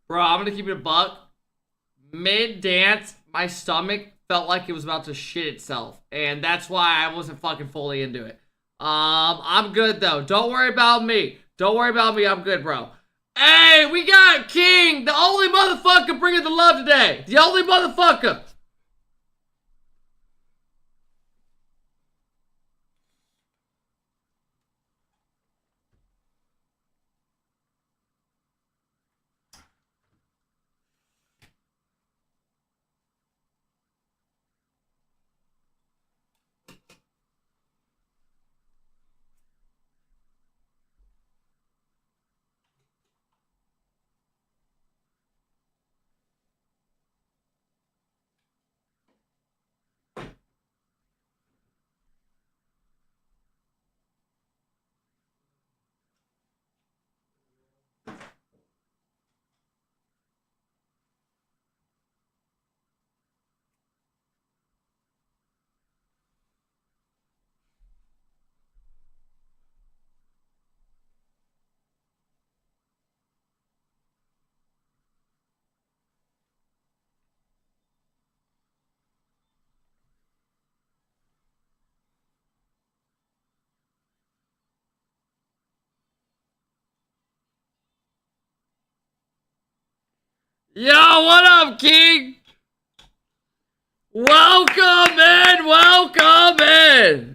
Bro, I'm gonna keep it a buck. Mid-dance, my stomach felt like it was about to shit itself. And that's why I wasn't fucking fully into it. I'm good though. Don't worry about me. Don't worry about me. I'm good, bro. Hey, we got King, the only motherfucker bringing the love today. The only motherfucker. Yo, what up, King? Welcome in, welcome in.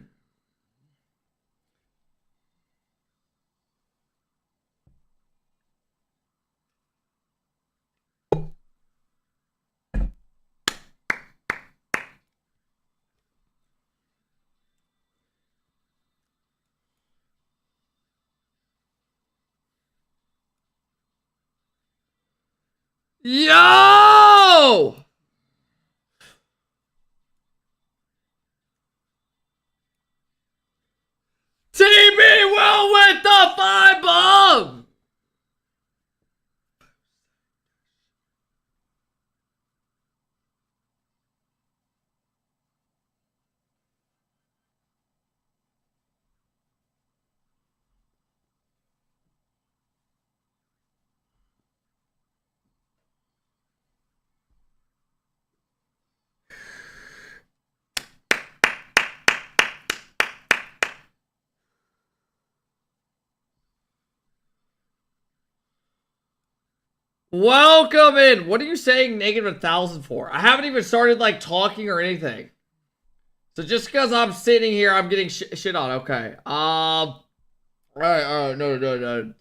Yo! TB Will with the 5-bomb! Welcome in. What are you saying -1,000 for? I haven't even started like talking or anything. So just because I'm sitting here, I'm getting shit on. Okay. All right. No.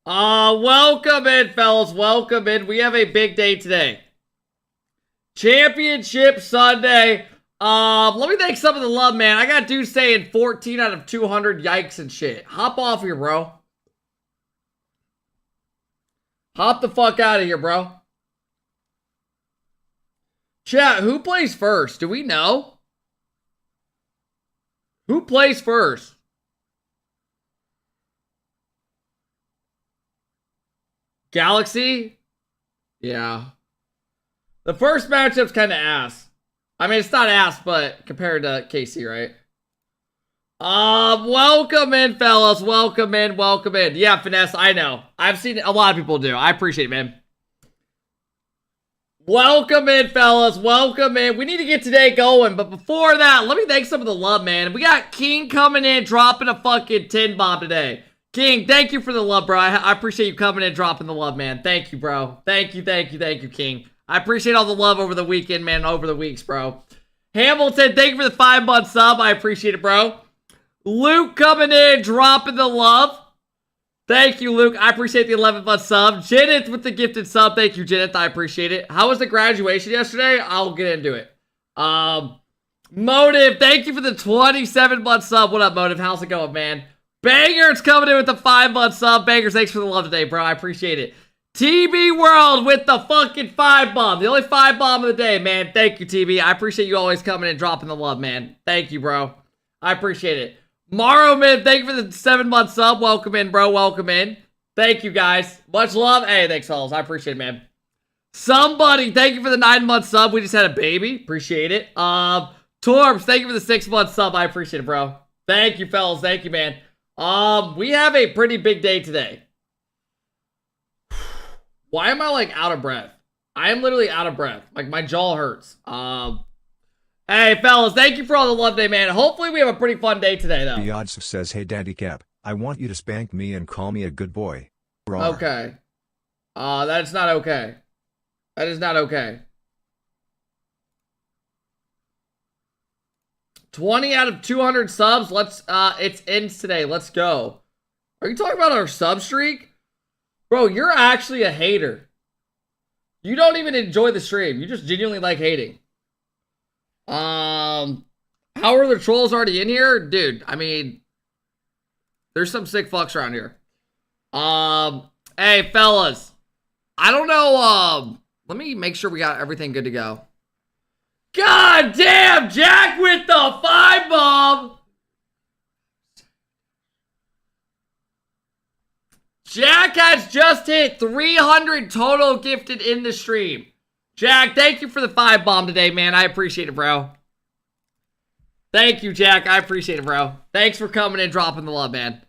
Welcome in, fellas. Welcome in. We have a big day today. Championship Sunday. Let me thank some of the love, man. I got dudes saying 14 out of 200. Yikes and shit. Hop off here, bro. Hop the fuck out of here, bro. Chat, who plays first? Do we know? Who plays first? Galaxy? Yeah. The first matchup's kind of ass. I mean, it's not ass, but compared to KC, right? Welcome in, fellas. Welcome in. Yeah, Finesse, I know. I've seen a lot of people do. I appreciate it, man. Welcome in, fellas. Welcome in. We need to get today going, but before that, let me thank some of the love, man. We got King coming in, dropping a fucking 10 bomb today. King, thank you for the love, bro. I appreciate you coming in, dropping the love, man. Thank you, bro. Thank you, King. I appreciate all the love over the weekend, man, over the weeks, bro. Hamilton, thank you for the 5-month sub. I appreciate it, bro. Luke coming in, dropping the love. Thank you, Luke. I appreciate the 11-month sub. Jenneth with the gifted sub. Thank you, Jenneth. I appreciate it. How was the graduation yesterday? I'll get into it. Motive, thank you for the 27-month sub. What up, Motive? How's it going, man? Bangers coming in with the 5-month sub. Bangers, thanks for the love today, bro. I appreciate it. TB World with the fucking 5-bomb. The only 5-bomb of the day, man. Thank you, TB. I appreciate you always coming in, dropping the love, man. Thank you, bro. I appreciate it. Morrowman, thank you for the 7-month sub. Welcome in, bro. Welcome in. Thank you, guys. Much love. Hey, thanks, fellas. I appreciate it, man. Somebody, thank you for the 9-month sub. We just had a baby. Appreciate it. Torbs, thank you for the 6-month sub. I appreciate it, bro. Thank you, fellas. Thank you, man. We have a pretty big day today. Why am I like out of breath? I am literally out of breath. Like my jaw hurts. Hey fellas, thank you for all the love today, man. Hopefully we have a pretty fun day today, though. Biodz says, "Hey Daddy Cap, I want you to spank me and call me a good boy." Rawr. Okay. That's not okay. That is not okay. 20 out of 200 subs. Let's, it's ends today. Let's go. Are you talking about our sub streak? Bro, you're actually a hater. You don't even enjoy the stream. You just genuinely like hating. How are the trolls already in here? Dude, I mean, there's some sick fucks around here. Hey, fellas. I don't know, let me make sure we got everything good to go. God damn, Jack with the 5-bomb! Jack has just hit 300 total gifted in the stream. Jack, thank you for the 5-bomb today, man. I appreciate it, bro. Thank you, Jack. I appreciate it, bro. Thanks for coming and dropping the love, man.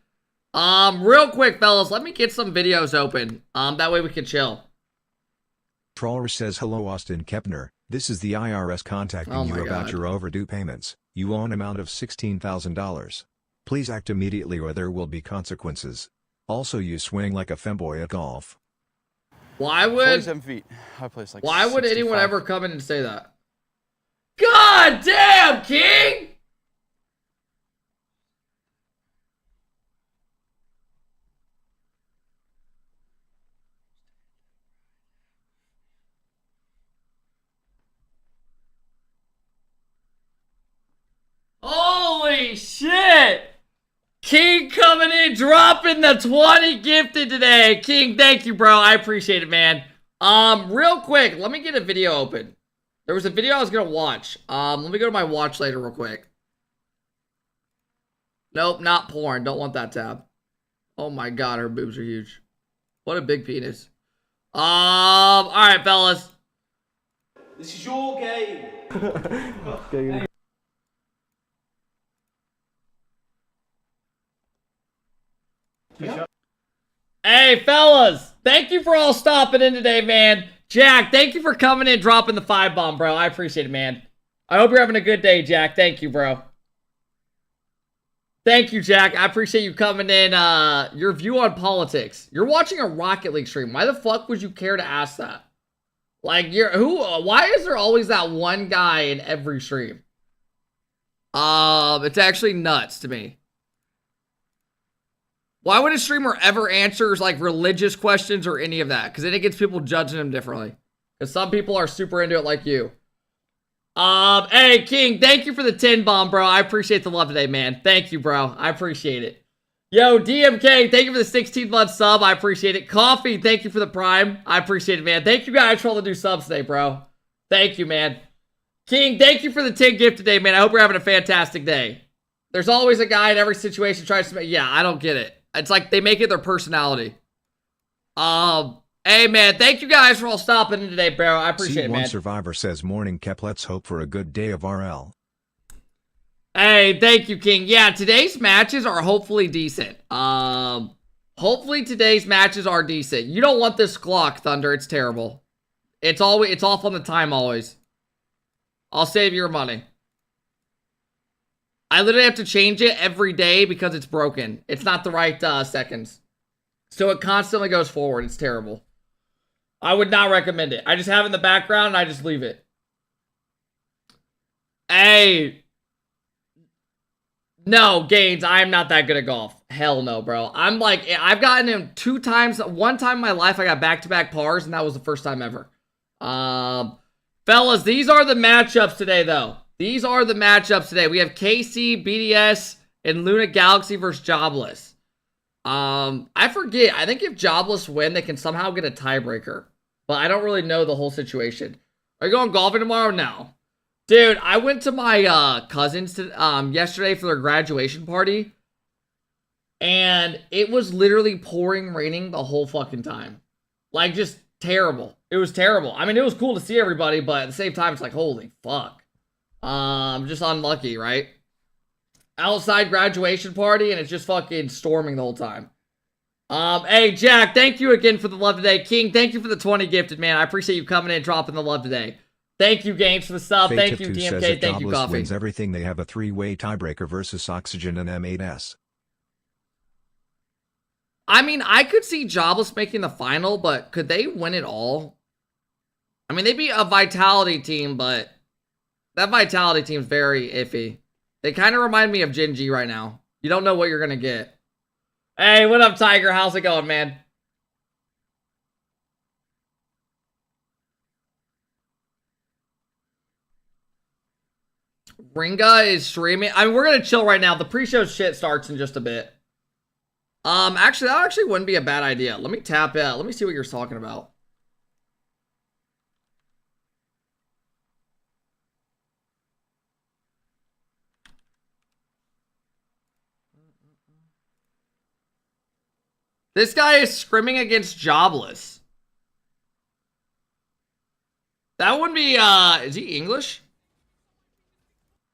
Real quick, fellas, let me get some videos open. That way we can chill. Trawler says, "Hello Austin Kepner. This is the IRS contacting you about your overdue payments. You owe an amount of $16,000. Please act immediately or there will be consequences. Also, you swing like a femboy at golf." Why would 47 feet. I place like Why would 65. anyone ever come in and say that? God damn, King! Holy shit! King coming in, dropping the 20 gifted today. King, thank you, bro. I appreciate it, man. Real quick, let me get a video open. There was a video I was gonna watch. Let me go to my watch later real quick. Nope, not porn. Don't want that tab. Oh my god, her boobs are huge. What a big penis. Alright, fellas. This is your game. Hey, fellas. Thank you for all stopping in today, man. Jack, thank you for coming in, dropping the 5-bomb, bro. I appreciate it, man. I hope you're having a good day, Jack. Thank you, bro. Thank you, Jack. I appreciate you coming in. Your view on politics. You're watching a Rocket League stream. Why the fuck would you care to ask that? Like, why is there always that one guy in every stream? It's actually nuts to me. Why would a streamer ever answers like religious questions or any of that? Because then it gets people judging them differently. Because some people are super into it like you. Hey, King, thank you for the 10-bomb, bro. I appreciate the love today, man. Thank you, bro. I appreciate it. Yo, DMK, thank you for the 16-month sub. I appreciate it. Coffee, thank you for the prime. I appreciate it, man. Thank you guys for all the new subs today, bro. Thank you, man. King, thank you for the 10 gift today, man. I hope you're having a fantastic day. There's always a guy in every situation tries to make... Yeah, I don't get it. It's like they make it their personality. Hey, man, thank you guys for all stopping in today, bro. I appreciate it, man. C1 Survivor says, "Morning Kep, let's hope for a good day of RL." Hey, thank you, King. Yeah, today's matches are hopefully decent. Hopefully today's matches are decent. You don't want this Glock, Thunder. It's terrible. It's off on the time always. I'll save your money. I literally have to change it every day because it's broken. It's not the right seconds. So it constantly goes forward. It's terrible. I would not recommend it. I just have it in the background and I just leave it. Hey. No, Gaines, I am not that good at golf. Hell no, bro. I'm like, I've gotten him 2 times. One time in my life, I got back-to-back pars, and that was the first time ever. Fellas, these are the matchups today, though. These are the matchups today. We have KC, BDS, and Luna Galaxy versus Jobless. I forget. I think if Jobless win, they can somehow get a tiebreaker. But I don't really know the whole situation. Are you going golfing tomorrow? No. Dude, I went to my cousins yesterday for their graduation party. And it was literally pouring, raining the whole fucking time. Like, just terrible. It was terrible. I mean, it was cool to see everybody, but at the same time, it's like, holy fuck. Just unlucky, right? Outside graduation party, and it's just fucking storming the whole time. Hey, Jack, thank you again for the love today. King, thank you for the 20 gifted, man. I appreciate you coming in and dropping the love today. Thank you, Gaines, for the sub. Thank you, DMK. Says if thank you, Jobless Coffee. wins everything, they have a 3-way tiebreaker versus Oxygen and M8S. I mean, I could see Jobless making the final, but could they win it all? I mean, they'd be a Vitality team, but that Vitality team's very iffy. They kind of remind me of Gen G right now. You don't know what you're going to get. Hey, what up, Tiger? How's it going, man? Ringa is streaming. I mean, we're going to chill right now. The pre-show shit starts in just a bit. Actually, that actually wouldn't be a bad idea. Let me tap out. Let me see what you're talking about. This guy is scrimming against Jobless. That wouldn't be, is he English?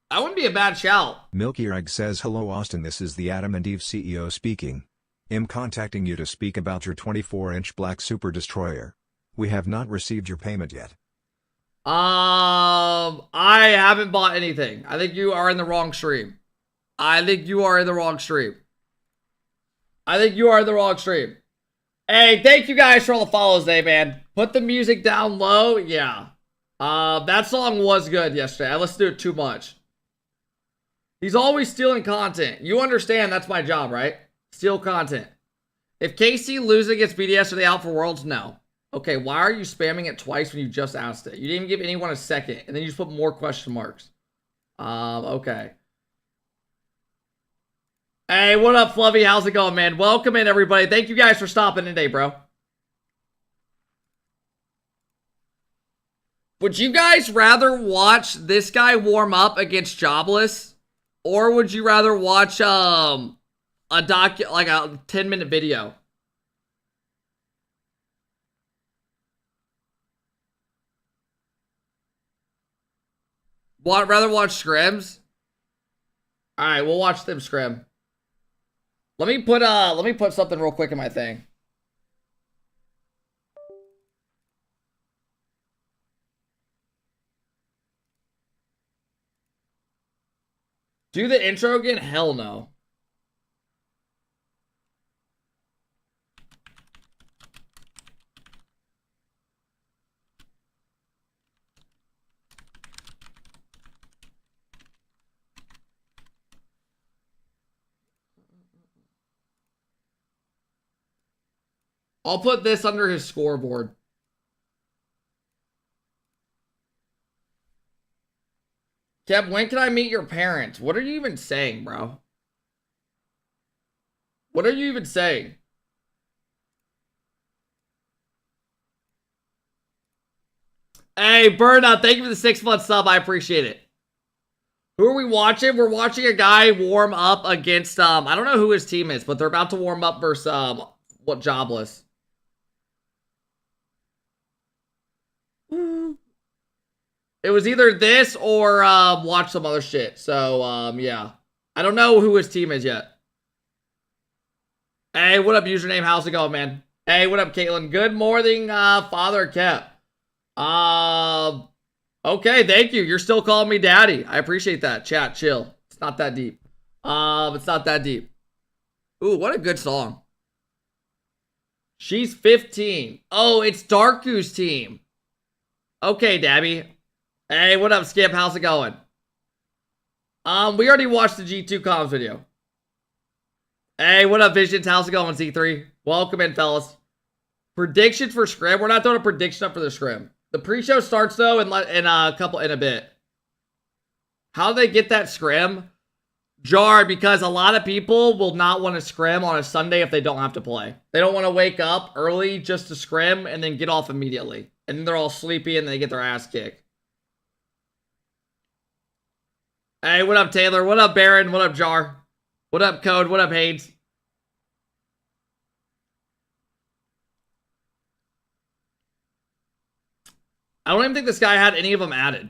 That wouldn't be a bad shout. Milky Egg says, hello Austin, this is the Adam and Eve CEO speaking. I'm contacting you to speak about your 24-inch black Super Destroyer. We have not received your payment yet. I haven't bought anything. I think you are in the wrong stream. I think you are in the wrong stream. Hey, thank you guys for all the follows today, man. Put the music down low. Yeah. That song was good yesterday. I listened to it too much. He's always stealing content. You understand that's my job, right? Steal content. If KC loses against BDS, are they out for Worlds? No. Okay, why are you spamming it twice when you just asked it? You didn't even give anyone a second, and then you just put more question marks. Okay. Hey, what up, Fluffy? How's it going, man? Welcome in, everybody. Thank you guys for stopping in today, bro. Would you guys rather watch this guy warm up against Jobless? Or would you rather watch like a 10-minute video? Rather watch scrims? Alright, we'll watch them scrim. Let me put something real quick in my thing. Do the intro again? Hell no. I'll put this under his scoreboard. Kev, when can I meet your parents? What are you even saying, bro? What are you even saying? Hey, Burnout, thank you for the 6-month sub. I appreciate it. Who are we watching? We're watching a guy warm up against, I don't know who his team is, but they're about to warm up versus, Jobless. It was either this or watch some other shit. So, yeah. I don't know who his team is yet. Hey, what up, username? How's it going, man? Hey, what up, Caitlin? Good morning, Father Kep. Okay, thank you. You're still calling me daddy. I appreciate that. Chat, chill. It's not that deep. It's not that deep. Ooh, what a good song. She's 15. Oh, it's Darku's team. Okay, Dabby. Hey, what up, Skip? How's it going? We already watched the G2 comms video. Hey, what up, Visions? How's it going, Z3? Welcome in, fellas. Prediction for scrim. We're not throwing a prediction up for the scrim. The pre-show starts, though, in a bit. How do they get that scrim? Jar, because a lot of people will not want to scrim on a Sunday if they don't have to play. They don't want to wake up early just to scrim and then get off immediately. And then they're all sleepy and they get their ass kicked. Hey, what up, Taylor? What up, Baron? What up, Jar? What up, Code? What up, Hades? I don't even think this guy had any of them added.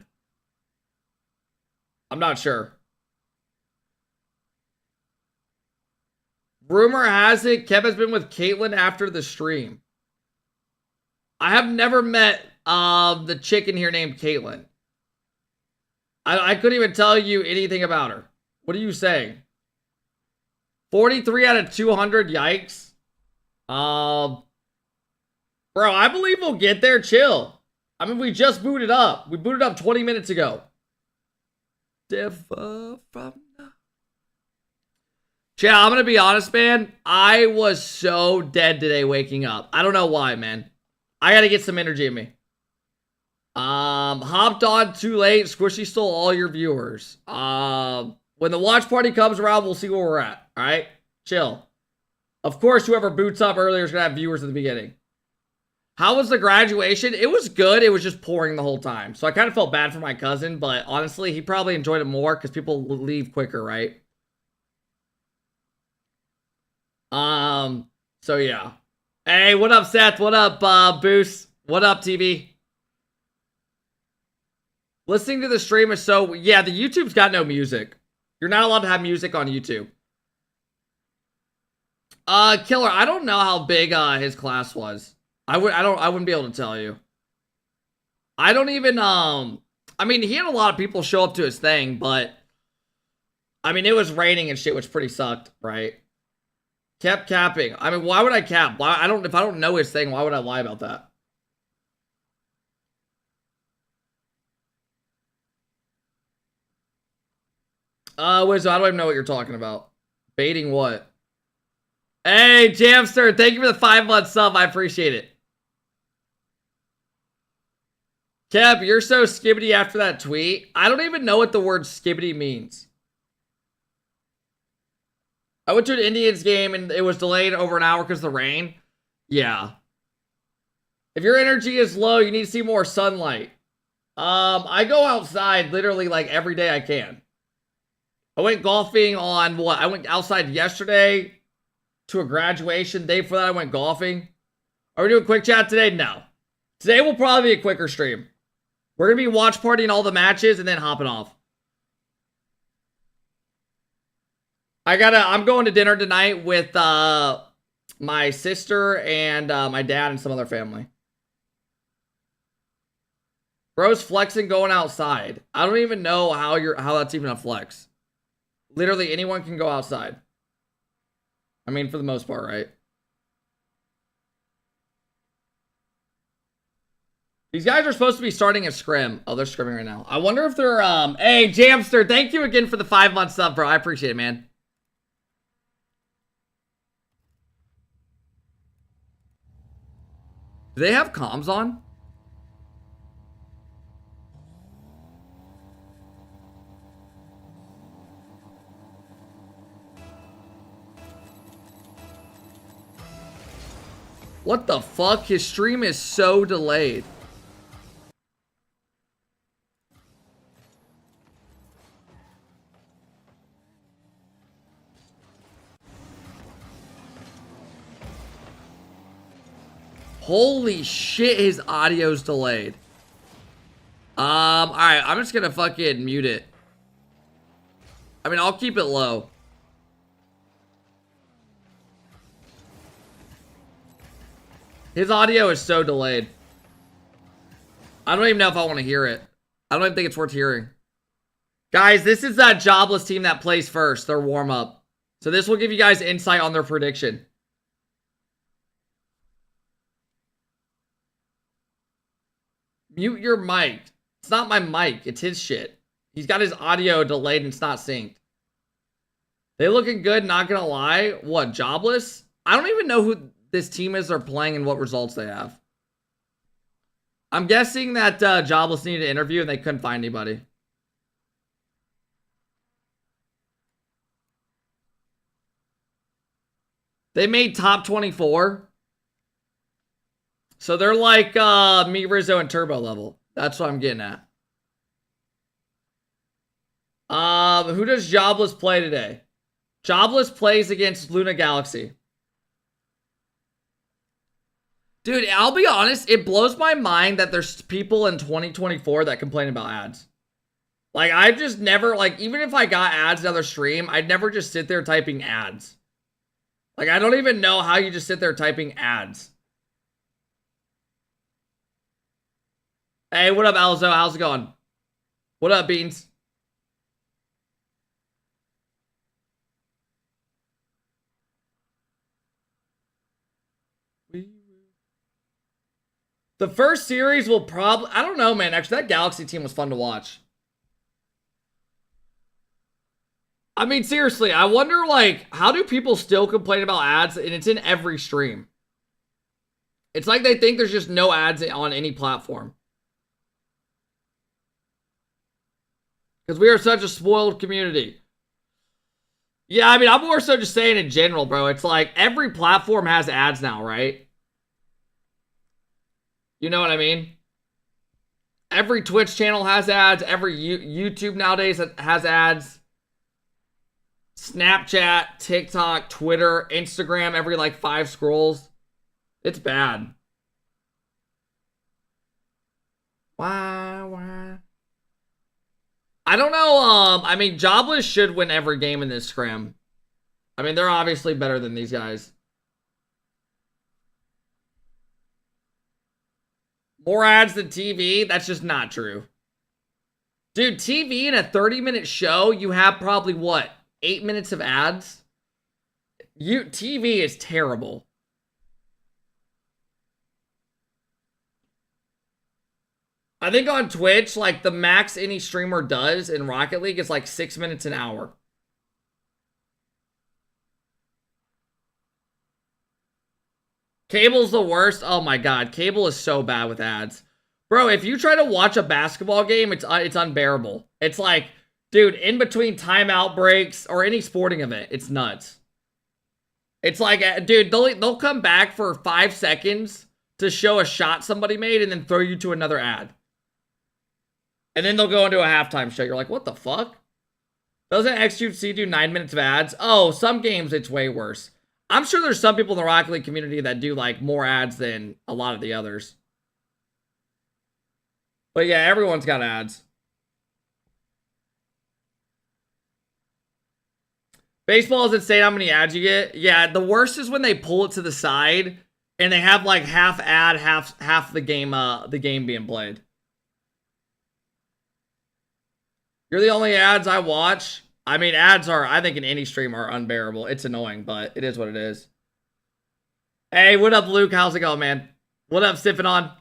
I'm not sure. Rumor has it Kev has been with Caitlyn after the stream. I have never met the chick in here named Caitlyn. I couldn't even tell you anything about her. What are you saying? 43 out of 200, yikes. Bro, I believe we'll get there, chill. I mean, we just booted up. We booted up 20 minutes ago. Differ from now. Chat, I'm gonna be honest, man. I was so dead today waking up. I don't know why, man. I gotta get some energy in me. Hopped on too late. Squishy stole all your viewers. When the watch party comes around, we'll see where we're at. All right? Chill. Of course, whoever boots up earlier is gonna have viewers at the beginning. How was the graduation? It was good. It was just pouring the whole time. So I kind of felt bad for my cousin, but honestly, he probably enjoyed it more because people leave quicker, right? So yeah. Hey, what up, Seth? What up, Boost? What up, TV? Listening to the stream is so... Yeah, the YouTube's got no music. You're not allowed to have music on YouTube. Killer, I don't know how big his class was. I wouldn't be able to tell you. I don't even I mean, he had a lot of people show up to his thing, but I mean, it was raining and shit, which pretty sucked, right? Kept capping. I mean, why would I cap? Why if I don't know his thing, why would I lie about that? Wizzo, I don't even know what you're talking about. Baiting what? Hey, Jamster, thank you for the 5-month sub. I appreciate it. Kev, you're so skibbity after that tweet. I don't even know what the word skibbity means. I went to an Indians game and it was delayed over an hour because of the rain. Yeah. If your energy is low, you need to see more sunlight. I go outside literally like every day I can. I went golfing on what? I went outside yesterday to a graduation. Day before that, I went golfing. Are we doing quick chat today? No. Today will probably be a quicker stream. We're going to be watch partying all the matches and then hopping off. I'm going to dinner tonight with my sister and my dad and some other family. Bro's flexing going outside. I don't even know how that's even a flex. Literally anyone can go outside. I mean, for the most part, right? These guys are supposed to be starting a scrim. Oh, they're scrimming right now. I wonder if they're, hey, Jamster, thank you again for the 5-month sub, bro. I appreciate it, man. Do they have comms on? What the fuck? His stream is so delayed. Holy shit, his audio's delayed. Alright, I'm just gonna fucking mute it. I mean, I'll keep it low. His audio is so delayed. I don't even know if I want to hear it. I don't even think it's worth hearing. Guys, this is that Jobless team that plays first. Their warm-up. So this will give you guys insight on their prediction. Mute your mic. It's not my mic. It's his shit. He's got his audio delayed and it's not synced. They looking good, not gonna lie. What, Jobless? I don't even know who this team is they're playing and what results they have. I'm guessing that Jobless needed an interview and they couldn't find anybody. They made top 24. So they're like me, Rizzo, and Turbo level. That's what I'm getting at. Who does Jobless play today? Jobless plays against Luna Galaxy. Dude, I'll be honest, it blows my mind that there's people in 2024 that complain about ads. Like, I've just never, like, even if I got ads in other stream, I'd never just sit there typing ads. Like, I don't even know how you just sit there typing ads. Hey, what up, Alzo? How's it going? What up, Beans? The first series will probably... I don't know, man. Actually, that Galaxy team was fun to watch. I mean, seriously, I wonder, like, how do people still complain about ads? And it's in every stream. It's like they think there's just no ads on any platform. Because we are such a spoiled community. Yeah, I mean, I'm more so just saying in general, bro. It's like every platform has ads now, right? You know what I mean? Every Twitch channel has ads. Every YouTube nowadays has ads. Snapchat, TikTok, Twitter, Instagram, every like 5 scrolls. It's bad. Why? I don't know. I mean, Jobless should win every game in this scrim. I mean, they're obviously better than these guys. More ads than TV? That's just not true. Dude, TV in a 30-minute show, you have probably, what, 8 minutes of ads? TV is terrible. I think on Twitch, like, the max any streamer does in Rocket League is like 6 minutes an hour. Cable's the worst. Oh my god, cable is so bad with ads. Bro, if you try to watch a basketball game, it's unbearable. It's like, dude, in between timeout breaks or any sporting event, it's nuts. It's like, dude, they'll come back for 5 seconds to show a shot somebody made and then throw you to another ad. And then they'll go into a halftime show. You're like, what the fuck? Doesn't X2C do 9 minutes of ads? Oh, some games it's way worse. I'm sure there's some people in the Rocket League community that do like more ads than a lot of the others. But yeah, everyone's got ads. Baseball is insane how many ads you get. Yeah, the worst is when they pull it to the side and they have like half ad, half the game being played. You're the only ads I watch. I mean, ads are, I think in any stream are unbearable. It's annoying, but it is what it is. Hey, what up, Luke? How's it going, man? What up, Sipping On?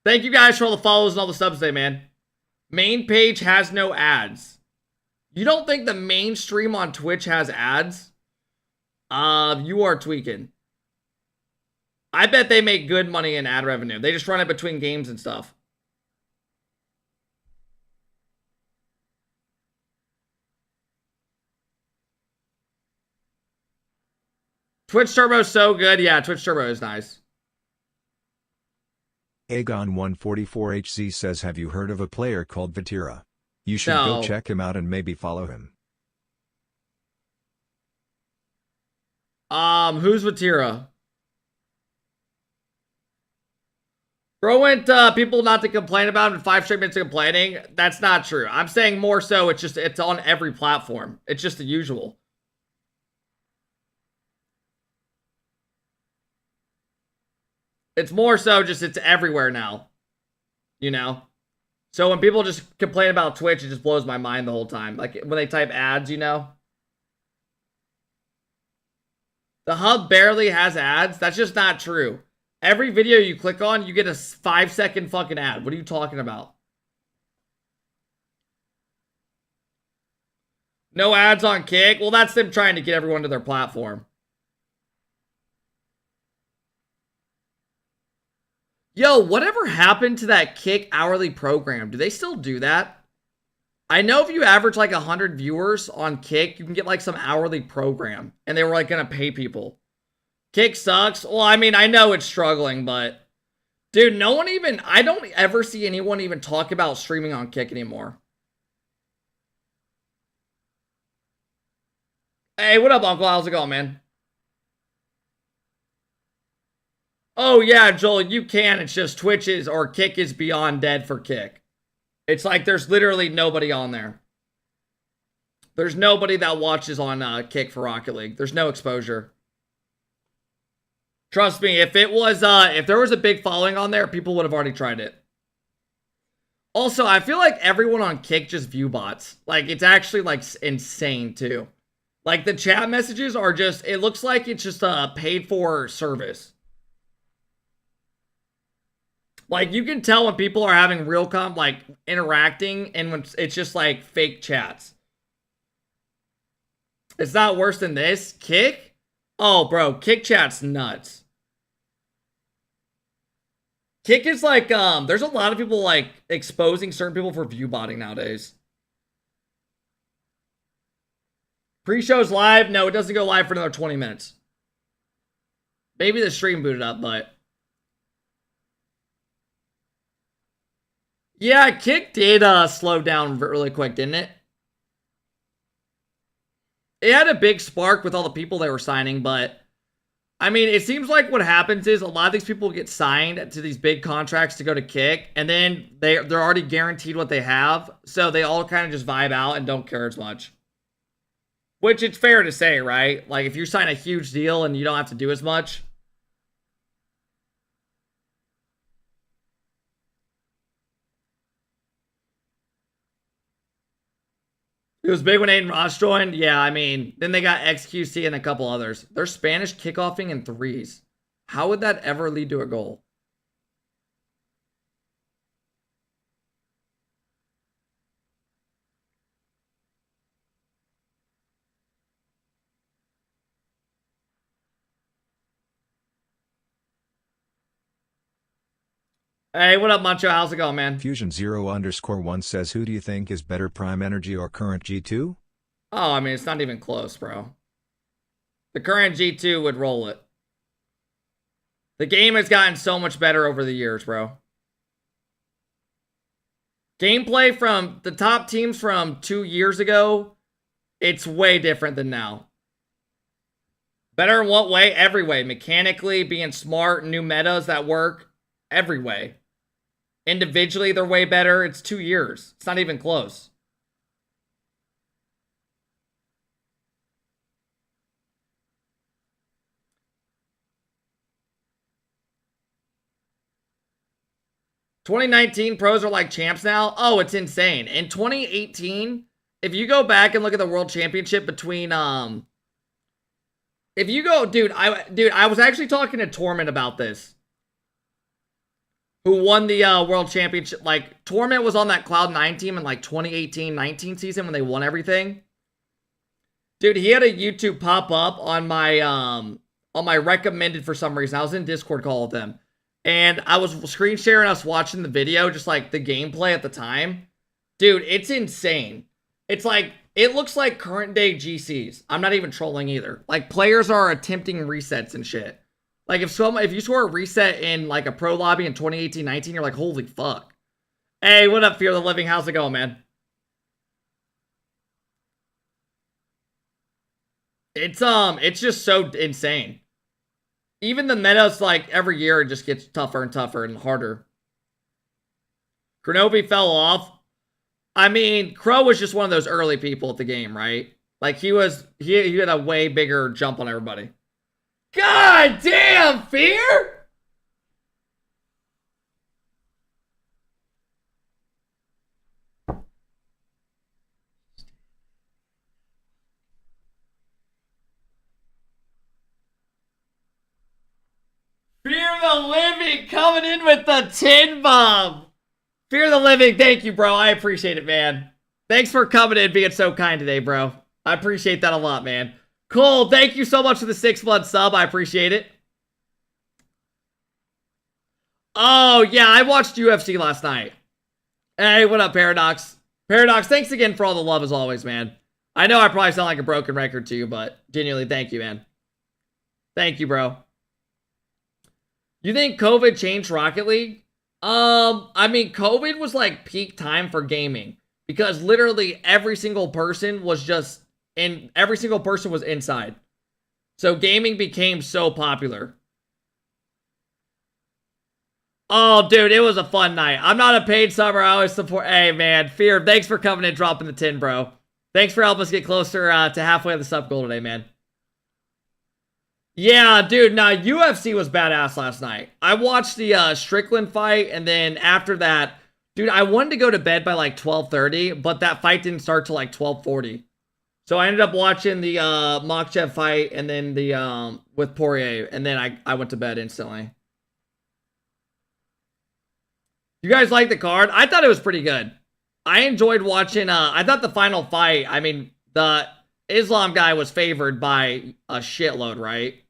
Thank you guys for all the follows and all the subs today, man. Main page has no ads. You don't think the main stream on Twitch has ads? You are tweaking. I bet they make good money in ad revenue. They just run it between games and stuff. Twitch Turbo is so good. Yeah, Twitch Turbo is nice. Agon144HZ says, have you heard of a player called Vatira? You should go check him out and maybe follow him. Who's Vatira? Bro went people not to complain about him in 5 straight minutes of complaining. That's not true. I'm saying more so it's on every platform. It's just the usual. It's more so just it's everywhere now. You know? So when people just complain about Twitch, it just blows my mind the whole time. Like when they type ads, you know? The hub barely has ads. That's just not true. Every video you click on, you get a 5-second fucking ad. What are you talking about? No ads on Kick? Well, that's them trying to get everyone to their platform. Yo, whatever happened to that Kick hourly program? Do they still do that? I know if you average like 100 viewers on Kick, you can get like some hourly program. And they were like going to pay people. Kick sucks. Well, I mean, I know it's struggling, but... Dude, no one even... I don't ever see anyone even talk about streaming on Kick anymore. Hey, what up, Uncle? How's it going, man? Oh, yeah, Joel, you can. It's just Twitch is, or Kick is beyond dead for Kick. It's like there's literally nobody on there. There's nobody that watches on Kick for Rocket League. There's no exposure. Trust me, if it was, if there was a big following on there, people would have already tried it. Also, I feel like everyone on Kick just view bots. Like, it's actually, like, insane, too. Like, the chat messages are just, it looks like it's just a paid-for service. Like, you can tell when people are having real like, interacting, and when it's just, like, fake chats. It's not worse than this. Kick? Oh, bro, Kick chat's nuts. Kick is like, there's a lot of people, like, exposing certain people for view botting nowadays. Pre-show's live? No, it doesn't go live for another 20 minutes. Maybe the stream booted up, but... Yeah, Kick did slow down really quick, didn't it? It had a big spark with all the people they were signing, but... I mean, it seems like what happens is a lot of these people get signed to these big contracts to go to Kick, and then they're already guaranteed what they have, so they all kind of just vibe out and don't care as much. Which it's fair to say, right? Like, if you sign a huge deal and you don't have to do as much. It was big when Aiden Ross joined. Yeah, I mean, then they got XQC and a couple others. They're Spanish kickoffing in threes. How would that ever lead to a goal? Hey, what up, Mancho? How's it going, man? Fusion0_1 says, who do you think is better, Prime Energy or current G2? Oh, I mean, it's not even close, bro. The current G2 would roll it. The game has gotten so much better over the years, bro. Gameplay from the top teams from 2 years ago, it's way different than now. Better in what way? Every way. Mechanically, being smart, new metas that work, every way. Individually, they're way better. It's 2 years. It's not even close. "2019 pros are like champs now." Oh, it's insane. In 2018, if you go back and look at the world championship between if you go, dude, I was actually talking to Torment about this. Who won the world championship? Like, Torment was on that Cloud9 team in like 2018-19 season when they won everything. Dude, he had a YouTube pop up on my recommended for some reason. I was in Discord call with them. And I was screen sharing us watching the video, just like the gameplay at the time. Dude, it's insane. It's like, it looks like current day GCs. I'm not even trolling either. Like, players are attempting resets and shit. Like, if you score a reset in like a pro lobby in 2018-19, you're like, holy fuck. Hey, what up, Fear the Living? How's it going, man? It's just so insane. Even the metas, like, every year it just gets tougher and tougher and harder. Grenobi fell off. I mean, Crow was just one of those early people at the game, right? Like, he had a way bigger jump on everybody. God damn, Fear! Fear the Living coming in with the 10 bomb. Fear the Living, thank you, bro. I appreciate it, man. Thanks for coming in, being so kind today, bro. I appreciate that a lot, man. Cole, thank you so much for the 6-month sub. I appreciate it. Oh, yeah, I watched UFC last night. Hey, what up, Paradox? Paradox, thanks again for all the love as always, man. I know I probably sound like a broken record to you, but genuinely, thank you, man. Thank you, bro. You think COVID changed Rocket League? I mean, COVID was like peak time for gaming because literally every single person was inside. So gaming became so popular. Oh, dude, it was a fun night. I'm not a paid subber. I always support. Hey, man, Fear, thanks for coming and dropping the 10, bro. Thanks for helping us get closer to halfway of the sub goal today, man. Yeah, dude, nah, UFC was badass last night. I watched the Strickland fight, and then after that, dude, I wanted to go to bed by like 12:30, but that fight didn't start till like 12:40. So I ended up watching the Makhachev fight, and then the with Poirier, and then I went to bed instantly. You guys like the card? I thought it was pretty good. I enjoyed watching, I thought the final fight, I mean, the Islam guy was favored by a shitload, right?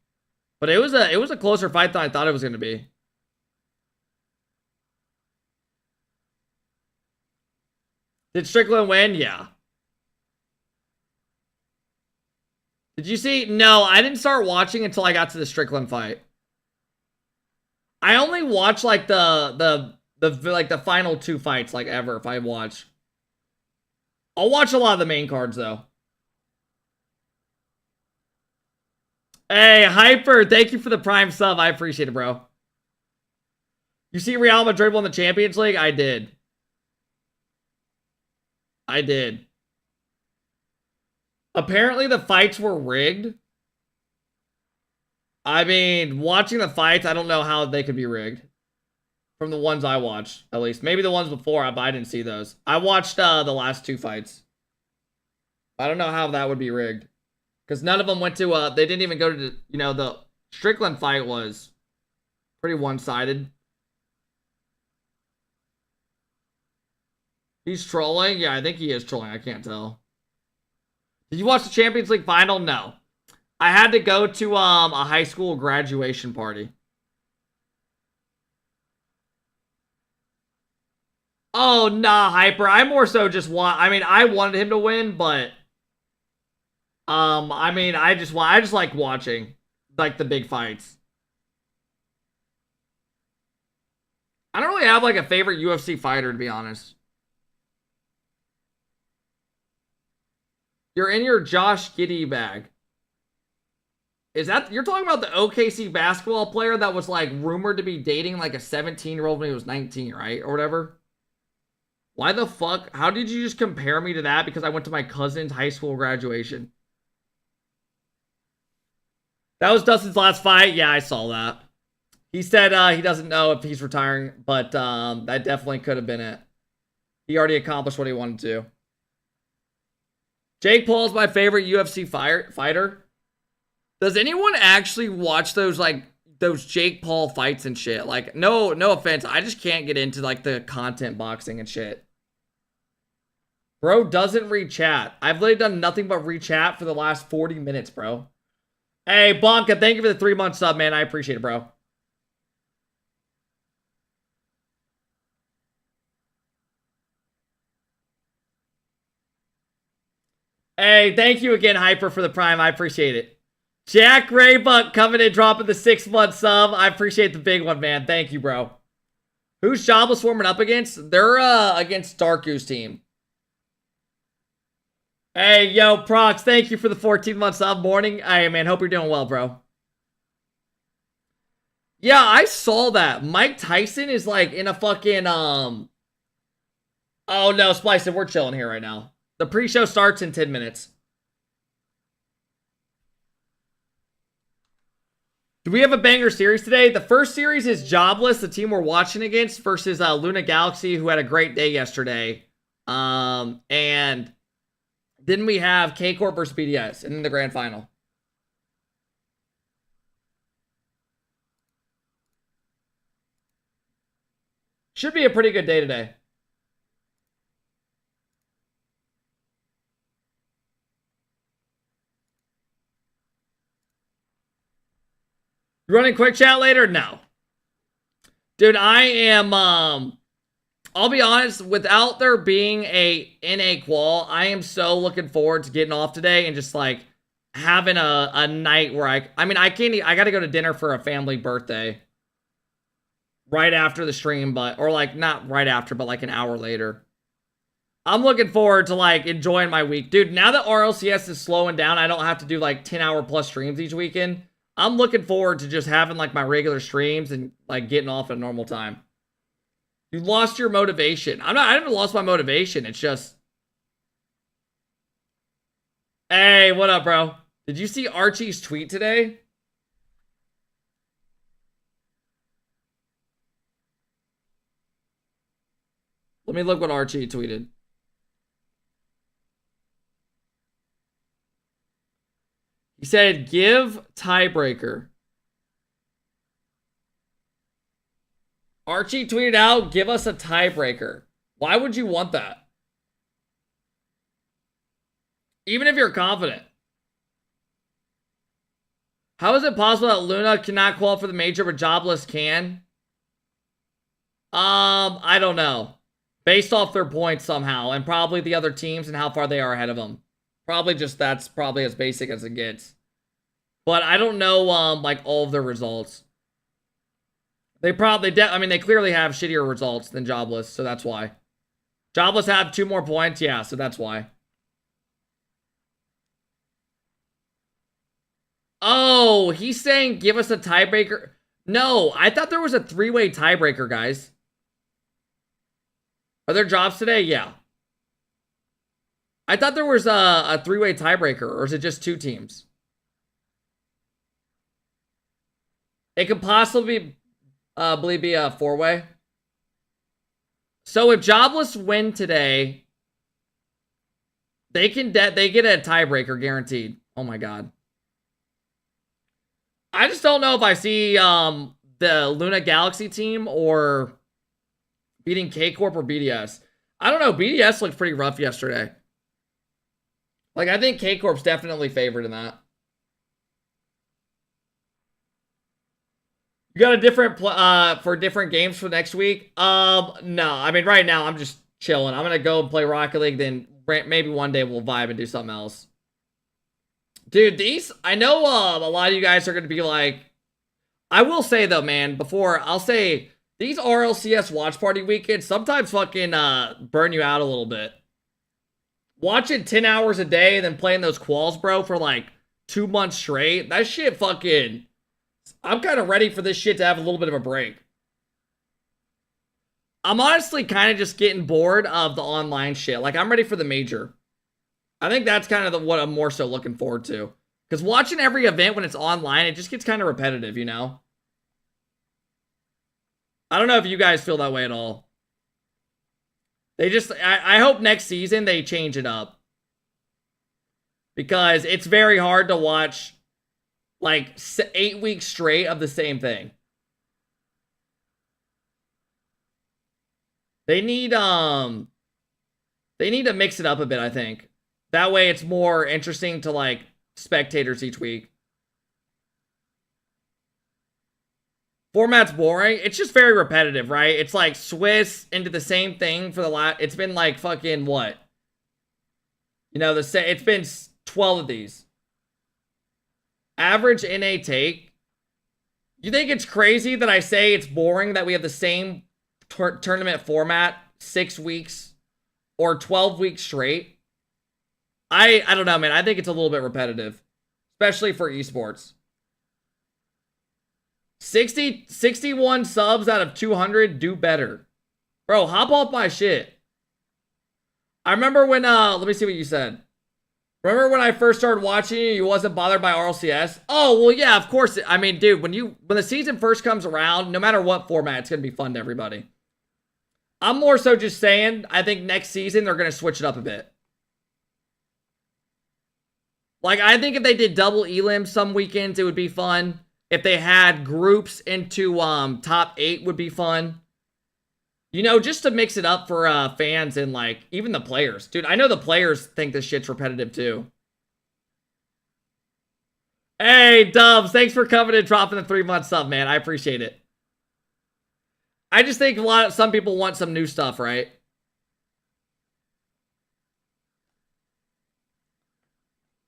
But it was a closer fight than I thought it was going to be. Did Strickland win? Yeah. Did you see? No, I didn't start watching until I got to the Strickland fight. I only watch like the final two fights like ever if I watch. I'll watch a lot of the main cards though. Hey, Hyper, thank you for the Prime sub. I appreciate it, bro. You see Real Madrid won the Champions League? I did. I did. Apparently the fights were rigged. I mean, watching the fights, I don't know how they could be rigged. From the ones I watched, at least. Maybe the ones before, but I didn't see those. I watched the last two fights. I don't know how that would be rigged. Because none of them went to, they didn't even go to, you know, the Strickland fight was pretty one-sided. He's trolling? Yeah, I think he is trolling. I can't tell. Did you watch the Champions League final? No. I had to go to a high school graduation party. Oh, nah, Hyper. I more so just want, I mean, I wanted him to win, but I mean, I just like watching like the big fights. I don't really have like a favorite UFC fighter, to be honest. You're in your Josh Giddey bag. Is that, you're talking about the OKC basketball player that was like rumored to be dating like a 17-year-old when he was 19, right? Or whatever. Why the fuck? How did you just compare me to that? Because I went to my cousin's high school graduation. That was Dustin's last fight. Yeah, I saw that. He said he doesn't know if he's retiring, but that definitely could have been it. He already accomplished what he wanted to. Jake Paul's my favorite UFC fighter. Does anyone actually watch those Jake Paul fights and shit? Like, no offense, I just can't get into like the content boxing and shit. Bro doesn't read chat. I've literally done nothing but read chat for the last 40 minutes, bro. Hey, Bonka, thank you for the 3-month sub, man. I appreciate it, bro. Hey, thank you again, Hyper, for the Prime. I appreciate it. Jack Raybuck coming in, dropping the 6-month sub. I appreciate the big one, man. Thank you, bro. Who's Jobless warming up against? They're against Dark Goose team. Hey, yo, Prox, thank you for the 14-month sub. Morning. Hey, man, hope you're doing well, bro. Yeah, I saw that. Mike Tyson is like in a fucking, Oh, no, Splice, we're chilling here right now. The pre-show starts in 10 minutes. Do we have a banger series today? The first series is Jobless, the team we're watching against, versus Luna Galaxy, who had a great day yesterday. And then we have KCorp versus BDS in the grand final. Should be a pretty good day today. You running quick chat later? No. Dude, I am, I'll be honest, without there being a NA qual, I am so looking forward to getting off today and just like having a night where I gotta go to dinner for a family birthday right after the stream, or like not right after, but like an hour later. I'm looking forward to like enjoying my week. Dude, now that RLCS is slowing down, I don't have to do like 10-hour plus streams each weekend. I'm looking forward to just having like my regular streams and like getting off at a normal time. You lost your motivation. I haven't lost my motivation. It's just, hey, what up, bro? Did you see Archie's tweet today? Let me look what Archie tweeted. He said, give tiebreaker. Archie tweeted out, give us a tiebreaker. Why would you want that? Even if you're confident. How is it possible that Luna cannot qualify for the major but Jobless can? I don't know. Based off their points somehow, and probably the other teams and how far they are ahead of them. Probably just that's probably as basic as it gets. But I don't know, like all of their results. They clearly have shittier results than Jobless, so that's why. Jobless have 2 more points, yeah, so that's why. Oh, he's saying give us a tiebreaker. No, I thought there was a 3-way tiebreaker, guys. Are there jobs today? Yeah. I thought there was a 3-way tiebreaker, or is it just 2 teams? It could possibly believe be a 4-way. So if Jobless win today, they get a tiebreaker guaranteed. Oh my god. I just don't know if I see the Luna Galaxy team or beating KCorp or BDS. I don't know. BDS looked pretty rough yesterday. Like, I think KCorp's definitely favored in that. You got a different for different games for next week? No. I mean, right now I'm just chilling. I'm gonna go and play Rocket League. Then maybe one day we'll vibe and do something else. Dude, I know a lot of you guys are gonna be like, I will say though, man. I'll say these RLCS watch party weekends sometimes fucking burn you out a little bit. Watching 10 hours a day and then playing those quals, bro, for like 2 months straight. That shit fucking... I'm kind of ready for this shit to have a little bit of a break. I'm honestly kind of just getting bored of the online shit. Like, I'm ready for the major. I think that's kind of what I'm more so looking forward to. Because watching every event when it's online, it just gets kind of repetitive, you know? I don't know if you guys feel that way at all. I hope next season they change it up. Because it's very hard to watch like 8 weeks straight of the same thing. They need to mix it up a bit, I think. That way it's more interesting to like spectators each week. Format's boring. It's just very repetitive, right? It's like Swiss into the same thing for the last... It's been like fucking what? You know, it's been 12 of these. Average NA take. You think it's crazy that I say it's boring that we have the same tournament format 6 weeks or 12 weeks straight? I don't know, man. I think it's a little bit repetitive, especially for esports. 61 subs out of 200, do better. Bro, hop off my shit. I remember when, let me see what you said. Remember when I first started watching you wasn't bothered by RLCS? Oh, well, yeah, of course. I mean, dude, when the season first comes around, no matter what format, it's going to be fun to everybody. I'm more so just saying, I think next season they're going to switch it up a bit. Like, I think if they did double elims some weekends, it would be fun. If they had groups into top 8 would be fun. You know, just to mix it up for fans and, like, even the players. Dude, I know the players think this shit's repetitive, too. Hey, Dubs, thanks for coming and dropping the 3-month sub, man. I appreciate it. I just think some people want some new stuff, right?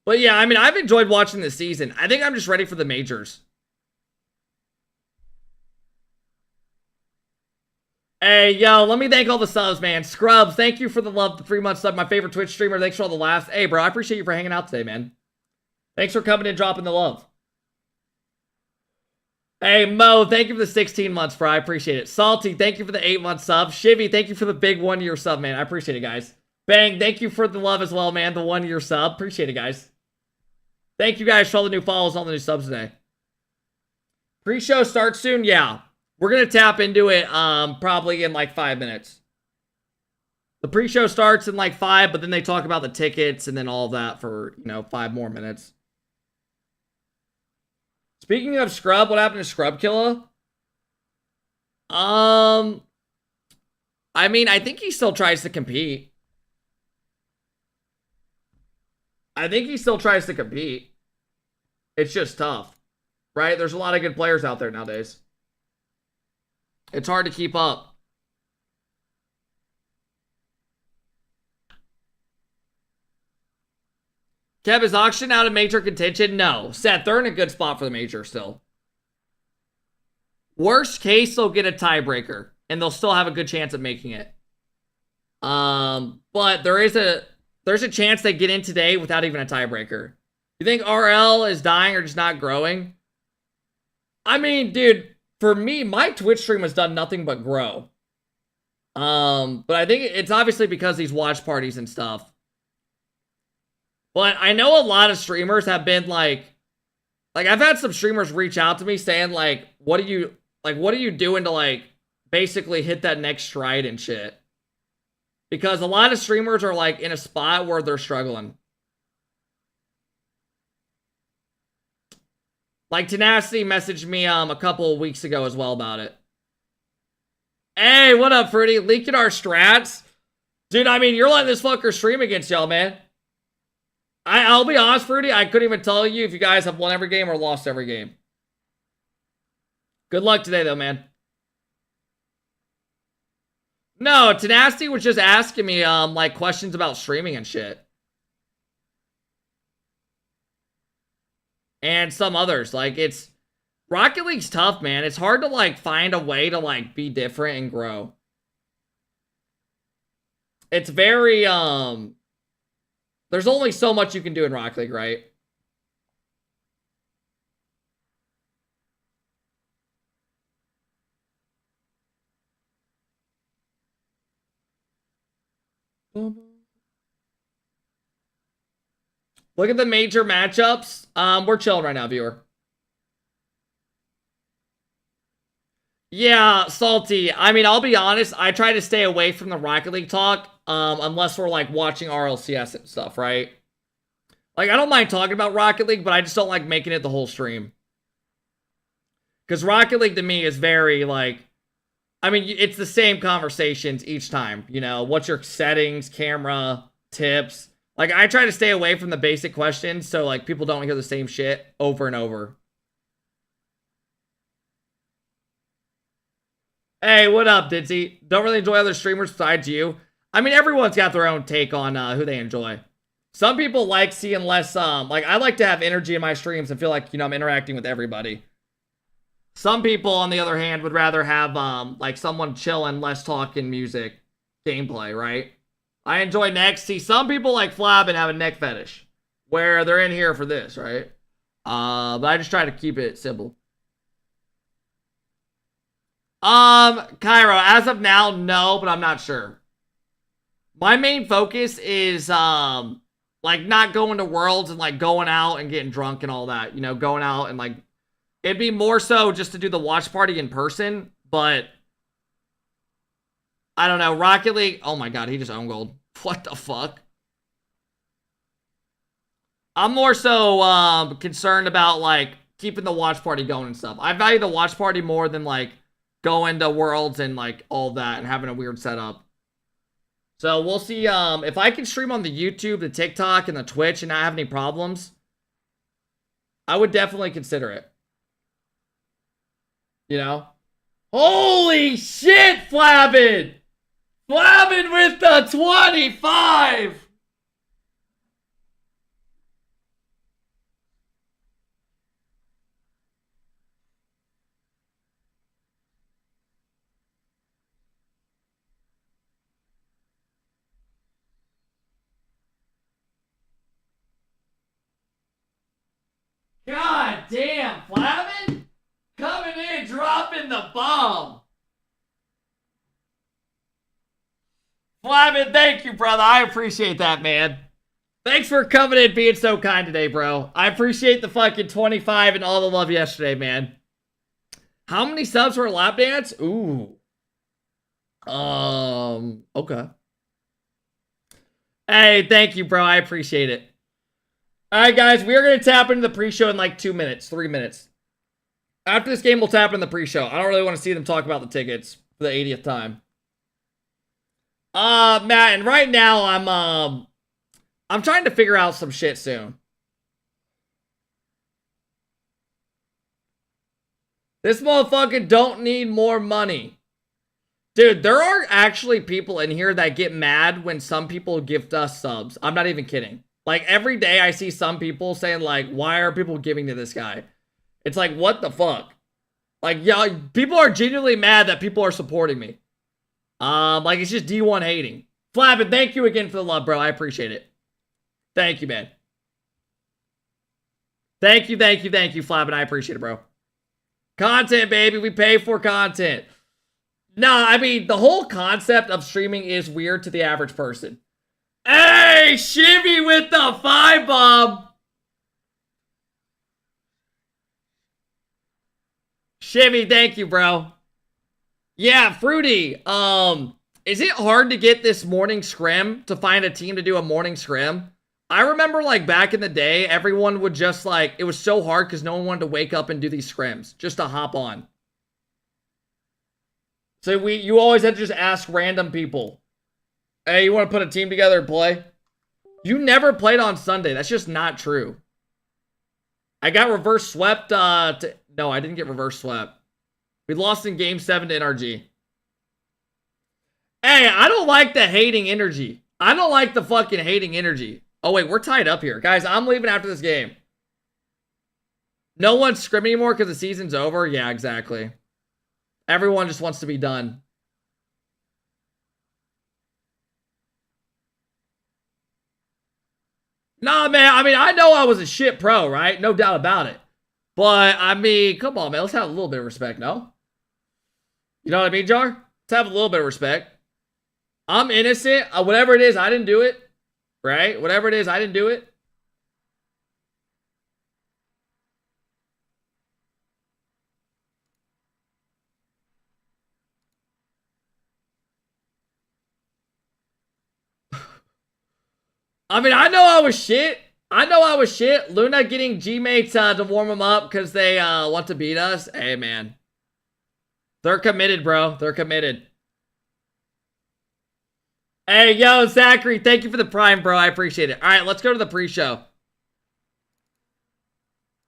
But, yeah, I mean, I've enjoyed watching this season. I think I'm just ready for the majors. Hey, yo, let me thank all the subs, man. Scrubs, thank you for the love, the 3-month sub. My favorite Twitch streamer. Thanks for all the laughs. Hey, bro, I appreciate you for hanging out today, man. Thanks for coming and dropping the love. Hey, Mo, thank you for the 16 months, bro. I appreciate it. Salty, thank you for the 8-month sub. Shivy, thank you for the big 1-year sub, man. I appreciate it, guys. Bang, thank you for the love as well, man. The 1-year sub. Appreciate it, guys. Thank you guys for all the new follows and all the new subs today. Pre-show starts soon? Yeah. We're going to tap into it probably in like 5 minutes. The pre-show starts in like 5, but then they talk about the tickets and then all of that for, 5 more minutes. Speaking of Scrub, what happened to Scrub Killa? I mean, I think he still tries to compete. It's just tough, right? There's a lot of good players out there nowadays. It's hard to keep up. Kev, is auction out of major contention? No. Seth, they're in a good spot for the major still. Worst case, they'll get a tiebreaker, and they'll still have a good chance of making it. But there's a chance they get in today without even a tiebreaker. You think RL is dying or just not growing? I mean, dude, for me, my Twitch stream has done nothing but grow. But I think it's obviously because these watch parties and stuff. But I know a lot of streamers have been like I've had some streamers reach out to me saying like, what are you doing to like basically hit that next stride and shit? Because a lot of streamers are like in a spot where they're struggling. Like Tenacity messaged me a couple of weeks ago as well about it. Hey, what up, Fruity? Leaking our strats? Dude, I mean, you're letting this fucker stream against y'all, man. I'll be honest, Fruity, I couldn't even tell you if you guys have won every game or lost every game. Good luck today, though, man. No, Tenacity was just asking me, like, questions about streaming and shit. And some others. Like, Rocket League's tough, man. It's hard to, like, find a way to, like, be different and grow. It's very, there's only so much you can do in Rocket League, right? Look at the major matchups. We're chilling right now, viewer. Yeah, Salty. I mean, I'll be honest. I try to stay away from the Rocket League talk, unless we're, like, watching RLCS and stuff, right? Like, I don't mind talking about Rocket League, but I just don't like making it the whole stream. Because Rocket League, to me, is very, like... I mean, it's the same conversations each time, you know? What's your settings, camera, tips? Like, I try to stay away from the basic questions so, like, people don't hear the same shit over and over. Hey, what up, Ditsy? Don't really enjoy other streamers besides you? I mean, everyone's got their own take on who they enjoy. Some people like seeing less, like, I like to have energy in my streams and feel like, you know, I'm interacting with everybody. Some people, on the other hand, would rather have, like, someone chilling, less talking, music, gameplay, right? I enjoy necks. See, some people like Flab and have a neck fetish, where they're in here for this, right? But I just try to keep it simple. Cairo, as of now, no, but I'm not sure. My main focus is, like, not going to Worlds and, like, going out and getting drunk and all that. You know, going out and, like, it'd be more so just to do the watch party in person, but I don't know. Rocket League, oh my god, he just owned gold. What the fuck? I'm more so, concerned about, like, keeping the watch party going and stuff. I value the watch party more than, like, going to Worlds and, like, all that and having a weird setup. So we'll see if I can stream on the YouTube, the TikTok, and the Twitch and not have any problems. I would definitely consider it. You know? Holy shit, Flabbin! Flabbin with the 25! God damn, Flabbin! Coming in, dropping the bomb. Flabbin, thank you, brother. I appreciate that, man. Thanks for coming in, being so kind today, bro. I appreciate the fucking 25 and all the love yesterday, man. How many subs for a lap dance? Ooh. Okay. Hey, thank you, bro. I appreciate it. All right, guys, we are going to tap into the pre-show in like 2 minutes, 3 minutes. After this game, we'll tap in the pre-show. I don't really want to see them talk about the tickets for the 80th time. Matt, and right now I'm trying to figure out some shit soon. This motherfucker don't need more money. Dude, there are actually people in here that get mad when some people gift us subs. I'm not even kidding. Like, every day I see some people saying, like, why are people giving to this guy? It's like, what the fuck? Like, yeah, people are genuinely mad that people are supporting me. Like, it's just D1 hating. Flappin', thank you again for the love, bro. I appreciate it. Thank you, man. Thank you, Flappin'. I appreciate it, bro. Content, baby. We pay for content. Nah, I mean, the whole concept of streaming is weird to the average person. Hey, Shivy with the 5 bomb. Shivy, thank you, bro. Yeah, Fruity. Is it hard to get this morning scrim, to find a team to do a morning scrim? I remember, like, back in the day, everyone would just, like, it was so hard because no one wanted to wake up and do these scrims, just to hop on. So you always had to just ask random people, hey, you want to put a team together and play? You never played on Sunday. That's just not true. I got reverse swept. No, I didn't get reverse swept. We lost in game 7 to NRG. Hey, I don't like the hating energy. I don't like the fucking hating energy. Oh, wait, we're tied up here. Guys, I'm leaving after this game. No one's scrimming anymore because the season's over? Yeah, exactly. Everyone just wants to be done. Nah, man, I mean, I know I was a shit pro, right? No doubt about it. But, I mean, come on, man. Let's have a little bit of respect, no? You know what I mean, Jar? Let's have a little bit of respect. I'm innocent. Whatever it is, I didn't do it. Right? Whatever it is, I didn't do it. I mean, I know I was shit. Luna getting G-mates to warm them up because they want to beat us. Hey, man. They're committed, bro. They're committed. Hey, yo, Zachary, thank you for the prime, bro. I appreciate it. All right, let's go to the pre-show.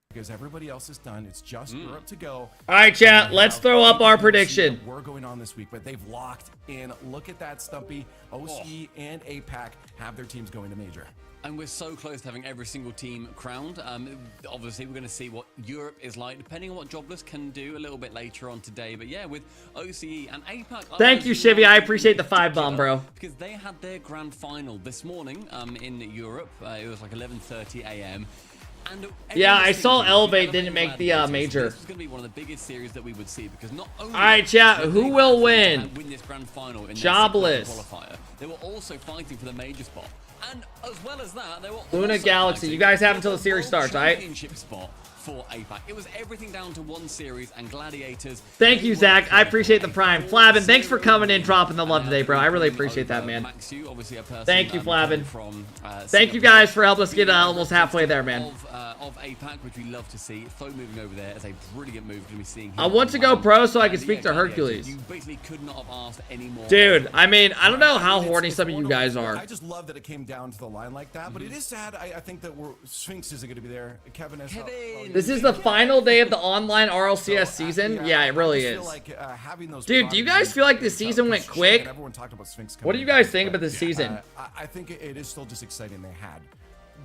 Because everybody else is done. It's just Europe to go. All right, chat, let's throw up our prediction. We're going on this week, but they've locked in. Look at that, Stumpy. OC and APAC have their teams going to Major. And we're so close to having every single team crowned. Obviously, we're going to see what Europe is like, depending on what Jobless can do a little bit later on today. But yeah, with OCE and APAC... Thank you, Shivy. I appreciate the 5 bomb, bro. Because they had their grand final this morning in Europe. It was like 11:30 a.m. Yeah, I saw Elevate didn't make the major. This is going to be one of the biggest series that we would see because not only... All right, chat. Who will win? This grand final in Jobless. Qualifier. They were also fighting for the major spot. And as well as that, they were Luna Galaxy. You guys have until the series starts, all right? Championship spot for APAC. It was everything down to one series and Gladiators. Thank you, Zach. I appreciate the prime. Flavin, thanks for coming in, dropping the love today, bro. I really appreciate that, man. Thank you, Flavin. Thank you guys for helping us get almost halfway there, man. Of APAC, which we love to see. Fo moving over there is a brilliant move to be seeing. I want to go pro so I can speak to Hercules. You basically could not have asked any more. Dude, I mean, I don't know how horny some of you guys are. I just love that it came down to the line like that, but it is sad. I think that Sphinx isn't going to be there. Kevin has... This is the final day of the online RLCS season? Yeah, it really is. Dude, do you guys feel like the season went quick? What do you guys think about this season? I think it is still just exciting they had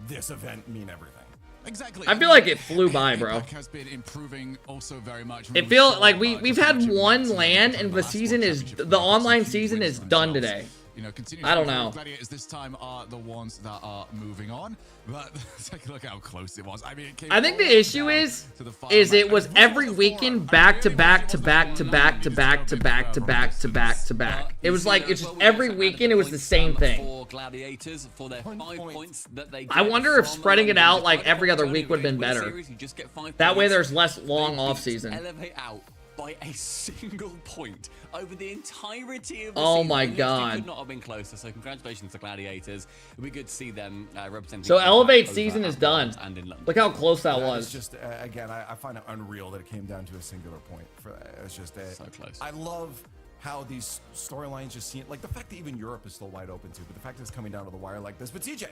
this event mean everything. Exactly. I feel like it flew by, bro. Has been improving also very much. It feels like we've had one LAN and the season is the online season is done today. You know, I don't know. Gladiators this time are the ones that are moving on, but take a look how close it was. I mean, I think the issue is it was every weekend back to back to back to back to back to back to back to back to back. It was like it's just every weekend it was the same thing. I wonder if spreading it out like every other week would have been better. That way there's less long off season. by a single point over the entirety of the Oh season. my It literally God. could not have been closer. So congratulations to Gladiators. It'll be good to see them representing. So APAC Elevate over season at is done. Worlds and in London. Look how close that That was. is just again, I find it unreal that it came down to a singular point. For that, it's just So close. I love how these storylines just seem like the fact that even Europe is still wide open too, but the fact that it's coming down to the wire like this. But TJ,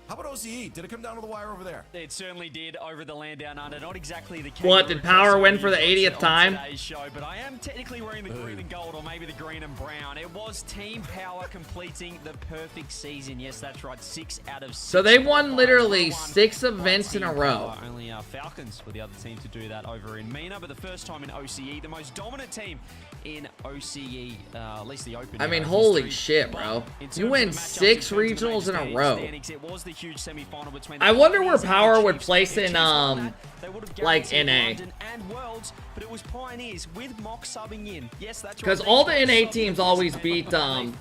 how about OCE? Did it come down to the wire over there? It certainly did over the land down under. Not exactly the What, did Power win for the 80th time? Today's show, but I am technically wearing the green and gold, or maybe the green and brown. It was Team Power completing the perfect season. Yes, that's right. 6 out of 6. So they won literally 6 events in a row. Only Falcons were the other team to do that over in MENA, but the first time in OCE, the most dominant team in OCE, at least the open. I mean, holy shit, bro. You win 6 regionals in a row. It was the huge semi-final between I wonder where Power would place in, like, NA. and Worlds, but it was Pioneers with Mock subbing in. Yes, that's right. Because all the NA teams always beat,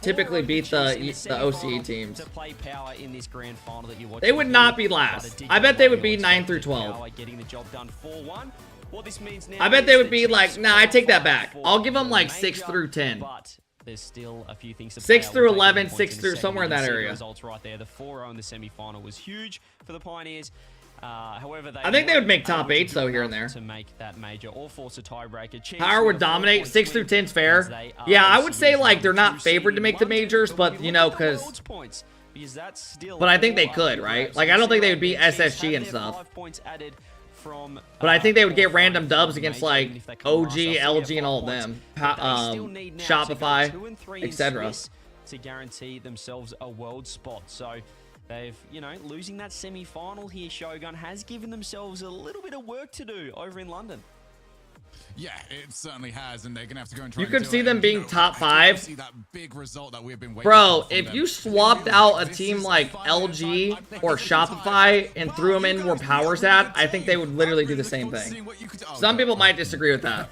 typically beat the OCE teams. To play Power in this grand final that you watch. They would not be last. I bet they would be 9 through 12. Getting the job done 4-1. What this means now I bet they is would that be Chiefs like, nah, will I take that qualify back. for I'll give them the like major, 6 through 10. But there's still a few things to 6 play out. through We'll take 11, the points 6 in a through second. somewhere in You that can see the area. Results right there. The 4-0 in the semi-final was huge for the Pioneers. However, I think they would make top 8s though here and there. To make that major or force a tiebreaker. Chiefs Power would with a 4 dominate. point 6 through win 10's fair. as they are Yeah, I would say OCE's like they're not number 2 favored to seed make in the London, majors, we but look you at know, the because Worlds points, because that's still But I think they all could, up right? for Like, I grabs. don't think they You would beat can see SSG have and their stuff. 5 points added from, But I think they would get all random 5 dubs from against major, like even if they come last, OG, they'll still get LG, and all of 5 them. points. But they still need now to go Shopify, 2 and 3 in etc. Swiss to guarantee themselves a world spot. So they've, you know, losing that semi-final here, Shogun, has given themselves a little bit of work to do over in London. Yeah, it certainly has, and they're gonna have to go and try. You and could do see it. them And, being you know, top I 5. see that big result that we've been waiting Bro, for from if them. you swapped out a This team is like the final LG time I or think it's Shopify time. and threw them in where Power's at, I think they would literally do the same thing. Some people might disagree with that.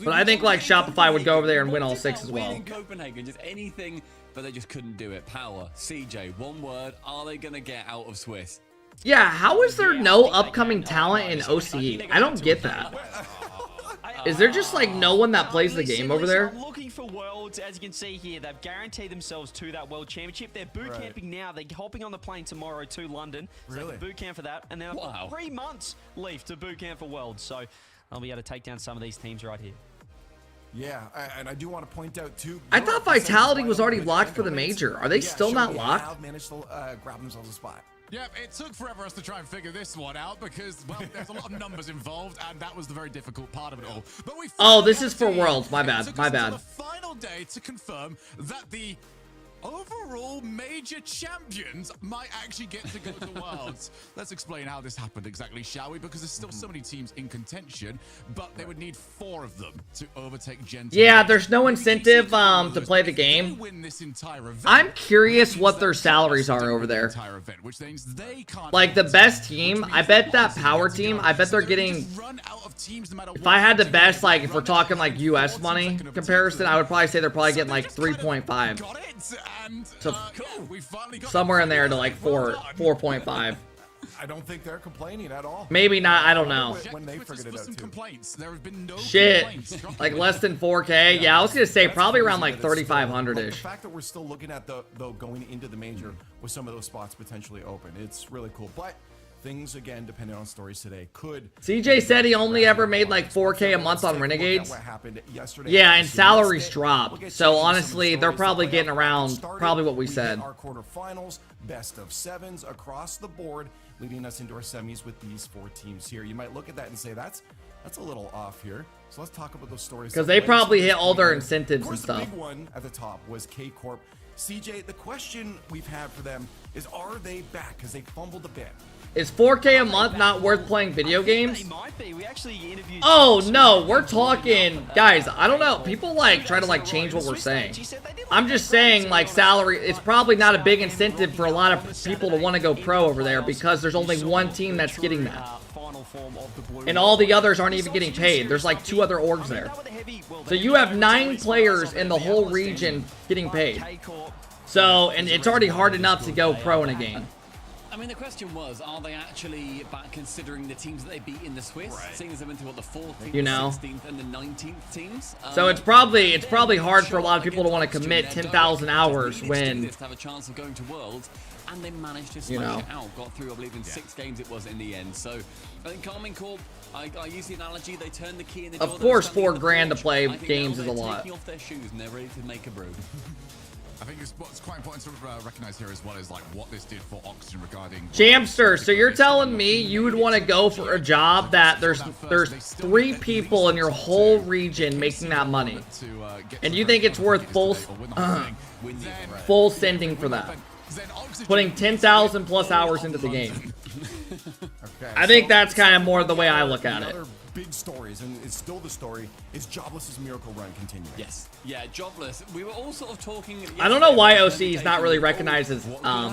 But I think like Shopify would go over there and win all 6 as well. In Copenhagen, just anything, but they just couldn't do it. Power, CJ, one word, are they gonna get out of Swiss? Yeah, how is there no upcoming talent in OCE? I don't get that. Is there just like no one that plays the game over there? I'm looking for Worlds, as you can see here. They've guaranteed themselves to that World Championship. They're boot camping now. They're hopping on the plane tomorrow to London. So they can boot camp for that, and then they've got 3 months left to boot camp for Worlds. So they'll be able to take down some of these teams right here. Yeah, and I do want to point out too. I thought Vitality was already locked for the major. Are they still not locked? Have managed to grab themselves a spot. Yep, it took forever us to try and figure this one out because, well, there's a lot of numbers involved, and that was the very difficult part of it all. But we Oh, this is for Worlds. My bad. It took My us until bad. the final day to confirm that the overall major champions might actually get to go to Worlds. Let's explain how this happened exactly, shall we? Because there's still so many teams in contention, but they would need 4 of them to overtake Gen 2. Yeah, there's no incentive to play the game. I'm curious what their salaries are over there. Like the best team, I bet that Power team, I bet they're getting, if I had to best, like if we're talking like US money comparison, I would probably say they're probably getting like 3.5. So somewhere in there to like 4.5. I don't think they're complaining at all. Maybe not, I don't know. When they figured it out too. There have been no Shit, complaints. like less than 4K. Yeah, I was gonna say probably around like 3,500-ish. The fact that we're still looking at though going into the major with some of those spots potentially open, it's really cool. But things again, depending on stories today, could. CJ said he only ever made like 4K a month on Renegades. What happened yesterday? Yeah, and salaries drop. So honestly, they're probably getting around probably what we said. Our quarterfinals, best of 7s across the board, leading us into our semis with these 4 teams here. You might look at that and say that's a little off here. So let's talk about those stories. Because they probably hit all their incentives and The stuff. big one at the top was KCorp. CJ, the question we've had for them is, are they back? Because they fumbled a bit. Is 4K a month not worth playing video games? They might be. We actually interviewed. Oh no, we're talking, guys, I don't know. People like try to like change what we're saying. I'm just saying like salary, it's probably not a big incentive for a lot of people to want to go pro over there because there's only one team that's getting that. And all the others aren't even getting paid. There's like 2 other orgs there. So you have 9 players in the whole region getting paid. So, and it's already hard enough to go pro in a game. I mean, the question was, are they actually back considering the teams that they beat in the Swiss, seeing as they went through what, the 14th, you know, 16th, and the 19th teams? So it's probably hard for a lot of people to want to commit 10,000 hours when to have a chance of going to Worlds, and they managed to smash it out. Got through, I believe, in 6 games it was in the end. So I think KCorp, I use the analogy, they turned the key in the door. Of course, $4 grand to play games is a lot. Taking off their shoes and they're ready to make a brew. I think what's quite important to recognize here as well is like what this did for Oxygen regarding Jamster. So you're telling me you would want to go for a job that there's 3 people in your whole region making that money, and you think it's worth full sending for that, putting 10,000 plus hours into the game? I think that's kind of more the way I look at it. Big stories, and it's still the story, is Jobless's miracle run continuing. Yes. Yeah, Jobless. We were all sort of talking... I don't know why OC is not really recognized as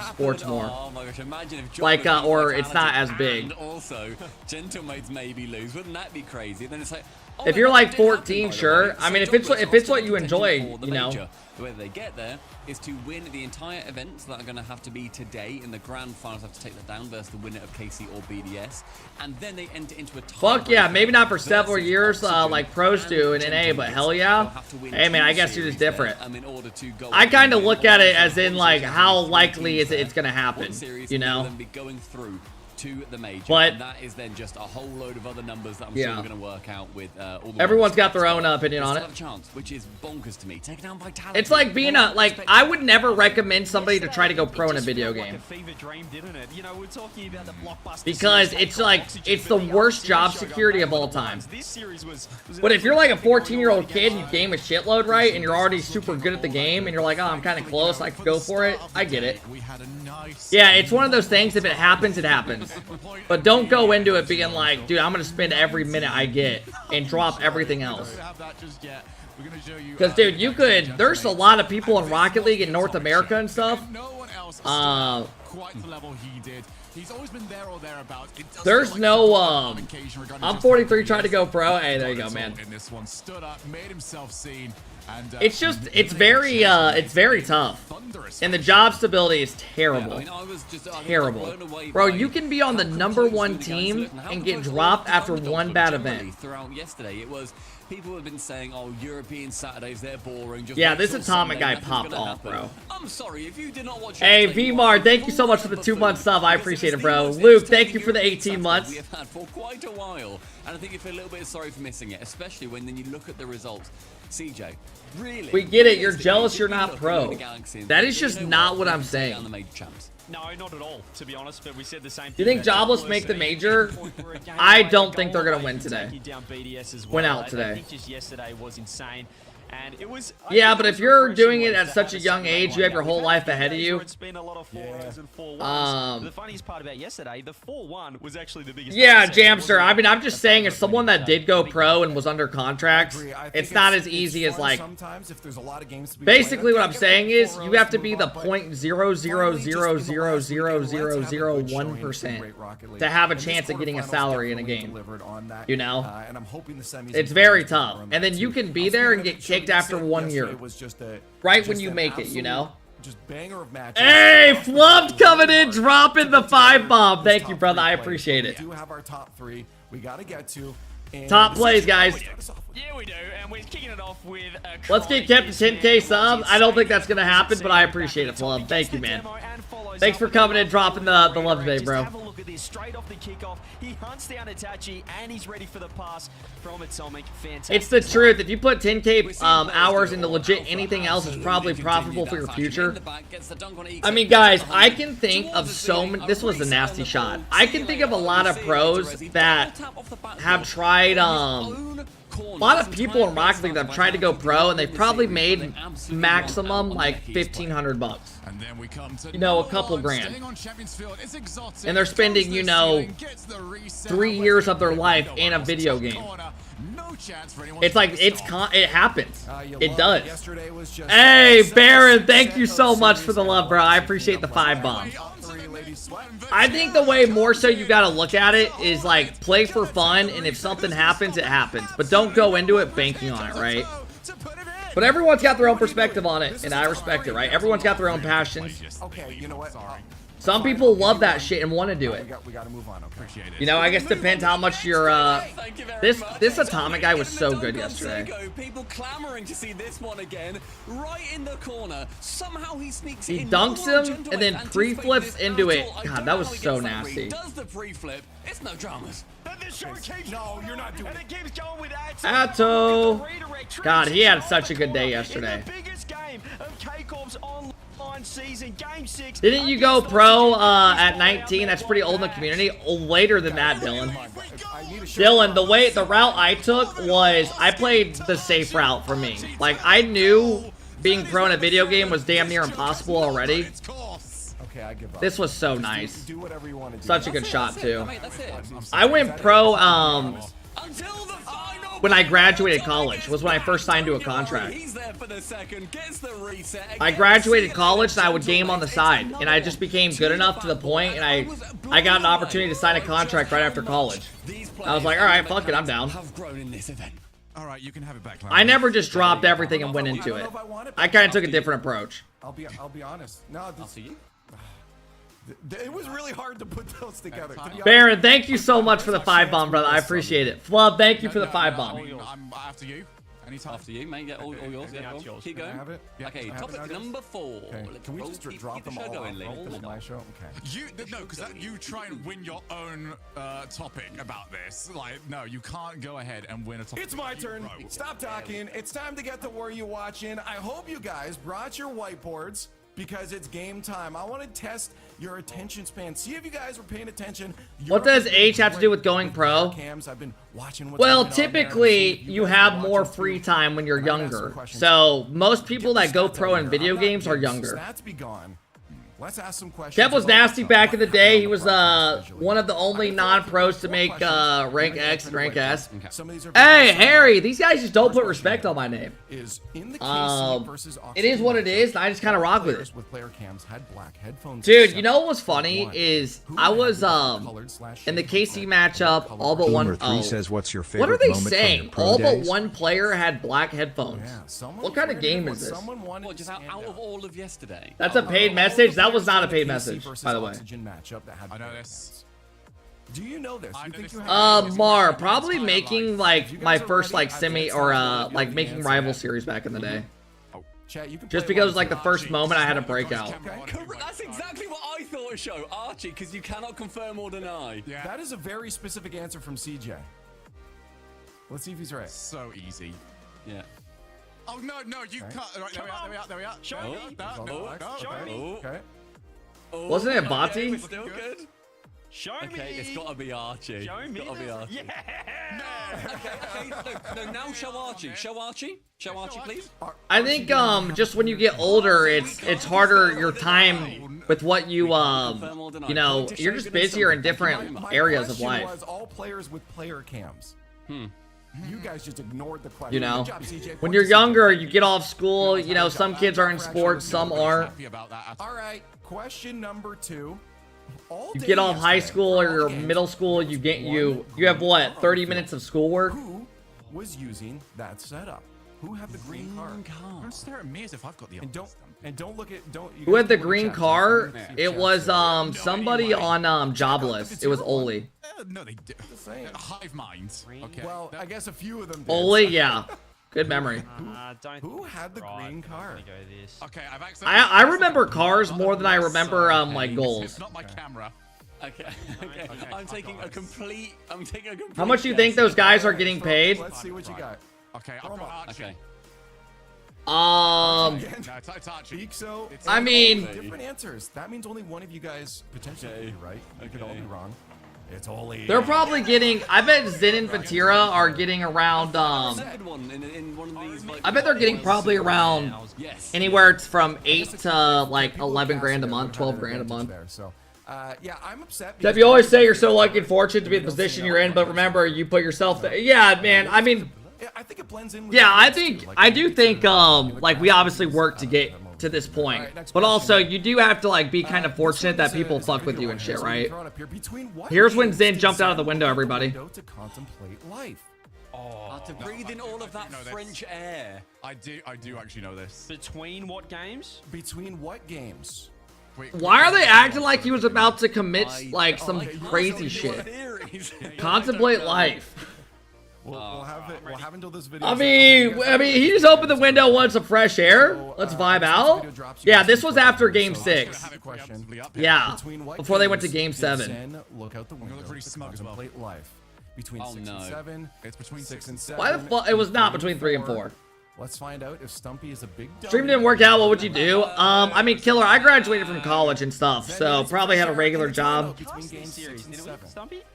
sports more. Oh my gosh, imagine if like, or it's not as big. And also, Gentlemates maybe lose. Wouldn't that be crazy? Then it's like... Oh, if you're like 14, sure. I mean, if it's what you enjoy, you know. The way they get there is to win the entire events that are going to have to be today in the grand finals. Have to take that down versus the winner of KC or BDS, and then they enter into a fuck yeah, maybe not for several years like pros do in NA, but hell yeah. Hey man, I guess you're just different. I kind of look at it as in like how likely is it's going to happen, you know. To the major, but and that is then just a whole load of other numbers that I'm sure we're going to work out with all the everyone's got their own opinion on it. A chance, which is bonkers to me. Take down Vitality. It's like being a I would never recommend somebody to try to go pro in a video game, because it's like it's the worst job security of all time. But if you're like a 14-year-old kid and you game a shitload right and you're already super good at the game and you're like, oh, I'm kind of close, I could go for it, I get it. Yeah, it's one of those things, if it happens, it happens. But don't go into it being like, dude, I'm going to spend every minute I get and drop everything else. Because, dude, you could... There's a lot of people in Rocket League in North America and stuff. There's no, I'm 43 trying to go pro. Hey, there you go, man. It's just, it's very tough. And the job stability is terrible. Terrible. Bro, you can be on the #1 team and get dropped after one bad event. Throughout yesterday, it was... People have been saying, oh, European Saturdays, they're boring. Just yeah, this Atomic guy popped off, bro. I'm sorry, if you did not watch... Hey, VMar, thank you so much for the 2-month sub. I appreciate it, bro. Luke, thank you for the 18 months. We have had for quite a while. And I think you feel a little bit sorry for missing it, especially when then you look at the results. CJ, really? We get it. You're jealous you're not pro. That is just not what I'm saying. No, not at all, to be honest, but we said the same thing. Do you think Jobless make the major? I don't think they're going to win today. Went out today. I think just yesterday was insane. And it was, yeah, but if you're doing it at such a young age, you have your whole life ahead of you. It's been a lot of 4-0s and 4-1s. The funniest part about yesterday, the 4-1 was actually the biggest. Yeah, Jamster. I mean, I'm just saying, as someone that did go pro and was under contracts, it's not as easy as like. Basically, what I'm saying is, you have to be the 0.000000001% to have a chance at getting a salary in a game. You know, it's very tough, and then you can be there and get kicked after 1 year, right when you make it, you know. Hey, Flubbed coming in, dropping the 5 bomb. Thank you, brother. I appreciate it. We do have our top 3 we got to get to. Top plays, guys. Yeah, we do, and we're kicking it off with let's get kept to 10K sub. I don't think that's gonna happen, but I appreciate it, Flub. Thank you, man. Thanks for coming and dropping the love today, bro. Have a look at this straight off the kickoff. He hunts down Itachi and he's ready for the pass from Atomic. Fantastic. It's the truth. If you put 10K hours into legit anything else, it's probably profitable for your future. I mean, guys, I can think of so many. This was a nasty shot. I can think of a lot of pros that have tried. A lot of people in Rocket League that have tried to go pro, and they've probably made maximum like $1,500. You know, a couple grand. And they're spending, you know, 3 years of their life in a video game. It's like, it happens. It does. Hey, Baron, thank you so much for the love, bro. I appreciate the 5 bombs. I think the way more so you gotta look at it is like, play for fun, and if something happens, it happens. But don't go into it banking on it, right? But everyone's got their own perspective on it, and I respect it, right? Everyone's got their own passions. Okay, you know what? Some people love that shit and want to do it. We got to move on. Okay. Appreciate it. You know, I guess depends how much you're. Thank you very much. This Atomic guy was And so the good Dunk yesterday. Sego, people clamoring to see this one again, right in the corner. Somehow he sneaks He in. dunks No one him gentle and then anticipate pre-flips this into at it. all. I God, don't that know was how he so gets that free. nasty. Does the pre-flip? It's no dramas. And the shot keeps No, you're not doing and it. it keeps going with Atto. Redirect. God, he had such a In good day the yesterday. biggest game of KCorp's online season, Game 6. Didn't you go pro at 19? That's pretty old in the community. Oh, later than that, Dylan. Dylan, the route I took was I played the safe route for me. Like, I knew being pro in a video game was damn near impossible already. Okay, I give up. This was so nice. Do whatever you want to do. Such a good shot too. Mate, that's it. I went pro Until the final. when I graduated college. Was when I first signed to a contract. He's there for the second. Gets the reset. I graduated college and I would game on the side, and I just became good enough to the point, and I got an opportunity to sign a contract right after college. I was like, all right, fuck it, I'm down. Have grown in this event. All right, you can have it back. I never just dropped everything and went into it. I kind of took a different approach. I'll be honest. No, this, After you. it was really hard to put those together. To be honest. Baron, thank you so much for the 5-bomb, brother. I appreciate it. Flub, thank you for the 5-bomb. I'm after you. Anytime. After you, mate. Yeah, all yours. Yeah, go on. Keep Can I going. have it? Okay, I have it topic now, guys? number 4. Okay. Let's Can we roll, just keep drop the them show all going, off? Lee. This is my show. Okay. No, because you try and win your own topic about this. Like, no, you can't go ahead and win a topic. It's my turn. Bro. Stop talking. It's time to get to where you watching. I hope you guys brought your whiteboards because it's game time. I want to test your attention span. See if you guys were paying attention. What does age have to do with going pro? Cams, I've been watching what's Well, going on there. typically, See, you guys have are more watching free too. time when you're And I've asked some younger. questions. So, most people Get that the go stats pro out in here. video I'm not games are getting some younger. Stats be gone. Let's ask some questions. Kev was about nasty stuff. back in the day. He was Visually. one of the only I feel non-pros to like make questions. rank We're gonna X go and rank through S. Some of these are Hey, very Harry, these guys just don't First put question respect here on my name. is in the KC versus It is what it is, and I just kind of rock with it. players with player cams had black headphones. Dude, except you know what was funny one. is Who I had was the colored/shaded in the KC red matchup, color all but one. Boomer 3 Oh, says, what's your what favorite are they moment from saying? your pro All but days? one player had black headphones. Yeah, someone What kind of wanted game what is this? someone wanted What, to just out stand of all of yesterday? That's a paid message. That was not a paid message, by the way. I know this. Do you know this? I You know think this. you have Mar, probably making like you my guys are first ready, like I've semi got or some like good making answer. rival series back in the day. Chat, you can Just play because it along was like the with first Archie. moment I had a breakout. That's exactly what I thought, show Archie, because you cannot confirm or deny. Yeah. That is a very specific answer from CJ. Let's see if he's right. So easy. Yeah. Oh, no, you can't. Right, there we are. Show No, me. no. Show me. Okay. Oh, Wasn't it okay, Bati? we're still good. Show me. Okay, it's got to be Archie. Show me. It's got to be Archie. Yeah. Okay, no, now show Archie. Show Archie. Show Archie, please. I think just when you get older, it's harder your time with what you know, you're just busier in different My areas of question life. was all players with player cams. You guys just ignored the question. You know, Good job, CJ. when Point you're to CJ. younger, you get off school. You know, some kids are in sports, some aren't. Happy about that at all. All right, question number 2. All You day get off high yesterday, school or all your games, middle school, you have what, 30 minutes of schoolwork? Who was using that setup? Who had the green car? Don't stare at me as if I've got the And answer. don't look at you Who guys had the can look at green chat. car? See if It chat was said somebody on Jobless. It was Oli. No, they did. saying. Hive mind. Okay. Well, I guess a few of them did. Oli, yeah. Good memory. Don't Who had the green car? I'm gonna go this. Okay, I've actually. I remember cars more than I remember like It's goals. not my camera. Okay. I'm taking a complete. How much do you think those guys are getting paid? Let's see what you got. Okay, I've got Archie. Okay. No, it's Archie. So I mean, different answers. That means only one of you guys potentially could be right. You could all be wrong. It's Oli. they're probably getting. I bet Zen and Vatira are getting around. Second one in one of these. Like, I bet they're getting probably around Yes. anywhere from 8 to like 11 grand a month, 12 grand a month. There, so, yeah, I'm upset. Deb, you always say you're so lucky and fortunate to be in the position you're in, but remember, you put yourself there. Yeah, man. I mean, Yeah, I think it blends in. With yeah, the I others, think too. Like, I do think like we obviously work to get to this point, Alright, next but question. also you do have to like be kind of This fortunate one that is a- people is a fuck with bigger you one and here. shit, So we're right? throwing up here. Between what Here's when games Zen did jumped out of the Zen window, open everybody. window to contemplate life? To breathe in all of that know this. French air. I do actually know this. Between what games? Between what games? Why are they acting like he was about to commit like some crazy shit? Contemplate life. We'll have until this video. I mean, he just opened the window, wants some fresh air. Let's vibe out. Yeah, this was after Game 6. Yeah, before they went to Game 7. Look out the window. Contemplate life. Between 6 and 7. It's between 6 and 7. Why the fuck? It was not between 3 and 4. Let's find out if Stumpy is a big Stream didn't work out. What would you do? I mean, Killer, I graduated from college and stuff, so probably had a regular job.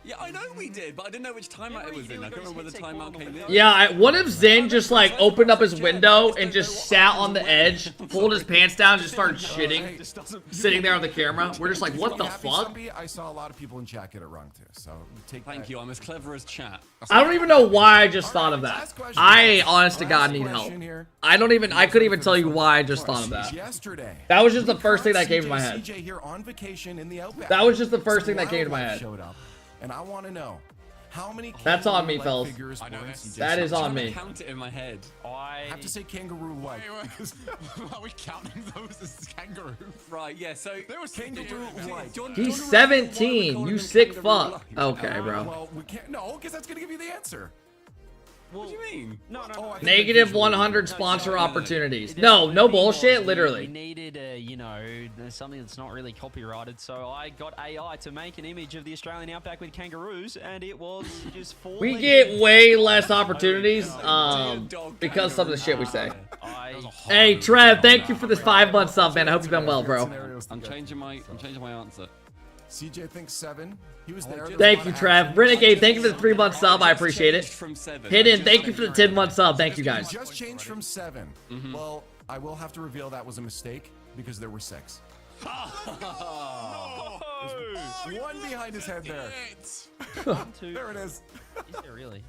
Yeah, I know we did, but I didn't know which timeout it was in. I can't remember when the timeout came in. Yeah, what if Zen just like opened up his window and just sat on the edge, pulled his pants down, and just started shitting, sitting there on the camera? We're just like, what the fuck? I saw a lot of people in chat get it wrong too, so Thank you, I'm as clever as chat. I don't even know why I just thought of that. I, honest to God, need help. I couldn't even tell you why I just thought of that. That was just the first thing that came to my head. That was just the first thing that came to my head. And I want to know how many. That's on me, fellas. That is on me. I count it in my head. I have to say kangaroo like. Are we counting those as kangaroo? Right, yeah, so there was kangaroo like. He's 17, you sick fuck. Okay, bro. Well, we can't. No, because that's gonna give you the answer. What do you mean? No. Negative 100 sponsor opportunities. No bullshit, literally. We needed, something that's not really copyrighted, so I got AI to make an image of the Australian outback with kangaroos, and it was just falling. We get way less opportunities, because of the shit we say. Hey, Trev, thank you for this 5-month sub, man. I hope you've been well, bro. I'm changing my answer. CJ thinks 7. He was there. Thank you, Trev. Renegade, thank you for the 3-month sub. I appreciate it. Hidden, thank you for the 10-month sub. Thank you, guys. Just changed from 7. Well, I will have to revel that was a mistake because there were 6. One behind his head there. There it is. Is there really?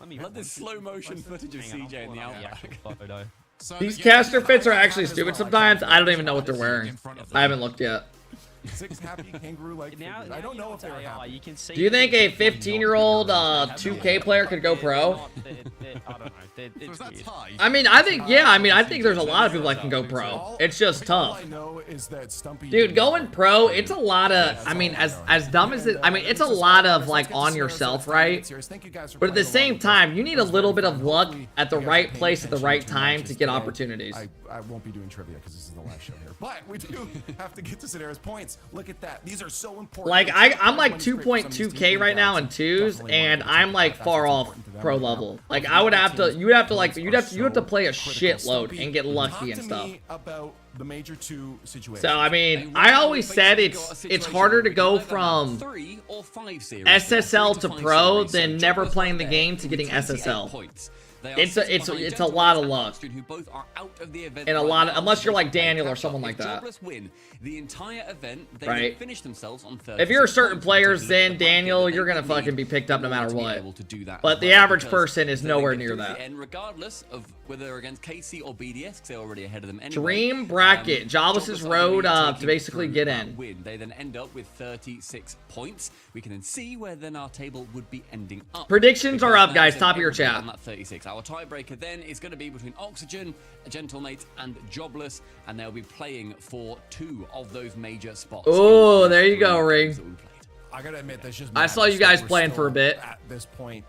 Let this slow motion footage of CJ in the outback. These caster fits are actually stupid sometimes. I don't even know what they're wearing. I haven't looked yet. 6 happy kangaroo-like figures. I don't know if they're happy. Do you think a 15-year-old 2K player could go pro? I mean, I think there's a lot of people that can go pro. It's just tough. Dude, going pro, it's a lot of, I mean, as dumb as it, I mean, it's a lot of, like, on yourself, right? But at the same time, you need a little bit of luck at the right place at the right time to get opportunities. I won't be doing trivia because this is the live show here. But we do have to get to Sidera's points. Look at that. These are so important. Like, I'm like 2.2K right now in 2s, and I'm like far off pro level. Like, I would have to, you have to play a shitload and get lucky and stuff. About the major 2 situation. So I mean, I always said it's harder to go from SSL to pro than never playing the game to getting SSL. It's a lot of luck, and a lot of, unless you're like Daniel or someone like that. The entire event, they right? finish themselves on if you're certain players, then Daniel, you're gonna fucking be picked up no matter what. But the average person is nowhere near that. And regardless of whether they're against KC or BDS, because they're already ahead of them anyway. Dream bracket, Jobless's road to basically get in. They then end up with 36 points. We can then see where then our table would be ending up. Predictions are up, guys. Top of your chat. On that 36. Our tiebreaker then is going to be between Oxygen, Gentlemate, and Jobless, and they'll be playing for 2 of those major spots. Oh, there you go, Ring. I gotta admit, that's just. I saw you guys playing for a bit at this point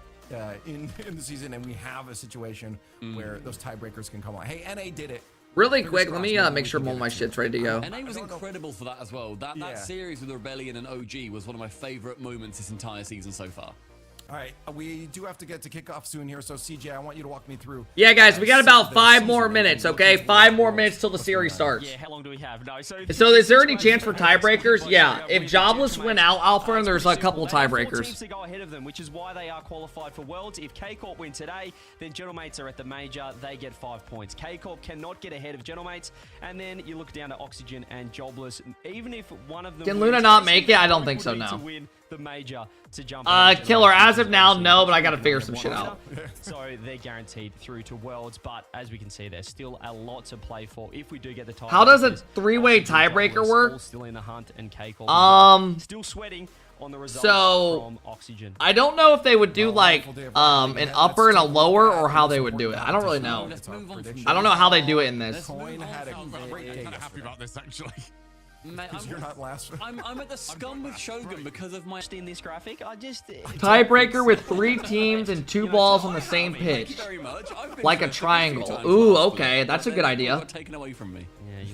in the season, and we have a situation where those tiebreakers can come on. Hey, NA did it. Really quick, let me make sure all my shit's ready to go. NA was incredible for that as well. That series with Rebellion and OG was one of my favorite moments this entire season so far. All right, we do have to get to kickoff soon here, so CJ, I want you to walk me through. Yeah, guys, we got about 5 more minutes, okay? 5 more minutes till the series starts. Yeah, how long do we have? No, so is there any chance for tiebreakers? Yeah, if Jobless win out, Alpha, and there's a couple of tiebreakers. Teams to go ahead of them, which is why they are qualified for Worlds. If KCorp win today, then Gentlemates are at the major. They get 5 points. KCorp cannot get ahead of Gentlemates, and then you look down to Oxygen and Jobless. Even if one of them can Luna not make it? I don't think so, no. The major to jump Killer, as of now, no, but I gotta figure some shit out. So they're guaranteed through to Worlds, but as we can see, there's still a lot to play for if we do get the title. How does a 3-way tiebreaker work? Still in the hunt, and KCorp still sweating on the results from Oxygen. I don't know if they would do like an upper and a lower, or how they would do it. I don't really know. I don't know how they do it in this. I'm kind of happy about this actually. Mate, Because you're not last. I'm at the scum with Shogun because of my... In this graphic, I just... Tiebreaker with 3 teams and 2 balls on the same pitch. Very much. Like a triangle. Ooh, okay. That's a good idea. Got taken away from me.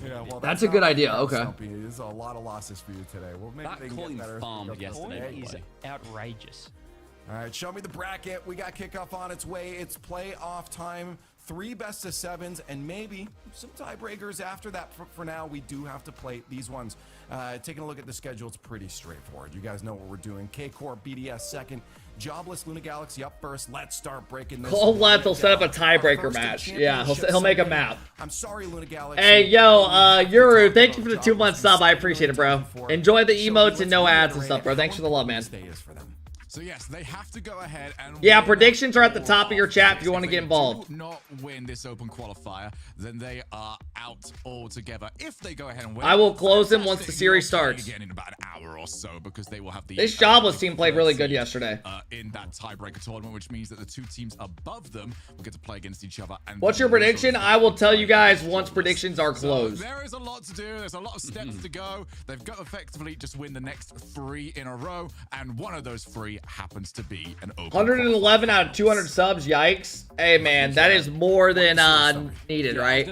Yeah, well, That's a good idea. Okay. There's a lot of losses for you today. Well, maybe That they can coin get better. farmed yesterday. Is outrageous. All right, show me the bracket. We got kickoff on its way. It's playoff time. 3 best of 7s and maybe some tiebreakers after that. For now, we do have to play these ones. Taking a look at the schedule, it's pretty straightforward. You guys know what we're doing. KCorp, BDS second. Jobless, Luna Galaxy up first. Let's start breaking this. Cold Left will set up a tiebreaker match. Yeah, he'll make a map. I'm sorry, Luna Galaxy. Hey, yo, Yuru, thank you for the 2-month sub. I appreciate it, bro. Enjoy the emotes and no ads and stuff, bro. Thanks for the love, man. So yes, they have to go ahead and... Yeah, predictions are at the top of your chat if you want to get involved. If they do not win this open qualifier, then they are out altogether. If they go ahead and win... I will close them once the series starts. Again in about an hour or so, because they will have the... This Jobless team played really good yesterday. In that tiebreaker tournament, which means that the 2 teams above them will get to play against each other. And what's your prediction? I will tell you guys once predictions are closed. So there is a lot to do. There's a lot of steps to go. They've got to effectively just win the next 3 in a row, and one of those 3 happens to be an open 111 out of 200 subs. Yikes. Hey, man, that is more than needed, right?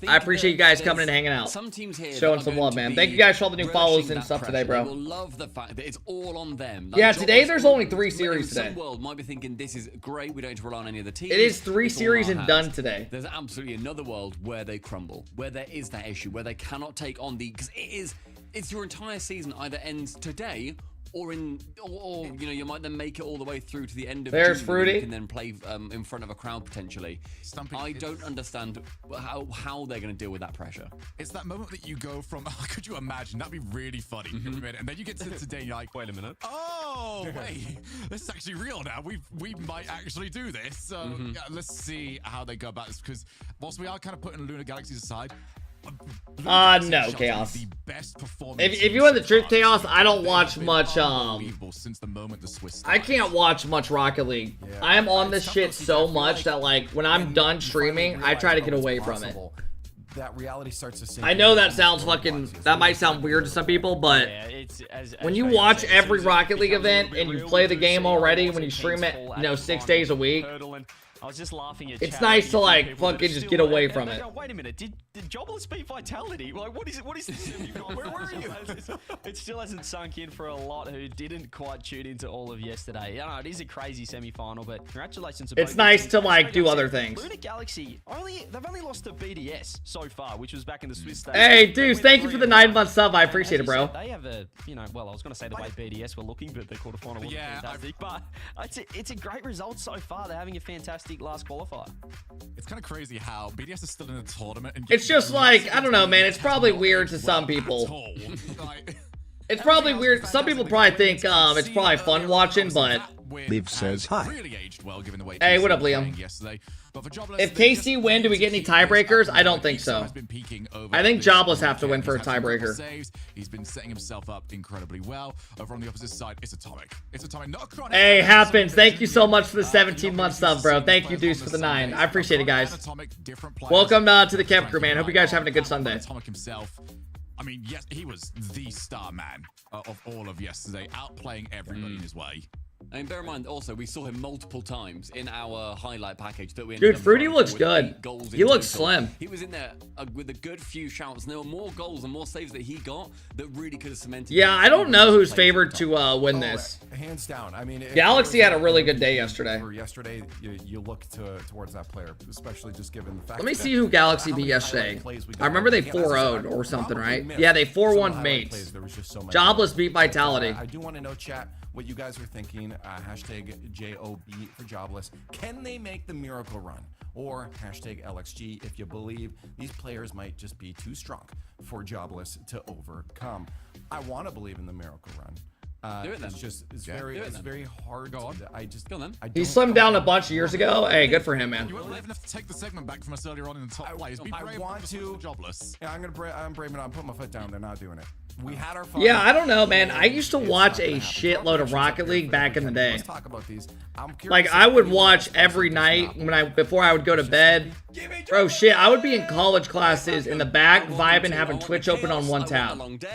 I appreciate you guys coming and hanging out. Some teams here showing some love, man. Thank you guys for all the new follows and stuff today, bro. They will love the fact that it's all on them. Yeah, today there's only 3 series today. Some world might be thinking this is great. We don't have to rely on any of the teams. It is 3 series and done today. There's absolutely another world where they crumble, where there is that issue, where they cannot take on the... Because it's your entire season either ends today or you know, you might then make it all the way through to the end of There's June, Fruity. you can then play in front of a crowd potentially. I don't understand how they're going to deal with that pressure. It's that moment that you go from, could you imagine? That'd be really funny. And then you get to today and you're like, wait a minute. Oh, wait, this is actually real now. We might actually do this. So yeah, let's see how they go about this, because whilst we are kind of putting Luna Galaxies aside, no, Chaos. If you want the truth, Chaos, I don't watch much, since the moment the Swiss I can't watch much Rocket League. I am on this shit so much that, like, when I'm done streaming, I try to get away from it. That reality starts to sink. I know that sounds fucking, that might sound weird to some people, but when you watch every Rocket League event and you play the game already, when you stream it, you know, 6 days a week, I was just laughing at it's nice to, like, fucking just get away from it. Wait a minute, did Jobless beat Vitality? Like, what is it? What is this? Where were you? It still hasn't sunk in for a lot who didn't quite tune into all of yesterday. Yeah, it is a crazy semi-final, but congratulations to both. It's nice to, like, do other things. Luna Galaxy, they've only lost to BDS so far, which was back in the Swiss stage. Hey, dudes, thank you for the 9-month sub. I appreciate it, bro. They have a, you know, well, I was going to say the way BDS were looking, but the quarterfinal was fantastic. But it's a great result so far. They're having a fantastic last qualifier. It's kind of crazy how BDS is still in the tournament. And it's just like, I don't know, man. It's probably weird to some people. It's probably weird. Some people probably think it's probably fun watching, but... Liv says hi. Hey, what up, Liam? If KC win, do we get any tiebreakers? I don't think so. I think Jobless have to win for a tiebreaker. He's been setting himself up incredibly well. Over on the opposite side, it's Atomic. It's Atomic, not Chronic. Hey, Happens. Thank you so much for the 17-month sub, bro. Thank you, Deuce, for the 9. I appreciate it, guys. Welcome to the Kev crew, man. Hope you guys are having a good Sunday. Atomic himself, I mean, yes, he was the star man of all of yesterday, outplaying everybody in his way. I mean, bear in mind, also, we saw him multiple times in our highlight package that we Dude, Fruity looks good. He looks slim. He was in there with a good few shouts, and there were more goals and more saves that he got that really could have cemented. Yeah, I don't know who's favored to win this. Hands down. I mean, Galaxy had a really good day yesterday. Yesterday, you look towards that player, especially just given the fact. Let me see who Galaxy beat yesterday. I remember they 4-0'd or something, right? Yeah, they 4-1 mates. Jobless beat Vitality. I do want to know, chat, what you guys are thinking. Hashtag JOB for Jobless. Can they make the miracle run? Or hashtag LXG if you believe these players might just be too strong for Jobless to overcome. I want to believe in the miracle run. Do it then. It's very hard. Go on. He slimmed down a bunch of years ago. Hey, good for him, man. You weren't brave enough to take the segment back from us earlier on in the top plays. I want to. Jobless. Yeah, I'm brave enough. I'm putting my foot down. They're not doing it. We had our fun. Yeah, I don't know, man. I used to watch a shitload of Rocket League back in the day. Let's talk about these. Like, I would watch every night before I would go to bed. Bro, shit, I would be in college classes in the back, vibing, having Twitch open on one tab. Like,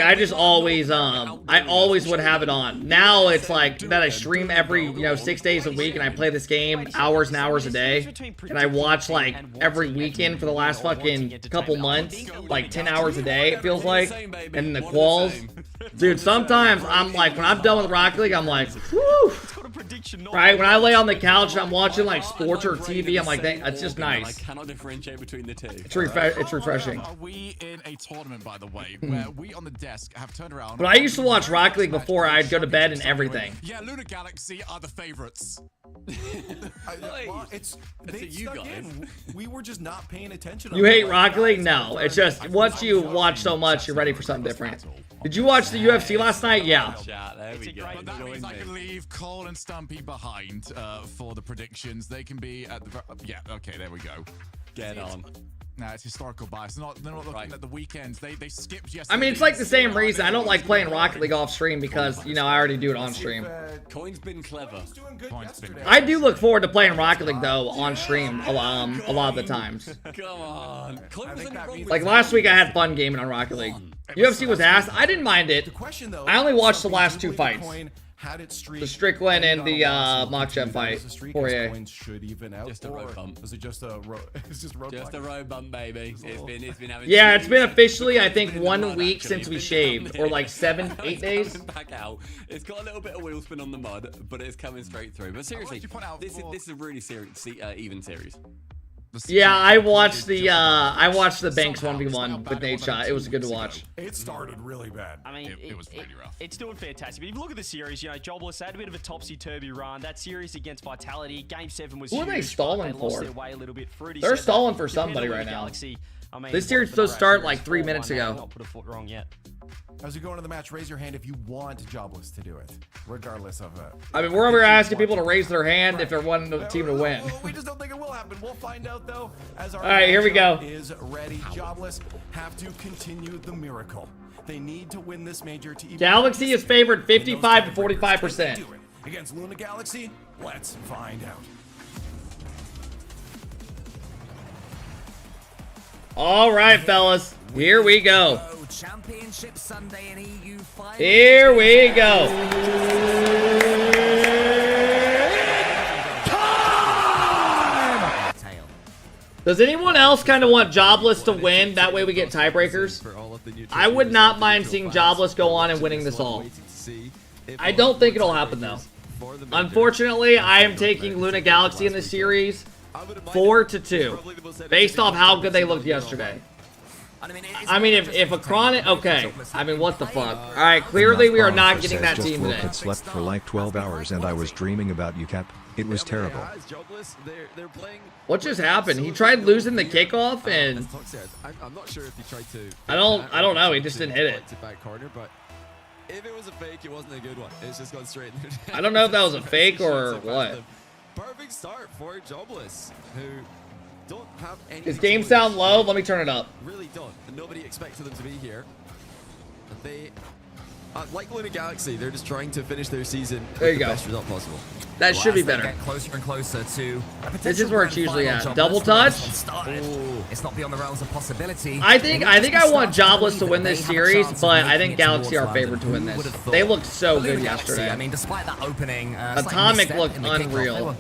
I just always, I always would have it on. Now it's like that I stream every, 6 days a week, and I play this game hours and hours a day. And I watch, like, every weekend for the last fucking couple months, like 10 hours a day, it feels like. And the quals. Dude, sometimes I'm like, when I'm done with Rocket League, I'm like, whew. Right, when I lay on the couch and I'm watching like sports or TV, I'm like, that's just nice. I cannot differentiate between the two. It's refreshing. Are we in a tournament, by the way, where we on the desk have turned around? But I used to watch Rocket League before I'd go to bed and everything. Yeah, Lunar Galaxy are the favorites. Well, they stuck in. We were just not paying attention. You hate Rocket League? No, it's just once you watch so much, you're ready for something different. Did you watch the UFC last night? Yeah. There we go. But that means I can leave Cole and Stumpy behind for the predictions. They can be at the... Yeah, okay, there we go. Get on. Nah, it's historical bias. They're not looking at the weekends. They skipped yesterday. I mean, it's like the same reason. I don't like playing Rocket League off stream because, I already do it on stream. Coin's been clever. I do look forward to playing Rocket League, though, on stream a lot of the times. Come on. Like, last week I had fun gaming on Rocket League. UFC was ass. I didn't mind it. I only watched the last two fights. The Strickland and the Makhachev fight. 4A. Just a road bump. Was it just a road? It's just road. Just a road bump, baby. It's been having. Yeah, it's been officially, I think, 1 week since we shaved, or like 7, 8 days. Back out. It's got a little bit of wheel spin on the mud, but it's coming straight through. But seriously, this is a really even series. Yeah, I watched the Banks 1v1 with Nate Shot. It was good to watch. It started really bad. I mean, it was really rough. It's doing fantastic. But if you look at the series, Jobless had a bit of a topsy-turvy run. That series against Vitality, Game 7 was huge. Who are they stalling They lost for? their way a little bit. Fruity They're said stalling that. for somebody right now. Galaxy, I mean, This series supposed to start like 3 minutes ago. Not put a foot wrong yet. As we go into the match, raise your hand if you want Jobless to do it, regardless of it. I mean, we're over here asking people to raise their hand if they're wanting the team to win. We just don't think it will happen. We'll find out though. As our all right, here we go. Is ready. Jobless have to continue the miracle. They need to win this major to even Galaxy is favored 55 to 45%. Against Luna Galaxy, let's find out. All right, fellas, here we go. Championship Sunday in EU final. Here we go. Does anyone else kind of want Jobless to win? That way we get tiebreakers. I would not mind seeing Jobless go on and winning this all. I don't think it'll happen though. Unfortunately, I am taking Luna Galaxy in the series 4-2, based off how good they looked yesterday. I mean, if a Chronic, okay. I mean, what the fuck? All right, clearly we are not getting that team today. I slept for like 12 hours and I was dreaming about you, Cap. It was terrible. What just happened? He tried losing the kickoff and I'm not sure if he tried to. I don't know. He just didn't hit it. Back corner, but if it was a fake, it wasn't a good one. It's just gone straight in there. I don't know if that was a fake or what. Perfect start for Jobless, who don't have any. Does game sound low? Let me turn it up. Really don't. And nobody expected them to be here. And they, like Luna Galaxy, they're just trying to finish their season with the best result possible. That should be better. Get closer and closer to this is where it's usually at. Double touch. It's not beyond the realms of possibility. I think I want Jobless to win this series, but I think Galaxy are favored to win this. They looked so good yesterday. I mean, despite that opening, Atomic looked unreal.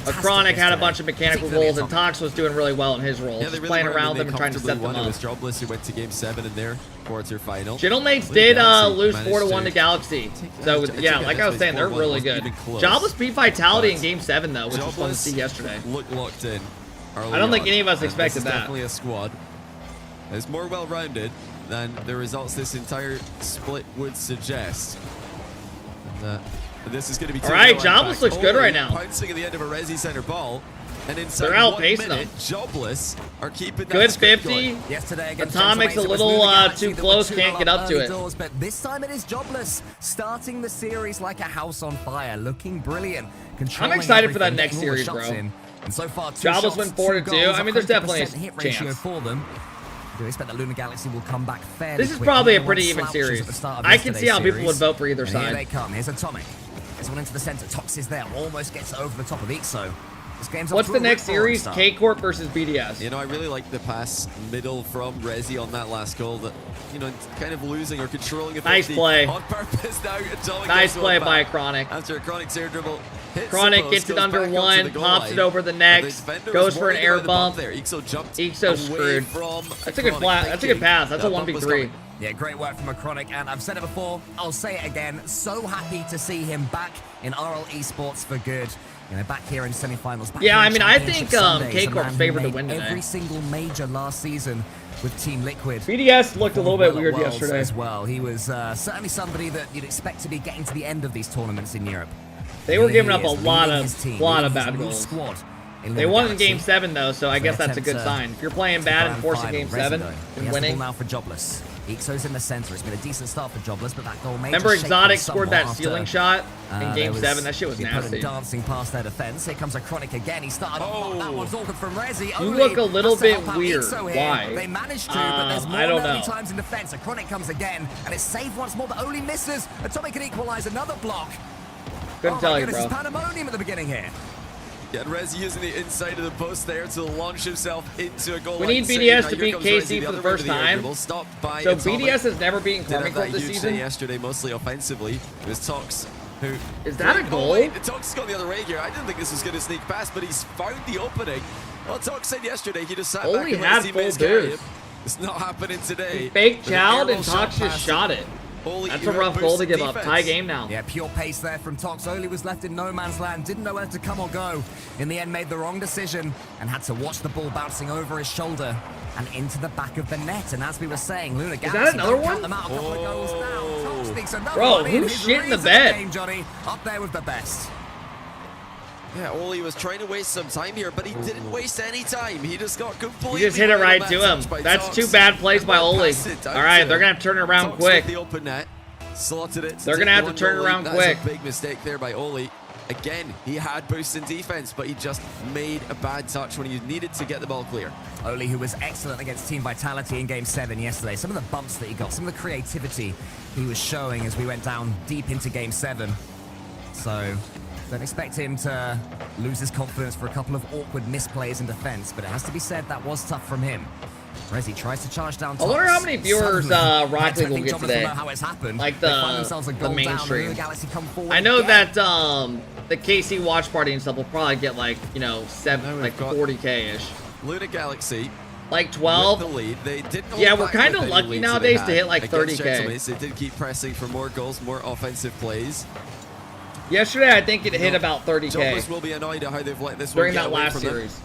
Chronic had a bunch of mechanical goals, and Tox was doing really well in his role. Yeah, just playing around them and trying to set them up. It was Jobless who went to Game 7 in their quarterfinal. Gentlemates did lose 4-1 to Galaxy. So, yeah, like I was saying, they're really good. Jobless beat Vitality in Game 7, though, which was fun to see yesterday. Look locked in. I don't think any of us expected that. Definitely a squad. It's more well-rounded than the results this entire split would suggest. And, this is going to be all right. Jobless looks good right now. Pouncing at the end of a Resi center ball, and inside they're outpacing them. Jobless are keeping good that 50. Yesterday Atomic's a little too close, can't get up to it. Doors, but this time it is Jobless starting the series like a house on fire, looking brilliant. I'm excited for that next series, bro. And so far, Jobless went 4-2. I mean, there's definitely a hit ratio chance for them. Do expect that Luna Galaxy will come back fairly This is quickly. probably a pretty even series. I can see how people would vote for either And side. here they come. Here's Atomic. Slides one into the center. Tox is there. Almost gets over the top of Ixo. This game's What's the next series? KCorp versus BDS. You know, I really like the pass middle from Rezi on that last goal. That, you know, kind of losing or controlling a 50 nice play. on purpose now. Nice play by Chronic. After Chronic's air dribble. Chronic gets it under one, pops it over the next, goes for an air bump. Ixo's screwed. That's a good flat. That's a good pass. That's a 1v3. Yeah, great work from a Chronic, and I've said it before, I'll say it again. So happy to see him back in RL Esports for good. You know, back here in semifinals. Yeah, I mean, I think KCorp's favored to win today. Every single major last season with Team Liquid. BDS looked a little bit weird yesterday as well. He was certainly somebody that you'd expect to be getting to the end of these tournaments in Europe. They were giving up a lot of bad goals. They won in Game 7 though, so I guess that's a good sign. If you're playing bad and forcing Game 7 and winning. Now for Jobless. Ixo's in the center. It's been a decent start for Jobless, but that goal may. Remember Exotic scored that ceiling shot in Game 7? That shit was nasty. Dancing past their defense. Here comes a Chronic again. He started off. That one's awkward from Rezi. You look a little bit weird. Why? They managed to, but there's more early times in defense. A Chronic comes again, and it's saved once more, but only misses. Atomic can equalize another block. Couldn't tell you, bro. It's pandemonium at the beginning here. Yeah, Rezi using the inside of the post there to launch himself into a goal. We need BDS to beat KC for the first time. So BDS has never beaten KCorp this season. Yesterday, mostly offensively, it was Tox who. Is that a goal? Tox has gone the other way here. I didn't think this was going to sneak past, but he's found the opening. Well, Tox said yesterday he just sat back and let his teammates carry him. It's not happening today. He fake chowed and Tox just shot it. That's a rough goal to give up. Tie game now. Yeah, pure pace there from Tox. Oli was left in no man's land, didn't know where to come or go. In the end, made the wrong decision and had to watch the ball bouncing over his shoulder and into the back of the net. And as we were saying, Luna Galaxy, is that another one? Bro, who's shit in the bed? Game, Johnny, up there with the best. Yeah, Oli was trying to waste some time here, but he didn't waste any time. He just got completely. He just hit it right to him. That's two bad plays by Oli. All right, they're gonna have to turn it around quick. The open net, slotted it. They're gonna have to turn it around quick. That's a big mistake there by Oli. Again, he had boost in defense, but he just made a bad touch when he needed to get the ball clear. Oli, who was excellent against Team Vitality in Game 7 yesterday. Some of the bumps that he got, some of the creativity he was showing as we went down deep into Game 7. So don't expect him to lose his confidence for a couple of awkward misplays in defense, but it has to be said that was tough from him. Rezi tries to charge down. I wonder how many viewers Rocket League will get today. Like the mainstream. I know that the KC watch party and stuff will probably get like, you know, 40K-ish. Luna Galaxy. Like 12. The lead. They didn't yeah, we're kind of lucky nowadays to hit like 30K. They did keep pressing for more goals, more offensive plays. Yesterday, I think it hit about 30K. Jobless will be annoyed at how they've let this during that last series.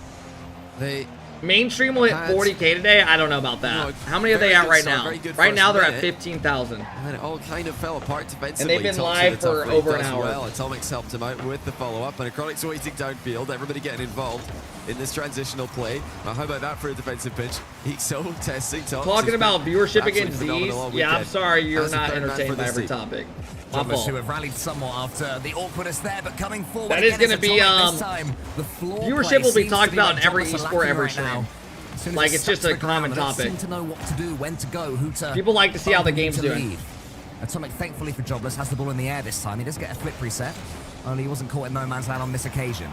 They mainstream will hit 40K today. I don't know about that. You know, how many are they at right now? Right now they're at 15,000. And then it all kind of fell apart defensively. And they've been live for over an hour. Well, Atomic's helped him out with the follow-up, and Chronic's waiting downfield. Everybody getting involved in this transitional play. Well, how about that for a defensive pitch? Ixo testing. Talking about viewership against Z's. Yeah, I'm sorry you're not entertained by every topic. Jobless, who have rallied somewhat after the awkwardness there, but coming forward. That is going to be viewership will be talked about in every esport, every stream. Like it's just a common topic. To know what to do, when to go, who to. People like to see how the game's doing. Atomic, thankfully for Jobless, has the ball in the air this time. He does get a flip reset. Only he wasn't caught in no man's land on this occasion.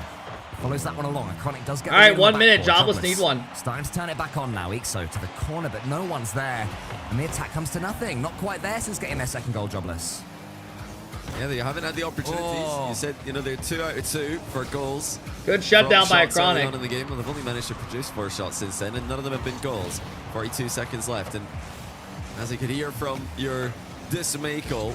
Follows that one along. Chronic does get. All right, 1 minute. Jobless need one. Starting to turn it back on now. Ixo to the corner, but no one's there, and the attack comes to nothing. Not quite there since getting their second goal. Jobless. Yeah, they haven't had the opportunities. You said, you know, they're 2 out of 2 for goals. Good shutdown by Chronic. In the game, well, they've only managed to produce 4 shots since then, and none of them have been goals. 42 seconds left, and as you could hear from your dismay, Cole,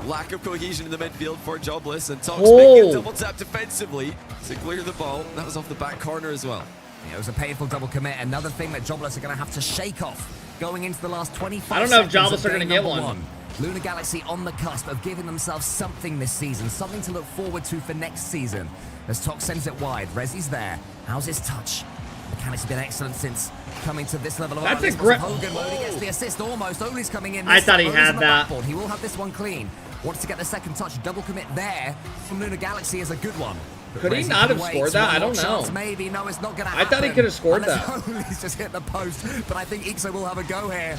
lack of cohesion in the midfield for Jobless, and Tox making a double tap defensively to clear the ball. That was off the back corner as well. Yeah, it was a painful double commit. Another thing that Jobless are going to have to shake off going into the last 25 I don't know if Jobless are going to get one. Luna Galaxy on the cusp of giving themselves something this season, something to look forward to for next season. As Tox sends it wide, Rezi's there. How's his touch? Mechanics have been excellent since coming to this level of. That's a grip. Hogan gets the assist almost. Oli's coming in. I thought he had that. He will have this one clean. Wants to get the second touch. Double commit there from Luna Galaxy is a good one. Could he not have scored that? I don't know. Maybe. No, it's not going to happen. I thought he could have scored that. He's just hit the post, but I think Ixo will have a go here.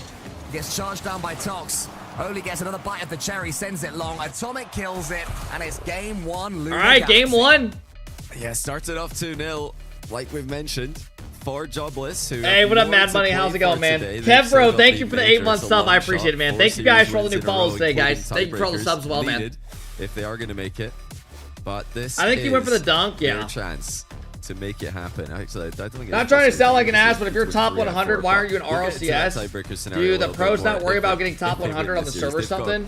Gets charged down by Tox. Oli gets another bite of the cherry, sends it long. Atomic kills it, and it's game 1. All right, game 1. Yeah, started off 2-0, like we've mentioned, for Jobless. Who hey, what up, Mad Money? How's it going, man? Kev, bro, thank you for the 8-month sub. I appreciate it, man. Thank you guys for all the new follows today, guys. Thank you for all the subs as well, man. If they are going to make it. But this I think he went for the dunk, yeah. Their chance to make it happen. Actually, I don't think not trying to sound like an ass, but if you're top 100, why aren't you in RLCS? Do the pros not worry about getting top 100 on the server or something?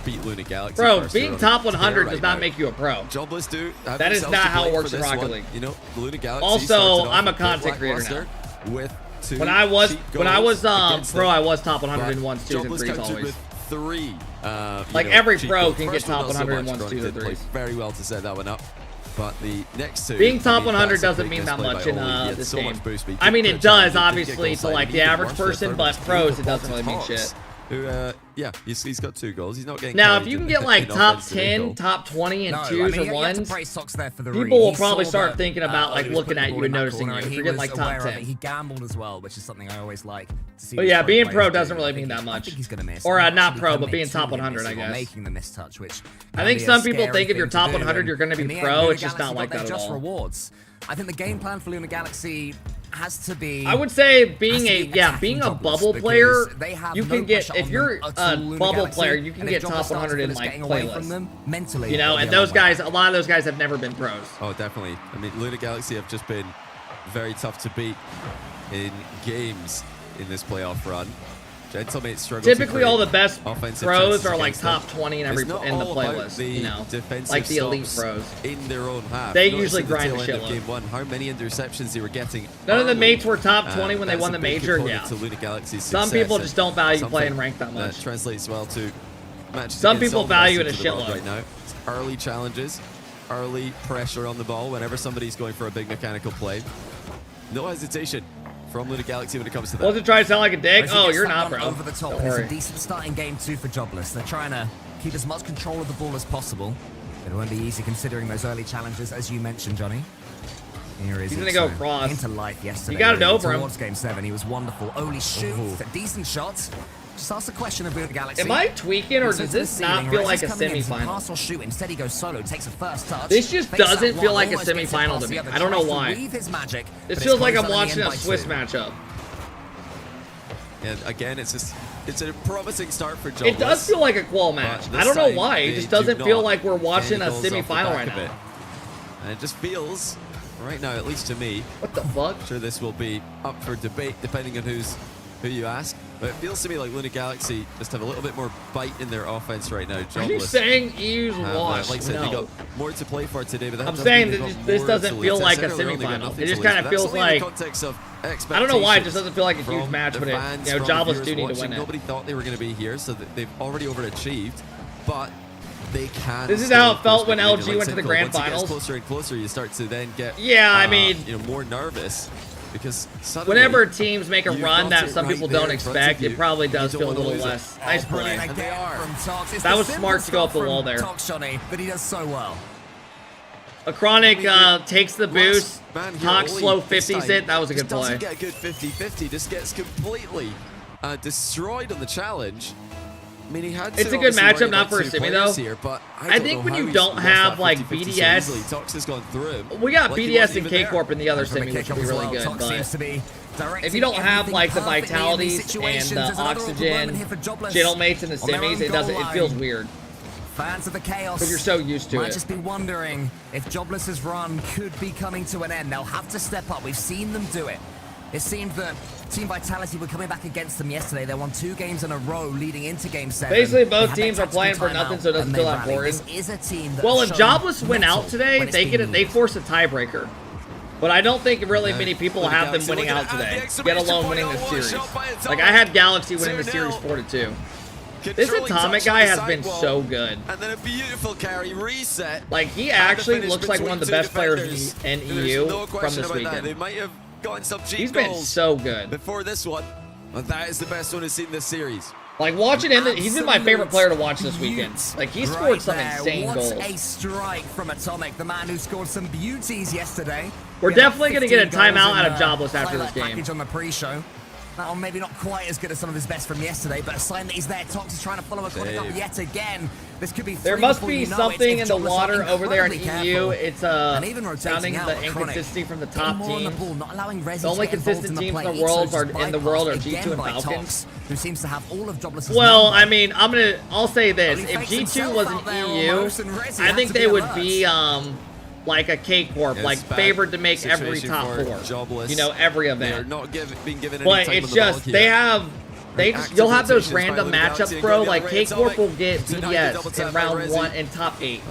Bro, being top 100 does not make you a pro. Jobless do. That is not how it works in Rocket League. You know, Luna Galaxy. Also, I'm a content creator now. When I was pro, I was top 100 in 1s, 2s, and 3s always. Like every pro can get top 100 in 1s, 2s, and 3s. Very well to set that one up. But the next two, being top 100 doesn't mean that much in this game. I mean, it does, obviously, to like the average person, but pros, it doesn't really mean shit. Yeah, he's got 2 goals. He's not getting. Now, if you can get like top 10, top 20, and 2s and 1s, people will probably start thinking about like looking at you and noticing you. If you're getting like top 10. He gambled as well, which is something I always like to see. But yeah, being pro doesn't really mean that much. I think he's gonna miss. Or not pro, but being top 100, I guess. Making the mistouch, which I think some people think if you're top 100, you're gonna be pro. It's just not like that at all. Rewards. I think the game plan for Luna Galaxy has to be. I would say being a bubble player, you can get, if you're a bubble player, you can get top 100 in like playlists. Mentally, you know, and those guys, a lot of those guys have never been pros. Oh, definitely. I mean, Luna Galaxy have just been very tough to beat in games in this playoff run. Gentlemates struggle. Typically, all the best pros are like top 20 in the playlist. You know, like the elite pros in their own half. They usually grind a shitload. Game 1, how many interceptions they were getting? None of the mates were top 20 when they won the major. Yeah. Some people just don't value playing ranked that much. That translates well to matches. Some people value it a shitload right now. Early challenges, early pressure on the ball whenever somebody's going for a big mechanical play. No hesitation from Luna Galaxy when it comes to that. Wasn't trying to sound like a dick? Oh, you're not, bro. Over the top. It's a decent start in game 2 for Jobless. They're trying to keep as much control of the ball as possible. It won't be easy considering those early challenges, as you mentioned, Johnny. Here is He's gonna go cross. Into life yesterday. You got it over him. Towards game 7, he was wonderful. Oli shoots a decent shot. Just ask the question of Luna Galaxy. Am I tweaking, or does this not feel like a semifinal? Pass or shoot. Instead, he goes solo, takes a first touch. This just doesn't feel like a semifinal to me. I don't know why. This feels like I'm watching a Swiss matchup. And again, it's a promising start for Jobless. It does feel like a qual match. I don't know why. It just doesn't feel like we're watching a semifinal right now. And it just feels, right now, at least to me. What the fuck? I'm sure this will be up for debate depending on who you ask. But it feels to me like Luna Galaxy just have a little bit more bite in their offense right now. Jobless, are you saying EU's washed? Like I said, no. they got more to play for today. But I'm saying that this doesn't feel like a semifinal. It just kind of feels like, I don't know why, it just doesn't feel like a huge match, but Jobless do need to win it. Nobody thought they were going to be here, so they've already overachieved. But they can. This is how it felt when LG went to the grand finals. Closer and closer, you start to then get I mean, more nervous. Because whenever teams make a run that some people don't expect, it probably does feel a little less. Nice play. That was smart to go up the wall there. But he does so well. A Chronic takes the boost. Hawk slow 50s it. That was a good play. Doesn't get a good 50-50. Just gets completely destroyed on the challenge. I mean, he had to. It's a good matchup, not for a semi though. Here, but I think when you don't have like BDS, Tox has gone through. We got BDS and KCorp in the other semi, which would be really good. But if you don't have like the vitalities and the oxygen gentlemates in the semis, it feels weird. Fans of the chaos, because you're so used to it. Might just be wondering if Jobless's run could be coming to an end. They'll have to step up. We've seen them do it. It seemed that Team Vitality were coming back against them yesterday. They won 2 games in a row leading into Game 7. Basically, both teams are playing for nothing, so it doesn't feel that boring. Well, if Jobless win out today, they force a tiebreaker. But I don't think really many people have them winning out today, let alone winning the series. Like, I had Galaxy winning the series 4-2. This Atomic guy has been so good. And then a beautiful carry reset. Like, he actually looks like one of the best players in EU from this weekend. They might have gotten some cheap He's been so good before this one, but that is the best one I've seen this series. Like, watching him, he's been my favorite player to watch this weekend. Like, he scored some insane goals. What a strike from Atomic, the man who scored some beauties yesterday. We're definitely going to get a timeout out of Jobless after this game. On the pre-show. That one maybe not quite as good as some of his best from yesterday, but a sign that he's there. Tox is trying to follow a chronic up yet again. This could be there must be something in the water over there in EU. It's sounding the inconsistency from the top teams. The only consistent teams in the world are G2 and Falcons. Who seems to have all of Jobless. Well, I mean, I'll say this: if G2 was an EU, I think they would be like a KCorp, like favored to make every top 4. Jobless. You know, every event. They're not being given any But time it's on the just ball here. you'll have those random matchups, bro. Like KCorp will get BDS in round 1 and top 8,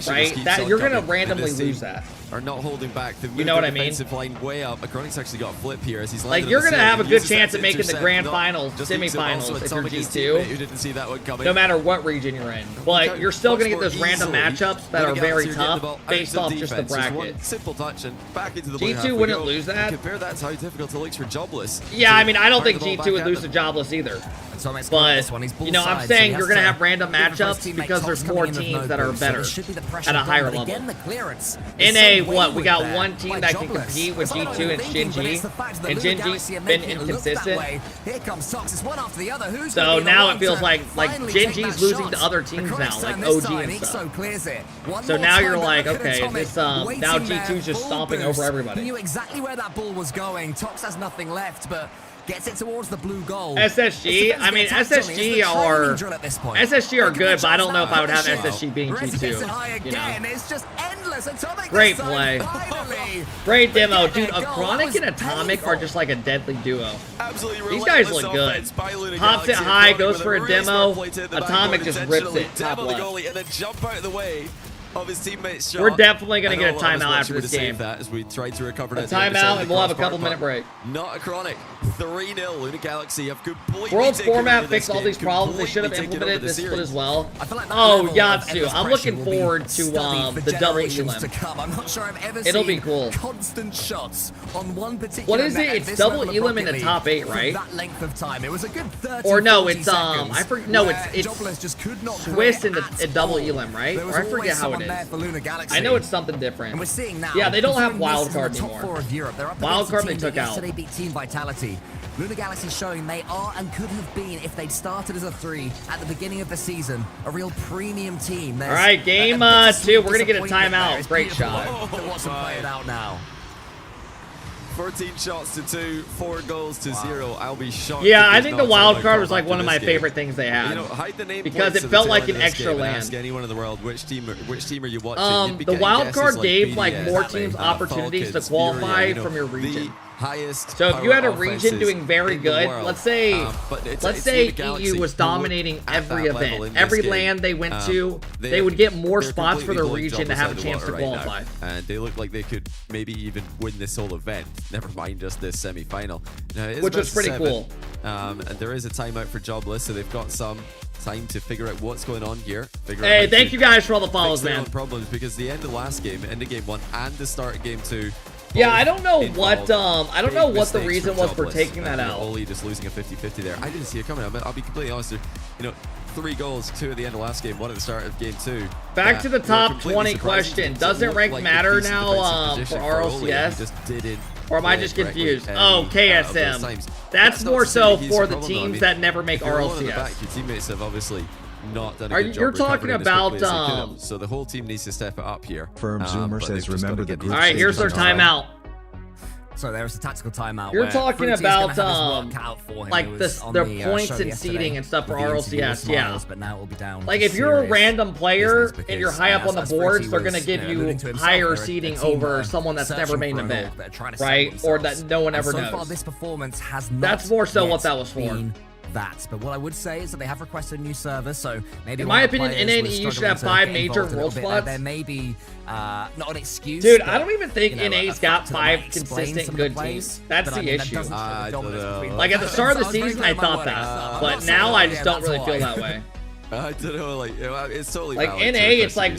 right? That you're gonna randomly lose that. Are not holding back. You know what I mean? Defensive line way up. Chronic's actually got a flip here as he's like you're gonna have a good chance at making the grand finals, semifinals if you're G2. Who didn't see that one coming. No matter what region you're in, but you're still gonna get those random matchups that are very tough based off just the bracket. Simple touch and back into the G2 wouldn't lose that. Compare that to how difficult it looks for Jobless. Yeah, I mean, I don't think G2 would lose to Jobless either. But, you know, I'm saying you're going to have random matchups because there's more teams that are better at a higher level. In a, what, we got one team that can compete with G2 and Shinji, and Shinji's been inconsistent. So now it feels like Shinji's losing to other teams now, like OG and stuff. So now you're like, okay, this now G2's just stomping over everybody. He knew exactly where that ball was going. Tox has nothing left, but gets it towards the blue goal. SSG, I mean, SSG are good, but I don't know if I would have SSG being G2. You know? It's just endless. Great play. Great demo. Dude, a Chronic and Atomic are just like a deadly duo. These guys look good. Pops it high, goes for a demo. Atomic just rips it top left. And then jump out of the way of his teammate's shot. We're definitely going to get a timeout after this game. That as we try to recover a timeout, and we'll have a couple-minute break. Not a Chronic. 3-0. Luna Galaxy have completely World format fixed all these problems. They should have implemented this split as well. Oh, Yatsu. I'm looking forward to the double elim. I'm not sure I've ever It'll be cool. Constant shots on one particular. What is it? It's double elim in the top 8, right? That length of time. It was a good 30. Or no, it's I forget. No, it's Swiss in double elim, right? Or I forget how it is. I know it's something different. And we're seeing now. Yeah, they don't have wildcard anymore. Wildcard they took out. Yesterday beat Team Vitality. Luna Galaxy showing they are and could have been, if they'd started as a 3 at the beginning of the season, a real premium team. All right, game 2. We're going to get a timeout. Great shot. Watch them play it out now. 14 shots to 2, 4 goals to 0. I'll be shocked. Yeah, I think the wild card was like one of my favorite things they had. You know, hide the name because it felt like an extra land. Ask anyone in the world which team are you watching. The wild card gave like more teams opportunities to qualify from your region. So if you had a region doing very good, let's say EU was dominating every event, every land they went to, they would get more spots for their region to have a chance to qualify. And they look like they could maybe even win this whole event, never mind just this semi-final. Which was pretty cool. And there is a timeout for Jobless, so they've got some time to figure out what's going on here. Hey, thank you guys for all the follows, man. Problems because the end of last game, end of game 1, and the start of game 2. Yeah, I don't know what the reason was for taking that out. Oli just losing a 50-50 there. I didn't see it coming. I'll be completely honest. You know, 3 goals, 2 at the end of last game, 1 at the start of game 2. Back to the top 20 question. Doesn't rank matter now for RLCS? Or am I just confused? Oh, KSM. That's more so for the teams that never make RLCS. Your teammates have obviously not done a good job. You're talking about so the whole team needs to step it up here. Firm Zoomer says remember the group. All right, here's their timeout. So there was a tactical timeout. You're talking about like their points and seeding and stuff for RLCS. Yeah. But now it will be down. Like if you're a random player and you're high up on the boards, they're gonna give you higher seeding over someone that's never made an event, right? Or that no one ever knows. So far, this performance has not. That's more so what that was for. But what I would say is that they have requested a new server, so maybe in my opinion, NA and EU should have 5 major world spots. There may be not an excuse. Dude, I don't even think NA's got 5 consistent good teams. That's the issue. Like at the start of the season, I thought that, but now I just don't really feel that way. I don't know, like it's totally like valid NA. to It's like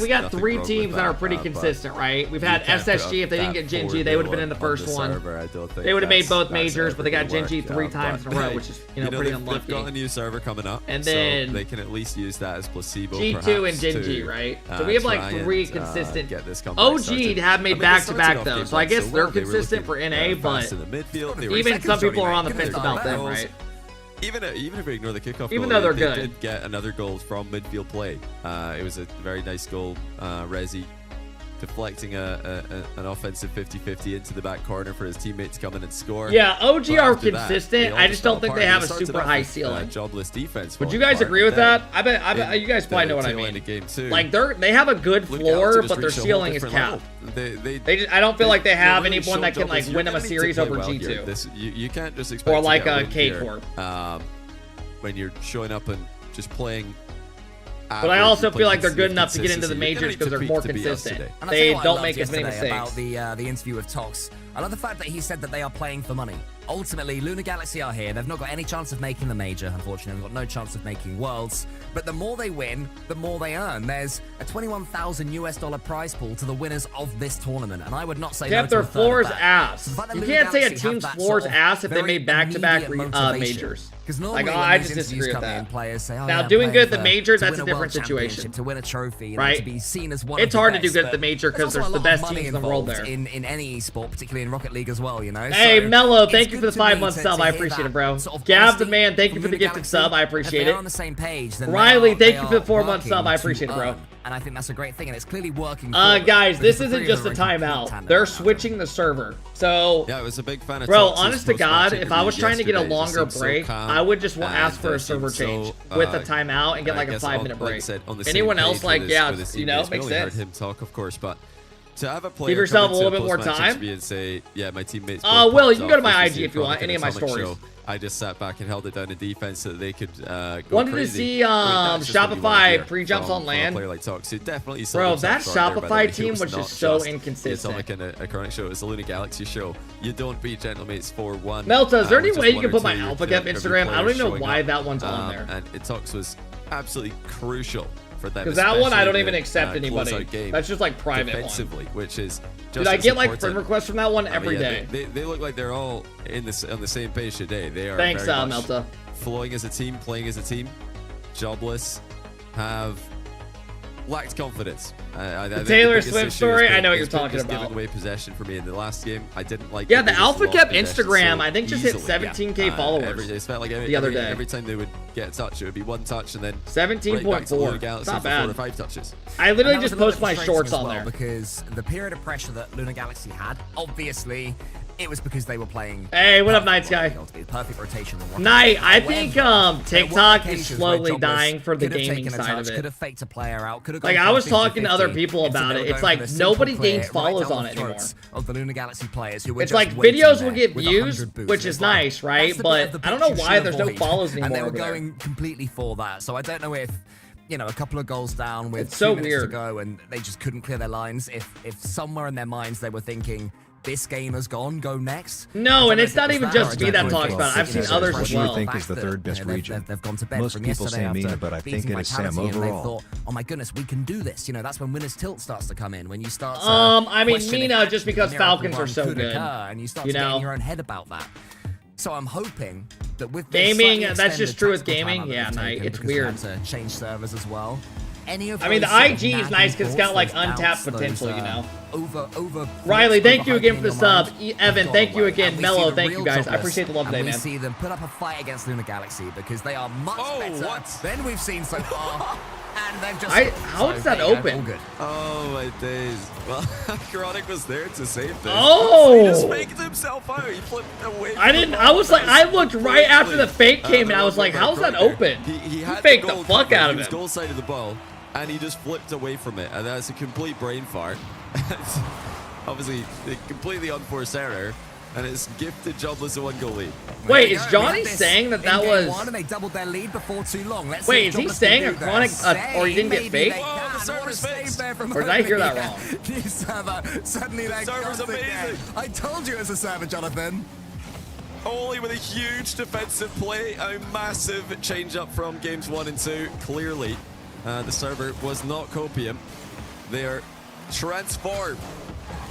we got nothing 3 wrong teams with that are pretty consistent, right? We've had SSG. If they didn't get Gen.G, they would have been in the first one. They would have made both majors, but they got Gen.G 3 times in a row, which is pretty unlucky. They've got a new server coming up, and then so they can at least use that as placebo. G2 and Gen.G, right? So we have like 3 consistent. OG have made back-to-back though, so I guess they're consistent for NA, but even some people are on the fence about them, right? Even if we ignore the kickoff even goal, though they're they good, did get another goal from midfield play. It was a very nice goal. Rezi deflecting an offensive 50-50 into the back corner for his teammate to come in and score. Yeah, OG are consistent. I just don't think they have a super high ceiling. Jobless defense. Would you guys agree with that? I bet you guys probably know what I mean. Like they have a good floor, but their ceiling is capped. I don't feel like they have anyone that can like win them a series over G2. You can't just expect or like a KCorp. When you're showing up and just playing. But I also feel like they're good enough to get into the majors because they're more consistent. They don't make as many mistakes. About the interview with Tox, I love the fact that he said that they are playing for money. Ultimately, Lunar Galaxy are here. They've not got any chance of making the major, unfortunately. They've got no chance of making Worlds. But the more they win, the more they earn. There's a $21,000 prize pool to the winners of this tournament, and I would not say no to their a third floor of is that. ass. So You can't say a team's floor is ass if they made back-to-back majors. Like, I just disagree with that. Players say, now, doing good at the majors, that's a different situation. To win a trophy, right? To be seen as one it's of the hard best, to do good at the major because there's the best teams in the world there. In any esport, particularly in Rocket League as well, you know. Hey, so Mello, thank you for the 5-month sub. I appreciate it, bro. Gab the man, thank you for the gifted sub. I appreciate it. On the same page, Riley, thank you for the 4-month sub. I appreciate it, bro. And I think that's a great thing, and it's clearly working. Guys, this isn't just a timeout. They're switching the server. So, yeah, I was a big fan of bro, honest to God, if I was trying to get a longer break, I would just ask for a server change with a timeout and get like a 5-minute break. Anyone else, like, yeah, you know, makes sense. Heard him talk, of course, but to have a player give yourself a little bit more time. And say, yeah, my teammates. Will, you can go to my IG if you want. Any of my stories. I just sat back and held it down in defense so that they could go Wanted crazy. to see Shopify pre-jumps on land. Player like Talk, so definitely bro, that Shopify team was just so inconsistent. It's not like a current show. It's a Lunar Galaxy show. You don't beat Gentlemates 4-1. Melta, is there any way you can put my Alpha Cap Instagram? I don't even know why that one's on there. And it Talks was absolutely crucial for them. Because that one I don't even accept anybody. That's just like private defensively, which is just dude, I get like friend requests from that one every day. They look like they're all on the same page today. They are thanks, very much Melta. Flowing as a team, playing as a team. Jobless have lacked confidence. The Taylor Swift story, I know what you're talking about. Giving away possession for me in the last game. I didn't like. Yeah, the Alpha kept Instagram. I think just hit 17K followers. Every day. It felt like the other day. Every time they would get a touch, it would be one touch and then 17.4. It's not bad. 4 or 5 touches. I literally just post my shorts on there because the period of pressure that Lunar Galaxy had, obviously. It was because they were playing. Hey, what up, Night Guy? Perfect rotation. Night, I think TikTok is slowly dying for the gaming side of it. Could have faked a player out. Like I was talking to other people about it. It's like nobody gains follows on it anymore. Of the Lunar Galaxy players who were it's like videos will get views, which is nice, right? But I don't know why there's no follows anymore. And they were going completely for that. So I don't know if. You know, a couple of goals down with it's so 2 minutes weird. to go, and they just couldn't clear their lines. If somewhere in their minds they were thinking. This game has gone. Go next. No, and it's not even just me that talks about it. I've seen others as well. What do you think is the third best region? They've gone to bed Most people say MENA, but I think it is Sam overall. Thought, oh my goodness, we can do this. You know, that's when winner's tilt starts to come in. When you start. I mean, MENA just because Falcons are so good. And you start to get in your own head about that. So I'm hoping that with gaming, that's just true with gaming. Yeah, Knight, it's weird. To change servers as well. I mean, the IG is nice because it's got like untapped potential, you know. Over. Riley, thank you again for the sub. Evan, thank you again. Mello, thank you guys. I appreciate the love today, man. We see them put up a fight against Lunar Galaxy because they are much better than we've seen so far. And they've just. How is that open? Oh my days. Well, Chronic was there to save this. Oh! He just faked himself out. He flipped away. I was like, I looked right after the fake came and I was like, how's that open? He faked the fuck out of it. He was goal side of the ball. And he just flipped away from it, and that's a complete brain fart. It's obviously a completely unforced error, and it's gifted Jobless a 1-goal lead. Wait, is Johnny saying that was? And they doubled their lead before too long. Wait, is he saying a chronic or he didn't get faked? Oh, the server's fixed. Or did I hear that wrong? New server, suddenly that server's amazing. I told you it was a server, Jonathan. Only with a huge defensive play, a massive change up from games 1 and 2. Clearly, the server was not copium. They are transformed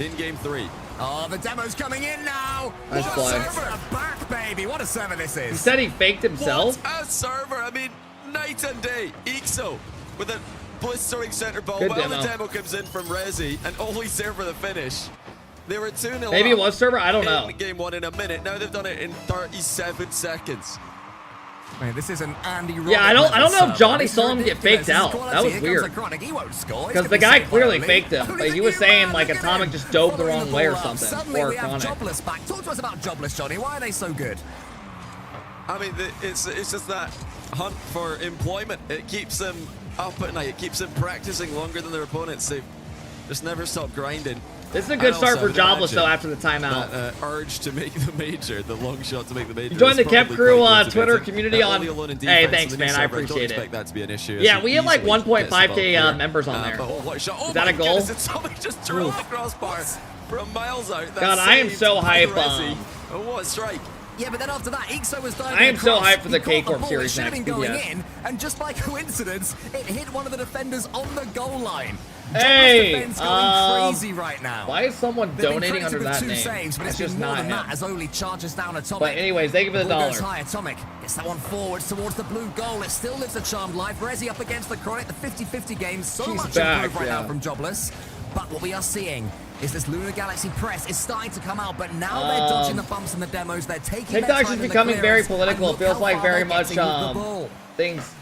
in game 3. Oh, the demo's coming in now. Nice what a play. server back, baby. What a server this is. He said he faked himself. What a server. I mean, night and day. Ixo with a blistering center ball. Good Well, demo. the demo comes in from Rezi and only serve for the finish. They were 2-0 Maybe it up was server. I don't know. in game 1 in a minute. Now they've done it in 37 seconds. Man, this is an Andy Yeah, I don't know if Johnny saw him get faked out. That was weird. Because the guy clearly faked him. But he was saying like Atomic just dove the wrong way or something. Suddenly Or we have Chronic. Jobless back. Talk to us about Jobless, Johnny. Why are they so good? I mean, it's just that hunt for employment. It keeps them up at night. It keeps them practicing longer than their opponents. They just never stop grinding. This is a good And start also, for I Jobless imagine though after the timeout. That urge to make the major, the long shot to make the major. You joined the is Kev probably Crew quite Twitter motivating. community on. Only alone in Hey, defense thanks in the new man, I server. appreciate Don't it. expect that to be an issue. Yeah, we have like Easily gets the ball 1.5k clear. members on there. But what a shot. Oh Is that my a goal? goodness, Atomic just drilled the crossbar from miles out. That's God, I am saved so by hype. Rezi. Oh, what a strike. Yeah, but then after that, Ixo was diving I am so across. hyped for the He caught KCorp ball, series it should have next, been going BDS. in, and just by coincidence, it hit one of the defenders on the goal line. Hey, Jobless defense going crazy right now. Why is someone They've been donating under credited with that 2 name? saves, but That's it's just been more not than that him. as Oli charges down Atomic. But anyways, thank you for the Ball goes $1. high, Atomic gets that one forwards towards the blue goal. It still lives a charmed life. Rezi up against the Chronic, the 50-50 game. So She's much back, improved right yeah. now from Jobless. But what we are seeing is this Lunar Galaxy press is starting to come out, but now they're dodging the bumps in the demos. They're taking their TikTok's time just in the becoming very clearance, political. and It feels look like how far very they're much getting with the ball. things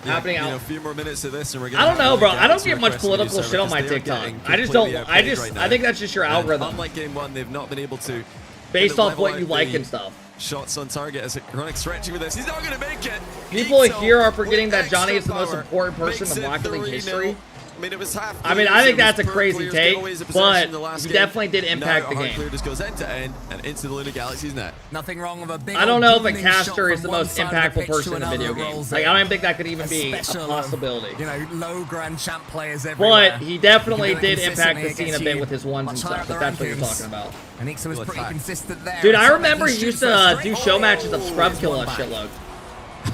happening You know, out. a few more minutes of this and we're I don't know, bro. I don't get much requests political from shit on my because they are TikTok. getting I just don't. completely I outplayed just. right I now. think that's just your And algorithm unlike game 1, they've not been able to based kind of off what level you out like the and stuff. shots on target as Chronic stretching with this. He's not going to make it. People Ixo here are forgetting with that Johnny is the extra most power important person makes in it Rocket League 3-0. history. I mean, it was half. I mean, I think that's a crazy take, but he definitely did impact the Hard game. Clear just goes end to end and into the Lunar Galaxy's net. Nothing wrong with a big I don't know if a booming shot caster is from the one most side of the impactful pitch person to in a another video game. rolls Like, in. I don't even think that could even be a Special, possibility. You know, low grand champ players everywhere. But he definitely You can do it did impact the consistently scene a against bit you with his ones and much higher stuff, up if the that's what you're rankings. talking about. And Ixo was pretty consistent there. Dude, I Atomic, remember he shoots used for a to straight- do show matches of Oh, scrub it's kill one a back. shitload.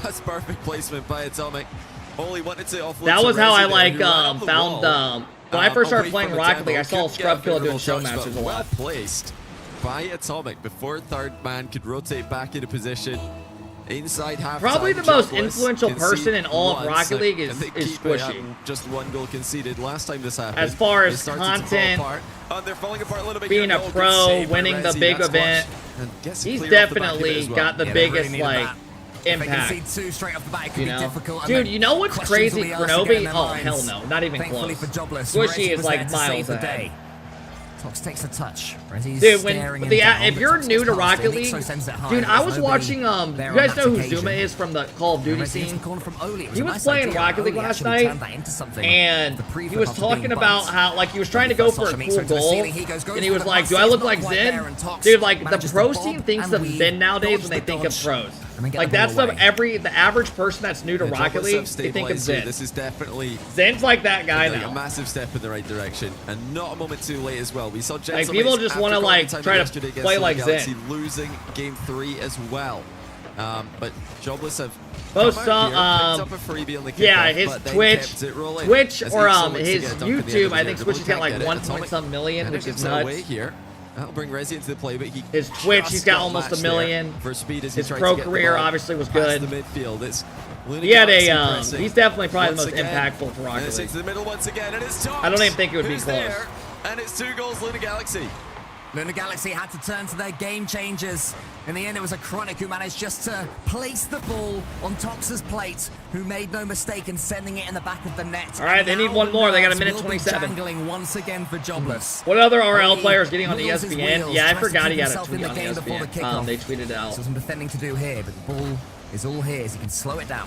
That's perfect placement by Atomic. Only wanted to offload That to was how Rezi I there, like who ran up the found wall. when I first started Away playing from the Rocket League, I tempo, saw couldn't scrub get kill doing favorable show touch, matches a but well lot. placed by Atomic before third man could rotate back into position. Inside half. Probably the most influential person in all of Rocket League is Squishy. Just one goal conceded last time this happened. As far They as started to fall content, apart. They're falling apart a little bit. being here. a Goal pro, saved by winning the Rezi, big that's clutch. event, And gets he's clear off the back of it definitely as well. got the Yeah, they really biggest needed like that. If they impact. concede 2 straight off the bat, it could You be know, difficult. And dude. then You know what's questions crazy? will be asked again in Grenobi? their Oh minds. hell no, not even Thankfully close. for Jobless, Squishy Rezi is was like there to miles save the ahead. day. Tox takes a touch. Rezi's Dude, staring when him down, if but you're Tox new gets to past Rocket him. League, Ixo sends it high. dude, I There's was nobody watching there you on guys that know who occasion. Zuma is from the Call of Duty Rezi hits scene? the corner from Oli. It He a was nice playing idea. Rocket League Oli last actually night, turned that into something. and The he preflip was after being talking about bumped. how like he was trying to go for a Ixo cool into the goal, ceiling. He goes and he was for the like, pass. "Do I It's look not like quite Zen?" there, and Tox Dude, like the manages pro to scene bob thinks and of weave, Zen nowadays dodges when they the think of dodge, pros. and then get Like the ball that's the away. the average person that's new to Rocket Jobless League, have they think of stabilized here. Zen. This is definitely Zen's like that guy like a now. massive step in the right direction, and not a moment too late as well. We saw Like, people just wanna, like, try to play like Zen. losing game 3 as well. But Jobless have Both come saw, out here, picked up a freebie on the yeah, kickoff, his but they Twitch, kept it rolling Twitch as or Ixo looks to his get a dunk at the end YouTube. of I the think dribble. Squishy's got like Can't get it. 1 Atomic point some million, which is heading nuts. away here. That'll bring Rezi into the play, but he His Twitch, just he's got got almost matched a million. there for speed as he His tried pro to get the career ball obviously was past good. the midfield. It's Lunar He had Galaxy a pressing he's definitely probably the once most again. impactful for And Rocket it's League. into the middle once again, and it's Tox. I don't even think it would be Who's close. there? And it's 2 goals, Lunar Galaxy. Lunar Galaxy had to turn to their game changers. In the end, it was a Chronic who managed just to place the ball on Tox's plate, who made no mistake in sending it in the back of the net. All right, And they need now one more. They got a the minute nerves will be 27. jangling once again for Jobless. What other RL Oli players getting on wiggles his ESPN? wheels, Yeah, I tries to forgot he keep had a himself in tweet the on game before the ESPN. kickoff. They tweeted it out. So some defending to do here, but the ball is all his. He can slow it down.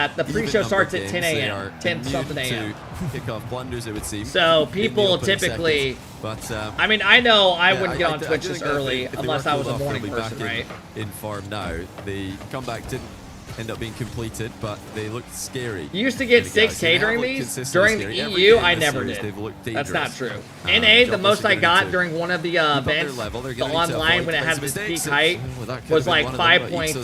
that the pre-show even starts number at 10 games, they a.m., are 10 something immune a.m. to kickoff blunders, it would seem. So in the people opening typically, seconds. But I mean, I know I yeah, wouldn't get on I Twitch do this think that early if they unless were I was a pulled off, morning they'll be person, back right? in form now. The comeback didn't end up being completed, but they looked scary. You used to get There we go. 6K So during they have these? looked During the consistently scary. EU, Every I game this never series, did. they've looked That's not dangerous. true. NA, the Jobless most are I gonna got need to during one of the keep up their events, level. They're the gonna need to online avoid when it had those this peak mistakes. height, Well, that could was have been like one of them, but 5 point, Ixos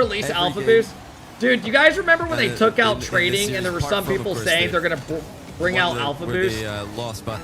release every Alpha game. Boost. Dude, you guys remember when they took out in this trading and series, there were apart some from, of people course, saying the they're going to bring one out that- Alpha where Boost? They lost, but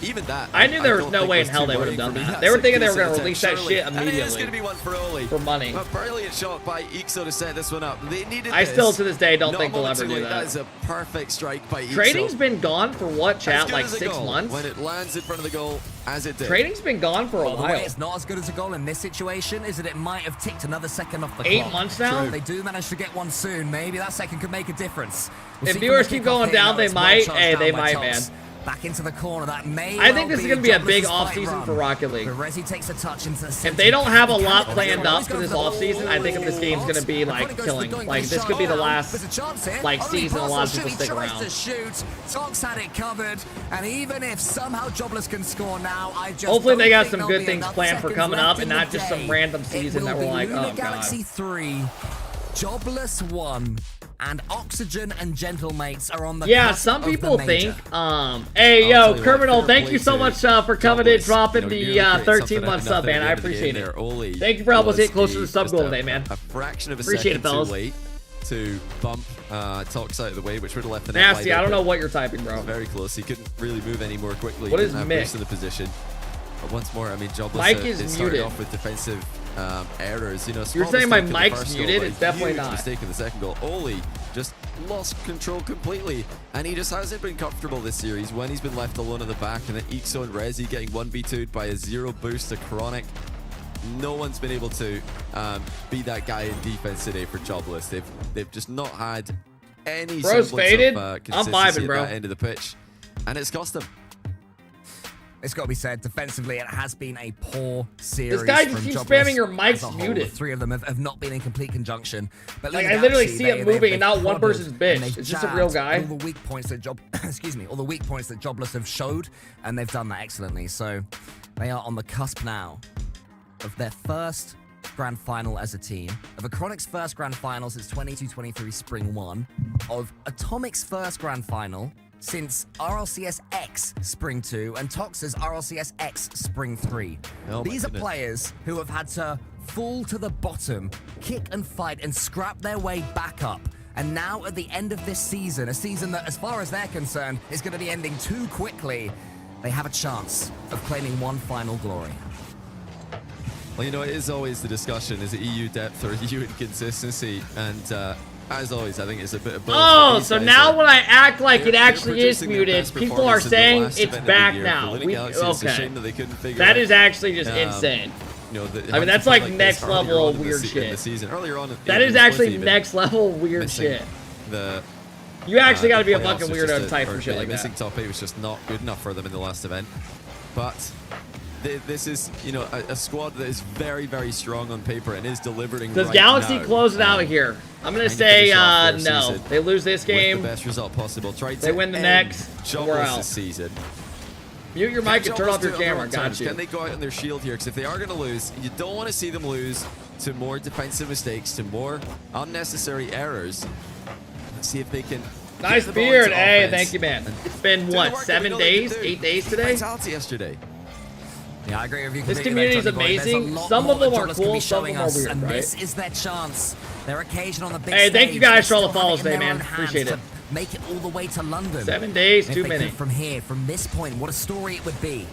even that, I knew there was don't no think way in was hell too they would have worrying done for me. that. They were thinking they were going to Decent release that attempt, shit surely. And it is immediately. going to be one for Oli. For money. A brilliant shot by Ixo to set this one up. They needed I this. still, to this day, don't Not think a they'll moment ever too do late. that. That is a perfect strike by Ixo. Trading's been gone for what, As chat? good Like as a 6 goal months? when it lands in front of the goal, as it did. Trading's been gone for a By the way, while. it's not as good as a goal in this situation, is that it might have ticked another second off the 8 clock. months now? If they do manage to get one soon, maybe that second could make a difference. We'll If see viewers from the keep kickoff going here, down, though, they it's well might. charged Hey, down they by might, Tops. man. Back into the corner. That may I think well this is be going to be a big Jobless's fight offseason run. for Rocket League. But Resi takes a touch into the center. If they don't have a He lot can't planned get up the for this ball. offseason, I think if this game's going to be like killing. Like this could be the last like season a lot of people stick around. To shoot. Tox had it covered, and even if somehow Jobless can score now, I just Hopefully they don't got think some there'll good be things enough planned for seconds coming left up and in the not just some day. random It season will that we're be like, Luna oh god. Galaxy 3, Jobless 1, and Oxygen and Gentlemates are on the Yeah, cusp some of the people major. think, hey, yo, I'll tell you what, Criminal, fair thank play you so to much for coming in, Jobless. dropping You know, the you really create 13-month something sub, man. I at the end of the appreciate game it. there. Oli Thank you for helping us was get closer to the sub just goal a- today, man. A fraction of a Appreciate second it, fellas. too late to bump Tox out of the way, which would have left the net Nasty, wide I don't know open. what you're typing, bro. Very close. He couldn't really move any more quickly. What He is didn't have Mick? boost in the position. But once more, I mean, Jobless Mike is started muted. off with defensive errors. You know, You're small saying my mistake in the mic's first goal, muted? but a It's definitely huge not. mistake in the second goal. Oli just lost control completely, and he just hasn't been comfortable this series when he's been left alone at the back. And then Ixo and Resi getting 1v2'd by a 0 boost to Chronic. No one's been able to be that guy in defense today for Jobless. They've just not had any Bro's semblance faded. of I'm consistency vibing, at bro. that end of the pitch, and it's cost them. It's got to be said, defensively, it has been a poor series. This guy just from keeps Jobless spamming your mics as a whole. muted. The three of them have not been in complete conjunction. But Like, Luna I literally Galaxy, see it moving and not one prodded person's bitch. and they've It's just a real jabbed guy. All the weak points that all the weak points that Jobless have showed, and they've done that excellently. So they are on the cusp now of their first grand final as a team, of Achronic's first grand final since 22-23 Spring 1, of Atomic's first grand final since RLCS X Spring 2 and Tox's RLCS X Spring 3. Oh my These are goodness. players who have had to fall to the bottom, kick and fight and scrap their way back up. And now at the end of this season, a season that as far as they're concerned is going to be ending too quickly, they have a chance of claiming one final glory. Well, you know, it is always the discussion, is it EU depth or EU inconsistency? And as always, I think it's a bit of both. Oh, These so guys now are- when I act like it they're actually is producing their muted, best people are performance in the saying last it's event of the back year. now. For Luna We, Galaxy, it's a okay. shame that they couldn't figure That out, is actually just um, insane. you know, I mean, that's like next earlier level on in the weird in shit. the season. Earlier on, That it is was actually even next level weird missing shit. The You actually got to be a playoffs fucking was just weirdo to type for shit like missing that. top 8 was just not good enough for them in the last event. But this is, you know, a squad that is very, very strong on paper and is delivering. Does right Galaxy now. close it out here? I'm gonna trying to say finish off their no. season They lose this with game. the best result possible. Tried They to win the end next. We're Jobless out. this season. Mute your mic and turn off your Jobless do it on their camera. own Got terms. you. Can they go out on their shield here? Because if they are going to lose, you don't want to see them lose to more defensive mistakes, to more unnecessary errors. Let's see if they can. Nice get the ball beard. into Hey, offense thank you, man. and It's been do the what, work that 7 we know they days, can do. 8 days today? Vitality yesterday. Yeah, I agree with you. This completely community is there, Johnny Boy. There's a amazing. lot Some more of them that are Jobless can cool, be some of showing them are us, weird, and right? this is their chance. Their occasion on the big Hey, thank you guys stage. for all the They still follows have it in today, their man. own hands Appreciate it. to make it all the way to London. 7 days, And too if they many. could from here, from this point, what a story it would be.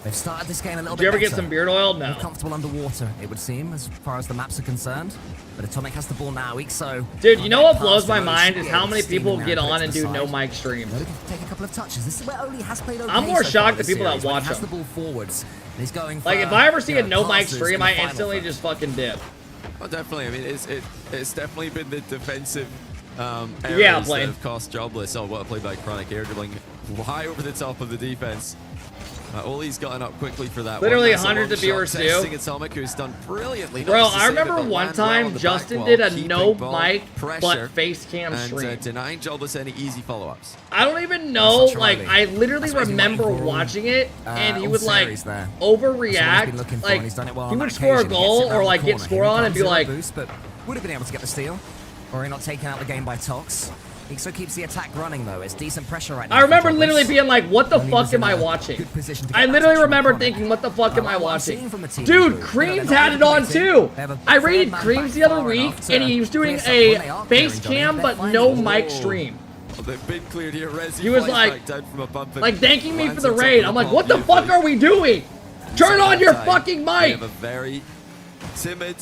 They've started this game a little Did you bit ever get better. some beard oil? No. More comfortable underwater, it would seem, as far as the maps are concerned. But Atomic has the ball now. Ixo. Dude, you know what blows Past my the mind road, is should how be many able to people steam in get there and on put it and to do the no side. mic streams. Well, he can take a couple of touches. This is where Oli has played okay I'm more so shocked far at this people that series, when watch he has him. the ball forwards. And he's going for, Like, if I ever see you a know, no mic passes stream, in the I final instantly third. just fucking dip. Oh, definitely. I mean, it's definitely been the defensive Yeah, errors that Blaine. have cost Jobless. Oh, what a play by Chronic, air dribbling high over the top of the defense. Oli's gotten up quickly for that. Literally one. That's a hundreds long of viewers shot, too. testing Atomic, who's done brilliantly. Not Bro, just to I save it, remember but one land well on time the Justin back did wall, a keeping no ball mic pressure, but face cam and stream. denying Jobless any easy follow-ups. I don't even know, That's like, Charlie. I literally That's what he's remember waiting for. watching it, and he all would, like, series there. That's what he's been looking overreact. for, Like, and he's done it well he on would that score a occasion. He gets goal it or, round like, the get corner. score Here on and comes be the like, boost, but would have been able to get the steal. Or not taken out the game by Tox. Ixo keeps the attack running, though. It's decent pressure right now. I remember for literally Jobless. being like, what the And he fuck was in am I a watching? good position to I get that literally touch from remember Chronic. thinking, what the fuck am I what I'm seeing watching? from the team Dude, is good. Creams They're not had it on overcommitting. too. They have a I rated third man Creams back the other far week, enough to and he was doing clear something when they a are face clearing, Johnny. cam They're but finding no it. mic Oh. stream. they've been cleared here. Resi He was flies like, back down from a bump and like thanking me for lands the on top raid. of I'm the like, ball what the fuck beautifully. are we doing? Turn on your fucking They mic. have a very timid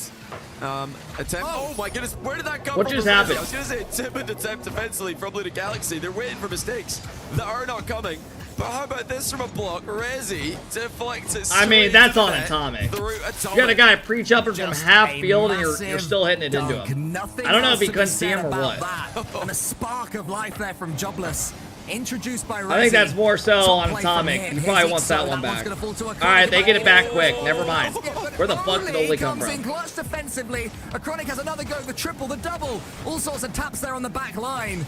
attempt. Oh my goodness, where did that come What from? just Resi? happened? I was going to say timid attempt defensively from Luna Galaxy. They're waiting for mistakes that are not coming. But how about this from a block? Resi deflects it. I mean, straight that's to on net Atomic. through You got a guy pre-jumping from Just half a field and you're massive still hitting it into dunk. him. Nothing I don't know else if he to be couldn't see said him or about what. that. And a spark of life there from Jobless. Introduced by Resi. I think that's more so Top on play from Atomic. him. He probably Here's wants Ixo. that one one's back. gonna fall to a Alright, they get it back Acronic. quick. Never mind. But Where the fuck did Oli come comes from? in clutch defensively. Acronic has another go, the triple, the double. All sorts of taps there on the back line.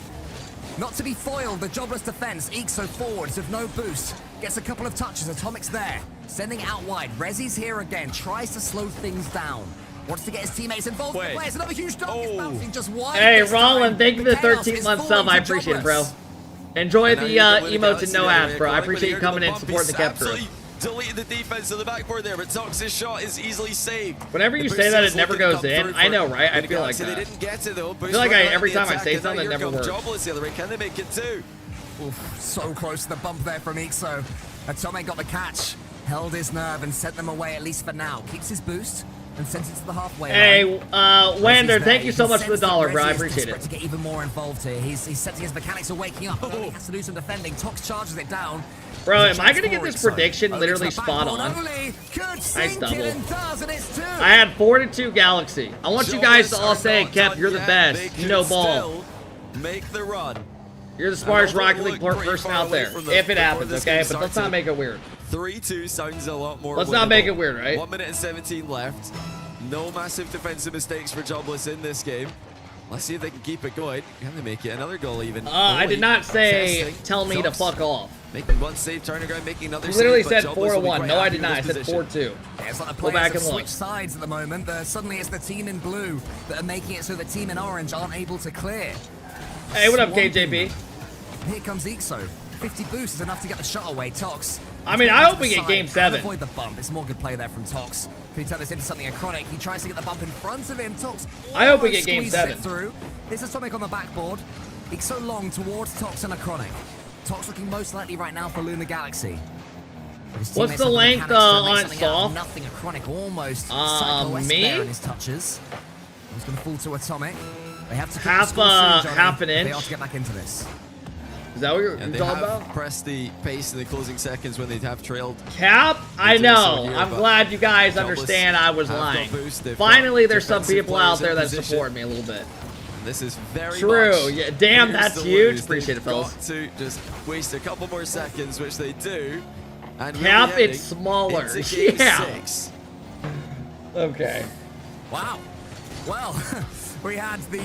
Not to be foiled, the Jobless defense. Ixo forwards with no boost. Gets a couple of touches. Atomic's there. Sending out wide. Resi's here again. Tries to slow things down. Wants to get his teammates involved. Wait. It's another huge dunk. It's bouncing just wide. Hey, this Roland, time. thank you for the chaos 13-month is sub. I falling to appreciate it, bro. Jobless. Enjoy And the now you get emotes and Luna no Galaxy ads, bro. I there. appreciate you coming in and Bump. supporting the He's Kev crew. absolutely deleted the defense of the backboard there, but Tox's shot is easily saved. Whenever you The say boost that, is it never looking to goes come in. through I know, for right? I Luna feel like Galaxy. that. They didn't get it though. I feel like every time I say something, it never works. Jobless the other way. Can they make it too? Oof, so close to the bump there from Ixo. Atomic got the catch, held his nerve and sent them away at least for now. Keeps his boost and sends it to the halfway line. Hey, Wander, Resi's thank there. you so He much for the senses that dollar, bro. Resi I is appreciate desperate it. to get even more involved here. He's sensing his mechanics are waking up, but only has to do some defending. Tox charges it down. Bro, There's a am I chance gonna get for this Ixo. prediction Oleg's literally the spot backboard. on? Oleg could sink double. it and does, and it's two. I had 4-2 Galaxy. I want you guys to all Jobless say, are not Kep, done you're the yet. best. They You could know ball. still make the run. You're the smartest And although Rocket it League looked pretty person far out away there. from the- If it before happens, this okay? game But let's started, not make it weird. 3-2 sounds a lot more Let's not winnable. make it weird, right? 1 minute and 17 left. No massive defensive mistakes for Jobless in this game. Let's see if they can keep it going. Can they make it? Another goal even. I did not say, Testing. tell me to Tox fuck off. Making one save, turning around, making another You literally save. but said Jobless will be 4-1. quite No, I happy did with not. I this said position. 4-2. Yeah, it's like the Go players back have and look. switched sides at the moment. Suddenly it's the team in blue that are making it so the team in orange aren't able to clear. Hey, what up, Swamping KJP? them. Here comes Ixo. 50 boost is enough to get the shot away. Tox. I mean, I hope we get game 7. Avoid the bump. It's more good play there from Tox. Can he turn this into something Acronic? He tries to get the bump in front of him. Tox. I hope we get almost game squeezes 7. it through. This is Atomic on the backboard. Ixo long towards Tox and Acronic. Tox looking most likely right now for Luna Galaxy. His What's teammates the have length, mechanics to make on it something out of soft? Nothing. Acronic almost Psycho-esque me? there in his touches. He's going to fall to Atomic. They have to keep Half, the score soon, Johnny, half an if They inch? are to get back into this. Is that what you're And they talking have about? pressed the pace in the closing seconds when they have trailed. Cap? I They do so know. here, I'm but glad you guys Jobless understand I was have got lying. boost. They've Finally, got there's some defensive people out players there in that position. support me a little bit. This is very True. much Yeah, damn, theirs that's to huge. lose. Appreciate it, They've fellas. got to just waste a couple more seconds, which they do. And we'll Cap, be it's smaller. into game Yeah. 6. Okay. Wow. Well, we had the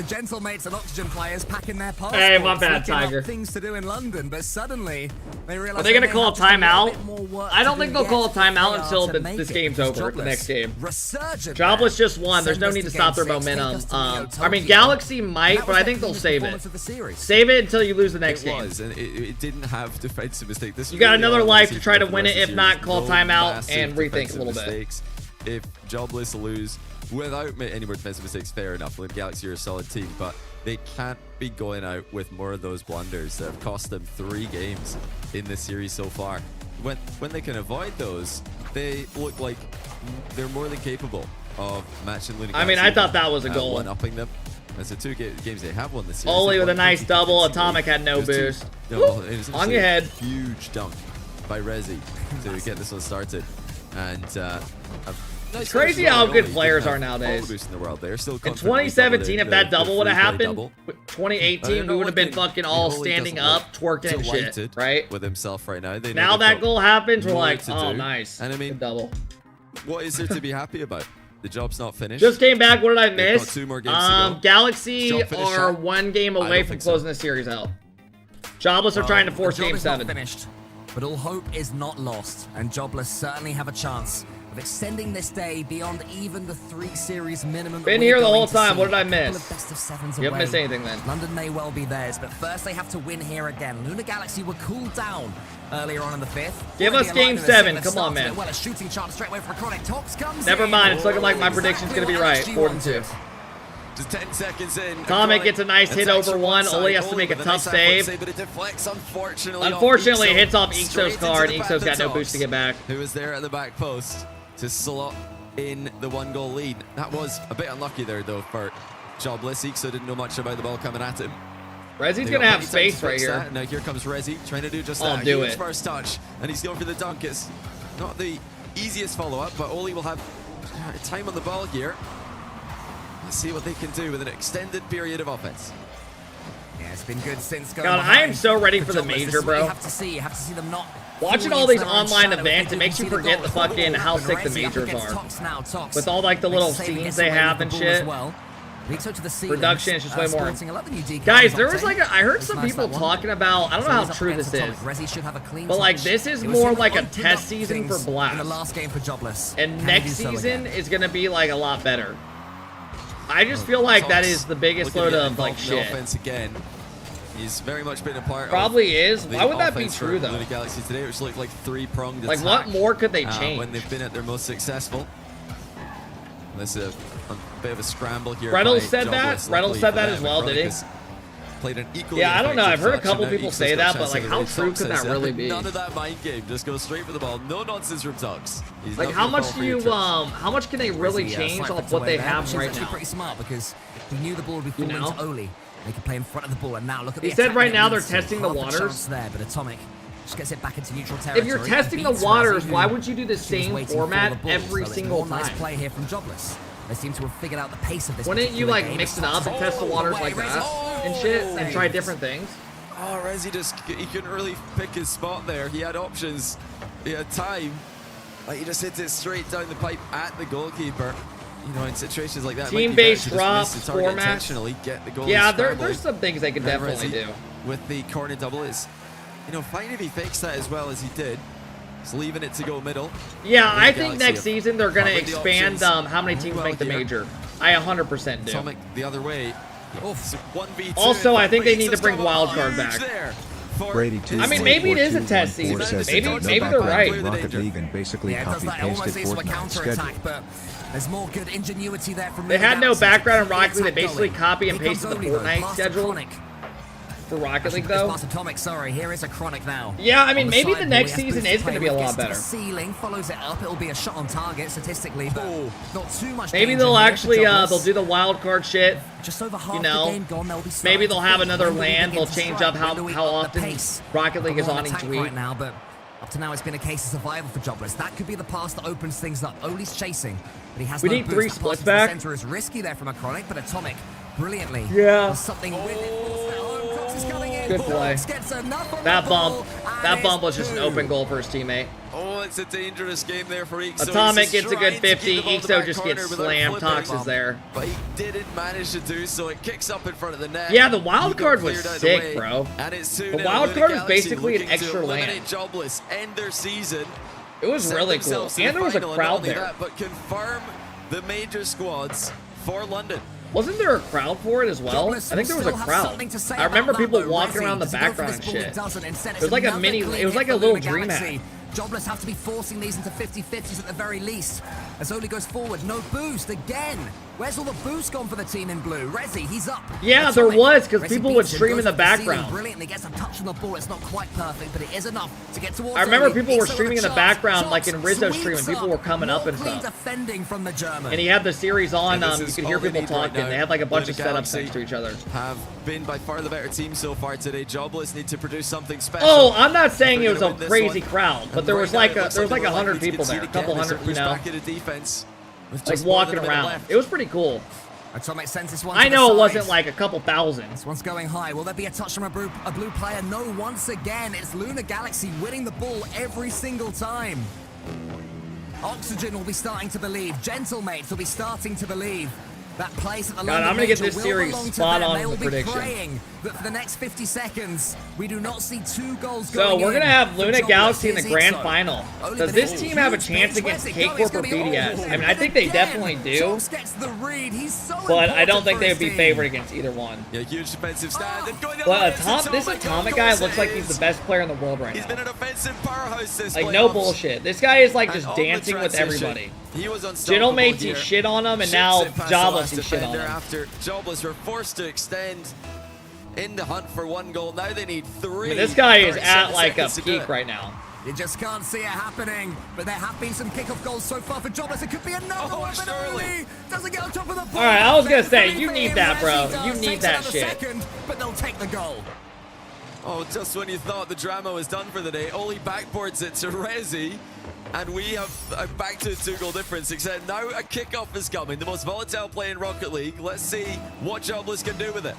Gentlemates and Oxygen players packing their passports. Hey, my bad, looking up Tiger. Things to do in London, but suddenly they realized Are they gonna may call have a just a little timeout? bit more work I don't to think do they'll yet call a if they timeout are until to make this it. game's It's over, the Jobless. next game. Resurgent Jobless there. just won. There's no Send need to us stop their game 6, take momentum. us to Neo I mean, Tokyo. Galaxy might, That but was I their think they'll clean save it. performance of the series. Save it until you lose the next It game. was, and it didn't have defensive mistake. This You was got really another all life the to try to season win it. for the If rest not, of the call series. timeout No massive and rethink a defensive little bit. mistakes. If Jobless lose without any more defensive mistakes, fair enough. Lib Galaxy are a solid team, but they can't be going out with more of those blunders that have cost them 3 games in this series so far. When they can avoid those, they look like they're more than capable of matching Luna I mean, Galaxy, I thought that was a goal. one-upping them. And so 2 games they have won this series. Oli They've with a won nice 50 double. convincingly. Atomic had no It was two- boost. no, Woo! well, it was On essentially your head. a huge dunk by Resi to get this one started. And It's crazy how good players are nowadays. In the world. They're still In confidently 2017, if that the double would have free play happened, double. 2018, we would have been fucking all Holy standing doesn't up, twerking and shit, delighted right? with himself right now. They know Now they've that got goal happens, we're more like, to oh, do. nice. And I mean, Good double. what is there to be happy about? The job's not finished. Just came back. What did I They've got miss? 2 more games to go. Galaxy Job finished are up? 1 game I away don't from think so. closing the series out. Jobless are trying to force The job game is not 7. finished, but all hope is not lost, and Jobless certainly have a chance of extending this day beyond even the 3 series minimum. that Been we're here the going whole to time. see. What did I A couple miss? of best of 7s You haven't away. missed anything then. London may well be theirs, but first they have to win here again. Luna Galaxy were cooled down earlier on in the 5th. Give Already us alive game in the 7. second. Come on, Started man. it Well, a shooting chance straight away from Chronic. Tox comes Never in. mind. It's looking like my prediction's Exactly going to be what right. LXG 4-2. wanted. Just 10 seconds in. Atomic gets a nice hit over one. Oli has to make a tough save. But it deflects, unfortunately. Unfortunately, it hits off Ixo's card. Ixo's got no boost to get back. Who was there at the back post to slot in the 1-goal lead. That was a bit unlucky there, though, for Jobless. Ixo didn't know much about the ball coming at him. Rezi's going to have space right here. Now here comes Rezi, trying to do just I'll that. do Huge it. first touch, and he's going for the dunk. It's not the easiest follow-up, but Oli will have time on the ball here. Let's see what they can do with an extended period of offense. Yeah, it's been good since going God, behind. I am so ready for the Jobless. This major, is what bro. You have to see them not. Watching all these online events, it makes you forget the fucking how sick the majors are. With all like the little scenes they have and shit. Production is just way more. Guys, there was like I heard some people talking about, I don't know how true this is, but like this is more like a test season for Blast. And next season is going to be like a lot better. I just feel like that is the biggest load of like shit. Offense again. He's very much been a part Probably of is. Why would that be true though? Luna Galaxy today, which looked like three-pronged like attack, what more could they change when they've been at their most successful? This is a bit of a scramble here. Reynolds said that. Reynolds said that as well, did he? Played an equally yeah, I don't know. I've heard a couple people people say that, but like, how true could that really be? None of that mind game. Just go straight for the ball. No nonsense from Tux. Like, how much do you how much can they really change off what they have right now? Pretty smart because he knew the ball would be falling to Oli. They could play in front of the ball, and now look at the He said right now they're testing the waters. There, but Atomic just gets it back into neutral territory. If you're testing the waters, why would you do the same format every single time? Nice play here from Jobless. They seem to have figured out the pace of this. Wouldn't you like mix it up and test the waters like that and shit and try different things? Oh, Rezi he couldn't really pick his spot there. He had options. He had time. Like he just hit it straight down the pipe at the goalkeeper. You know, in situations like that, team-based drops, format. Get the goal. Yeah, there's some things they could definitely do. With the corner double is, you know, fine if he fakes that as well as he did. Just leaving it to go middle. Yeah, I think next season they're going to expand how many teams make the major. I 100% do. Atomic the other way. Also, I think they need to bring wildcard back. Brady I mean, maybe it is a test season. Maybe they're right. Rocket League and basically copy pasted Fortnite's schedule. There's more good ingenuity there from They had no background in Rocket League. They basically copy and pasted the Fortnite schedule. For Rocket League, though. Atomic, sorry, here is a Chronic now. Yeah, I mean, maybe the next season is going to be a lot better. Ceiling follows it up. It'll be a shot on target statistically, but not too much. Maybe they'll actually they'll do the wild card shit. Just over half you know, the game gone, they'll be maybe they'll have another land. They'll change up how often Rocket League is on each week. Right now, but up to now, it's been a case of survival for Jobless. That could be the pass that opens things up. Oli's chasing, but he has we no need boost. 3 splits back. The center is risky there from a Chronic, but Atomic brilliantly. Yeah. Something with it. Good play. That bump was just an open goal for his teammate. Oh, it's a dangerous game there for Ixo. Atomic gets a good 50. Ixo just gets slammed. Tox is there. But he didn't manage to do so. It kicks up in front of the net. Yeah, the wild card was sick, bro. And it's the wild card is basically an extra land. Jobless end their season. It was really cool. And there was a crowd there. But confirm the major squads for London. Wasn't there a crowd for it as well? I think there was a crowd. I remember people walking around the background and shit. It was like a mini, it was like a little dream hack. Jobless have to be forcing these into 50-50s at the very least. As Oli goes forward, no boost again. Where's all the boost gone for the team in blue? Rezi, he's up. Yeah, there was, because people would stream in the background. Brilliantly gets a touch on the ball. It's not quite perfect, but it is enough to get towards. I remember people were streaming in the background, like in Rizzo's stream, and people were coming up and stuff. Defending from the German. And he had the series on. You could hear people talking. They had like a bunch of setups next to each other. Have been by far the better team so far today. Jobless need to produce something special. Oh, I'm not saying it was a crazy crowd, but there was like 100 people there, a couple hundred, you know, like walking around. It was pretty cool. I know it wasn't like a couple thousand. This one's going high. Will there be a touch from a blue player? No, once again, it's Luna Galaxy winning the ball every single time. Oxygen will be starting to believe. Gentlemates will be starting to believe. That place at the God, I'm gonna get this series spot on with the prediction. But for the next 50 seconds, we do not see 2 goals So we're gonna have Luna Galaxy in the grand final. Does this team have a chance against KCorp or BDS? I mean, I think they definitely do. But I don't think they would be favored against either one. Yeah, huge defensive stand. But this Atomic guy looks like he's the best player in the world right now. He's been an offensive powerhouse this like no bullshit. This guy is like just dancing with everybody. He was Gentlemates, he shit on him, and now Jobless talking shit on defender him. after Jobless were forced to extend in the hunt for 1 goal. Now they need 3. I mean, this guy is 37 at like a seconds to do peak it. right now. You just can't see it happening, but there have been some kickoff goals so far for Jobless. It could be another one, but only doesn't get on top of the ball. All right, I was gonna say, Thankfully you for need him, that, bro. Resi does. You need Takes that another shit. second, but they'll take the goal. Oh, just when you thought the drama was done for the day, Oli backboards it to Resi, and we have back to a 2-goal difference, except now a kickoff is coming. The most volatile play in Rocket League. Let's see what Jobless can do with it.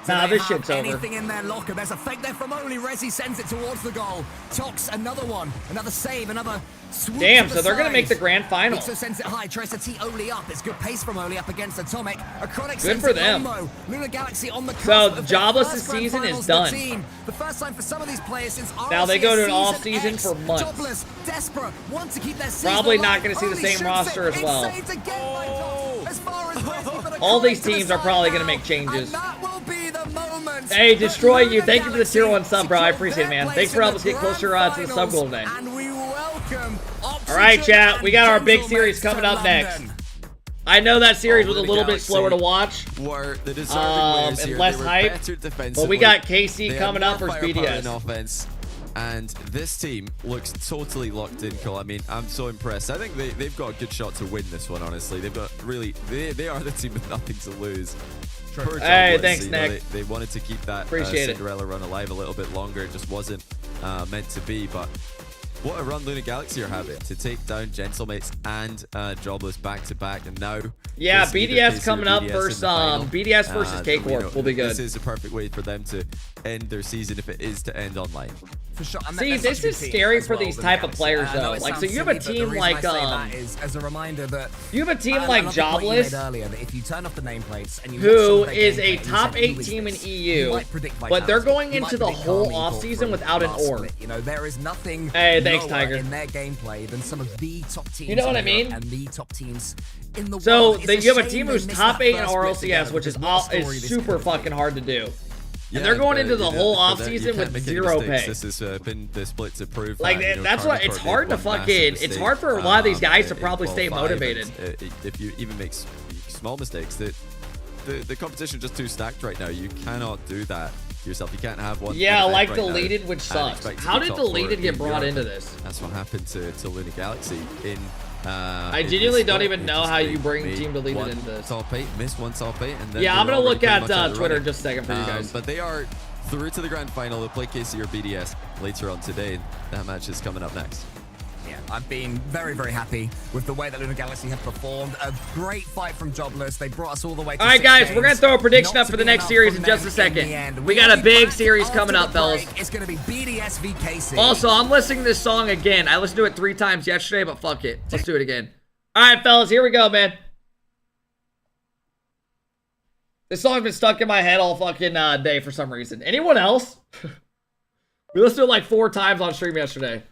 Nah, they this have shit's over. anything in their locker. There's a fake there from Oli. Resi sends it towards the goal. Tox, another one. Another save, another swoop. Damn, to so the they're gonna side. make the grand final. Pixo sends it high, tries to tee Oli up. It's good pace from Oli up against Atomic. Acronic Good sends for it them. Lomo. Lunar Galaxy on the So, cusp of their Jobless' first grand season is finals done. for the team. The first time for some of these players since Now they go to an RLCS off-season X. for months. Jobless, desperate, want to keep their season Probably not alive. gonna see the Oli same shoots roster it. as It's well. saved again by Tox. As far as Resi, but All Acronic these to the teams are side probably now. gonna make changes. And that will be the moment. Hey, Destroy that You. Lunar Thank you for the tier 1 Galaxy sub, bro. I secure appreciate it, their man. place Thanks for in helping us get the closer grand to the sub goal finals. today. And we welcome All right, Oxygen chat. We got our big and series Gentlemen coming up to next. London. I know that series was a Lunar little bit Galaxy slower to watch, were the deserving winners and here. less They were hype, better but defensively. we got KC They had coming up more versus firepower in BDS. offense. And this team looks totally locked in, Cole. I mean, I'm so impressed. I think they've got a good shot to win this one, honestly. They've got really, they are the team with nothing to lose. Per Hey, Jobless, thanks, you know, Nick. they wanted to keep that Appreciate it. Cinderella run alive a little bit longer. It just wasn't meant to be. But what a run Lunar Galaxy are having to take down Gentlemates and Jobless back to back, and now Yeah, it's either BDS KC or coming up BDS in versus the final. BDS versus You KCorp know, will be good. This is a perfect way for them to end their season if it is to end online. For sure. And See, they're this such a is good team scary as for well, these the type of Galaxy. players, I know though. it Like, so sounds you have a silly, but the team reason like, I say that is as a reminder that you have a team I like love the point you made Jobless, earlier, that if you turn off the nameplates and you watch some who of their is gameplay a and you top say, 8 "Who is team in this?" EU, You might predict but they're Vitality. going You might into the predict whole Army Corp offseason from without an last orb. split. You know, there is nothing Hey, thanks, lower Tiger. in their gameplay than some of the top teams You know what in I Europe mean? and the top teams in the So world. It's you have a shame team they who's missed top that 8 in first split RLCS, together, which is because what a story this super could be. fucking hard to do. Yeah, And they're going but, into the you know, whole for that, you offseason can't with make any 0 mistakes. pay. This has been the split to prove Like, that, you know, that's what, it's KCorp hard to made one fucking, massive it's mistake, hard for a lot of these guys to in probably stay qual 5, motivated. and, if you even make small mistakes, the competition is just too stacked right now. You cannot do that yourself. You can't have one. Yeah, one like event right now Deleted, which and sucks. expect to How be did top 4 Deleted get in brought Europe. into this? That's what happened to Lunar Galaxy in. I in this genuinely don't split. even They know just how you made bring Team Deleted one into this. top 8, missed one top 8, and then Yeah, they I'm were gonna already look pretty at much out of the Twitter running. just a second for you guys. But they are through to the grand final. They'll play KC or BDS later on today. That match is coming up next. Yeah, I've been very, very happy with the way that Lunar Galaxy have performed. A great fight from Jobless. They brought us all the way to All right, 6 guys, games. we're gonna throw a prediction Not up for to the be next enough series from in just them a second. in the end. We got a We'll be big back series after coming the up, fellas. break. It's going to be BDS v KC. Also, I'm listening to this song again. I listened to it 3 times yesterday, but fuck it. Let's do it again. All right, fellas, here we go, man. This song's been stuck in my head all fucking day for some reason. Anyone else? We listened to it like 4 times on stream yesterday.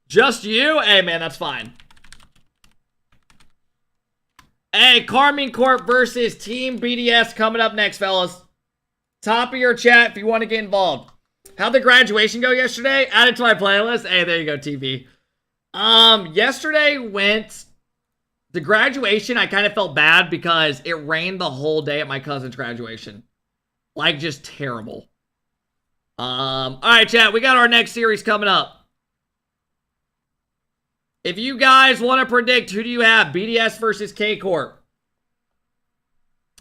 Just you? Hey, man, that's fine. Hey, KCorp versus Team BDS coming up next, fellas. Top of your chat if you want to get involved. How'd the graduation go yesterday? Add it to my playlist. Hey, there you go, TV. Yesterday went... The graduation, I kind of felt bad because it rained the whole day at my cousin's graduation. Like, just terrible. Alright, chat, we got our next series coming up. If you guys want to predict, who do you have? BDS versus KCorp.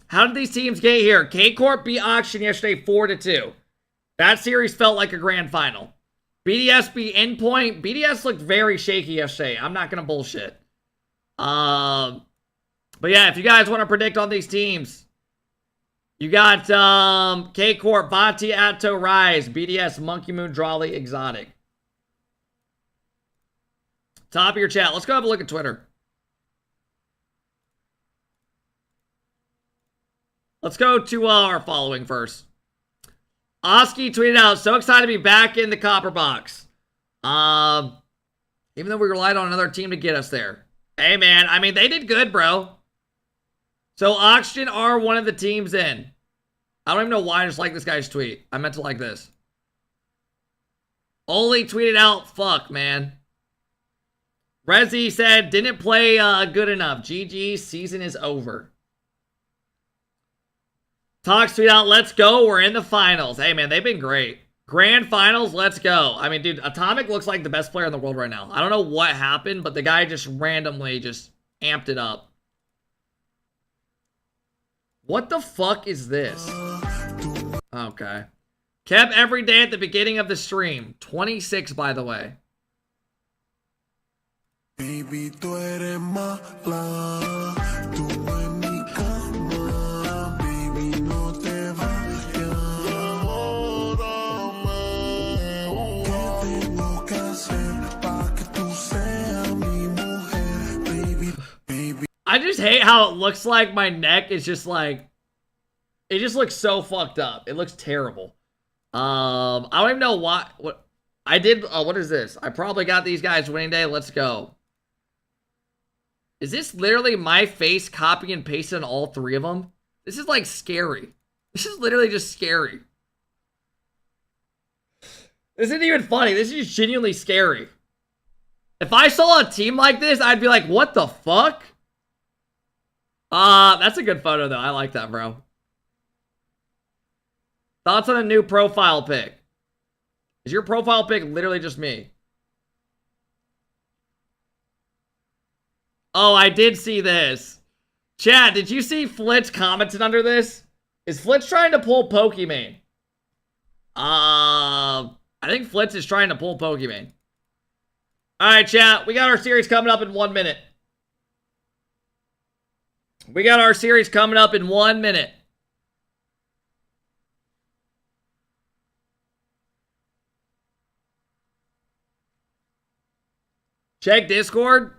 How did these teams get here? KCorp beat Auction yesterday 4-2. That series felt like a grand final. BDS beat Endpoint. BDS looked very shaky yesterday. I'm not going to bullshit. But yeah, if you guys want to predict on these teams, you got KCorp, Vanti, Atto, Rise, BDS, Monkey Moon, Drawley, Exotic. Top of your chat. Let's go have a look at Twitter. Let's go to our following first. Oski tweeted out, so excited to be back in the copper box. Even though we relied on another team to get us there. Hey, man. I mean, they did good, bro. So, Oxygen are one of the teams in. I don't even know why I just like this guy's tweet. I meant to like this. Oli tweeted out, fuck, man. Rezi said, didn't play good enough. GG, season is over. Talks tweet out, let's go. We're in the finals. Hey, man, they've been great. Grand finals, let's go. I mean, dude, Atomic looks like the best player in the world right now. I don't know what happened, but the guy just randomly just amped it up. What the fuck is this? Okay. Kept every day at the beginning of the stream. 26, by the way. Baby, tú eres mala. Tú en mi cama. Baby, no te vayas. ¿Qué tengo que hacer para que tú seas mi mujer? Baby, baby. I just hate how it looks like my neck is just like... It just looks so fucked up. It looks terrible. I don't even know what I did. What is this? I probably got these guys winning day. Let's go. Is this literally my face copy and pasted on all three of them? This is like scary. This is literally just scary. This isn't even funny. This is just genuinely scary. If I saw a team like this, I'd be like, what the fuck? That's a good photo though. I like that, bro. Thoughts on a new profile pic? Is your profile pic literally just me? Oh, I did see this. Chat, did you see Flitz commented under this? Is Flitz trying to pull Pokimane? I think Flitz is trying to pull Pokimane. Alright, chat. We got our series coming up in 1 minute. We got our series coming up in 1 minute. Check Discord.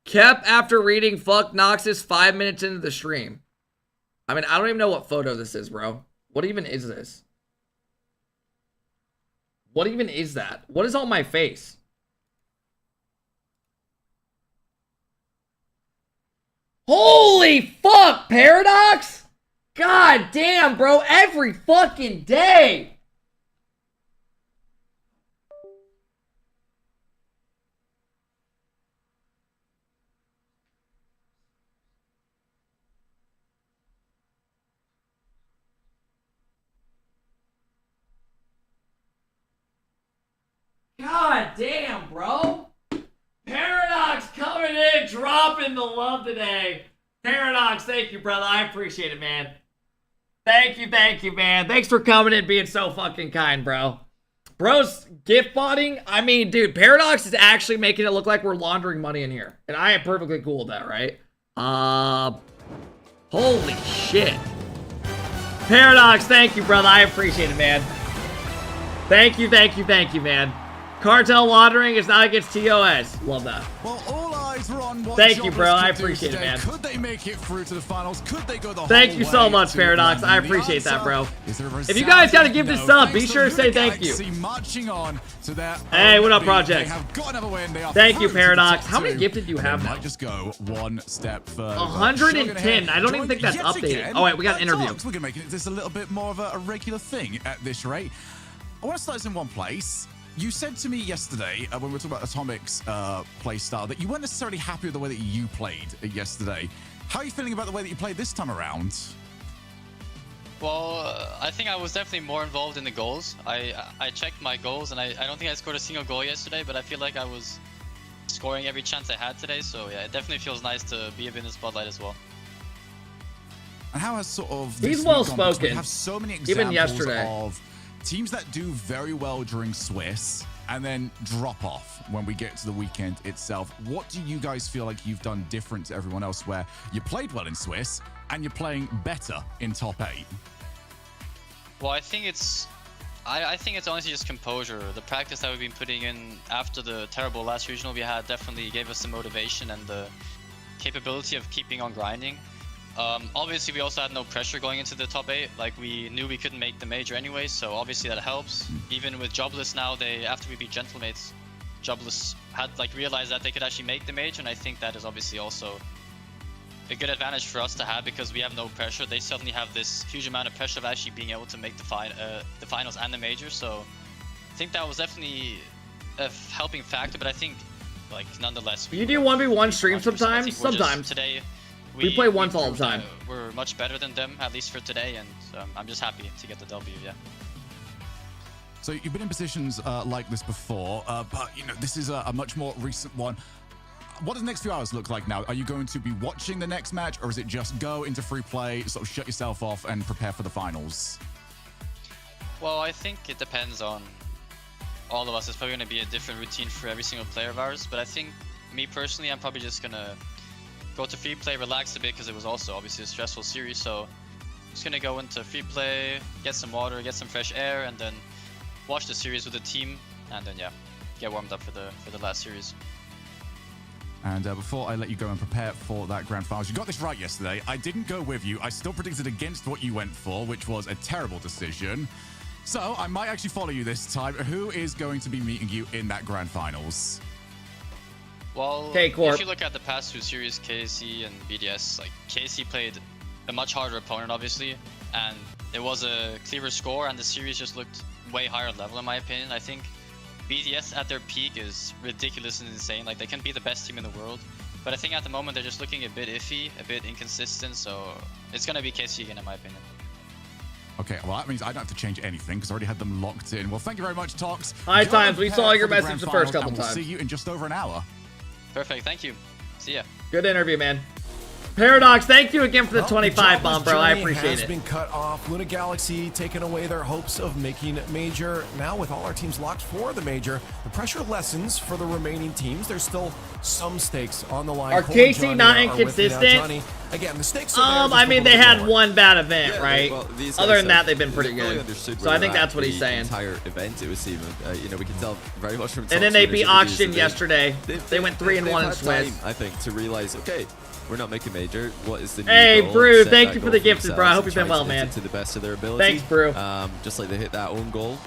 Kept after reading fuck Noxus 5 minutes into the stream. I mean, I don't even know what photo this is, bro. What even is this? What even is that? What is on my face? Holy fuck, Paradox! God damn, bro. Every fucking day. God damn, bro. Paradox coming in, dropping the love today. Paradox, thank you, brother. I appreciate it, man. Thank you, man. Thanks for coming in, being so fucking kind, bro. Bro's gift botting. I mean, dude, Paradox is actually making it look like we're laundering money in here. And I am perfectly cool with that, right? Holy shit. Paradox, thank you, brother. I appreciate it, man. Thank you, man. Cartel laundering is not against TOS. Love that. Well, all eyes were on what Thank you, Jobless bro. I could do appreciate it, today. man. Could they make it through to the finals? Could they go the Thank whole you so way much, to Paradox. I London? The appreciate that, answer bro. is there a If you guys gotta give no. this sub, be Thanks sure to say the thank you. Galaxy marching on to their Hey, what up, own Project? They have got another win. They are Thank you, through to the Paradox. top How many two, gifted do you and have they now? might just go one step further. 110. I don't even think that's Yet updated. again, Oh, wait, we got an interview. We're going to make this a little bit more of a regular thing at this rate. I want to start this in one place. You said to me yesterday, when we were talking about Atomic's play style, that you weren't necessarily happy with the way that you played yesterday. How are you feeling about the way that you played this time around? Well, I think I was definitely more involved in the goals. I checked my goals, and I don't think I scored a single goal yesterday, but I feel like I was scoring every chance I had today. So yeah, it definitely feels nice to be a bit in the spotlight as well. And how has sort of He's this well week gone? Because we spoken. have so many Even examples yesterday. of teams that do very well during Swiss and then drop off when we get to the weekend itself. What do you guys feel like you've done different to everyone else, where you played well in Swiss and you're playing better in top 8? Well, I think it's honestly just composure. The practice that we've been putting in after the terrible last regional we had definitely gave us the motivation and the capability of keeping on grinding. Obviously, we also had no pressure going into the top 8. Like, we knew we couldn't make the major anyway, so obviously that helps. Even with Jobless now, after we beat Gentlemates, Jobless had realized that they could actually make the major, and I think that is obviously also a good advantage for us to have because we have no pressure. They suddenly have this huge amount of pressure of actually being able to make the finals and the major. So I think that was definitely a helping factor. But I think, like, nonetheless, You do 1v1 stream sometimes. Sometimes. Today, we play once all the time. We're much better than them, at least for today, and I'm just happy to get the W. Yeah. So you've been in positions like this before, but you know this is a much more recent one. What does the next few hours look like now? Are you going to be watching the next match, or is it just go into free play, sort of shut yourself off, and prepare for the finals? Well, I think it depends on all of us. It's probably going to be a different routine for every single player of ours. But I think, me personally, I'm probably just going to go to free play, relax a bit, because it was also obviously a stressful series. So I'm just going to go into free play, get some water, get some fresh air, and then watch the series with the team, and then, yeah, get warmed up for the last series. And before I let you go and prepare for that grand finals, you got this right yesterday. I didn't go with you. I still predicted against what you went for, which was a terrible decision. So I might actually follow you this time. Who is going to be meeting you in that grand finals? Well, KCorp. If you look at the past two series, KC and BDS, like KC played a much harder opponent, obviously, and it was a clearer score, and the series just looked way higher level in my opinion. I think BDS at their peak is ridiculous and insane. Like, they can be the best team in the world, but I think at the moment they're just looking a bit iffy, a bit inconsistent, so it's gonna be KC again in my opinion. Okay, well that means I don't have to change anything because I already had them locked in. Well, thank you very much, Tox. High times. We saw your message the first couple we'll times. See you in just over an hour. Perfect, thank you. See ya. Good interview, man. Paradox, thank you again for the 25 bomb, bro. I appreciate has it. been cut off. Luna Galaxy taking away their hopes of making major. Now with all our teams locked for the major, the pressure lessens for the remaining teams. There's still some stakes on the line. Are Cole and KC Johnny not are with me now. inconsistent? Johnny, again, the stakes are there, I mean, they had lower. one bad event, Yeah, right? well, these Other guys than that, have they've been pretty really good. understood So where I think they're that's at what he's the saying. entire event, it would seem. You know, we can tell very much from. And then they Tox's beat initial reviews Oxygen that yesterday. They went 3-1 in they've had Swiss. time, I think, to realize, okay, we're not making major. What is the new Hey, goal? Brew, Set thank that you for goal the gifted, themselves bro. I hope and you've been try well, to hit man. it to the best of their ability. Thanks, Brew. Just like they hit that own goal,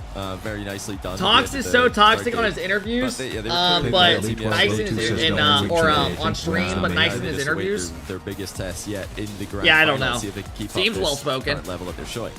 very nicely done. Tox is so toxic on his interviews, but nice in his on stream, but nice in his interviews. Their biggest test yet in the grand Yeah, I don't final. know. See if they can keep Seems up this well spoken. current level that they're showing.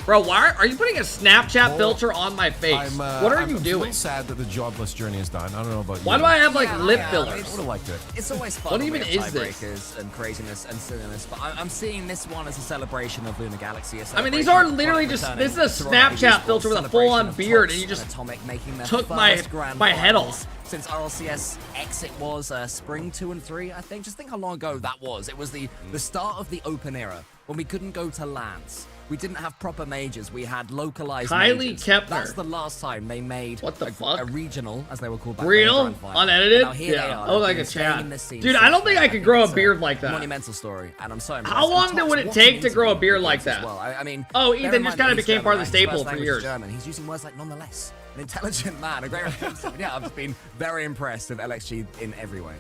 Bro, why are you putting a Snapchat filter on my face? What are you doing? I'm sad that the Jobless journey is done. I don't know about you. Why do I have like lip fillers? I would have liked it. It's always fun. What when even we have is this? tiebreakers and craziness and silliness, but I'm seeing this one as a celebration of Luna Galaxy. I mean, these are literally just. This is a Snapchat filter with a full-on beard, and you just took my head off. Since RLCS exit was spring 2 and 3, I think. Just think how long ago that was. It was the start of the open era when we couldn't go to lands. We didn't have proper majors. We had localized Kylie majors. Kepner. That's the last time they made a regional, as they were called back then, Real? grand final. Unedited? Now here they Yeah. are. Oh, like They've a been chat. staying in this scene Dude, I since don't think then. I could grow a it's beard like that. Monumental story, and I'm so impressed. How long And Tox would it watching take to grow a interview beard like as that? well. I mean, Oh, bear Ethan in just mind kind of that he's became part of the German, right? His staple first for language years. is German. He's using words like nonetheless. An intelligent man, a great reference. Yeah, I've just been very impressed with LXG in every way.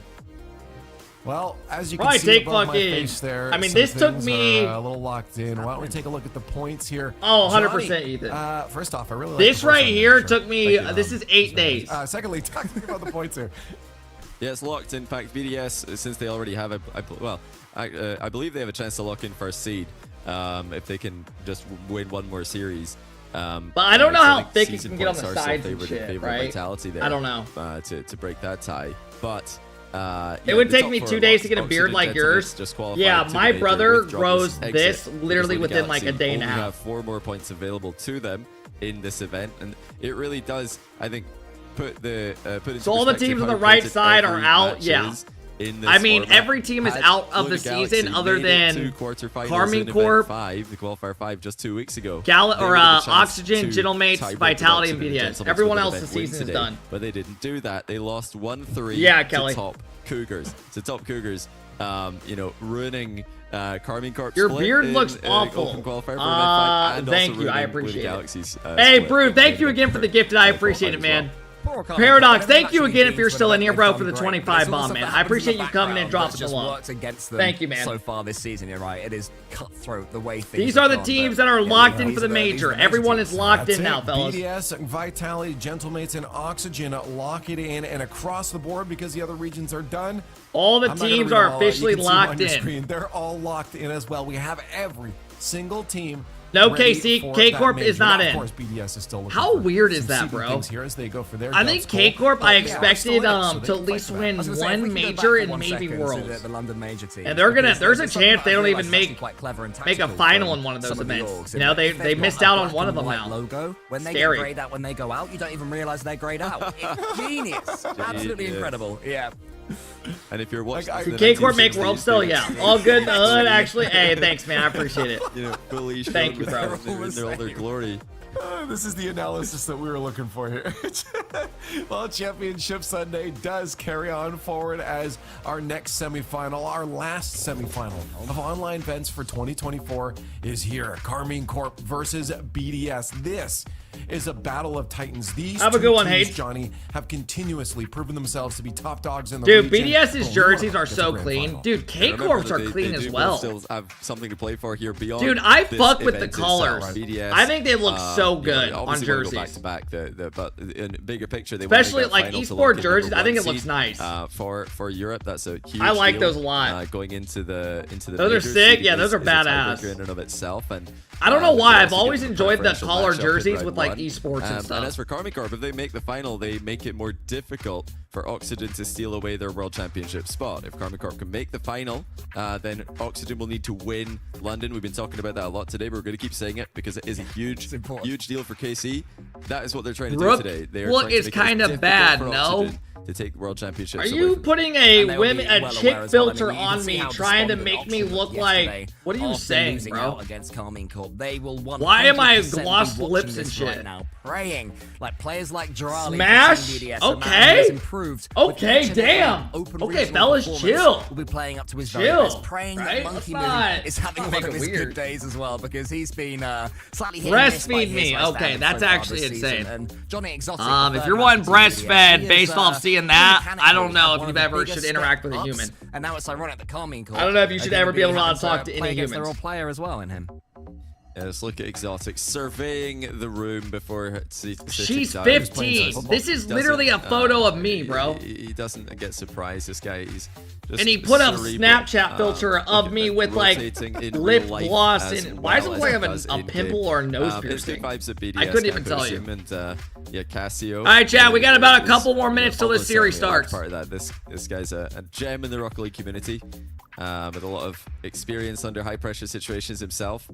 Well, as you can Probably see take above my fucking- face there, I mean, some this took things me- are a little locked in. Why don't we take a look at the points here? Oh, 100%, Johnny, Ethan. First off, I really like This the right first here shirt. took me. Thank you, This is 8 days. Secondly, talk to me about the points here. Yeah, it's locked. In fact, BDS, since they already have I believe they have a chance to lock in first seed if they can just win one more series. But I don't know so how think thick it season can get on points the are still sides and favored in shit, favor of right? Vitality there, I don't know. to break that tie, but. It would take me 2 days to get a beard like yours. Yeah, my brother grows this literally within like a day and a half. Have 4 more points available to them in this event, and it really does, I think, put the So all the teams on the right side are out. Yeah. I mean, every team is out of the season other than Carmine Corp, 5, the qualifier 5 just 2 weeks ago. Oxygen, Gentlemates, Vitality, and BDS. Everyone else the season is done. But they didn't do that. They lost 1-3 Kelly. to top Cougars. You know, ruining Carmine Corp. Your split beard in, looks awful. Open qualifier for event 5, and thank also you, I ruining appreciate Luna it. Galaxy's, Hey, split Brew, thank in you again for the gifted. I appreciate it, qualified as man. Paradox, thank you again if you're still in here, bro, for the 25 bomb, man. I appreciate you coming and dropping the love. Thank you, man. So far this season, you're right. It is cutthroat the way things These are the teams that are locked in for the major. Everyone is locked in now, fellas. BDS, Vitality, Gentlemates, and Oxygen lock it in, and across the board, because the other regions are done. All the teams are officially locked in. They're all locked in as well. We have every single team. No KC, KCorp is not in. Of course, BDS is still looking. How weird is that, bro? Here as they go for their I think KCorp, I expected to at least win one major and maybe Worlds. The London major team. And they're gonna. There's a chance they don't even make a final in one of those events. You know, they missed out on one of them now. Logo when they Scary. get grayed out when they go out, you don't even realize they're grayed out. It's genius, absolutely incredible. Yeah. And if you're watching, Can KCorp make World still? Yeah, all good in the hood, actually. Hey, thanks, man. I appreciate it. You know, fully thank you, bro. In their other glory. This is the analysis that we were looking for here. Well, Championship Sunday does carry on forward as our next semifinal, our last semifinal of online events for 2024 is here. KCorp versus BDS. This is a battle of titans. These have a good one, teams, Hayes. Johnny, have continuously proven themselves to be top dogs in the Dude, region. BDS's jerseys are so clean. Dude, KCorp's are clean as well. Still have something to play for here beyond. Dude, I fuck with the event colors. itself. BDS, I think they look so good you know, on jerseys. Back to back, but in bigger picture, they especially want like final to esports lock in jerseys. number I think it one looks seed, nice. For Europe. That's a huge. I like deal, those a lot. Going into the those are majors. sick. So Yeah, those are is a badass. tiebreaker in and of itself, and I don't know why. they I've also always give them enjoyed the preferential collar matchup in jerseys round with like one. esports and stuff. And as for KCorp, if they make the final, they make it more difficult for Oxygen to steal away their World Championship spot. If KCorp can make the final, then Oxygen will need to win London. We've been talking about that a lot today, but we're going to keep saying it because it is a huge deal for KC. That is what they're trying to do today. They are look, trying to it's make it kind of difficult bad, for no? Oxygen to take the World Championship. Are you putting a chick filter on me, trying to make me look like? What are you saying, bro? Against KCorp, they will. Why am I glossed lips and shit? Right now, praying like players like Jirali. Smash. Okay. Improved. Okay. Damn. Okay, fellas, chill. Will be playing up to his very Chill. best. Praying Right? that Monkey Let's Moon not is having one make of it his weird. good days as well because he's been slightly hit and miss by Breastfeed his me. high Okay, standards that's so far actually this season. insane. And Johnny Exotic, If you're wanting breastfed based off seeing that, I don't know if you've ever should interact with a human. And now it's ironic that KCorp. I don't know if you should ever be able to talk to any against humans. their old player as well in him. Yeah, let's look at Exotic surveying the room before She's 15. This is literally a photo of me, bro. He doesn't get surprised. This guy, he's just And he put up cerebral, Snapchat filter of me with like lip gloss and why does it look like I have a pimple or a nose piercing? Vibes at BDS, I couldn't even tell you. And yeah, Casio. All right, Chad, we got about a couple more minutes till this series starts. Part of that, this guy's a gem in the Rocket League community. With a lot of experience under high pressure situations himself,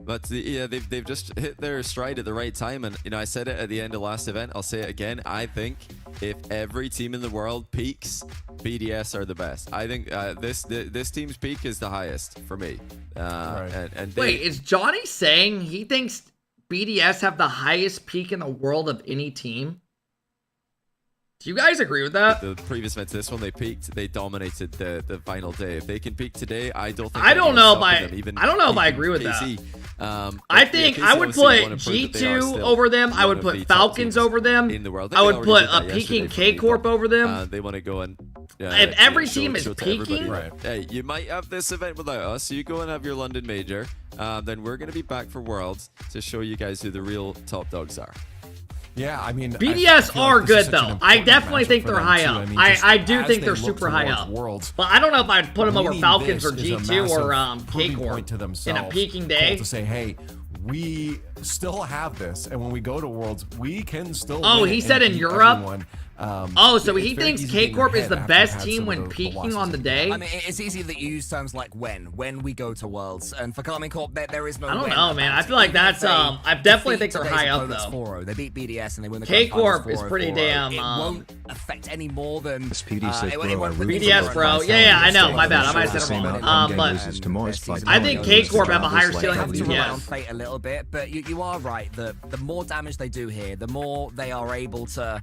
but yeah, they've just hit their stride at the right time. And you know, I said it at the end of last event, I'll say it again. I think if every team in the world peaks, BDS are the best. I think this team's peak is the highest for me. And wait, is Johnny saying he thinks BDS have the highest peak in the world of any team? Do you guys agree with that? The previous event to this one, they peaked. They dominated the final day. If they can peak today, I don't think. I don't know if I agree with KC. that. I think I would put G2 over them. I would put Falcons over them. In the world. I would put a peaking KCorp over them. They want to go and if every team is peaking, hey, you might have this event without us. You go and have your London major. Then we're going to be back for Worlds to show you guys who the real top dogs are. Yeah, I mean, BDS are good though. I definitely think they're high up. I do think they're super high up. But I don't know if I'd put them over Falcons or G2 or KCorp in a peaking day. To say, hey, we still have this, and when we go to Worlds, we can still. Oh, win he said in Europe. Everyone. So he thinks KCorp is the best team when peaking on the day? I mean, it's easy that you use terms like when we go to Worlds, and for KCorp, there is no. I don't know, man. I feel like that's I definitely think they're high up though. 4-0. They beat BDS and they win the KCorp is pretty damn. It won't affect any more than BDS, bro. Yeah, I know. My bad. I might have said it wrong. But I think KCorp have a higher ceiling than BDS. Fate a little bit, but you are right. The more damage they do here, the more they are able to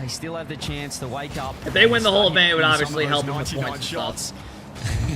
They still have the chance to wake up. If they win the whole and event, it would start obviously hitting help some them of with those points 99 and stuff.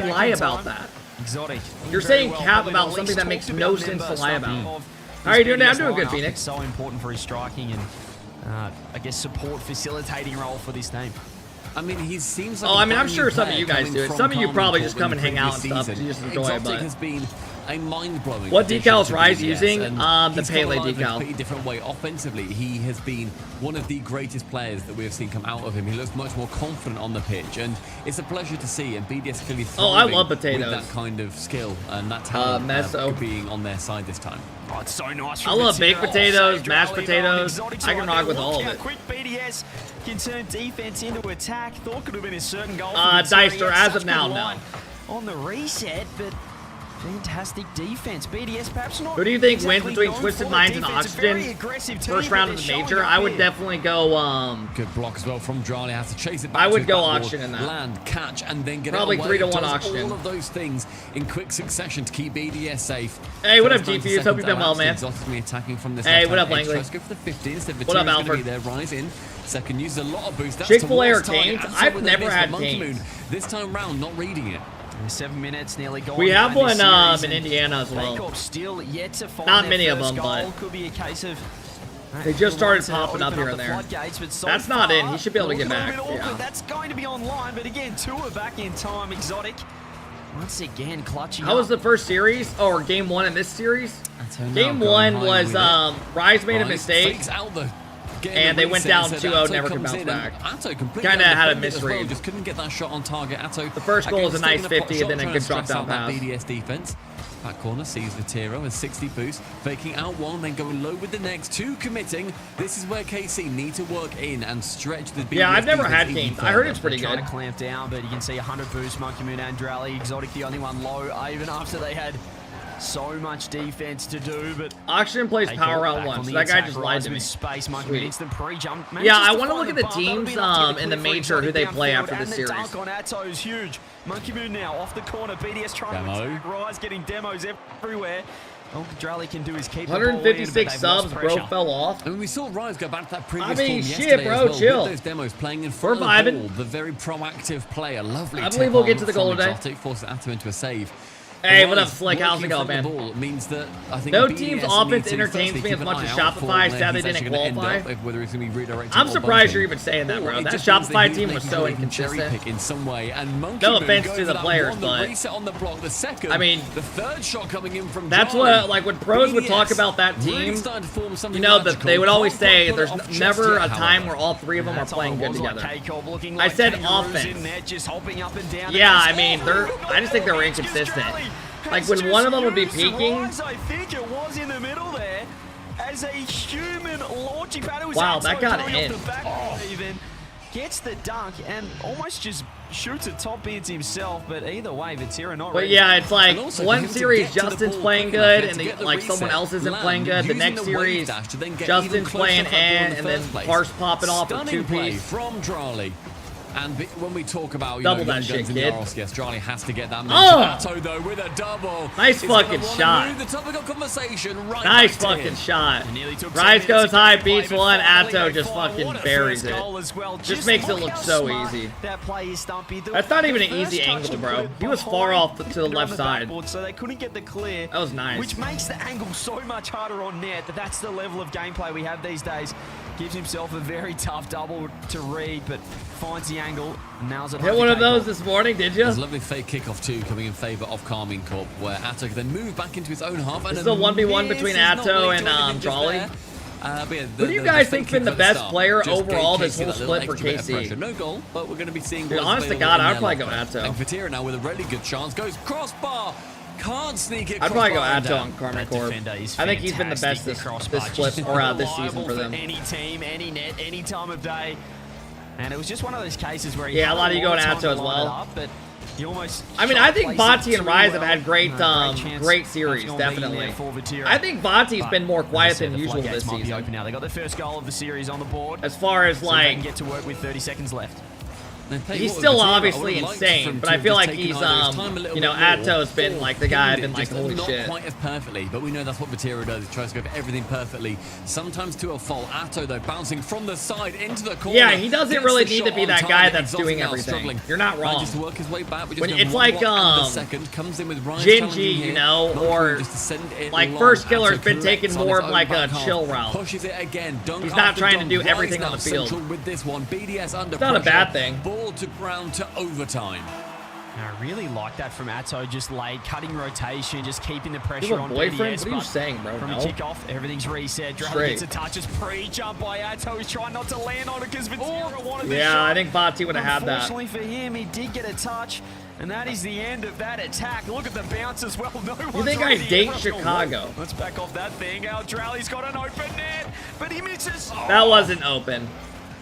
like lie about that. Exotic. You're saying cap about something that makes no sense to lie about. How are you doing now? I'm doing good, Phoenix. It's so important for his striking and I guess support facilitating role for this team. I mean, he seems like I'm sure some of you guys do it. Some of you probably just come and hang out and stuff. You just enjoy it, Exotic but has been a mind-blowing. what decals Rise using? The he's Pele come alive in a decal. completely different way. Offensively, he has been one of the greatest players that we have seen come out of him. He looks much more confident on the pitch, and it's a pleasure to see. And BDS clearly thriving I love potatoes. with that kind of skill and that talent being on their side this time. Oh, it's so nice. I love baked potatoes, mashed potatoes. I can rock with all of it. Quick BDS can turn defense into attack. Thought could have been a certain goal. Deister, as of now, no. On the reset, but fantastic defense. BDS perhaps not. Who do you think wins exactly between known Twisted for Minds and defense. A very Oxygen? aggressive First team, round but of the they're major. showing I up would here. definitely go. Good block as well from Drali. Has to chase it back. I would to go his backboard, Oxygen in that. Land, catch, and then get Probably it away. 3-1 Does Oxygen. all of those things in quick succession to keep BDS safe. Hey, what up, First 90 GPUs? Hope you've been well, man. Exotically attacking from this Hey, left what up, hand edge. Langley? Let's go for the 15 instead of What up, Vatira's gonna Alfred? be there, rise in. Second uses a lot of boost. That's Chick-fil-A or towards target. Cane's? And I've with a never miss, had but Monkey Cane's. Moon this time round not reading it. 7 minutes nearly gone. We have behind one this series, in and Indiana as well. KCorp still yet to find Not their many of first them, goal. but Could be a case of they just started to popping up open here and the there. floodgates, but so That's not in. far, He should be able to get looking a back. little bit awkward. Yeah. That's going to be online, but again, two are back in time. Exotic once again clutching How was up. the first series or game one in this series? Now Game going one high was with it. Rise made a Rise mistake. fakes out the And they went down 2-0, Atto never could comes bounce in, back. and Atto completely Kinda had a undefended as well, misread. just couldn't get that shot on target. Atto. The first goal was a nice 50 and then a good drop drop-down that pass. BDS defense. Back corner sees Vatira with 60 boost, faking out one, then going low with the next two, committing. This is where KC need to work in and stretch the BDS Yeah, I've never had defense even Cane's. I heard it's further. pretty Trying good. to clamp down, but you can see 100 boost, Monkey Moon and Drally. Exotic the only one low, even after they had so much defense to do, but Oxygen plays power round one, so that guy just lied to me. Space, Monkey Sweet. Moon instant pre-jump. Yeah, I want to look at the teams in the major who they play after this this series. dunk on Atto is huge. Monkey Moon now off the corner. BDS trying Demo. to attack. Rise getting demos everywhere. All Drally can do is keep the ball in, but 156 they've lost subs, bro, pressure. fell off. I mean, we saw Rise go back to that previous I mean, form shit, yesterday bro, as well, chill. with those demos playing in We're front of the vibing. ball. The very proactive player, lovely. I believe we'll get to the goal from today. Exotic, forces Atto into a save. Hey, Rise what up, Slick? How's it working going, from the man? ball means that I think No BDS team's needs offense to entertains firstly me as keep much an as eye out for Shopify where said they he's didn't actually gonna end qualify. up, whether he's going to be redirected I'm or surprised bunting. you're even saying that, bro. Or it That just means Shopify he's team was so making cherry inconsistent. pick in some way, and Monkey No Moon offense goes to the for that players, one, but the reset on the block, the second, I mean, the third shot coming in from that's Charlie. what, like, when pros would talk BDS about that really team, starting to form something you know, that magical. they would always Can't say put it there's off just never yet, a time however. where all three of them are That's all playing it good was, like together. KCorp looking I like said kangaroos offense. in there, just hopping up and down. Yeah, I mean, I just think they're inconsistent. Like, when one of them would be peaking. I think it was in the middle there. As a human launching pad, it was Wow, Atto that got coming off in. the back even. Gets the dunk and almost just shoots a top beats himself, but either way, Vatira not But ready. yeah, it's like And also for one him to series get to the Justin's ball playing quick enough, good, to and get the like someone reset, else isn't land, playing good. The using next the wave series, dash to then get even Justin's closer playing to that ball in and the then first place. Parse popping off with Stunning play two-piece. from Drali. And when we talk about you Double know, that young shit, guns in the kid. RLCS, Drali has to get that Oh! Atto though with a double. Nice He's gonna fucking wanna shot. move the topic of conversation right Nice back to fucking him. shot. Nearly took 10 Rise minutes goes to high, play, beats but one. finally Atto they just find fucking what a buries first it. goal as well. Just makes it look look how so smart easy. That play is Stumpy. That's not even an First easy touch angle, to bro. put it He was far behind off to the defender on left the side. backboard, so they couldn't get the clear. That was nice. Which makes the angle so much harder on net. That's the level of gameplay we have these days. Gives himself a very tough double to read, but finds the angle. And now's it. Hit one of those this morning, did you? There's a lovely fake kickoff too coming in favour of KCorp, where Atto can then move back into his own half. This and is a 1v1 miss between is not Atto linked and to anything just Jolly. there. But yeah, Who do you guys think been the best player Just overall gave this KC whole that little split for extra bit of KC? pressure. No goal, but we're going to be seeing. Dude, goals honest to available God, in I'd their probably go locker. Atto. And Vatira now with a really good chance goes crossbar. Can't sneak it. I'd probably go crossbar Atto down. on KCorp. I think he's been the best this split or this season for them. Any team, any net, any time of day. And it was just one of those cases where he Yeah, had a lot of you lot going time Atto to as line well. it up, but he almost I mean, shot I think places Vati and too Rise have well. had great, Chance great of series, goal being definitely. there for Vatira. I think Vati's But, been more as I quiet said, than the usual floodgates this might be season. open now. They got the first goal of the series on the board. As far as See if they can like, get to work with 30 seconds left. He's still obviously insane, but I feel like he's, you know, Atto's been like the guy I've been like, holy shit. Not quite as perfectly, but we know that's what Vatira does. He tries to go for everything perfectly, sometimes to a fault. Atto, though, bouncing from the side into the corner. Yeah, he doesn't really need to be that guy that's doing everything. You're not wrong. Just to work his way back. When it's like, comes in with Gingy, you know, or like First Killer's been taking more of like a chill route. Pushes it again. He's not trying to do everything on the field. With this one, BDS under it's not a bad thing. Ball to ground to overtime. I really like that from Atto, just late, cutting rotation, just keeping the pressure on boyfriend? BDS. What are you saying, bro? From a kickoff, everything's reset. Drake gets a touch, it's pre-jump by Atto. He's trying not to land on it because Vatira wanted the shot. Yeah, I think Bati would have had that. Unfortunately for him, he did get a touch, and that is the end of that attack. Look at the bounce as well. No you think I date Chicago? Let's back off that thing. Drally's got an open net, but he misses. That wasn't open.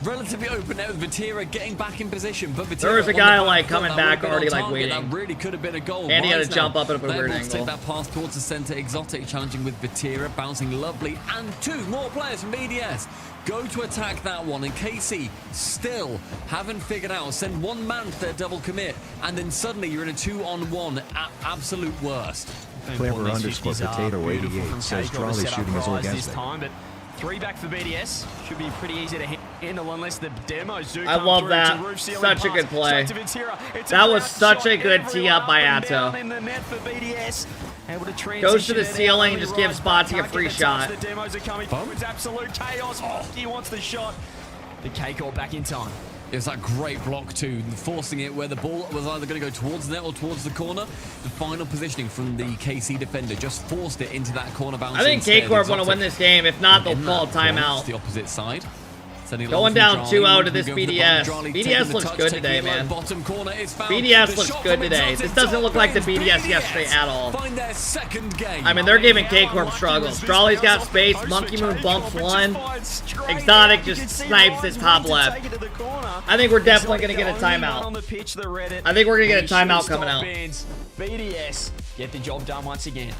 Relatively open net with Vatira getting back in position, but Vatira there was a guy like coming back already like waiting. That really could have been a goal. And he had to jump up at a weird angle. Take that pass towards the center. Exotic challenging with Vatira, bouncing lovely, and two more players from BDS go to attack that one, and KC still haven't figured out. Send one man to their double commit, and then suddenly you're in a 2-on-1 at absolute worst. Clever underscore potato 88 says Trolley shooting is orgasmic. 3 back for BDS. Should be pretty easy to handle unless the demos do. I love that. Such a good play. That was such a good tee up by Atto. Goes to the ceiling and just gives Spotty a free shot. The demos are coming. It's absolute chaos. He wants the shot. The KCorp back in time. It was that great block too, forcing it where the ball was either going to go towards the net or towards the corner. The final positioning from the KC defender just forced it into that corner bounce. I think KCorp want to win this game. If not, they'll call a timeout. The opposite side. Going down 2-0 to this BDS. BDS looks good today, man. BDS looks good today. This doesn't look like the BDS yesterday at all. I mean, they're giving KCorp struggles. Strawley's got space. Monkey Moon bumps one. Exotic just snipes his top left. I think we're definitely going to get a timeout. I think we're going to get a timeout coming out. BDS get the job done once again.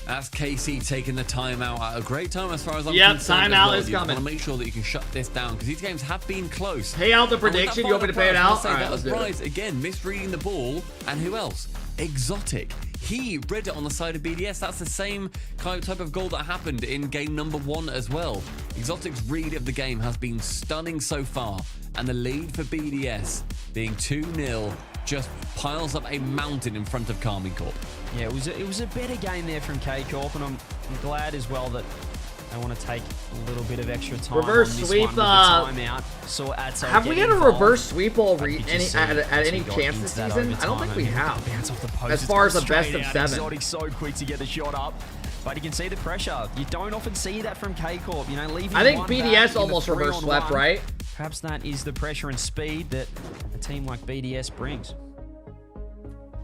That's KC taking the timeout at a great time as far as I'm concerned. Timeout is coming. You want to make sure that you can shut this down because these games have been close. Pay out the prediction. You want me to pay it out? All right, let's do it. Again, misreading the ball. And who else? Exotic. He read it on the side of BDS. That's the same type of goal that happened in game number 1 as well. Exotic's read of the game has been stunning so far. And the lead for BDS being 2-0 just piles up a mountain in front of KCorp. Yeah, it was a better game there from KCorp, and I'm glad as well that they want to take a little bit of extra time. Reverse sweep. Timeout. So have we had a reverse sweep at any chance this season? I don't think we have. As far as the best of 7. Exotic so quick to get the shot up. But you can see the pressure. You don't often see that from KCorp. You know, leaving. I think BDS almost reverse swept, right? Perhaps that is the pressure and speed that a team like BDS brings.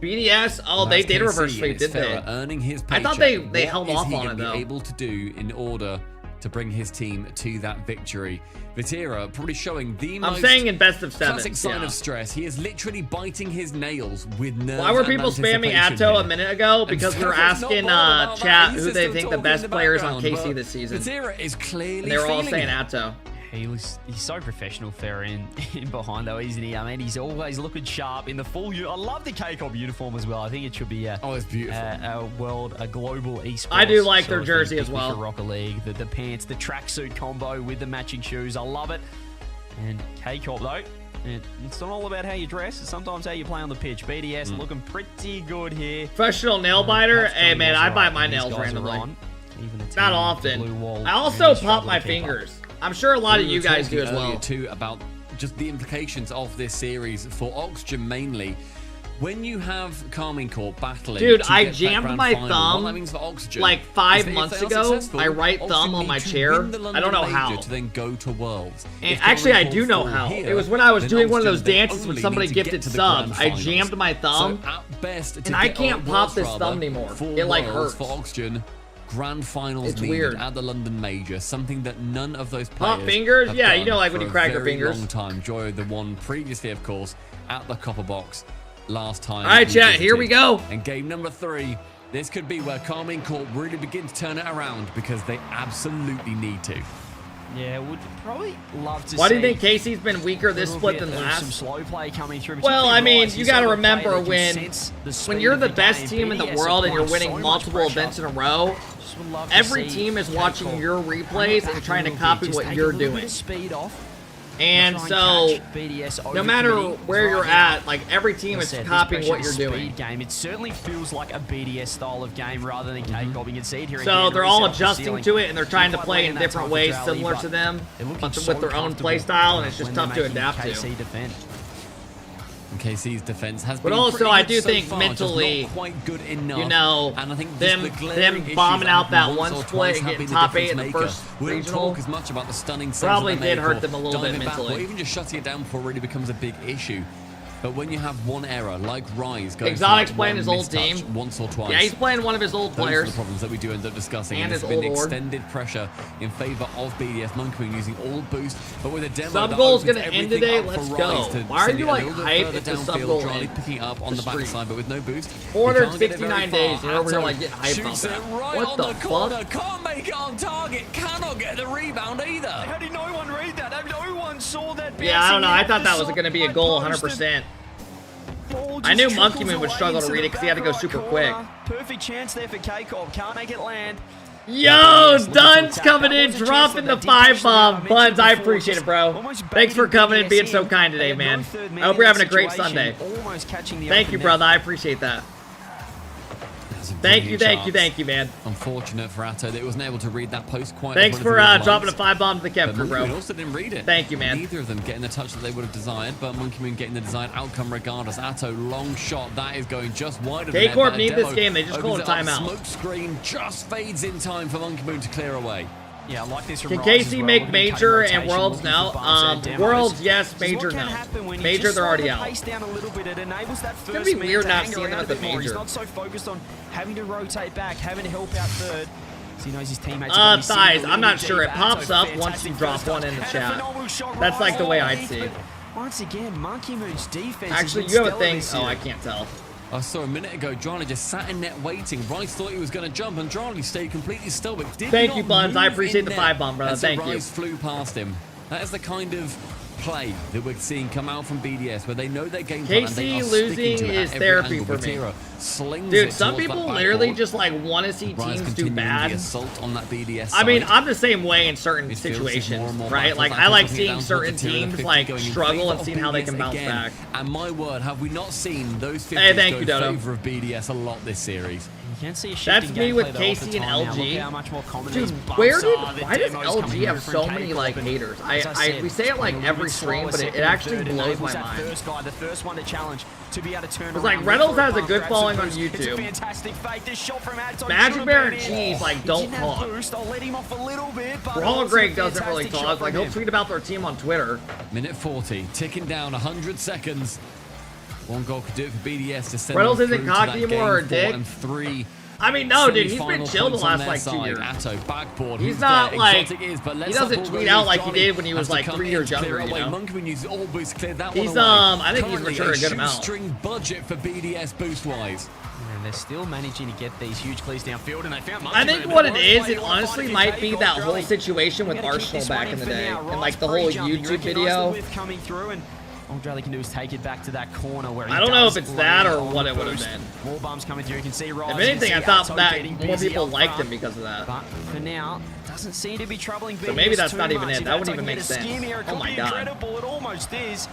BDS, oh, they did a reverse sweep, did they? Earning his I thought they held off on it, though. What is he able to do in order to bring his team to that victory? Vatira probably showing the most saying in best of 7. Classic sign of stress. He is literally biting his nails with nerves. Why were people spamming Atto a minute ago? Because we were asking chat who they think the best players on KC this season. Vatira is clearly and they were all saying Atto. He's so professional fair in behind though, isn't he? I mean, he's always looking sharp in the full. I love the KCorp uniform as well. I think it should be it's beautiful. A global esports. I do like their jersey as well. Rocket League, the pants, the tracksuit combo with the matching shoes. I love it. And KCorp though, it's not all about how you dress. It's sometimes how you play on the pitch. BDS looking pretty good here. Professional nail biter. Hey man, I bite my nails randomly. Not often. I also pop my fingers. I'm sure a lot of you guys do as well. Too about just the implications of this series for Oxygen mainly. When you have KCorp battling, dude, I jammed my thumb like 5 months ago. My right thumb on my chair. I don't know how. To then go to Worlds. And actually, I do know how. It was when I was doing one of those dances when somebody gifted subs. I jammed my thumb, and I can't pop this thumb anymore. It like hurts. For Oxygen. Grand finals needed at the London Major, something that none of those players pop fingers. Yeah, you know, like when you crack your fingers. Long time. Joy the one previously, of course, at the Copper Box last time. All right, chat, here we go. And game number 3. This could be where KCorp really begin to turn it around because they absolutely need to. Yeah, would probably love to see. Why do you think KC's been weaker this split than Some last? slow play coming through. Well, I mean, you got to remember when you're the best team in the world and you're winning multiple events in a row, every team is watching your replays and trying to copy what you're doing. Speed off. And so, no matter where you're at, like every team is copying what you're doing. Game. It certainly feels like a BDS style of game rather than KCorp. You can see it here. So they're all adjusting to it and they're trying to play in different ways similar to them, but with their own play style, and it's just tough to adapt to. And KC's defense has but been also, I do so think far, mentally, not quite good enough. you know, and I think them bombing out that one split and getting top 8 in the first regional talk as much about the stunning probably did hurt them a little bit mentally. Or even just shutting it down before it really becomes a big issue. But when you have one error, like Rise going Exotic's for playing his old team once or twice. Yeah, he's playing one of his old players. Those are the problems that we do end up discussing. And there's his been old org. extended pressure in favor of BDS Monkey Moon using all boost, but with a demo Sub that goal's opens gonna end everything today. up for Let's Rise go. to Why are send you it a like little bit hyped further if the sub downfield, goal Charlie in picking up on the backside, but with no boost. 469 days. You're over here like getting hyped about Shoots it that. right What on the the corner. fuck? Can't make it on target. Cannot get the rebound either. How did no one read that? No one saw that. Yeah, I don't know. I thought that was going to be a goal 100%. I knew Monkey Moon would struggle to read it because he had to go super quick. Perfect chance there for KCorp. Can't make it land. Yo, Duns coming in, dropping the 5 bomb. Buns, I appreciate it, bro. Thanks for coming and being so kind today, man. I hope you're having a great Sunday. Thank you, brother. I appreciate that. Thank you, man. Unfortunate for Atto that he wasn't able to read that post quite. Thanks for dropping a 5 bomb to the Kev crew, bro. Monkey Moon also didn't read it. Thank you, man. Neither of them getting the touch that they would have desired, but Monkey Moon getting the desired outcome regardless. Atto, long shot, that is going just wide of the net. KCorp need this game. They just called a timeout. Smoke screen just fades in time for Monkey Moon to clear away. Yeah, I like this. Can KC make Major and Worlds now? Worlds, yes. Major, no. Major, they're already out. It's gonna be weird not seeing them at the Major. He's not so focused on having to rotate back, having to help out third. So he knows his teammates thighs. I'm not sure. It pops up once you drop one in the chat. That's like the way I'd see it. Once again, Monkey Moon's defense. Actually, you have a thing. Oh, I can't tell. I saw a minute ago, Drali just sat in net waiting. Rice thought he was going to jump, and Drali stayed completely still, but did Thank not you, Buns. I move appreciate in the net. 5 bomb, brother. And so Thank you. Rice flew past him. That is the kind of play that we're seeing come out from BDS, where they know their game plan and they are KC sticking losing to it is at every therapy angle. for me. Batira slings Dude, it some towards people that literally backboard. just like want to see Rice teams do continuing bad. the assault on that BDS I mean, side. I'm the same way in certain It feels situations, more and more right? battles. Like, I'm I like putting it seeing down certain towards the tier of teams 50 like going in struggle favor and of seeing how they can BDS bounce again. back. And my word, have we not seen those 50s Hey, thank go you, in Dodo. favor of BDS a lot this series? You can see a That's me with KC and LG. Dude, why does LG have so many like haters? We say it like every stream, but it actually blows my mind. The first one to challenge to be able to turn It's like Reynolds has a good following on YouTube. Fantastic fake. This shot from Atto. Magic Bear and Cheese like don't talk. I'll let him off a little bit, but Brawl Greg doesn't really talk. Like he'll tweet about their team on Twitter. Minute 40, ticking down 100 seconds. One goal could do it for BDS to send Reynolds them isn't through to cocky that anymore, or game dick. 4 and 3. I mean, no, dude, he's been Semi-final chill the points on last their like 2 side. years. Atto, backboard. He's Who's not there? like Exotic is, but he let's doesn't not tweet believe out like he Johnny did when he was has to like come 3 in, years clear younger. You away. know, Monkey Moon uses all boost, cleared that he's one away. I think he's Currently matured a good amount. shoestring budget for BDS boost wise. And they're still managing to get these huge clears downfield, and they found I think what it is, it honestly might be that whole situation with Arsenal back in the day, and like the whole YouTube video. Coming through, and all Drali can do is take it back to that corner where I don't know if it's that or what it would have been. More bumps coming through. You can see Rise. If anything, I thought that more people liked him because of that. But for now, doesn't seem to be troubling BDS. So maybe that's not even much. it. That wouldn't even make sense. Oh my god. Incredible, it almost is.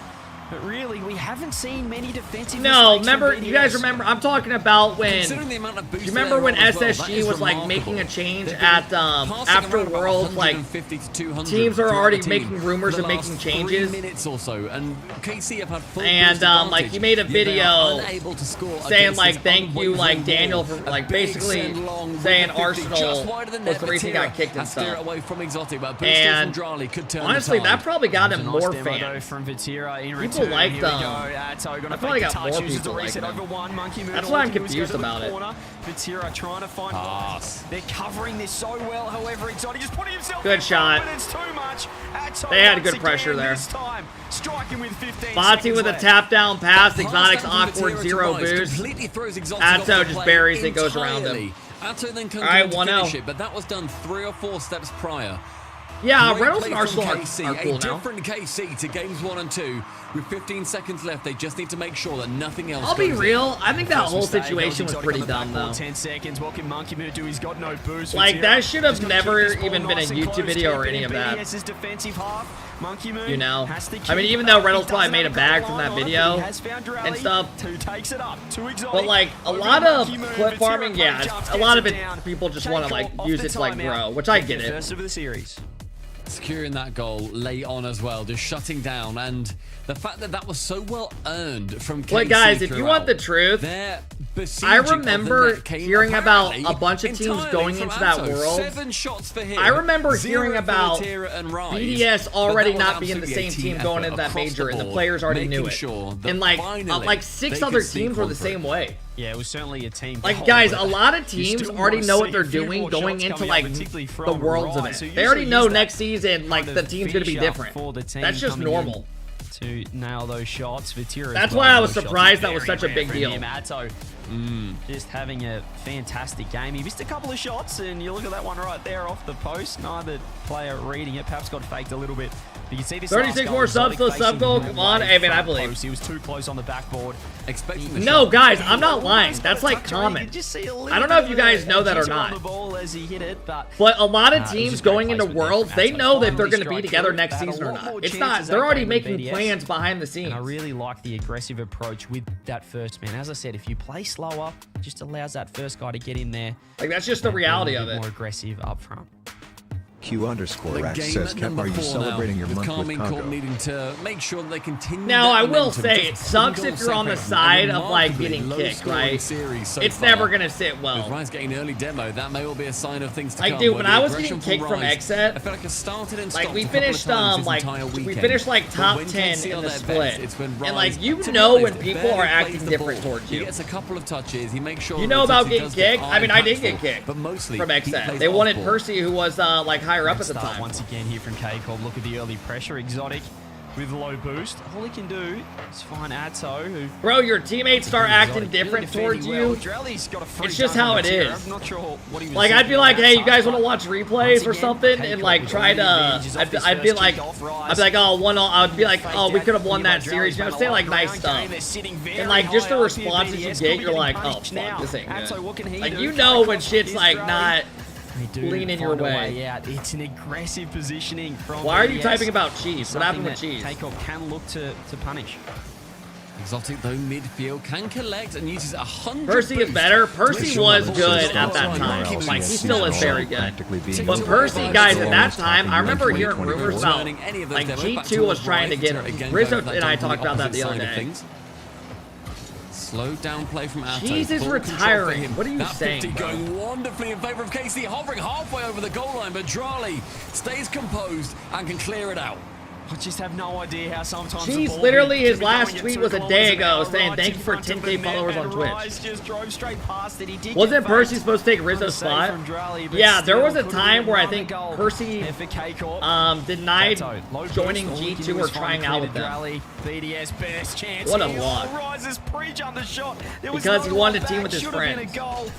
But really, we haven't seen many defensive No, mistakes from remember, BDS. you guys remember, I'm talking about when, Considering the amount of boost you remember when they're on as well, that SSG is was like remarkable. making a change They've at, been passing after around about Worlds, like, 150 to 200 teams are throughout already the team making rumors for the and making last changes. 3 minutes or so, and KC have had full And, boost like, advantage, he made a yet they are video unable to score saying, against like, this thank you, unwavering like, Daniel, wall. for, A like, big basically send long saying with 50 Arsenal just wide of the was net. the reason he got kicked and Has steered stuff. away from Exotic, but boosters And from Drali could turn honestly, the that tide. probably got him more Demo though fans. from Vatira in People return. liked Here we them. go. Atto gonna I probably fake got the more touch, uses people the reset like them. over one. Monkey Moon That's why I'm all he can do is confused go to the about it. corner. Vatira trying to find Pass. They're covering this so well. However, Exotic just putting himself Good in shot. front, but it's too much. Atto They had once good pressure again, there. This time, striking with 15 Bati seconds with a left. tap down pass, Exotic's Pass down from awkward Vatira to 0 Rice, boost. completely throws Exotic Atto off the just play buries it, goes around him. entirely. Atto then comes All right, in to 1-0. finish it, but that was done 3 or 4 steps prior. Yeah, Great Reynolds play and from Arsenal KC, are cool a now. different KC to games 1 and 2. With 15 seconds left, they just need to make sure that nothing else I'll be goes in. real. I think that First whole mistake, situation was Exotic pretty on the dumb, backboard, though. 10 seconds. What can Monkey Moon do? He's got no boost. Like, that should have He's gonna never keep this ball even been a nice and YouTube close, video or keeping any of that. BDS's defensive half. Monkey Moon You know? has to I mean, keep even up. though He Reynolds probably doesn't made a have bag line from that on it, but video he has found Rally. and stuff. 2 takes it up. 2 Exotic. But, like, a Over lot to of Monkey Moon. clip Vatira farming, play yeah, jumps, a lot of gets it, down. people just want to, like, KCorp use off it the to, like, timeout. grow, which I get The it. first of the series. Securing that goal late on as well, just shutting down, and the fact that that was so well earned from KC But guys, if you want the throughout, truth, they're I besieging of the remember net came hearing about apparently a bunch of teams entirely going from into that Atto. world. 7 shots for him. I remember 0 hearing for about Vatira and Rise, BDS but already that was not being the absolutely same a team going effort into that across major, and the board, players already making knew it. sure that And like, finally 6 they other could sneak teams were one the through. same way. Yeah, it was certainly a team. Like, goal, guys, but a lot of you teams still already wanna know what see they're a few doing more going shots into, coming like, up, particularly the from worlds of Rise, it. who They already usually know use that next season, like, kind the of team's going to be finisher different. for the team That's just coming in normal. to nail those shots. Vatira That's as well, why I was those shots surprised are that was very such a rare big from deal. him. Atto just having a fantastic game. He missed a couple of shots, and you look at that one right there off the post. Neither player reading it. Perhaps got faked a little bit. But you can see this 36 more subs to the sub goal. Come on. Hey, man, I believe. He was too close on the backboard. Expecting the No, shot. guys, I'm not lying. That's like common. I don't know if you guys know that or not. But a lot of teams going into Worlds, they know that they're going to be together next season or not. It's not. They're already making plans behind the scenes. And I really like the aggressive approach with that first man. As I said, if you play slower, just allows that first guy to get in there. Like, that's just the reality of it. it. More aggressive up front. Q_Rax says, Kep, are you celebrating your month with Congo? Needing to make sure they continue. Now, that I will momentum. say, it Just sucks one if goal you're on the separate side from a of, like, remarkably getting kicked, low-scoring right? series so It's far. never going to sit well. With Rise getting early demo, that may all be a sign of things to Like, come. dude, where when the I was aggression getting kicked from Rise, Exet, I feel like it started and like, stopped we a couple of finished, times this like, entire we weekend. finished, like, But top when 10 KC in are the their split. best, it's when And, Rise, like, you to be know honest, when people barely are plays acting the different ball. towards He you. gets a couple of touches. He makes sure You know that about he getting does get kicked? I mean, I did get impactful, kicked but mostly from he Exet. plays They off wanted ball. Percy, who was, like, higher up at the Start time. once again here from KCorp. Look at the early pressure. Exotic with low boost. All he can do is find Atto, who... Bro, your teammates start acting different towards you. It's just how it is. I'm not sure what he was Like, I'd be like, hey, you guys want to watch watch replays or something? And, like, try to... I'd be like, I'd be like, oh, we could have won that series. You know, say, like, nice stuff. And, like, just the responses you get, you're like, oh, fuck, this ain't good. Like, you know when shit's, like, not... leaning your way. It's an aggressive positioning from Why are you BDS. typing about cheese? What happened with cheese? KCorp can look to punish. Exotic though midfield can collect and uses 100. Percy is better. Percy was good at that time. Like, he still is very good. But Percy, guys, at that time, I remember hearing rumors about, like, G2 was trying to get him. Rizzo and I talked about that the other day. Slow down play from Atto. Cheese is retiring. What are you saying, 50 bro? going wonderfully in favor of KC, hovering halfway over the goal line, but Drali stays composed and can clear it out. I just have no idea how sometimes Cheese, literally, his last tweet was a day ago saying thank you for 10K followers on Twitch. Just drove straight past it. He did Wasn't get Percy faked supposed to take Rizzo's on spot? the save from Drali, but Yeah, there still was a could've time been where I one think goal Percy there for KCorp. denied Atto, low joining boost, all he can G2 do or is find trying clear out to with them. Drali. BDS best chance. What a here. luck. Rises pre-jump the shot. There was Because no he wanted look to team back. with his Should have been a friends. goal.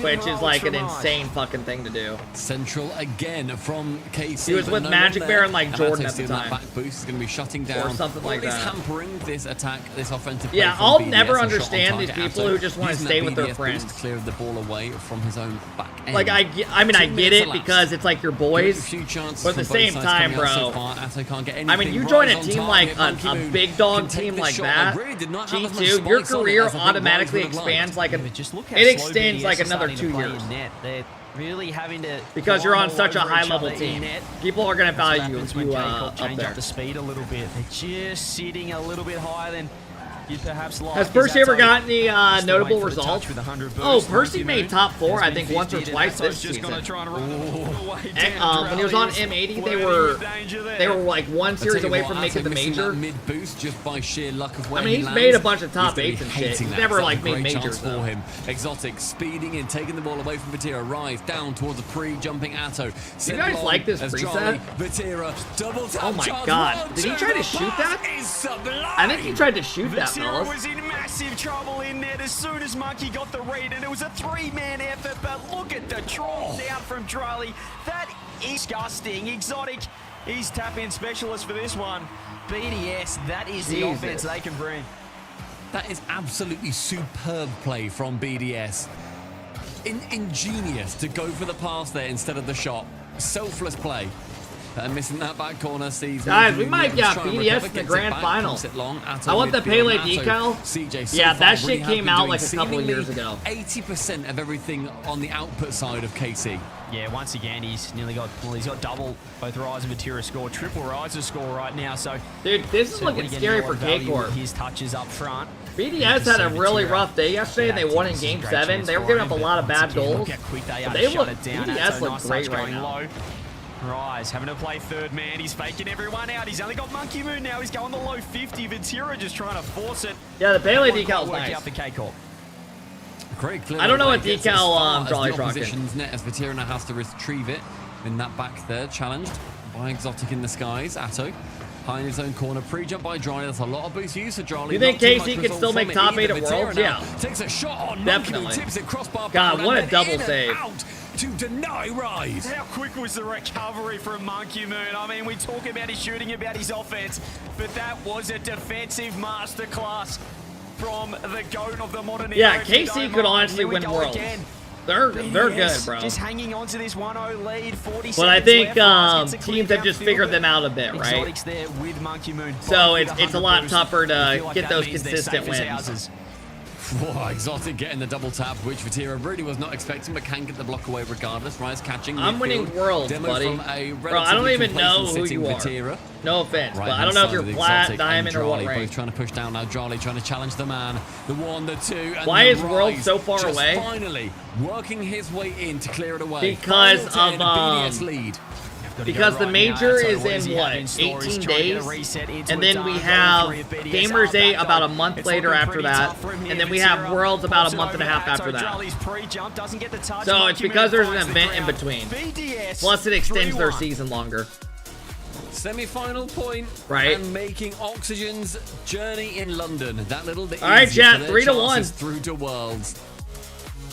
Which is like an insane fucking thing to do. Central again from KC. He was but with no Magic one Bear there. and, like, Jordan at the That time. back boost is going to be shutting down. Or something like at least that. hampering this attack, this offensive play Yeah, from I'll BDS. never A shot on understand these target. people Atto who just want to using stay that with their BDS friends. boost to clear the ball away from his own back end. Like, I mean, I get it because it's like your boys, but at the same time, bro, I mean, you join a team like a big dog team like that, G2, your career automatically expands like it extends like another 2 years. Really having to because you're on such a over high each level other team. in net. People are going to That's what value happens when you KCorp up change there. up the speed a little bit. They're just sitting a little bit higher than you'd perhaps like. Has Percy ever gotten the Just notable wait for the touch results? with 100 Oh, boost. Percy Monkey made Moon top 4, has I think, been once or 50, twice and this just season. gonna try and run all the way down. When he was on Drali M80, is they were like one series away from making the major. Mid boost just by sheer luck of where I mean, he he's lands. made a bunch of top He's 8s gonna and be shit. hating He's that. never That's like a made great majors chance though. for him. Exotic speeding in, taking the ball away from Vatira. Rise down towards the pre-jumping Atto. You guys like this preset? Vatira double tap. Oh my god! Did he try to shoot that? I think he tried to shoot that, Vatira fellas. was in massive trouble in net as soon as Monkey got the read, and it was a 3-man effort, but look at the draw down from Drali. That is disgusting. Exotic, he's tap-in specialist for this one. BDS, that is the offense they can bring. That is absolutely superb play from BDS. Ingenious to go for the pass there instead of the shot. Selfless play. And missing that back corner sees. Guys, we might get BDS in the grand final. I want the Pele decal. Yeah, that shit came out like a couple of years ago. 80% of everything on the output side of KC. Yeah, once again, he's nearly got, well, he's got double. Both Rise and Vatira score, triple Rise score right now. So, dude, this is looking scary for KCorp. His touches up front. BDS had a really rough day yesterday, and they won in Game 7. They were giving up a lot of bad goals. Look how quick they are They to shut look, it down. BDS look great right now. Low. Rise having to play third man. He's faking everyone out. He's only got Monkey Moon now. He's going the low 50. Vatira just trying to force it. Yeah, the Pele decal is nice. Out for KCorp. Great clear. I don't know what decal Jolly's rocking. Net as Vatira now has to retrieve it in that back third, challenged by Exotic in the skies. Atto high in his own corner, pre-jump by Jolly. That's a lot of boost use for Jolly. You think KC can still make top 8 at Worlds? Yeah, takes a shot on definitely. Tips it crossbar. God, what a double save. To deny Rise. How quick was the recovery from Monkey Moon? I mean, we talk about his shooting, about his offense, but that was a defensive masterclass from the GOAT of the modern era. Yeah, KC could honestly win Worlds. They're good, bro. Just hanging on to this 1-0 lead, 40 but I think left, teams have just figured them out a bit, right? Exotic's there with Monkey Moon. So it's a lot tougher to get those consistent wins. Whoa, Exotic getting the double tap, which Vatira really was not expecting, but can get the block away regardless. Rise catching. I'm winning Worlds, buddy. Bro, I don't even know who you are. Vatira. No offense, but I don't know if you're flat, diamond, or what rank. Both trying to push down now. Jolly trying to challenge the man. The 1, the 2, and why is Rise Worlds so far away? Finally working his way in to clear it away. Because of BDS lead. Because the major is in what, 18 days? And then we have Gamers 8 about a month later after that. And then we have Worlds about a month and a half after that. So it's because there's an event in between. Plus it extends their season longer. Semi-final point, right? And making Oxygen's journey in London that little bit. All right, chat, 3-1 through to Worlds.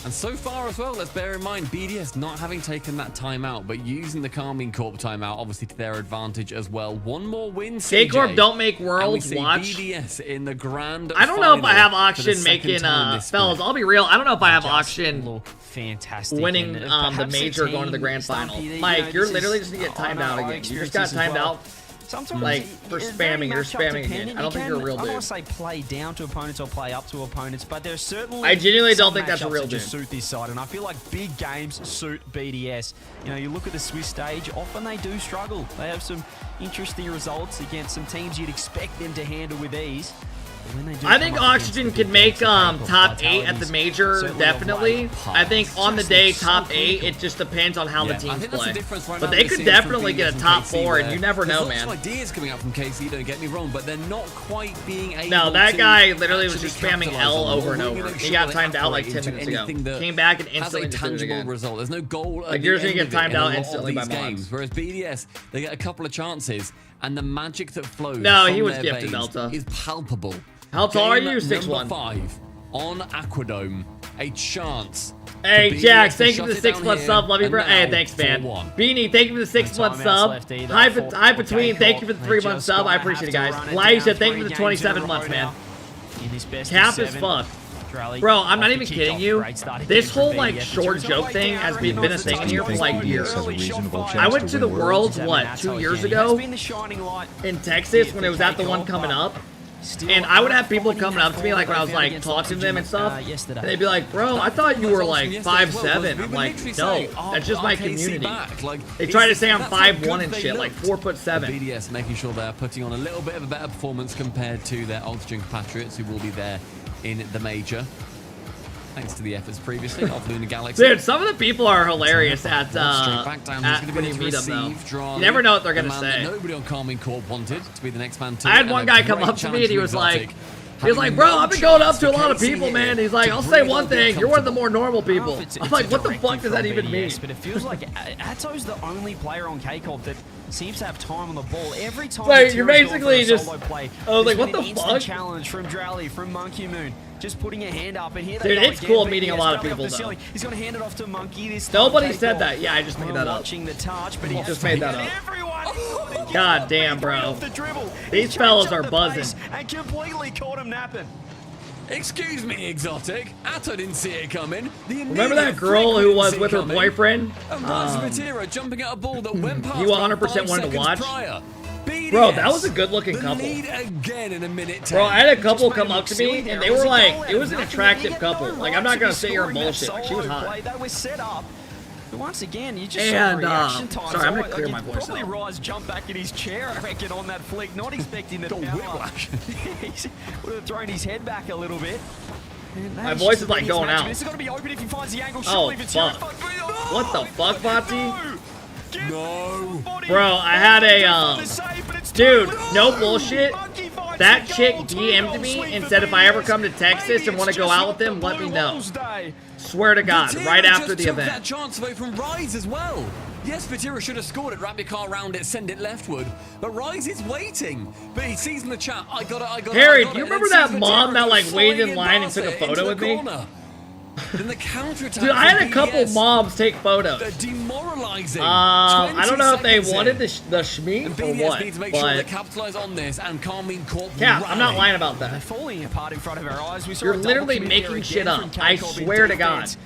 And so far as well, let's bear in mind, BDS not having taken that timeout, but using the KCorp timeout, obviously to their advantage as well. One more win, KCorp don't make Worlds, watch. BDS in the grand I don't know if I have Auction making, fellas, I'll be real, I don't know if I have Auction fantastic winning the major going to the grand final. Mike, you're literally just going to get timed out again. You just got timed out. Sometimes like for spamming, you're spamming again. I don't think you're a real dude. I don't want to say play down to opponents or play up to opponents, but there's certainly I genuinely don't think that's a real dude. Suit this side, and I feel like big games suit BDS. You know, you look at the Swiss stage, often they do struggle. They have some interesting results against some teams you'd expect them to handle with ease. I think Oxygen could make top 8 at the major, definitely. I think on the day, top 8, it just depends on how the teams play. But they could definitely get a top 4, and you never know, man. There's ideas coming out from KC, don't get me wrong, but they're not quite being able No, that guy literally was just spamming L over and over. He got timed out like 10 minutes ago. Came back and instantly just did it again. Result. There's no goal. Like you're going to get timed out instantly by games. Whereas BDS, they get a couple of chances, and the magic that flows no, he was gifted Delta. Is palpable. How tall are you? 6'1". 5 on Aquadome. A chance. Hey, Jax, thank you for the 6-month sub. Love you, bro. Hey, thanks, man. Beanie, thank you for the 6-month sub. High Between, thank you for the 3-month sub. I appreciate it, guys. Lysa, thank you for the 27 months, man. Cap as fuck. Bro, I'm not even kidding you. This whole, like, short joke thing has been a thing in here for, like, years. I went to the Worlds, what, 2 years ago? In Texas, when it was at the one coming up. And I would have people coming up to me, like, when I was, like, talking to them and stuff. And they'd be like, bro, I thought you were, like, 5'7". I'm like, no, that's just my community. They try to say I'm 5'1" and shit, like 4'7". BDS making sure they're putting on a little bit of a better performance compared to their Oxygen compatriots who will be there in the major. Thanks to the efforts previously of Lunar Galaxy. Dude, some of the people are hilarious at when you meet them, though. You never know what they're going to say. Nobody on KCorp wanted to be the next man to. I had one guy come up to me and he was like, bro, I've been going up to a lot of people, man. He's like, I'll say one thing, you're one of the more normal people. I'm like, what the fuck does that even mean? But it feels like Atto's the only player on KCorp that seems to have time on the ball every time. Like, you're Vatira's gone for basically a just. solo play. Oh, like, There's what been the an instant fuck? challenge from Drowley, from Monkey Moon. Just putting a hand up, and here Dude, they go it's again. cool meeting a lot of Drowley off people, the though. ceiling. He's going to hand it off to Monkey this time. Nobody said KCorp. that. Yeah, I just made that up. Watching the touch, but he Just made that up. Everyone. God damn, bro. The dribble. These He fellas changed are up the buzzing. pace And completely caught him napping. Excuse me, Exotic. Atto didn't see it coming. Remember that girl who was with her boyfriend? And Rise Vatira jumping at a ball that went past You 100% wanted to watch? Bro, that was a good-looking couple. Again in a minute 10. Bro, I had a couple come up to me, and they were like, it was an attractive couple. Like, I'm not gonna sit here and bullshit. Like, she was hot. That was set up. But once again, you just And, saw reaction time. sorry, I'm gonna clear my voice Probably out. Rise jumped back in his chair, I reckon, on that flick, not expecting the whiplash. He would have thrown his head back a little bit. My voice is like going out. This has got to be open if he finds the angle. Oh, Surely fuck. What the fuck, Bati? No. Bro, I had a, dude, no bullshit. That chick DM'd me and said if I ever come to Texas and want to go out with them, let me know. Swear to God, right after the event. That chance away from Rise as well. Yes, Vatira should have scored it, wrap your car around it, send it leftward. But Rise is waiting. But he sees in the chat, I got it. Harry, do you remember that mom that like waited in line and took a photo with me? Then the counterattack. Dude, I had a couple moms take photos. Demoralizing. I don't know if they wanted the shmeat or BDS what, need to make sure they but capitalize on this and KCorp. Cap, I'm not lying about that. Falling apart in front of our eyes. We saw You're a double literally commit there making again shit up. from I KCorp in swear to God. defense.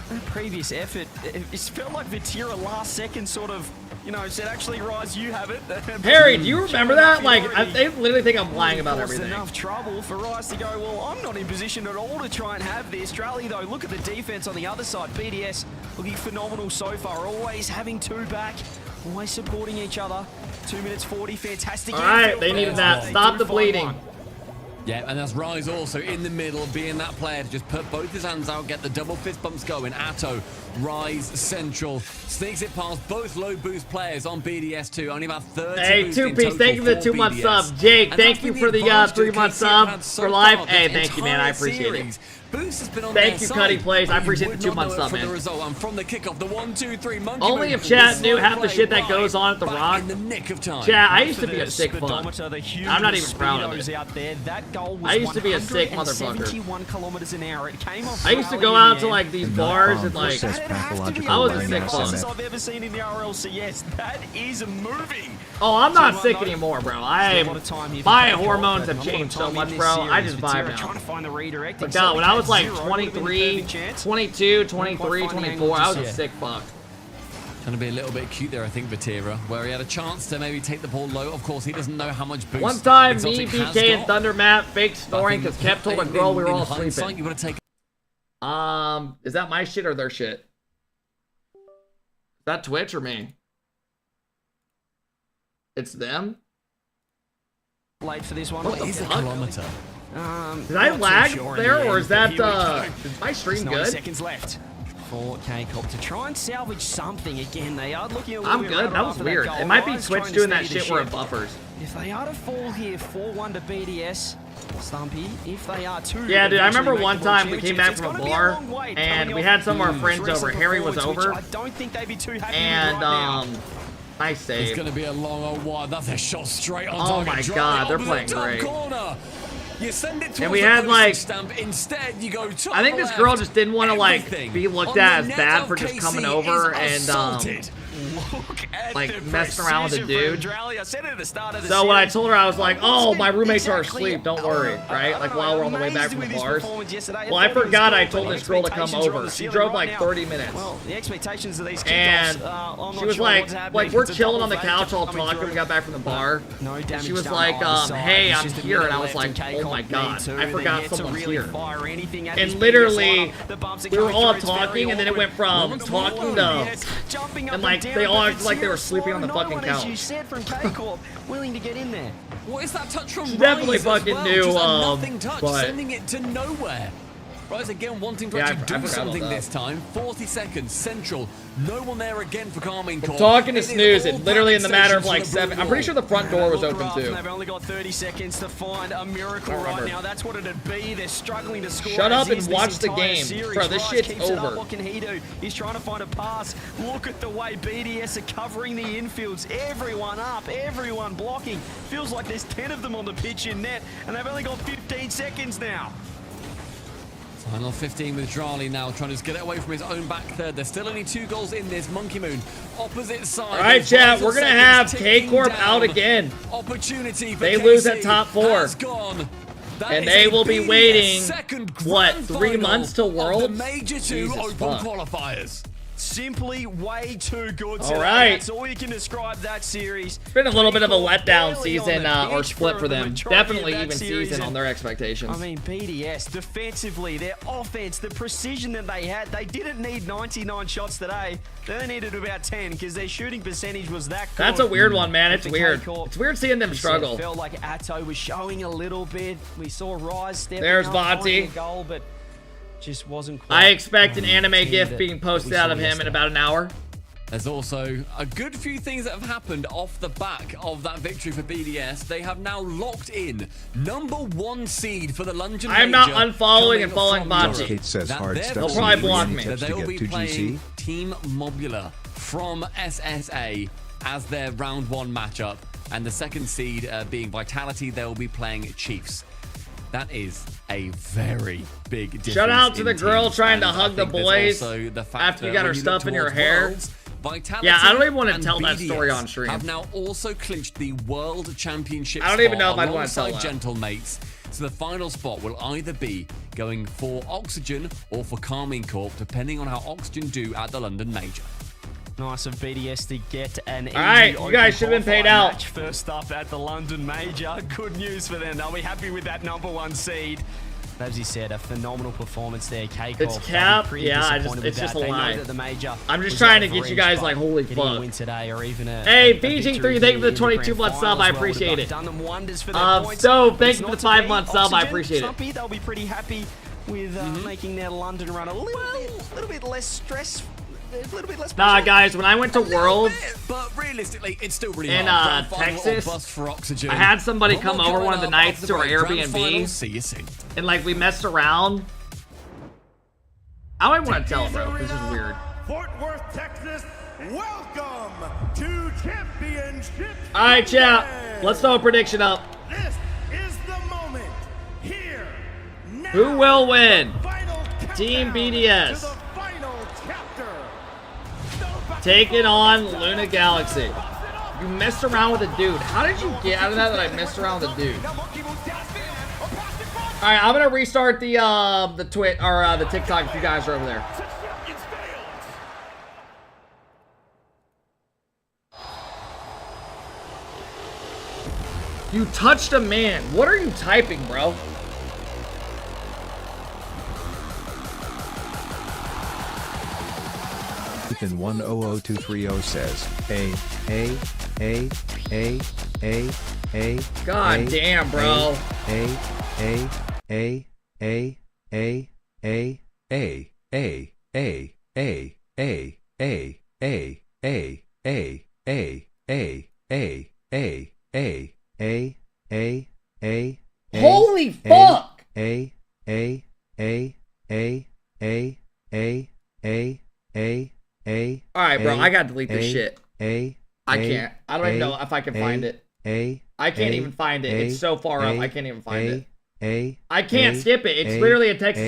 That previous effort, it felt like Vatira last second sort of, you know, said, actually, Rise, you have it. Harry, do you remember that? Like, they literally think I'm lying about everything. Enough trouble for Rise to go, well, I'm not in position at all to try and have this. Drowley, though, look at the defense on the other side. BDS looking phenomenal so far, always having two back, always supporting each other. 2 minutes 40, fantastic. All right, they needed that. Stop the bleeding. Yeah, and that's Rise also in the middle, being that player to just put both his hands out, get the double fist bumps going. Atto, Rise, Central, sneaks it past both low boost players on BDS2. Only about 30 Hey, boost in 2-piece, total thank you for the for 2-month BDS. sub. Jake, And thank that's you been for the advantage that 3-month KCorp sub had so for live. far Hey, the thank you, man. I entire appreciate it. series. Boost has been on Thank their you, Cuddy side, Plays. I but you appreciate would the not 2-month know it sub, from man. the result. And from the kickoff, the 1-2-3 monkey Only move. if chat This knew line half the play shit that right goes on at the back Rock. in the nick of time. Chat, I used to be a sick fuck. I'm not even proud of it. Out there. That goal was I used to be a sick motherfucker. 171 kilometers an hour. It came off I used to Drowley go in out the to end. like these bars and like I was a sick fastest fuck. I've ever seen in the RLCS. That is moving. Oh, I'm not sick anymore, bro. My hormones have changed so much, bro. I just vibe now. Trying to find the redirecting. But God, when I was like 23, 22, 23, 24, I was a sick fuck. Trying to be a little bit cute there, I think, Vatira, where he had a chance to maybe take the ball low. Of course, he doesn't know how much boost One time, me, Exotic has BK, and got. Thunder Matt fake snoring because Kev told a girl we were all hindsight, sleeping. You would have taken. Is that my shit or their shit? Is that Twitch or me? It's them? Late for this one. What the Is a fuck? kilometer? Did I lag sure there, in the or end, is but that, here we go. is my stream 90 good? seconds left for KCorp to try and salvage something. Again, they are looking a little I'm bit good. rattled That was after weird. goal. It might be Rise Twitch trying to doing that steady the shit where it ship. buffers. If they are to fall here 4-1 to BDS, Stumpy, if they are to Yeah, dude, I remember eventually one make the World time we came back Championships, from a it's gonna be bar, long wait and coming we off had some of our friends recent over. Harry was performance, over, which I don't think they'd be too happy and with right now. nice It's save. going to be a long old wide. That's a shot straight on Oh target. my Drive God, they're over the playing top great. corner. You send it And we towards had, the like- postage stamp. Instead, you go top I think this left. girl just didn't want to like Everything be looked on at the as net bad of for just KC coming over is and assaulted. like messing around with a dude. Drowley, I said it at the start of the So when I series. told her, I was like, "Oh, my roommates are Exactly. asleep. Don't worry, right?" Like while we're on the way back from the bars. Well, Well, I forgot I told this girl to come over. She drove like 30 minutes. Well, the expectations of these And kickoffs, I'm she not was sure like, what's happening. we're It's a chilling double on the fake couch all coming talking. through. We got back from the bar. No And damage she was done like, on either side. "Hey, It's I'm just a here," bit and I of was left like, and "Oh my KCorp God, need to. I They're forgot yet to someone's really here." fire anything at And this literally, BDS lineup. The bumps are we were coming all through. It's very talking, and then it awkward. went from talking to, Jumping up and like down, they all but acted like they were Vatira sleeping on the slow, fucking no one, as you couch. said, from KCorp, willing to get in there. What is that touch from She definitely Rise as fucking well? knew, Just a nothing touch, but- sending it to nowhere. Rise again wanting to Yeah, actually I do forgot something about that. this time. 40 seconds, Central. No one there again for KCorp. Talking to It is Snooze, all it literally in the matter of planning like stations for the 7. blue I'm pretty sure the front door was Look open rough, and too. they've only got 30 seconds to find a miracle right now. That's what it'd be. They're struggling to score. Shut up as is and this watch the entire game. series. Bro, this Rice shit's keeps it up. over. What can he do? He's trying to find a pass. Look at the way BDS are covering the infields. Everyone up, everyone blocking. Feels like there's 10 of them on the pitch in net, and they've only got 15 seconds now. Final 15 with Drali now trying to just get it away from his own back third. There's still only 2 goals in this. Monkey Moon, opposite side. All right, chat, we're going to have KCorp out again. Opportunity for They KC lose at top 4. has gone. That And is they a will be BDS waiting, second what, grand 3 final months till of the Worlds? Major 2 Jesus open fuck. qualifiers. Simply way too good today. All right. That's all you can describe that series. It's been a little bit of a letdown Barely season on the or pitch split for the them. majority of Definitely that even series, season on and their expectations. I mean, BDS, defensively, their offense, the precision that they had, they didn't need 99 shots today. They only needed about 10 because their shooting percentage was that good. That's a weird one, man. It's With weird. KCorp. It's weird seeing them struggle. It felt like Atto was showing a little bit. We saw Rise stepping There's up, Vati. finding a goal, but just wasn't quite. I expect an anime team gif that being we posted saw out of him in yesterday. about an hour. There's also a good few things that have happened off the back of that victory for BDS. They have now locked in #1 seed for the London I'm not Major, unfollowing and coming following from Vati. Europe. Kate says That hard their steps They'll in probably the block any me. tips That to they will get be to playing GC. Team Mobula from SSA as their round 1 matchup, and the second seed being Vitality. They will be playing Chiefs. That is a very big difference. Shout out to in the girl teams, trying to and I hug the think there's boys also the fact after you that got her when look stuff in your towards hair. Worlds, Vitality Yeah, I don't even want to and tell that BDS story on stream. have now also clinched the World Championship I don't even know if spot I'd want to tell alongside that. Gentlemates. So the final spot will either be going for Oxygen or for KCorp, depending on how Oxygen do at the London Major. Nice of BDS to get an All right, easy you guys should have been paid out. match first up at the London Major. Good news for them. They'll be happy with that #1 seed. As you said, a phenomenal performance there. KCorp. It's cap. Yeah, it's just a lie. I'm just trying to get you guys like, holy fuck. Today or even Hey, BG3, thank you for the 22-month sub. I appreciate it. Done them wonders for their points. So, It's thank you for not the 5-month today. sub. I Oxygen, appreciate it. Stumpy, they'll be pretty happy with making their London run a little bit less stress. A little bit less Nah, pressure. guys, when I went to Worlds But realistically, it's still really in hard. Grand final or Texas, bust for Oxygen. I had somebody One come more over coming one of the up nights after to our the break. Grand final. Airbnb, See you soon. and like we messed around. I don't even want to tell him, bro. This is weird. Fort Worth, Texas, welcome to Championship. All right, chat. Let's throw a prediction up. This is the moment. Here, now, Who will win? final Team countdown BDS. to the final chapter. Taking on Luna Galaxy. You messed around with a dude. How did you get out of that I messed around with a dude? All right, I'm gonna restart the twit or the TikTok if you guys are over there. You touched a man. What are you typing, bro? Ethan 100230 says, A. God damn, bro. Holy fuck! Alright, bro, I gotta delete this shit. I can't. I don't even know if I can find it. I can't even find it. It's so far up, I can't even find it. I can't skip it. It's literally a text.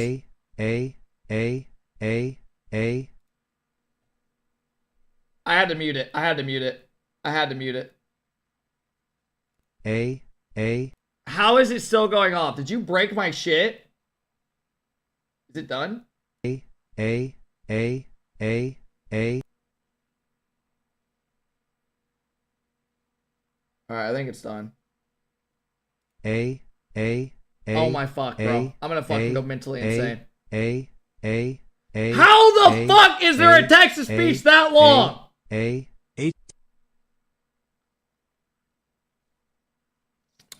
I had to mute it. I had to mute it. I had to mute it. How is it still going off? Did you break my shit? Is it done? Alright, I think it's done. Oh my fuck, bro. I'm gonna fucking go mentally insane. How the fuck is there a text-to-speech that long?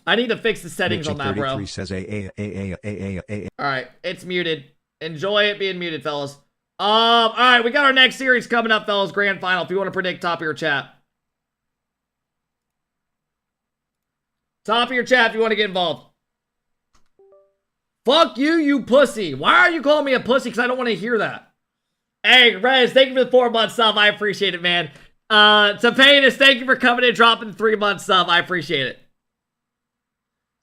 I need to fix the settings on that, bro. Says Alright, it's muted. Enjoy it being muted, fellas. All right, we got our next series coming up, fellas. Grand final. If you want to predict, top of your chat. Top of your chat if you want to get involved. Fuck you, you pussy. Why are you calling me a pussy? Because I don't want to hear that. Hey, Rez, thank you for the 4-month sub. I appreciate it, man. Tapanis, thank you for coming in, dropping the 3-month sub. I appreciate it.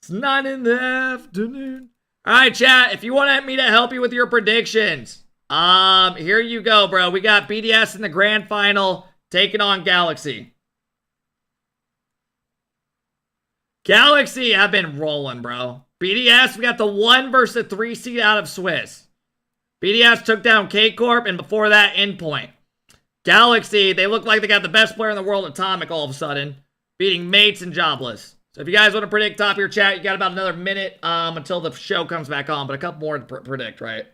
It's 9 in the afternoon. All right, chat. If you want me to help you with your predictions, here you go, bro. We got BDS in the grand final taking on Galaxy. Galaxy have been rolling, bro. BDS, we got the 1 versus the 3 seed out of Swiss. BDS took down KCorp, and before that, Endpoint. Galaxy, they look like they got the best player in the world, Atomic, all of a sudden, beating Mates and Jobless. So if you guys want to predict top of your chat, you got about another minute until the show comes back on, but a couple more to predict, right?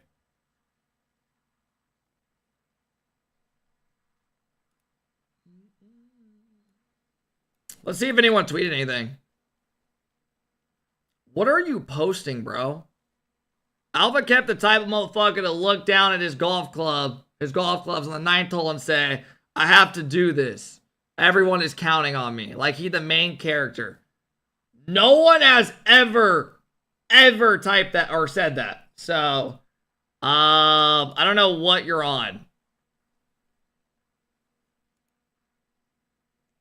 Let's see if anyone tweeted anything. What are you posting, bro? Alpha kept the type of motherfucker to look down at his golf clubs on the 9th hole and say, I have to do this. Everyone is counting on me. Like he the main character. No one has ever typed that or said that. So, I don't know what you're on.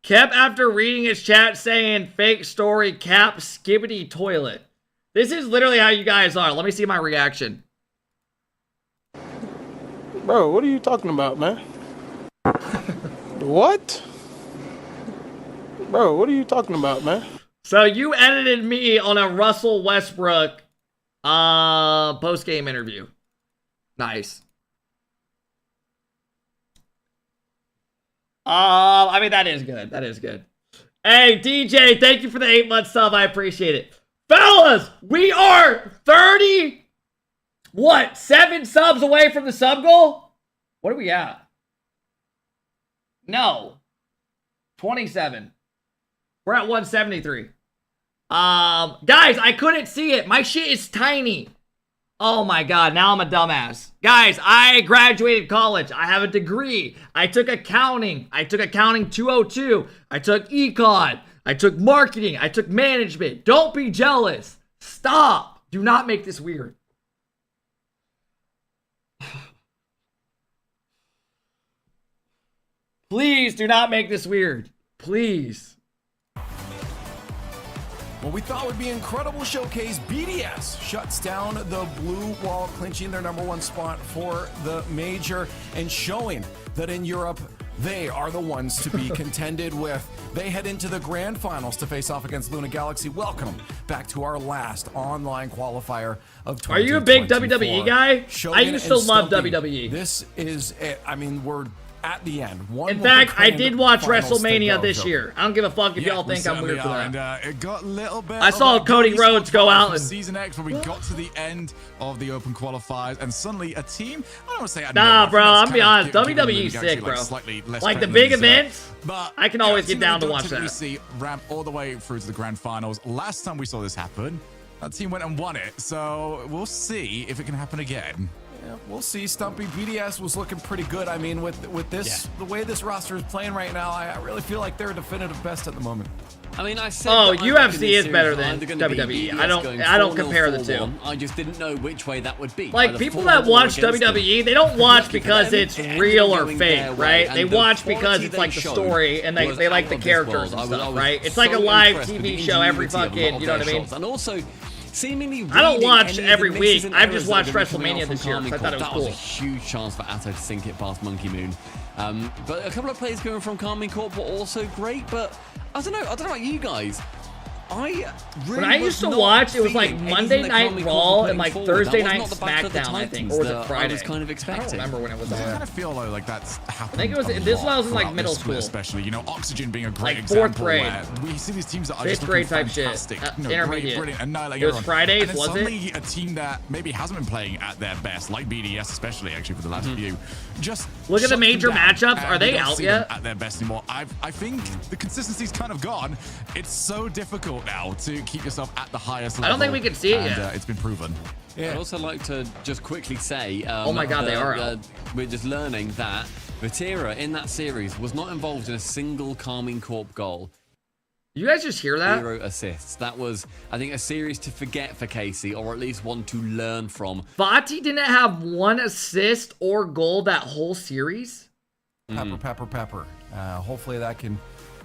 Kept after reading his chat saying fake story cap skibbity toilet. This is literally how you guys are. Let me see my reaction. Bro, what are you talking about, man? What? Bro, what are you talking about, man? So you edited me on a Russell Westbrook post-game interview. Nice. I mean, that is good. That is good. Hey, DJ, thank you for the 8-month sub. I appreciate it. Fellas, we are 7 subs away from the sub goal? What are we at? No. 27. We're at 173. Guys, I couldn't see it. My shit is tiny. Oh my god, now I'm a dumbass. Guys, I graduated college. I have a degree. I took accounting. I took accounting 202. I took econ. I took marketing. I took management. Don't be jealous. Stop. Do not make this weird. Please do not make this weird. Please. What we thought would be an incredible showcase, BDS shuts down the blue wall, clinching their #1 spot for the major and showing that in Europe, they are the ones to be contended with. They head into the grand finals to face off against Luna Galaxy. Welcome back to our last online qualifier of 2024. Are you a big WWE guy? I used to love WWE. This is it. I mean, we're at the end. In fact, I did watch WrestleMania this year. I don't give a fuck if y'all think I'm weird for that. And, it got a little bit. I saw Cody Rhodes go out and Season X when we got to the end of the open qualifiers, and suddenly a team. I don't want to say. Nah, bro. I'm be honest. WWE's sick, bro. Like the big events, but I can always get down to watch that. We see ramp all the way through to the grand finals. Last time we saw this happen, that team went and won it. So we'll see if it can happen again. Yeah, we'll see. Stumpy, BDS was looking pretty good. I mean, with this, the way this roster is playing right now, I really feel like they're a definitive best at the moment. I mean, I said UFC is better than WWE. I don't compare the two. I just didn't know which way that would be. Like people that watch WWE, they don't watch because it's real or fake, right? They watch because it's like the story and they like the characters and stuff, right? It's like a live TV show every fucking, you know what I mean? And also, seemingly I don't watch every week. I've just watched WrestleMania this year because I thought it was cool. That was a huge chance for Atto to sink it past Monkey Moon. But a couple of players going from KCorp were also great, but I don't know about you guys. When I used to watch, it was like Monday Night Raw and like Thursday Night SmackDown, I think, or was it Friday? I was kind of expecting. I don't remember when it was on. I kind of feel though like that's happened. I think it was. This was when I was in like middle school, especially. You know, Oxygen being a great like example. 4th grade. We see these teams that are 5th grade type fantastic, shit. Great, Intermediate. brilliant, annihilating It was everyone. Fridays, and then was suddenly it? a team that maybe hasn't been playing at their best, like BDS, especially actually for the last few, just look at the major matchups. Are they don't out see yet? them at their best anymore. I think the consistency's kind of gone. It's so difficult difficult now to keep yourself at the highest level. I don't think we can see it yet. It's been proven. I'd also like to just quickly say, oh my God, they are out. We're just learning that Vatira in that series was not involved in a single KCorp goal. You guys just hear that? 0 assists. That was, I think, a series to forget for KC, or at least one to learn from. Vati didn't have 1 assist or goal that whole series? Pepper. Hopefully that can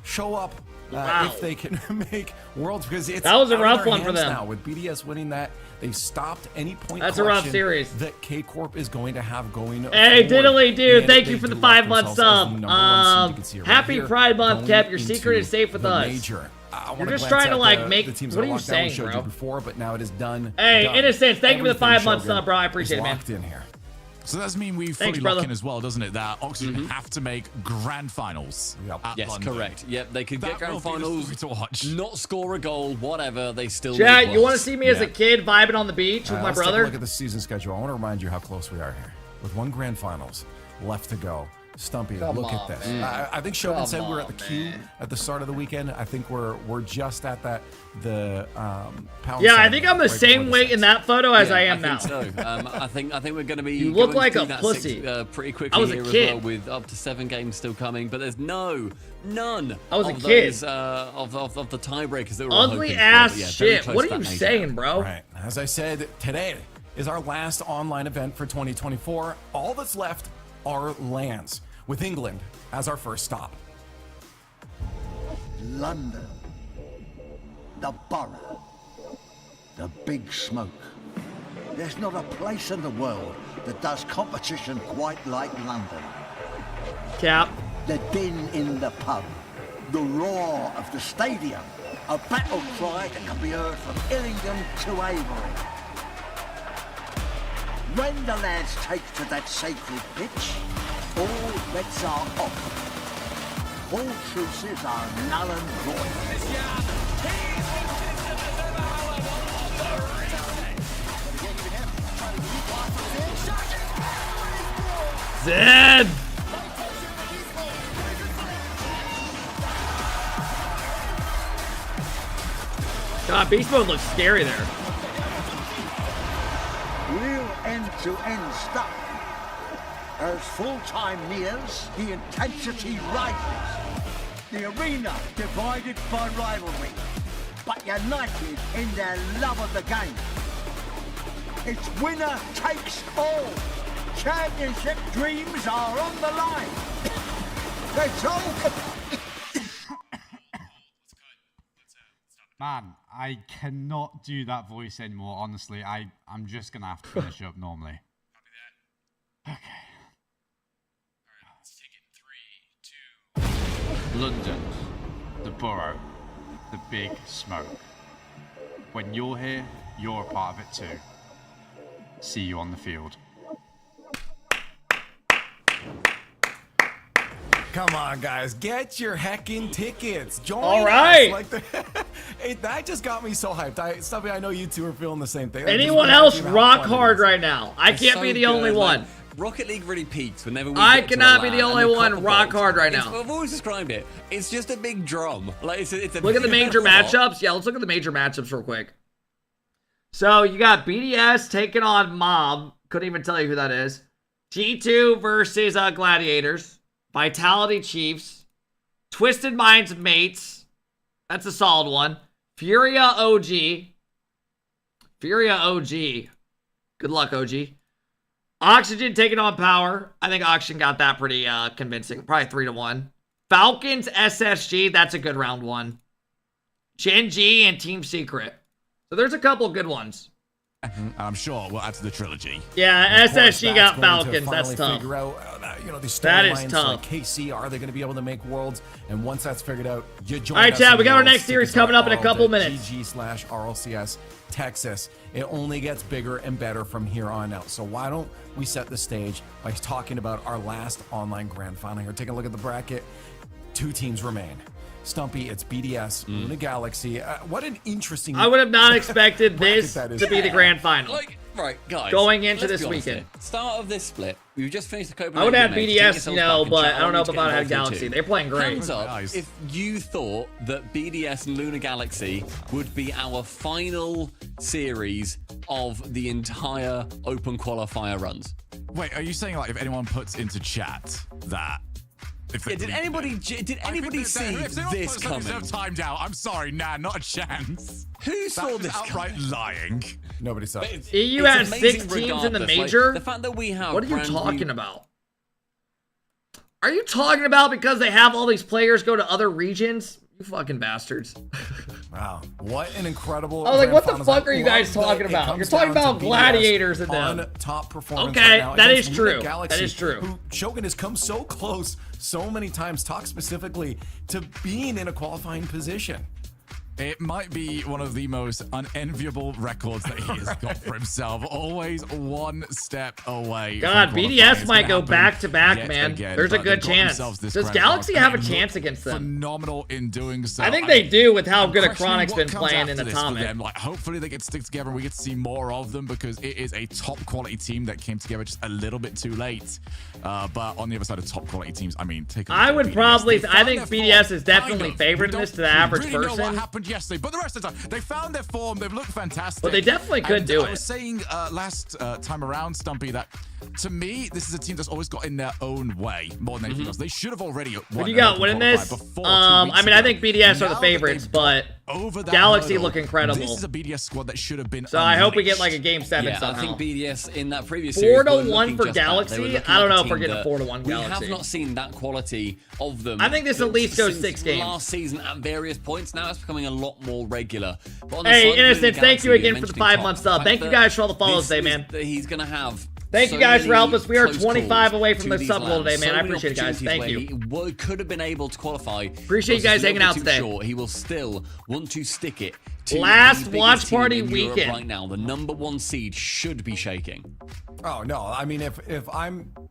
show up if they can make Worlds, because it's that was a rough out of their one for hands them. now. With BDS winning that, they've stopped any point. That's a rough series that KCorp is going to have going. Hey, forward. Diddly dude, And thank they you for the do 5 lock month themselves as the sub. number one seed. You can see it right Happy here, Pride Month, going Kev. Your secret into is safe with the us. Major. You're just trying to like make. The teams What are you lockdown. saying, We showed bro? you before, but now it is done. Hey, done. Innocence, thank you for the Everything 5 month Shogun sub, bro. I appreciate is it, man. locked in here. So that's mean we Thanks, fully brother. lock in as well, doesn't it? That Oxygen have to make grand finals. Yes, London. correct. Yep, they could get That will grand be the finals, story to watch. not score a goal, whatever. They still. Chat, make you want to worlds. see me as a kid vibing on the beach with my Let's take a brother? look at the season schedule. I want to remind you how close we are here. With 1 grand finals left to go. Stumpy, Come look on, at this. man. I think Shogun Come said we're at on, the queue at the start of the weekend. I think we're just at the pound. Yeah, I sign think I'm the right same before weight in that photo as I am now. think so. I think we're going to be. You look going like through a that pussy. pretty quickly I was a here kid. as well, with up to 7 games still coming. But there's none I was a of kid. those, of the tiebreakers that we're Ugly hoping ass for. But yeah, very shit. close What to are that you major. saying, bro? Right. As I said, today is our last online event for 2024. All that's left are lands, with England as our first stop. London, the borough, the big smoke. There's not a place in the world that does competition quite like London. Cap. The din in the pub, the roar of the stadium, a battle cry that can be heard from Illingham to Avery. When the lads take to that sacred pitch, all bets are off. All truces are null and void. Zed! God, Beast Mode looks scary there. Real end-to-end stuff. As full-time nears, the intensity rises. The arena divided by rivalry, but united in their love of the game. It's winner takes all. Championship dreams are on the line. Let's all... Man, I cannot do that voice anymore, honestly. I'm just going to have to finish up normally. Okay. London, the borough, the big smoke. When you're here, you're a part of it too. See you on the field. Come on, guys, get your heckin' tickets. Join All us. right. Like hey, that just got me so hyped. Stuffy, I know you two are feeling the same thing. Anyone else rock hard right now? I It's can't so be the only good, one. man. Rocket League really peaks whenever we I get to cannot a be the LAN, only and the one couple rock goals. hard right It's- now. I've always described it. It's just a big drum. Like it's a Look at the major matchups. Yeah, let's look at the major matchups real quick. So you got BDS taking on Mob. Couldn't even tell you who that is. G2 versus Gladiators. Vitality Chiefs. Twisted Minds Mates. That's a solid one. Furia OG. Furia OG. Good luck, OG. Oxygen taking on Power. I think Oxygen got that pretty convincing. Probably 3-1. Falcons SSG. That's a good round one. Gen G and Team Secret. So there's a couple good ones. I'm sure we'll add to the trilogy. Yeah, SSG got going to Falcons. That's finally tough. Figure out, these That is storylines tough. like KC, are they going to be able to make Worlds? And once that's figured out, you join All right, us Chad, in we got our Worlds. next series Tickets are coming up in a couple minutes. GG/RLCS Texas. It only gets bigger and better from here on out. So why don't we set the stage by talking about our last online grand final here? Taking a look at the bracket. 2 teams remain. Stumpy, it's BDS, Luna Galaxy. What an interesting... I would have not expected this to be the grand final. Like, right, guys. Going into let's this be honest weekend. here. Start of this split. We've just finished the Copenhagen. I would have match. BDS, you know, but I don't know Challenge, about get had involved Galaxy. in They're playing great. Hands up if you thought that BDS and Luna Galaxy would be our final series of the entire open qualifier runs. Wait, are you saying like if anyone puts into chat that? Did anybody see this coming? Timed out. I'm sorry, nah, not a chance. Who saw this outright coming? lying? Nobody saw it. EU has 6 teams in the major? Like, the fact that we have what are you talking about? Are you talking about because they have all these players go to other regions? You fucking bastards. Wow. What an incredible... I was like, what the fuck are you guys talking about? You're talking about gladiators and them. On top performance okay, right now that is against true. Luna Galaxy, That is true. Who Shogun has come so close so many times, talk specifically to being in a qualifying position. It might be one of the most unenviable records that he has got for himself. Always one step away. God, BDS might go back to back, man. There's a good chance. Does Galaxy have a chance against them? Phenomenal in doing so. I think they do with how good Chronic's been playing in Atomic. Like, hopefully they get to stick together and we get to see more of them because it is a top quality team that came together just a little bit too late. But on the other side of top quality teams, I mean, take a look I at would BDS. probably, I think BDS is definitely favored in this to the average Know what person. happened yesterday, but the rest of the time they found their form. They've looked fantastic. But they definitely could do I was it. saying last time around, Stumpy, that to me this is a team that's always got in their own way more than anything else. They should have already won. What do you got winning this? I mean, I think BDS are the favorites, but Galaxy look incredible. This is a BDS squad that should have been. So I hope we get like a game 7 yeah, somehow. I think BDS in that previous series 4-1 for Galaxy. I don't know if we're getting a 4-1 Galaxy. We have not seen that quality of them. I think this at least goes since 6 games. Last season at various points. Now it's becoming a lot more regular. But on the Hey, side of Luna Innocent, thank you Galaxy, again for the 5-month sub. Thank you guys for all the follows today, man. He's gonna have. Thank you guys for helping us. We are close 25 calls away from to the these sub goal lands. today, man. So I many appreciate it, guys. Thank you. opportunities where he could have been able to qualify. Appreciate you guys hanging out today. Short, he will still want to stick it to last the biggest watch team party in Europe weekend. right now. The #1 seed should be shaking. Oh no! I mean, if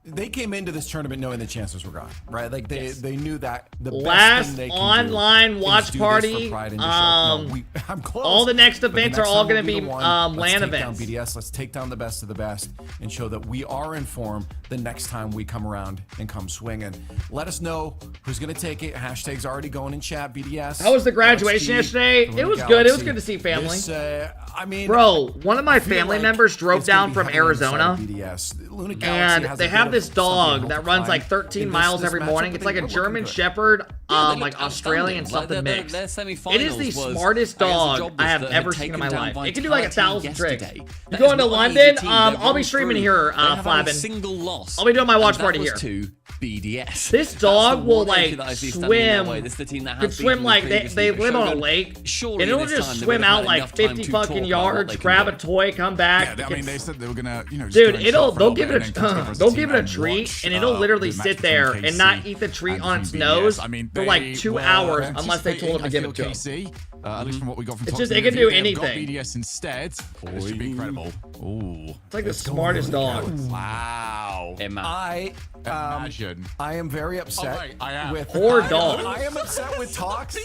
they came into this tournament knowing the chances were gone, right? Like they knew that the best Last thing they can online do watch is do party. this for pride and to show, no, I'm close. All the next But the events next are all time going to we'll be the one. LAN Let's take events. down BDS. Let's take down the best of the best and show that we are in form the next time we come around and come swinging. Let us know who's going to take it. Hashtag's already going in chat. BDS. How was the graduation yesterday? It was good. It was good to see family. This, I mean, bro, one of my family members drove down from Arizona, Luna Galaxy and has they a have bit this of dog something that to runs climb. like 13 In miles this every matchup, morning. I It's think like a we're German looking good. Shepherd, Yeah, they like look Australian outstanding. something Like, mixed. their It semi-finals is the was smartest against dog Jobless I have that had ever seen in my taken down life. It can do like 1,000 tricks. yesterday. You That going is to not an London? easy team. They've I'll be run streaming through. here, They haven't had a Flabbin. single loss. I'll be doing my watch and party that was here. to BDS. This That's the dog will one issue like that I see standing in their swim. way. This is the team that Could has swim beaten like them they previously, but live on a Shogun, lake, surely and it'll this just time they swim would have out had like enough time 50 to fucking talk about what yards, they can grab do. a toy, come back. Yeah, I mean, they said they were gonna, you know, just Dude, go and chill for they'll a give little it bit and then come together as a they'll team give it a and treat, watch, and it'll literally the match sit between there KC and not eat the treat and on its BDS. nose I mean, for like they 2 were hours unless they told him to give it to him. KC, at least from what we got from It's top just of it the can do review, they've got anything. BDS instead. This should be incredible. Ooh, It's like the smartest dog. Wow. Imagine. I am very upset Oh, right, I am. with Poor dog. I am upset with Tox.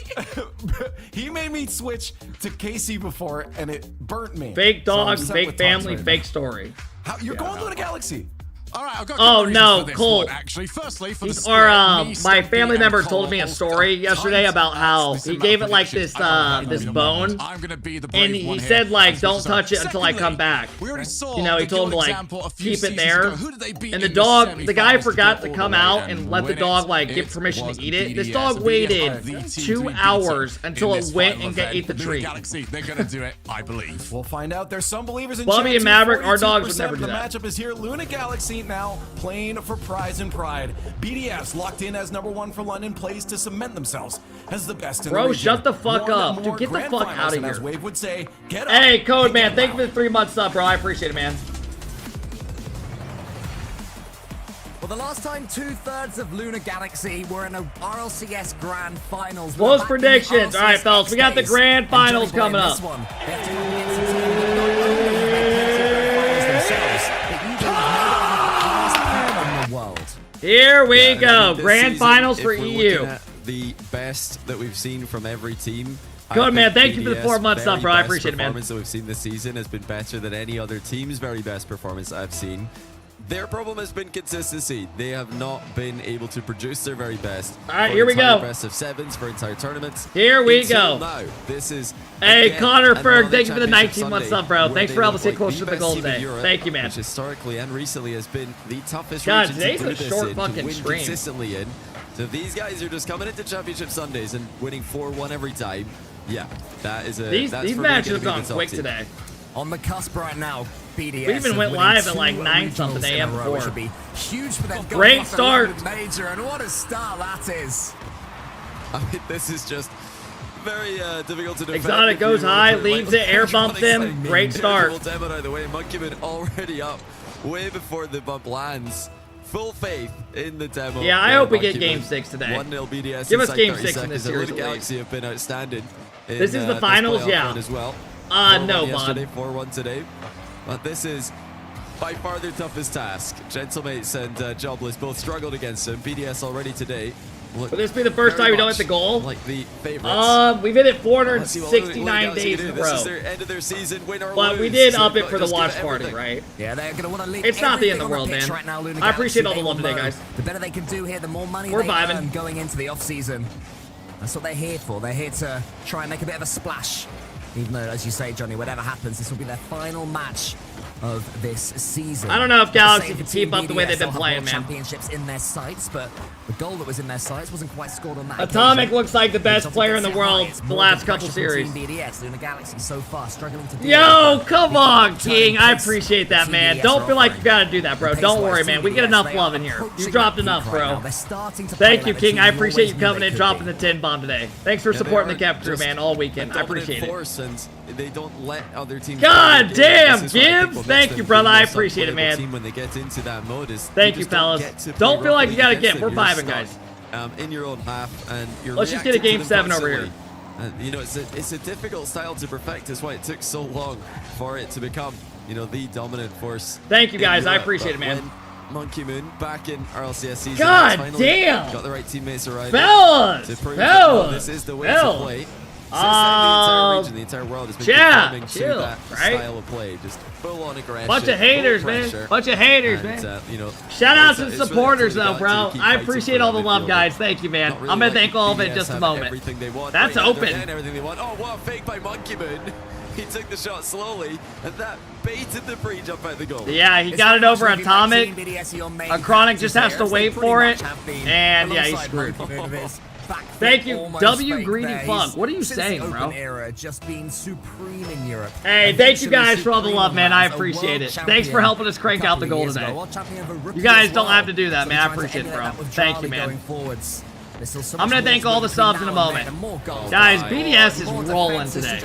He made me switch to KC before, and it burnt me. Fake So I'm dog, upset fake with Tox family, right fake now. story. You're going Luna Galaxy. All right, I've got Oh, good no, reasons for this Cole. one, actually. Firstly, for the Or split, me, my Stumpy, family and member Cole told me a all story timed yesterday about how this he in my gave it like predictions. this I don't have this them. bone, I'm gonna be the brave and one he here. said like That's don't what's touch up. it until I come back. We already saw You know, he the told him to good like example a few keep it seasons there. ago. Who did they beat And the in dog, the guy semi-finals to forgot get to all come the way out and and let the win dog it? like give It permission was to eat it. This BDS. dog BDS waited are the team to 2 be beaten hours in until this it went final and event. ate the Luna treat. Galaxy, they're gonna do it, I believe. We'll find out. There's some believers in Bobby chat, and Maverick, our 42% dogs would never do The that. matchup is here. Luna Galaxy now playing for prize and pride. BDS locked in as #1 for London, plays to cement themselves as the best in the Bro, region. shut the fuck One up. more Dude, get the grand fuck finals, out of and as here. Wave would say, get up. Hey, Code and Man, get thank you for loud. the 3 months sub, bro. I appreciate it, man. Well, the last time 2/3 of Luna Galaxy were in a RLCS Grand Finals. What was predictions? All right, fellas, we got the Grand Finals coming up. Here we go. Grand Finals for EU. the best that we've seen from every team. Good, man. Thank you for the BDS 4 months up, bro. I appreciate it, man. Performance that we've seen this season has been better than any other team's very best performance I've seen. Their problem has been consistency. They have not been able to produce their very best. All right, here we go. Best of sevens for entire tournaments. Here we go. Now, this is hey, Connor Ferg, thank you for the 19 months up, bro. Thanks for helping us get closer to the goal today. Thank you, man. Which historically and recently has been the toughest God, region today's to do a this short in, fucking to win stream. consistently in. So these guys are just coming into Championship Sundays and winning 4-1 every time. Yeah, that is a. These matches have gone quick today. On the cusp right now, BDS. We even went live at like 9-something a.m. before. Which would be huge for them. Great start. Major, and what a start that is. I mean, this is just very difficult to defend. Exotic goes high, leaves it, air bumps him. Great start. Demo out of the way. Monkeyman already up way before the bump lands. Full faith in the demo. Yeah, I hope we get Game 6 today. 1-0 BDS. Give us Game 6 in this series. The Galaxy have been outstanding. This is the finals, yeah. As well. No, yesterday, 4-1 today. But this is by far their toughest task. Gentlemates and Jobless both struggled against them. BDS already today. Will this be the first time we don't hit the goal? Like the favorites. We've hit it 469 days in a row. This is their end of their season, win or but lose. we did up it for the watch party, right? Yeah, they're going to want to leave. It's not the end of the world, man. Right now, I appreciate all the love today, guys. The better they can do here, the more money we're they vibing. earn going into the off-season. That's what they're here for. They're here to try and make a bit of a splash. Even though, as you say, Johnny, whatever happens, this will be their final match of this season. I don't know if Galaxy can keep up the way they've been playing, man. Championships in their sights, but the goal that was in their sights wasn't quite scored on that. Atomic occasion. looks like the best player in the world the last couple series. BDS, Luna Galaxy so far struggling to. Yo, come on, King. I appreciate that, man. Don't feel like you gotta do that, bro. Don't worry, man. We get enough love in here. You dropped enough, bro. Thank you, King. I appreciate you coming in, dropping the 10 bomb today. Thanks for supporting the Cap crew, man, all weekend. I appreciate it. They don't let other teams. God damn, Gibbs! Thank you, brother. I appreciate it, man. When they get into that mode is thank you, fellas. Don't feel like you gotta get. We're vibing, guys. In your own half, and you're. Let's just get a Game 7 over here. You know, it's a difficult style to perfect. That's why it took so long for it to become, you know, the dominant force. Thank you, guys. I appreciate it, man. Monkey Moon back in RLCS season. God damn! Got the right teammates arriving. Fellas! This is the way to play. The entire region, the entire world has been conforming to that style of play. Just full on aggression. Bunch of haters, man. Bunch of haters, man. You know, shout out to the supporters, though, bro. I appreciate all the love, guys. Thank you, man. I'm gonna thank all of it in just a moment. That's open. Everything they want. Oh, what a fake by Monkey Moon. He took the shot slowly, and that baited the pre-jump at the goal. Yeah, he got it over Atomic. A Chronic just has to wait for it, and yeah, he's screwed. Thank you, W Greedy Funk. What are you saying, bro? Era just being supreme in Europe. Hey, thank you guys for all the love, man. I appreciate it. Thanks for helping us crank out the goal today. You guys don't have to do that, man. I appreciate it, bro. Thank you, man. I'm gonna thank all the subs in a moment. Guys, BDS is rolling today.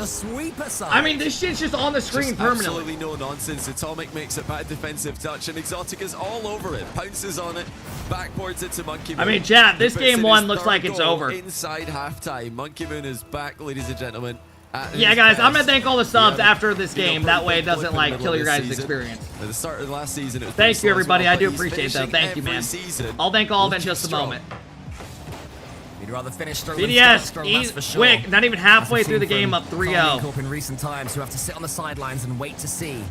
I mean, this shit's just on the screen permanently. Absolutely no nonsense. Atomic makes a bad defensive touch, and Exotic is all over it. Pounces on it, backboards it to Monkey Moon. I mean, chat, this game 1 looks like it's over. Inside halftime, Monkey Moon is back, ladies and gentlemen. Yeah, guys, I'm gonna thank all the subs after this game. That way it doesn't, like, kill your guys' experience. At the start of the last season, it was thank you, everybody. I do appreciate that. Thank you, man. I'll thank all of it in just a moment. We'd rather finish strong BDS, that's for sure. quick, not even halfway through the game, up 3-0. KCorp in recent times who have to sit on the sidelines and wait to see.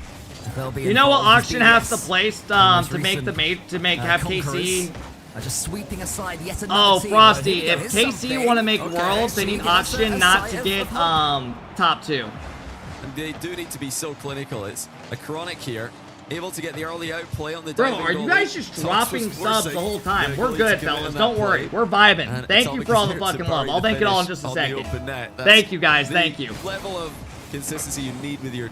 You know what Auction has to place to make have KC just sweeping aside yet another team. Frosty, if KC want to make Worlds, they need Auction not to get top 2. And they do need to be so clinical. It's a Chronic here, able to get the early outplay on the Bro, are you guys just dropping subs the whole time? We're good, fellas. Don't worry. We're vibing. Thank you for all the fucking love. I'll thank it all in just a second. Thank you, guys. Thank you. Level of consistency you need with your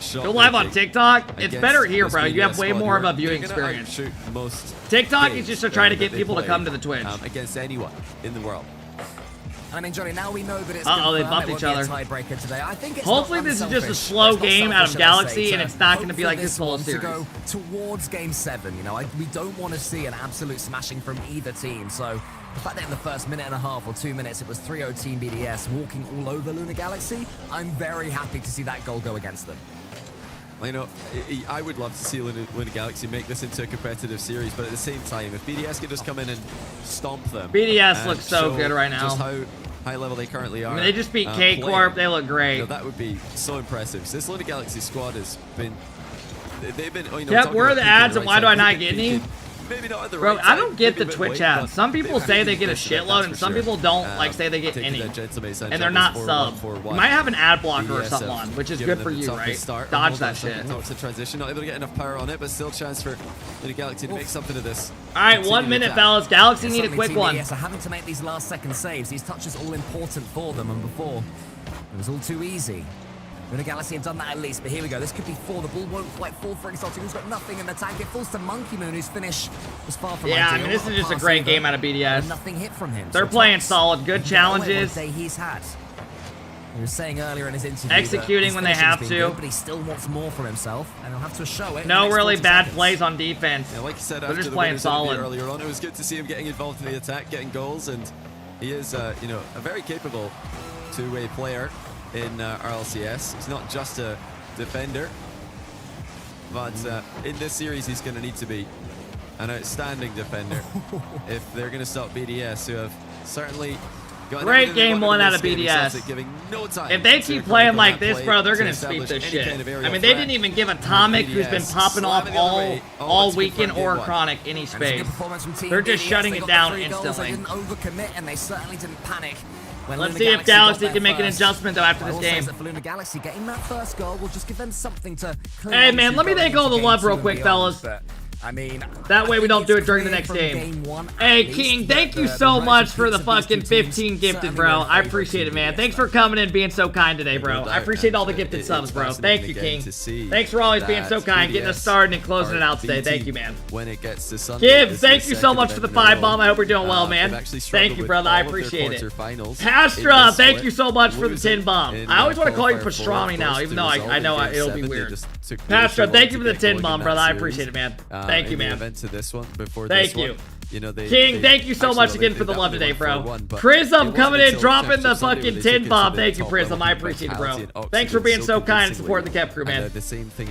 shot. Go live on TikTok. It's better here, bro. You have way more of a viewing experience. TikTok is just to try to get people to come to the Twitch. Against anyone in the world. I mean, Johnny, now we know that it's they bumped each other. Tiebreaker today. I think it's hopefully this is just a slow game out of Galaxy, and it's not going to be like this whole series. To go towards Game 7, you know, we don't want to see an absolute smashing from either team. So the fact that in the first minute and a half or 2 minutes it was 3-0 Team BDS walking all over Luna Galaxy, I'm very happy to see that goal go against them. You know, I would love to see Luna Galaxy make this into a competitive series, but at the same time, if BDS could just come in and stomp them. BDS looks so good right now. Just how high level they currently are. I mean, they just beat KCorp. They look great. You know, that would be so impressive. So this Luna Galaxy squad has been... They've been... You know, yep, where are the ads and why do I not get any? Maybe not at the Bro, right I don't time, get the maybe a bit Twitch late, ads. Some people say they get a consistent, shitload, and that's some for people sure. don't like say they get Taking any. that gentleman And they're not subbed. You might have an ad blocker or BDS something on, which is giving good for them the you, toughest right? start. Dodge Hold that on, shit. Talks to transition, not able to get enough power on it, but still chance for Luna Galaxy to make something of this. All right, 1 minute, fellas. Galaxy need a quick one. Yes, having to make these last-second saves. These touches all important for them, and before it was all too easy. Luna Galaxy have done that at least, but here we go. This could be 4. The ball won't quite fall for Exotic, who's got nothing in the tank. It falls to Monkey Moon, whose finish was far from ideal. I mean, this is just a great game out of BDS. Nothing hit from him. They're playing solid, good challenges. Day he's had. He was saying earlier in his interview, executing when they have to, good, but he still wants more from himself, and he'll have to show it. No really bad plays on defense. Yeah, like you said, they're after just the playing winners solid earlier on. It was good to see him getting involved in the attack, getting goals, and he is, you know, a very capable two-way player in RLCS. He's not just a defender, but in this series he's going to need to be an outstanding defender if they're going to stop BDS, who have certainly got great game one out of BDS. giving no time if they keep playing like this, bro, they're going to sweep this shit. I mean, they didn't even give Atomic, who's been popping off all weekend, or Chronic any space. They're just shutting it down instantly. They didn't overcommit, and they certainly didn't panic. Let's see if Galaxy can make an adjustment though after this game. For Luna Galaxy, getting that first goal will just give them something to. Hey man, let me thank all the love real quick, fellas. I mean, that way we don't do it during the next game. Hey King, thank you so much for the fucking 15 gifted, bro. I appreciate it, man. Thanks for coming and being so kind today, bro. I appreciate all the gifted subs, bro. Thank you, King. Thanks for always being so kind, getting us started and closing it out today. Thank you, man. When it gets to Sunday, Gibbs, thank you so much for the 5 bomb. I hope you're doing well, man. Thank you, brother. I appreciate it. Pastra, thank you so much for the 10 bomb. I always want to call you Pastrami now, even though I know it'll be weird. Pastra, thank you for the 10 bomb, brother. I appreciate it, man. Thank you, man. This one before thank this you. One, you know, King, thank you so much again for the love today, bro. Prism coming in, dropping the fucking 10 bomb. Thank you, Prism. I appreciate it, bro. Thanks for being so kind and supporting the Kept crew, man.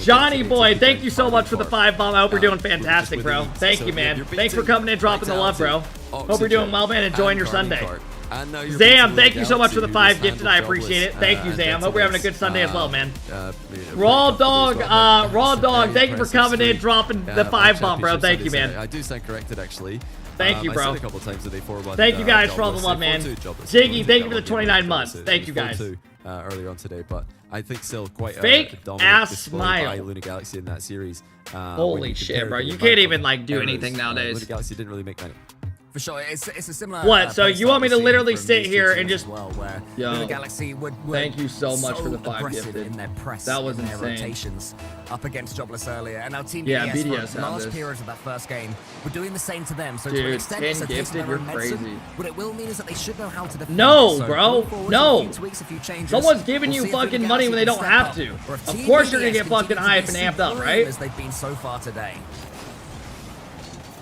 Johnny Boy, thank you so much for the 5 bomb. I hope you're doing fantastic, bro. Thank you, man. Thanks for coming in, dropping the love, bro. Hope you're doing well, man. Enjoying your Sunday. Zam, thank you so much for the 5 gifted. I appreciate it. Thank you, Zam. Hope you're having a good Sunday as well, man. Raw Dog, thank you for coming in, dropping the 5 bomb, bro. Thank you, man. I do stand corrected, actually. Thank you, bro. I said a couple times that they 4-1. Thank you guys for all the love, man. Jiggy, thank you for the 29 months. Thank you guys. Earlier on today, but I think still quite fake ass smile by Luna Galaxy in that series. Holy shit, bro! You can't even like do anything nowadays. Luna Galaxy didn't really make many. For sure, it's a similar. What? So you want me to literally sit here and just? Where Yo, Galaxy would thank you so much so for the 5 gifted. In their press, that was in insane. their rotations up against Jobless earlier, and now Team BDS for large periods of that first game were doing the same to them. So dude, to an extent, 10 gifted, you're crazy. What it will mean is that they should know how to defend. No, bro, no. Someone's giving you fucking money when they don't have to. Of course you're gonna get fucking hype and amped up, right? As they've been so far today.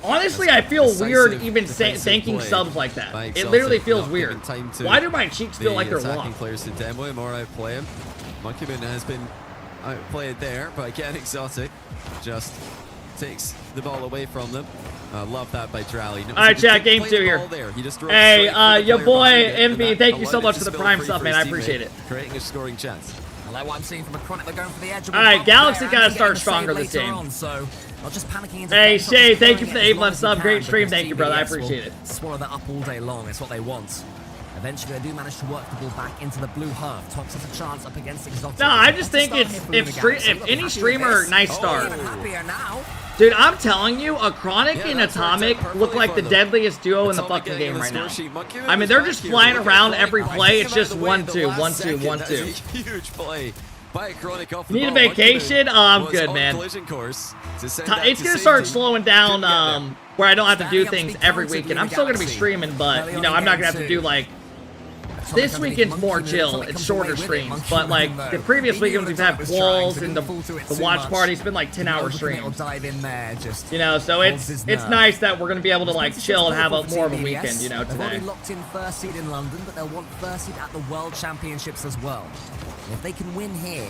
Honestly, I feel weird even thanking subs like that. It literally feels weird. Why do my cheeks feel like they're long? Players to demo him or outplay him. Monkey Moon has been outplayed there, but again, Exotic just takes the ball away from them. Love that by Drally. All right, chat, game 2 here. Hey, your boy MV, thank you so much for the prime sub, man. I appreciate it. Creating a scoring chance. I like what I'm seeing from a Chronic. They're going for the edge. All right, Galaxy gotta start stronger this game. So not just panicking into hey Shay, thank you for the 8-month sub. Great stream, thank you, brother. I appreciate it. Swallow that up all day long. It's what they want. Eventually, they do manage to work the ball back into the blue half. Tops has a chance up against Exotic. No, I just think it's if any streamer, nice start. Dude, I'm telling you, a Chronic and Atomic look like the deadliest duo in the fucking game right now. I mean, they're just flying around every play. It's just 1-2, 1-2, 1-2. Huge play. Need a vacation? Oh, I'm good, man. It's gonna start slowing down where I don't have to do things every weekend. I'm still gonna be streaming, but you know, I'm not gonna have to do like this weekend's more chill. It's shorter streams, but like the previous weekends we've had quals and the watch party. It's been like 10-hour streams. You know, so it's nice that we're gonna be able to like chill and have a more of a weekend. You know, today. They've already locked in first seed in London, but they'll want first seed at the World Championships as well. And if they can win here,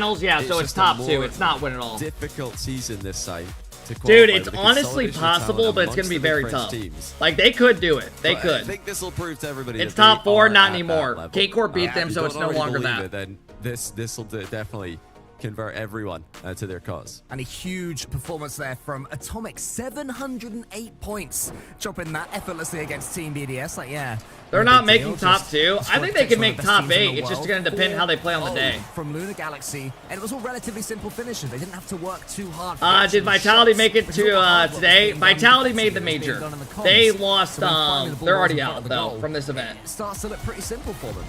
finals, yeah, so it's just top a 2. more It's not win it all. Difficult season this side. to qualify. Dude, it's with the honestly consolidation of possible, talent but it's amongst going to be the big very French tough. teams. Like, they could do it. They But could. I think this will prove to everybody It's that they top 4, are not at that anymore. level. KCorp beat them, If so you it's don't no already longer believe that. it, then this will definitely convert everyone to their cause. And a huge performance there from Atomic. 708 points. Dropping that effortlessly against Team BDS. Like, yeah. They're no not big making deal. top Just 2. I destroyed think they can one make of the best top teams in 8. the It's just world. going to depend how they play on the day. From Lunar Galaxy. And it was all relatively simple finishes. They didn't have to work too hard. Did Vitality make it to today? Vitality made the major. They lost, they're already out, though, from this event. It starts to look pretty simple for them.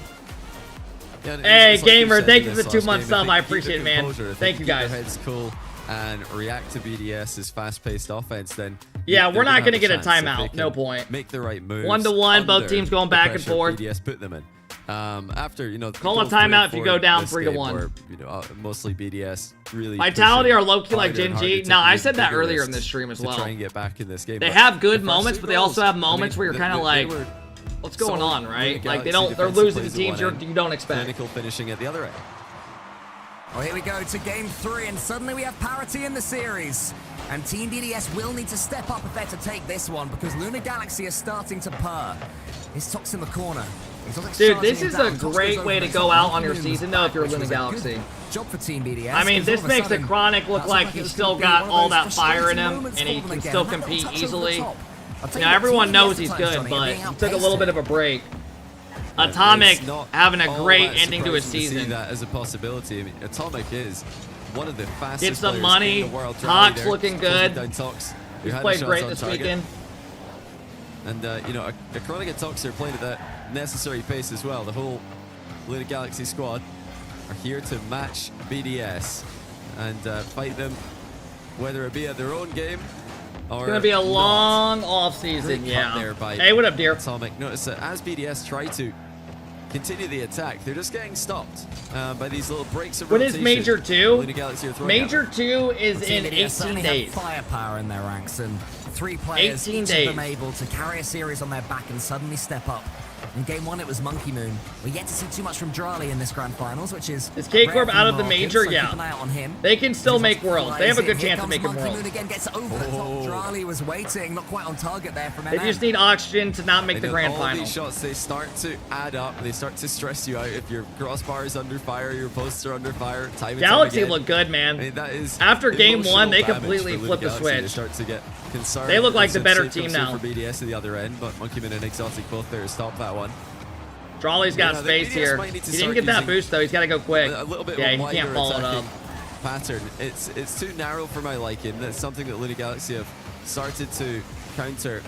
Yeah, Hey, it's like you Gamer, said thank in you for this the last 2-month game, sub. if I they keep appreciate it, the man. composure, if Thank they you, keep guys. their heads cool and react to BDS's fast-paced offense, then Yeah, they're we're not gonna going to have get a chance if they timeout. can No point. Make the right moves. 1-1, both under teams going the back and pressure forth. BDS put them in. After, you know, Call a goal 3 and timeout if you 4 go down this 3-1. game where, you know, mostly BDS really Vitality pushing are low-key like harder and Gen G. harder to No, I take said that bigger earlier in risks this stream as to well. try and get back in this game. They But have good the first moments, 2 but they also goals, have I moments mean, where you're kind of they like, were what's going solid. on, right? Lunar Like, they're Galaxy losing to defensive teams plays at one you don't expect. Clinical finishing at the other end. Well, here we go to game 3, and suddenly we have parity in the series. And Team BDS will need to step up if they're to take this one, because Lunar Galaxy is starting to purr. His Tox in the corner. Dude, this is a great way to go out on your season, though, if you're Lunar Galaxy. Job for Team BDS. I mean, this makes the Chronic look like he's still got all that fire in him, moments and he for them can again. still That little compete touch over the easily. top. I'll tell You know, what, everyone Team knows BDS he's at times, good, Johnny, are but being he took a little outpaced bit of a break. Atomic It's not having a all great that ending to his surprising to see season. that as a possibility. I mean, Atomic is one of the fastest Get some players money. in the world. Tox looking good. Down Tox, who He's had played the great shots on this target. weekend. And, you know, a Chronic and Tox are playing at that necessary pace as well. The whole Lunar Galaxy squad are here to match BDS and fight them, whether it be at their own game or It's gonna be a not. long off season, Great cut yeah. there by Hey, what up, dear? Atomic. Notice that as BDS try to continue the attack, they're just getting stopped by these little breaks of When is rotation. Major 2? Lunar Galaxy are throwing Major at 2 is Team in BDS 18 certainly have days. firepower in their ranks, and 3 players, 18 each days. of them able to carry a series on their back and suddenly step up. In game 1, it was Monkey Moon. We're yet to see too much from Drali in this grand finals, which is Is KCorp rare for out of the market, major? so Yeah. keep an eye out on him. They can still make worlds. They have a good Here chance of comes making Monkey worlds. Moon again, gets over the top. Drali was waiting, not quite on target there from They NN. just need oxygen to not make the And grand all final. these shots, they start to add up. They start to stress you out. If your crossbar is under fire, your posts are under fire. Time and time Galaxy again. look good, man. I mean, that is After game emotional 1, they damage completely for Lunar flipped the Galaxy. They switch. start to get concerned. They look like the Some better safe team comes now. through for BDS at the other end, but Monkey Man and Exotic both there to stop that one. Drawley's got Yeah, the space BDS here. might need to He didn't start get that using boost, though. He's got to go quick. A little bit Yeah, of a he can't wider follow it up. attacking pattern. It's too narrow for my liking. That's something that Lunar Galaxy have started to counter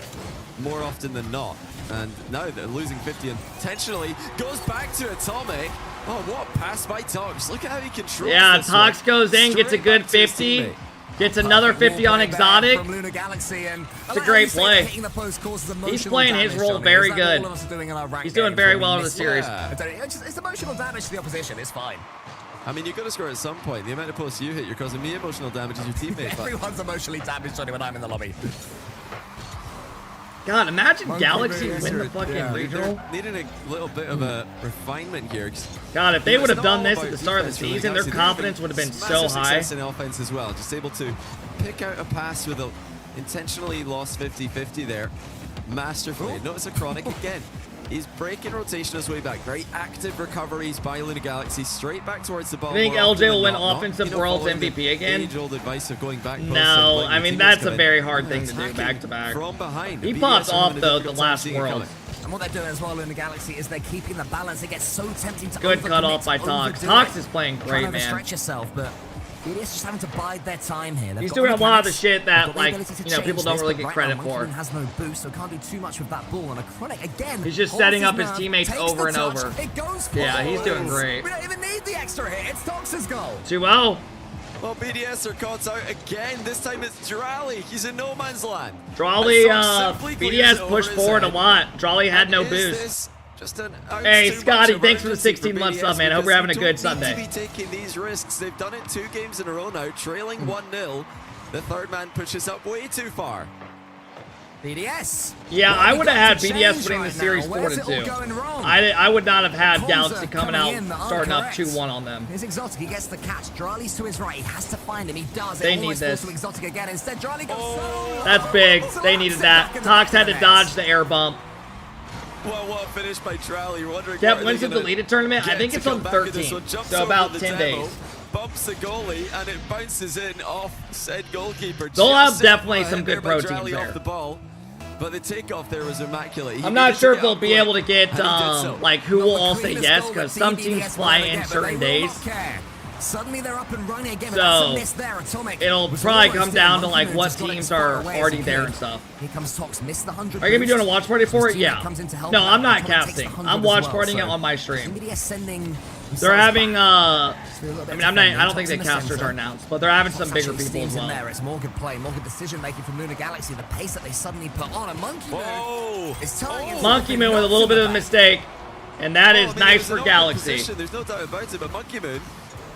more often than not. And now they're losing 50 intentionally. Goes back to Atomic. Oh, what a pass by Tox. Look at how he controls Yeah, this Tox one. goes in, gets a Straight good back to his 50. teammate. Gets another 50 on Exotic. From Lunar Galaxy, and It's a great play. hitting the post causes He's emotional playing his damage, role Johnny. very Is that what good. all of us are doing in our ranked He's doing games very when we well in the miss series. one? It's emotional damage to the opposition. It's fine. I mean, you've got to score at some point. The amount of posts you hit, you're causing me emotional damage as your teammate. but- Everyone's emotionally damaged, Johnny, when I'm in the lobby. God, imagine Monkey Galaxy Moon win the are- fucking yeah, regional. they're needing a little bit of a refinement here. God, if they You know, would it's have not done all this about at the start of the defense for Lunar season, their Galaxy. They're confidence having would have been massive so high. success in offense as well. Just able to pick out a pass with a intentionally lost 50-50 there. Masterfully. Notice a Chronic again. He's breaking rotation his way back. Very active recoveries by Lunar Galaxy. Straight back towards the ball. You think more often LJ will than win not. Offensive You know, Worlds following the MVP again? age-old advice of going back post and No, letting I your mean, teammates that's come a in. very hard thing to do Attacking back to back. From behind. He BDS popped are off, having a though, the difficult time last seeing it Worlds. coming. And what they're doing as well in the Galaxy is they're keeping the balance. It gets so tempting to Good overcommit, cut off by to Tox. overdo Tox it. is playing Trying great, to man. overstretch yourself, but BDS just having to bide their time here. They've He's got doing a lot of the mechanics, shit they've that, got the like, ability to you know, change people don't this, really but get right credit now, for. Monkey Moon has no boost, so can't do too much with that ball. And a Chronic again. He's just holds setting up his nerve, teammates takes over the and touch, over. It goes Yeah, he's forwards. doing great. We don't even need the extra hit. It's Tox's goal. 2-0. Well, BDS are caught out again. This time it's Drali. He's in no man's land. Drawley, Assault simply clears BDS it over pushed his forward a head. lot. Drawley had no Is boost. this just an Hey, too Scotty, much of thanks for the urgency 16-month BDS sub, man. Hope because you're having a they good don't need Sunday. to be taking these risks. They've done it 2 games in a row now, trailing 1-0. The third man pushes up way too far. BDS. Yeah, I would have had BDS winning the series 4-2. I would not have had Galaxy coming out, starting up 2-1 on them. Here's Exotic. He gets the catch. Drali's to his right. He has to find him. He does. They need this. To Exotic again. Instead, Drali goes solo. That's big. They needed that. Tox had to dodge the air bump. Well, what a finish by Drali. You're wondering. Yep, when's the deleted tournament? I think it's on 13th, so about 10 days. Bumps the goalie and it bounces in off said goalkeeper. They'll have definitely some good pro teams there. Off the ball, but the takeoff there was immaculate. I'm not sure if they'll be able to get like who will all say yes, because some teams fly in certain days. Suddenly they're up and running again. So it'll probably come down to like what teams are already there and stuff. Here comes Tox, missed the 100. Are you gonna be doing a watch party for it? Yeah. No, I'm not casting. I'm watch partying it on my stream. They're having I don't think the casters are announced, but they're having some bigger people as well. It's more good play, more good decision making from Lunar Galaxy. The pace that they suddenly put on a Monkey Moon. It's telling Monkey Moon with a little bit of a mistake, and that is nice for Galaxy. There's no doubt about it, but Monkey Moon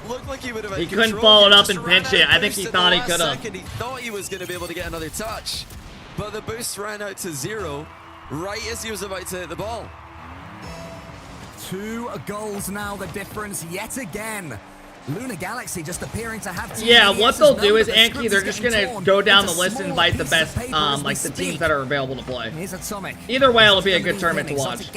looked like he would have. He couldn't follow it up and pinch it. I think he thought he could have. He thought he was going to be able to get another touch, but the boost ran out to 0 right as he was about to hit the ball. 2 goals now, the difference yet again. Lunar Galaxy just appearing to have. Yeah, what they'll do is Anki, they're just gonna go down the list and invite the best, like the teams that are available to play. Either way, it'll be a good tournament to watch.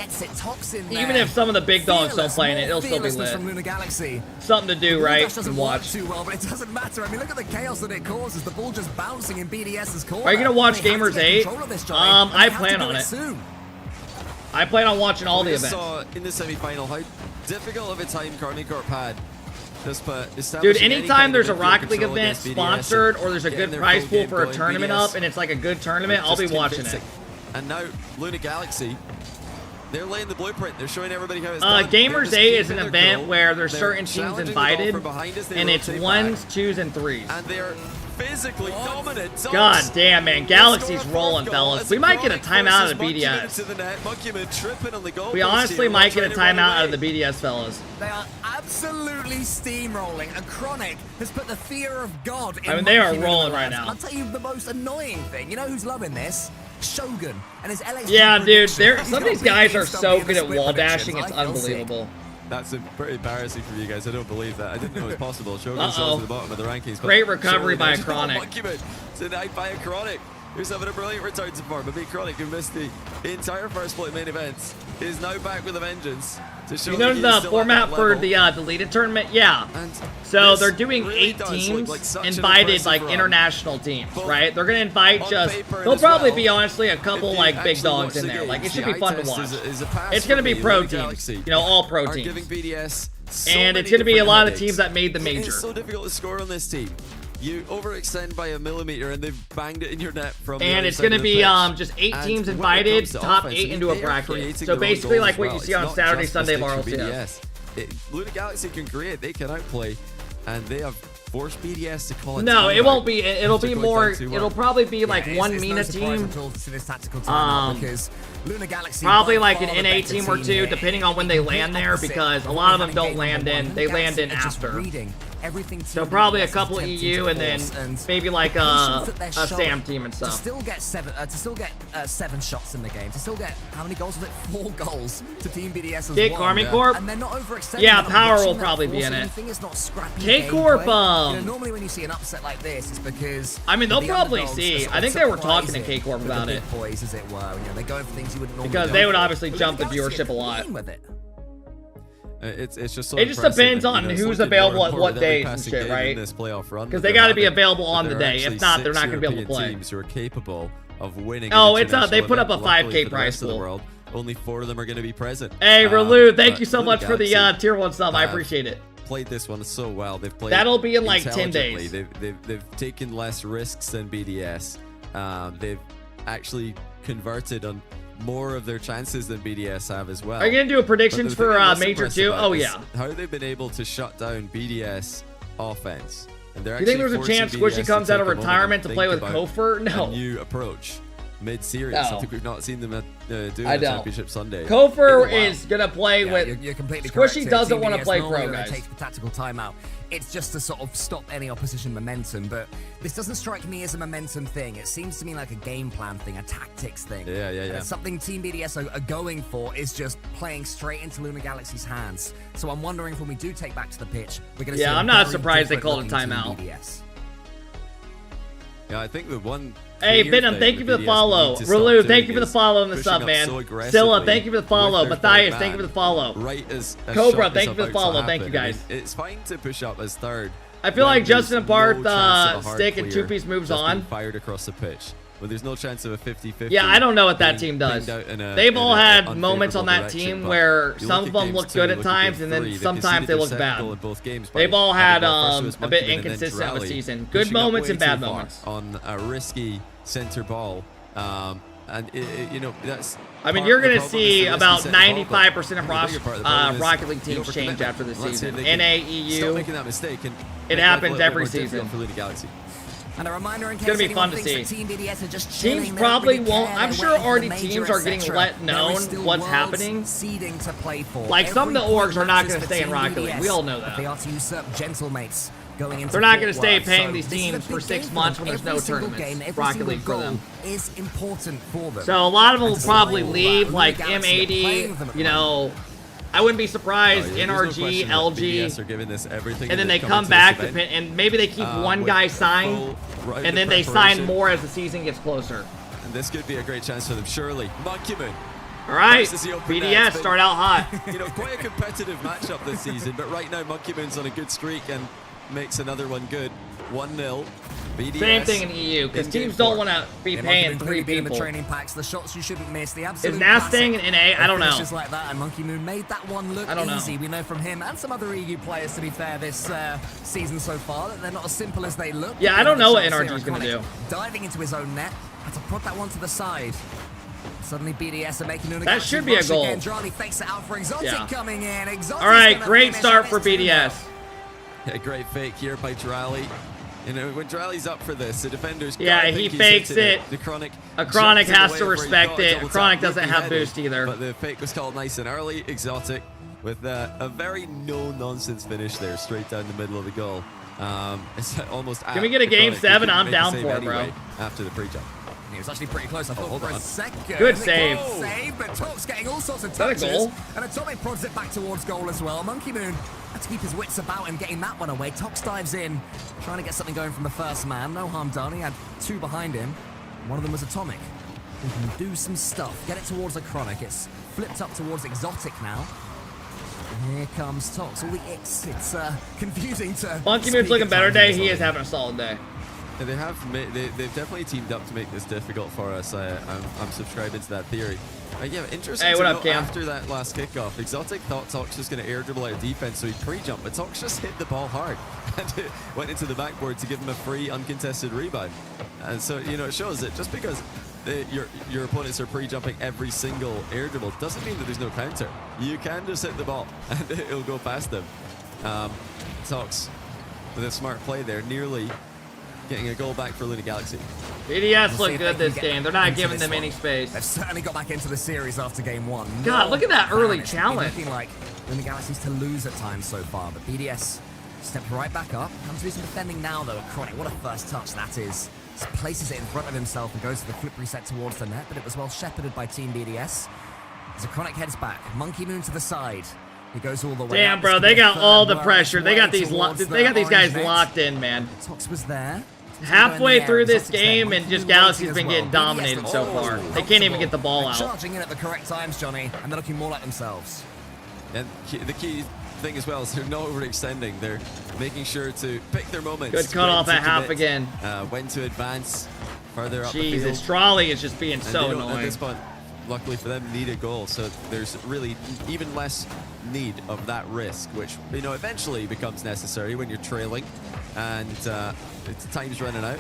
Even if some of the big dogs don't play in it, it'll still be lit. Something to do, right? And watch. Too well, but it doesn't matter. I mean, look at the chaos that it causes. The ball just bouncing in BDS's corner. Are you gonna watch Gamers 8? I plan on it. I plan on watching all the events. Saw in the semi-final how difficult of a time KCorp had. Dude, anytime there's a Rocket League event sponsored or there's a good prize pool for a tournament up and it's like a good tournament, I'll be watching it. And now Lunar Galaxy, they're laying the blueprint. They're showing everybody how it's done. Gamers 8 is an event where there's certain teams invited, and it's 1s, 2s, and 3s. And they're physically dominant. God damn, man. Galaxy's rolling, fellas. We might get a timeout out of BDS. We honestly might get a timeout out of the BDS, fellas. They are absolutely steamrolling, and Chronic has put the fear of God in. I mean, they are rolling right now. I'll tell you the most annoying thing. You know who's loving this? Shogun and his LXG. Yeah, dude. Some of these guys are so good at wall dashing. It's unbelievable. That's pretty embarrassing for you guys. I don't believe that. I didn't know it was possible. Shogun's at the bottom of the rankings. Great recovery by a Chronic. Tonight by a Chronic, who's having a brilliant return to form. But big Chronic, who missed the entire first play main events, is now back with a vengeance. You know the format for the deleted tournament? Yeah. So they're doing 8 teams, invited like international teams, right? They're gonna invite there'll probably be honestly a couple like big dogs in there. Like it should be fun to watch. It's gonna be pro teams, you know, all pro teams. And it's gonna be a lot of teams that made the major. It's so difficult to score on this team. You overextend by a millimeter and they've banged it in your net from. And it's gonna be just 8 teams invited, top 8 into a bracket. So basically like what you see on Saturday, Sunday of RLCS. Lunar Galaxy can create, they can outplay, and they have forced BDS to call it. No, it won't be. It'll be more. It'll probably be like one MENA team. Probably like an NA team or 2, depending on when they land there, because a lot of them don't land in. They land in after. So probably a couple EU and then maybe like a SAM team and stuff. To still get 7 shots in the game. To still get how many goals was it? 4 goals to Team BDS as KCorp. And they're not overextending. Yeah, Power will probably be in it. KCorp. Normally when you see an upset like this, it's because I mean they'll probably see. I think they were talking to KCorp about it. Boys, as it were. You know, they're going for things you wouldn't normally. Because they would obviously jump the viewership a lot. It's just so it just depends on who's available at what days and shit, right? Because they got to be available on the day. If not, they're not going to be able to play. Teams who are capable of winning. Oh, it's they put up a 5K prize pool. Only 4 of them are going to be present. Hey, Relu, thank you so much for the tier 1 sub. I appreciate it. Played this one so well. They've played. That'll be in like 10 days. They've taken less risks than BDS. They've actually converted on more of their chances than BDS have as well. Are you gonna do a predictions for Major 2? Oh yeah. How they've been able to shut down BDS offense. And they're you think there's a chance Squishy comes out of retirement to play with Kofer? No. A new approach. mid-series. No. I think we've not seen them do I a don't. Championship Sunday. KCorp is gonna play with. You're completely correct. Squishy here. doesn't Team want to BDS play normally pro, when they guys. take the tactical timeout. It's just to sort of stop any opposition momentum, but this doesn't strike me as a momentum thing. It seems to me like a game plan thing, a tactics thing. Yeah. And it's something Team BDS are going for is just playing straight into Lunar Galaxy's hands. So I'm wondering if when we do take back to the pitch, we're going to see Yeah, a I'm not very surprised they different called a looking timeout. Team BDS. Yeah, I think the one. Hey, clear Venom, thing thank you for the BDS follow. need to stop Relu, thank doing you for the is follow and the pushing sub, up man. so aggressively Scylla, thank you for the follow. with their Matthias, third thank you for the man follow. Right as Cobra, shot thank is you for the about to follow. Thank you, happen. I guys. mean, it's fine to push up as third. I feel when like Justin there's and Barth no chance of a hard stick and clear two-piece moves that's on. been fired across the pitch. When there's no chance of a 50-50. Yeah, I don't know what that team does. They've all had moments on that team where some of them look good at times, and then sometimes they look bad. They've all had a bit inconsistent of a season. Good moments and bad moments. On a risky center ball, and you know that's. I mean, you're going to see about 95% of Rocket League teams change after the season. NA, EU. Stop making that mistake. And it happens every season. For Lunar Galaxy. And a reminder in It's case gonna be fun to anyone see. thinks that Team BDS are just Teams chilling, probably they don't really won't. care, I'm they're sure waiting for already the major, teams are getting etc. let There known is still what's worlds happening. seeding to play for. Like, some of the Every orgs are not point gonna matters stay in for Rocket Team League. BDS, We all know but that. they are to usurp Gentlemates going into They're not going going to stay paying these teams for 6 months when there's no tournaments. Rocket League for them. Is important for them. So a lot of them will And probably so, leave, Lunar like Galaxy are playing with them M80, at you the moment. know. I wouldn't be surprised, There's no NRG, question that LG, BDS are giving this everything and then that they come come into back, this event. and maybe they keep one With guy signed, full round and of then they sign preparation. more as the season gets closer. And this could be a great chance for them, surely. Monkey Moon. All right, versus the Open Net. BDS It's been, start out hot. You know, quite a competitive matchup this season, but right now Monkey Moon's on a good streak and makes another one good. 1-0. BDS. Same thing in EU, because teams don't want to be paying 3 in the people. training packs, the shots you shouldn't miss, the absolute Is Nas classic staying in NA? I don't know. finishes like that, and Monkey Moon made that one look I don't know. easy. We know from him and some other EU players, to be fair, this season so far, that they're not as simple as they look. Yeah, I don't know what Chance here, NRG's gonna Iconic do. Diving into his own net, had to put that one to the side. Suddenly BDS are making Lunar That Galaxy should be a rush goal. again. Charlie fakes it out for Exotic Yeah. coming in. Exotic's All right, gonna great finish start on for his 2-0. BDS. A great fake here by Drally. You know, when Drally's up for this, the defender's Yeah, gotta he think he's fakes hitting it. The Chronic Chronic jumps in the has way to of where he respect got a it. double Chronic tap, doesn't loopy have headed, boost either. But the fake was called nice and early. Exotic with a very no-nonsense finish there, straight down the middle of the goal. It's almost. Can we get a game 7? I'm down for it, bro. After the pre-jump. He was actually pretty close, I thought, for a second. Good save. Good save, but Talk's getting all sorts of that a touches. goal? And Atomic prods it back towards goal as well. Monkey Moon had to keep his wits about him, getting that one away. Tox dives in, trying to get something going from the first man. No harm done. He had 2 behind him. One of them was Atomic. He can do some stuff. Get it towards the Chronic. It's flipped up towards Exotic now. And here comes Tox. All the icks. It's confusing to. Monkey Moon's looking better today. He is having a solid day. And they've definitely teamed up to make this difficult for us. I'm subscribing to that theory. Yeah, interesting. Hey, what to up, note, Cam? after that last kickoff, Exotic thought Tox was going to air dribble out of defense, so he pre-jumped, but Tox just hit the ball hard and it went into the backboard to give him a free uncontested rebound. And so, you know, it shows that just because your opponents are pre-jumping every single air dribble doesn't mean that there's no counter. You can just hit the ball and it'll go past them. Tox with a smart play there, nearly getting a goal back for Lunar Galaxy. BDS look good this game. They're not giving them any space. They've certainly got back into the series after game 1. God, look at that early It's challenge. looking like Lunar Galaxy's to lose at times so far, but BDS stepped right back up. Comes to do some defending now, though. Chronic, what a first touch that is. Just places it in front of himself and goes for the flip reset towards the net, but it was well shepherded by Team BDS. As Chronic heads back, Monkey Moon to the side. He goes all the way. Damn, up. bro, This they could be a got third all the work pressure. its They got way these towards they the got these guys orange net. locked in, man. Tox was there. Halfway through this game, Monkey and just Moon Galaxy's waiting been as getting well. dominated BDS so looks far. They can't even get the ball They're out. charging in at the correct times, Johnny, and they're looking more like themselves. And the key thing as well is they're not overextending. They're making sure to pick their moments. Good cut off when to at half commit, again. When to advance further up the field. Jesus, Trolley is just being And so they don't, annoying. At this point, luckily for them, need a goal. So there's really even less need of that risk, which, you know, eventually becomes necessary when you're trailing and time's running out.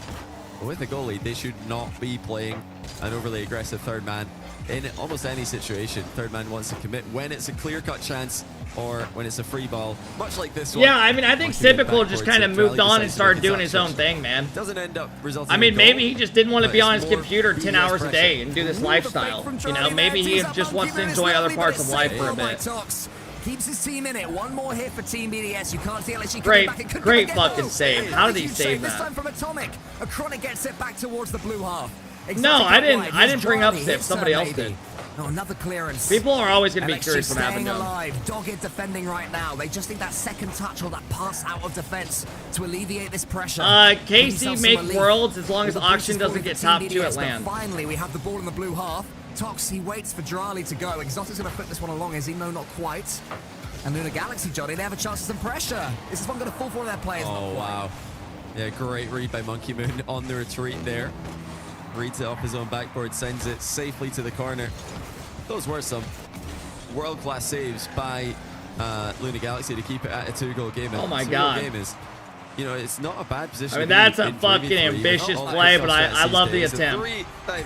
with the goal lead, they should not be playing an overly aggressive third man in almost any situation. Third man wants to commit when it's a clear-cut chance or when it's a free ball, much like this one. Yeah, I mean, I think Cypical just kind of moved on and started doing his own thing, man. Doesn't end up resulting. I mean, in a goal, maybe he just didn't want to be on his computer 10 BDS hours a pressure. day and do this lifestyle. You know, maybe he just wants to enjoy other parts of life for a bit. Keeps his team in it. One more hit for Team BDS. You can't see LSG Great, coming back. great fucking save. How did he save This that? time from Atomic. Chronic gets it back towards the blue half. No, I didn't bring up Zip. Somebody else did. Oh, another clearance. People are always going to be LXG curious what happened staying to him. alive, dogged defending right now. They just need that second touch or that pass out of defense to alleviate this pressure. KC make worlds as long as Auction doesn't get top 2 at land. Finally, we have the ball in the blue half. Tox, he waits for Drali to go. Exotic's going to flip this one along, is he? No, not quite. And Luna Galaxy, Johnny, they have a chance of some pressure. Is this one going to fall for their players? Oh, wow. Yeah, great read by Monkey Moon on the retreat there. Reads it off his own backboard, sends it safely to the corner. Those were some world-class saves by Luna Galaxy to keep it at a 2-goal game. Oh my God. Game is, you know, it's not a bad position. I mean, to be that's a in fucking 3v3. ambitious All that play, good but stuff I these love the days. attempt.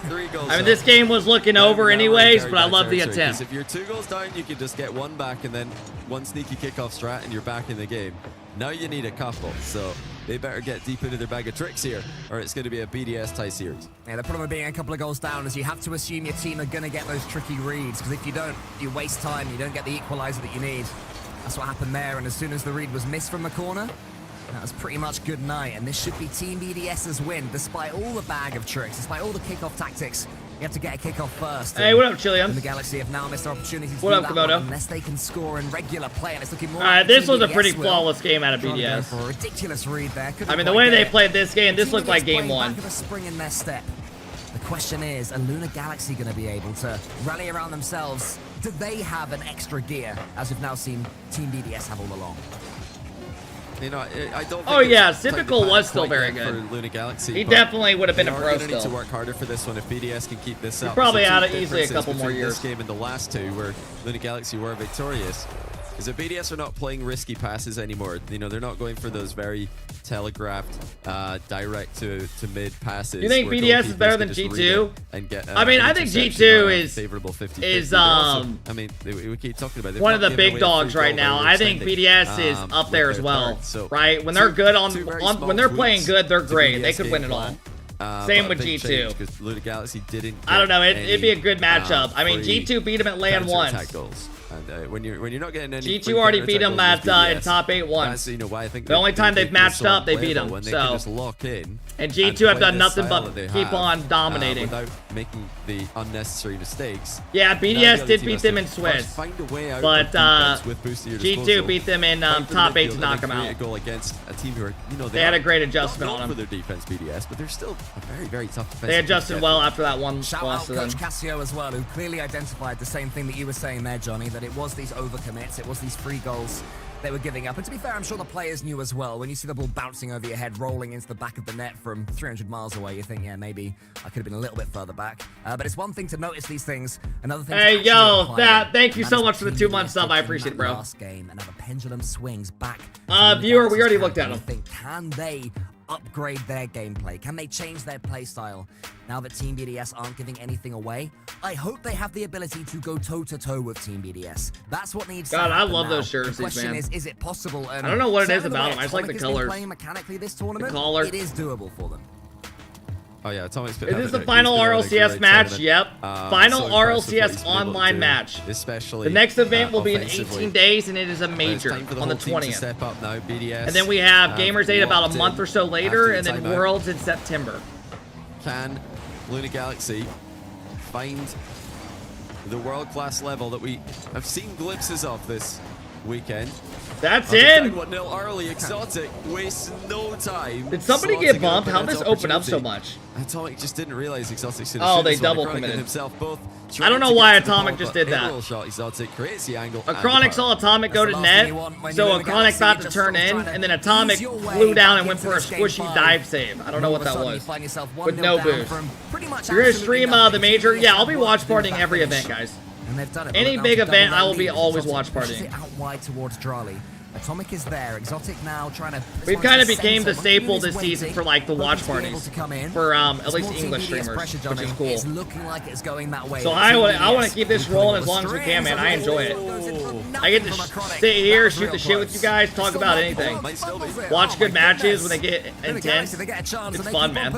Three goals I mean, up. this game was looking over anyways, but I love the territory, 'cause attempt. if you're 2 goals down, you can just get one back and then one sneaky kickoff strat and you're back in the game. Now you need a couple, so they better get deep into their bag of tricks here, or it's going to be a BDS tie series. Yeah, the problem with being a couple of goals down is you have to assume your team are going to get those tricky reads, because if you don't, you waste time, you don't get the equalizer that you need. That's what happened there, and as soon as the read was missed from the corner, that was pretty much good night, and this should be Team BDS's win, despite all the bag of tricks, despite all the kickoff tactics. You have to get a kickoff first. Hey, what up, Chilium? The Galaxy have now missed their opportunities to What do up, that Komodo? one unless they can score in regular play, and it's looking more Alright, like this Team was a pretty BDS will. flawless game out of Trying to go BDS. for a ridiculous read there. Couldn't I mean, the quite way get they it. played this game, this Team looked like BDS game playing 1. back of a spring in their step. The question is, are Luna Galaxy going to be able to rally around themselves? Do they have an extra gear, as we've now seen Team BDS have all along? You know, I don't think Oh yeah, it's time to Typical panic was still quite very yet good. for Luna Galaxy. He but definitely would have been they a are pro gonna need still. to work harder for this one if BDS can keep this up. probably There's had two it easily a differences couple more between years. This game and the last two, where Luna Galaxy were victorious, is that BDS are not playing risky passes anymore. You know, they're not going for those very telegraphed, direct to mid passes. You think where BDS is goalkeepers better can than just read G2? it and get, I mean, an I think interception G2 or a is favorable 50-50. is But also, I mean, we keep talking about it. one of the big dogs right now. I think BDS is up there as well, right? When they're good when they're playing good, they're great. They could win it all. Same with G2. Because Luna Galaxy didn't. I don't know. get It'd be a good any, matchup. I mean, free G2 beat him at LAN once. counter-attack goals. And when you're not getting any G2 already beat him at in top 8 once. That's, you know, why I think The only time they've they're matched so up, they beat unplayable him. when they can just So, lock in and G2 have play done the nothing style but that they keep have, on dominating. without making the unnecessary mistakes. Yeah, Now the BDS other did team beat has them to in first Swiss, find a way out but of defense with boost at your G2 disposal. beat them in Fight for the top 8 midfield to and knock then them create out. a goal against a team who are, you know, They had a great not adjustment known on for them. their defense, BDS, but they're still a very, very tough defense. They adjusted well after that one Shout loss out to them. Coach Cassio as well, who clearly identified the same thing that you were saying there, Johnny, that it was these overcommits, it was these free goals they were giving up. And to be fair, I'm sure the players knew as well. When you see the ball bouncing over your head, rolling into the back of the net from 300 miles away, you think, yeah, maybe I could have been a little bit further back. But it's one thing to notice these things, another thing Hey, to actually yo, apply that, them. thank you And so that much is for the what 2 month Team sub. I BDS appreciate it, did bro. last game, and now the pendulum swings back. Viewer, we already looked at him. Can they upgrade their gameplay? Can they change their play style? Now that Team BDS aren't giving anything away, I hope they have the ability to go toe-to-toe with Team BDS. That's what needs to God, I happen love now. those jerseys, The question man. is it possible? And I don't know what it is certainly the about way them. I just like the Atomic has been colors. playing mechanically this tournament, The color. it is doable for them. Oh yeah, Atomic's been Is this having the a- final he's been having a RLCS great match? tournament. Yep. Final So impressive what he's RLCS been able to online do, match. Especially The next event will be in offensively. 18 days, and it is a But it's major time for the on the whole team to 20th. step up now, BDS, And then we have Gamers 8 about a locked month in or so later, after and the then timeout. Worlds in September. Can Luna Galaxy find the world-class level that we have seen glimpses of this weekend? That's Down in. 1-0 early, Exotic wastes no time. Did somebody Slotting get it bumped? up How'd in this its open up so opportunity. much? Atomic just didn't realize Exotic should Oh, have they shoot this one. double Chronic and committed. himself both I don't know trying to why get to the Atomic ball, just but did a that. roll shot, Exotic creates the angle. and the Acronic power. saw Atomic go to net, so Acronic about to turn in, and then Atomic flew down and went for a squishy dive save. I don't know what that was. With no boost. You're gonna stream the major? Yeah, I'll be watch partying every event, guys. And they've done it. Any Now big to event, double I will their be lead. always Exotic watch pushes partying. it out wide towards Drali. Atomic is there. Exotic now trying to... We've kind of became the staple this season for like the watch parties for at least English streamers, which is cool. It's looking like it's going that way. So I want to keep this rolling as long as we can, man. I enjoy it. I get to sit here, shoot the shit with you guys, talk about anything. Watch good matches when they get intense. It's fun, man.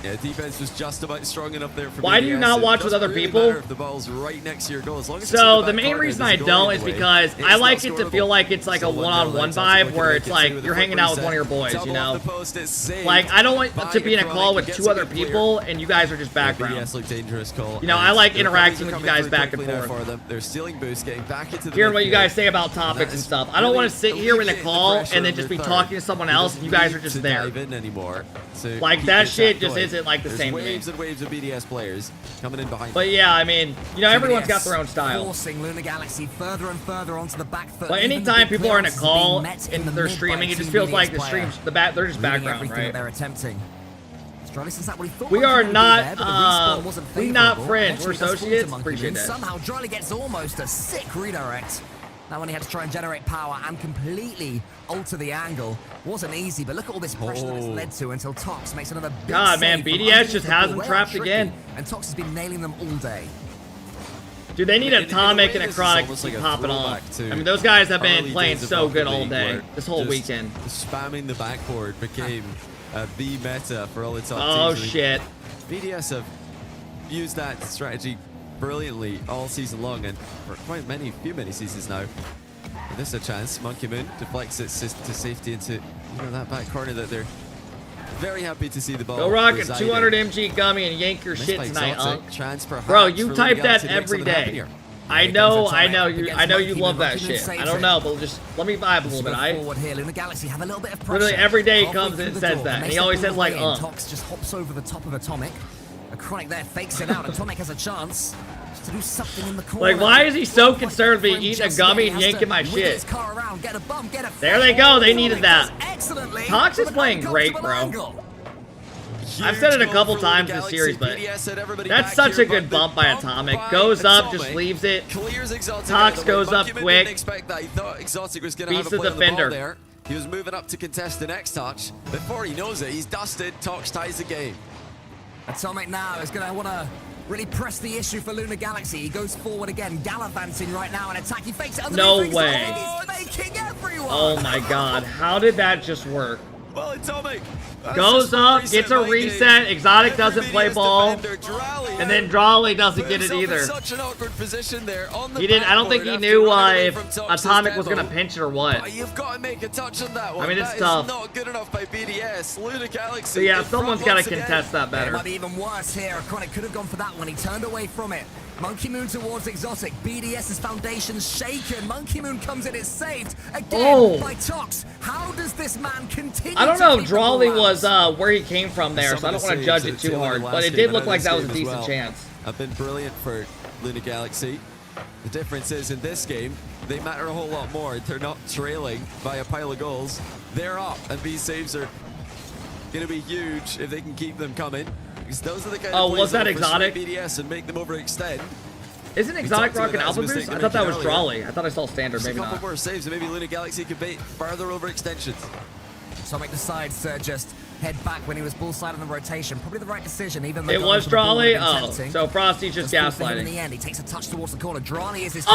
Yeah, defense was just about strong enough there for Why do you not watch with other people? The ball's right next to your goal. As long as so the main reason I don't is because I like it to feel like it's like a one-on-one vibe where it's like you're hanging out with one of your boys, you know? Like, I don't want to be in a call with 2 other people and you guys are just background. You know, I like interacting with you guys back and forth. They're stealing boosts, getting back into the hearing what you guys say about topics and stuff. I don't want to sit here in a call and then just be talking to someone else and you guys are just there. Like, that shit just isn't like the same to me. Waves and waves of BDS players coming in behind. But yeah, I mean, you know, everyone's got their own style. Forcing Lunar Galaxy further and further onto the back foot. But anytime people are in a call and they're streaming, it just feels like the streams, they're just background, right? They're attempting. We are not, we're not friends. We're associates. Appreciate that. Somehow, Drolly gets almost a sick redirect. That one he had to try and generate power and completely alter the angle. Wasn't easy, but look at all this pressure that it's led to until Tox makes another big God, man, BDS just has them trapped again. And Tox has been nailing them all day. Dude, they need Atomic and Acrotic to keep popping off. I mean, those guys have been playing so good all day, this whole weekend. Spamming the backboard became the meta for all the top teams. Oh, shit. BDS have used that strategy brilliantly all season long and for quite many seasons now. And this is a chance. Monkey Moon deflects it to safety into that back corner that they're very happy to see the ball. Go Rocket, 200 MG gummy and yank your shit tonight, chance bro. You type that every day. I know you love that shit. I don't know, but just let me vibe a little bit. Literally every day he comes and says that, and he always says like, Tox just hops over the top of Atomic. Chronic there fakes it out. Atomic has a chance to do something in the corner. Like, why is he so concerned with me eating a gummy and yanking my shit? There they go. They needed that. Tox is playing great, bro. I've said it a couple times this series, but that's such a good bump by Atomic. Goes up, just leaves it. Tox goes up quick. Beats the defender. He was moving up to contest the next touch. Before he knows it, he's dusted. Tox ties the game. Atomic now is going to want to really press the issue for Lunar Galaxy. He goes forward again, gallivanting right now, and attack. He fakes it. No way. He's faking everyone. Oh my god, how did that just work? Well, Atomic goes up, gets a reset. Exotic doesn't play ball, and then Drawley doesn't get it either. Such an awkward position there on the he didn't. I don't think he knew if Atomic was gonna pinch it or what. You've got to make a touch on that one. I mean, it's tough. Not good enough by BDS. Lunar Galaxy. So yeah, someone's got to contest that better. It might be even worse here. Chronic could have gone for that one. He turned away from it. Monkey Moon towards Exotic. BDS's foundation's shaken. Monkey Moon comes in, it's saved again by Tox. How does this man continue? I don't know if Drawley was where he came from there, so I don't want to judge it too hard, but it did look like that was a decent chance. Have been brilliant for Lunar Galaxy. The difference is in this game, they matter a whole lot more. They're not trailing by a pile of goals. They're up, and these saves are going to be huge if they can keep them coming. Because those are the kind of plays was that that Exotic? BDS and make them overextend. Isn't Exotic rocking Alpha Boost? I thought that was Drawley. I thought I saw Standard, maybe not. A couple more saves, and maybe Lunar Galaxy could bait further overextensions. Atomic decides to just head back when he was bullside on the rotation. Probably the right decision, even though it was Drawley. Oh, so Frosty's just gaslighting. In the end, he takes a touch towards the corner. Drawley is his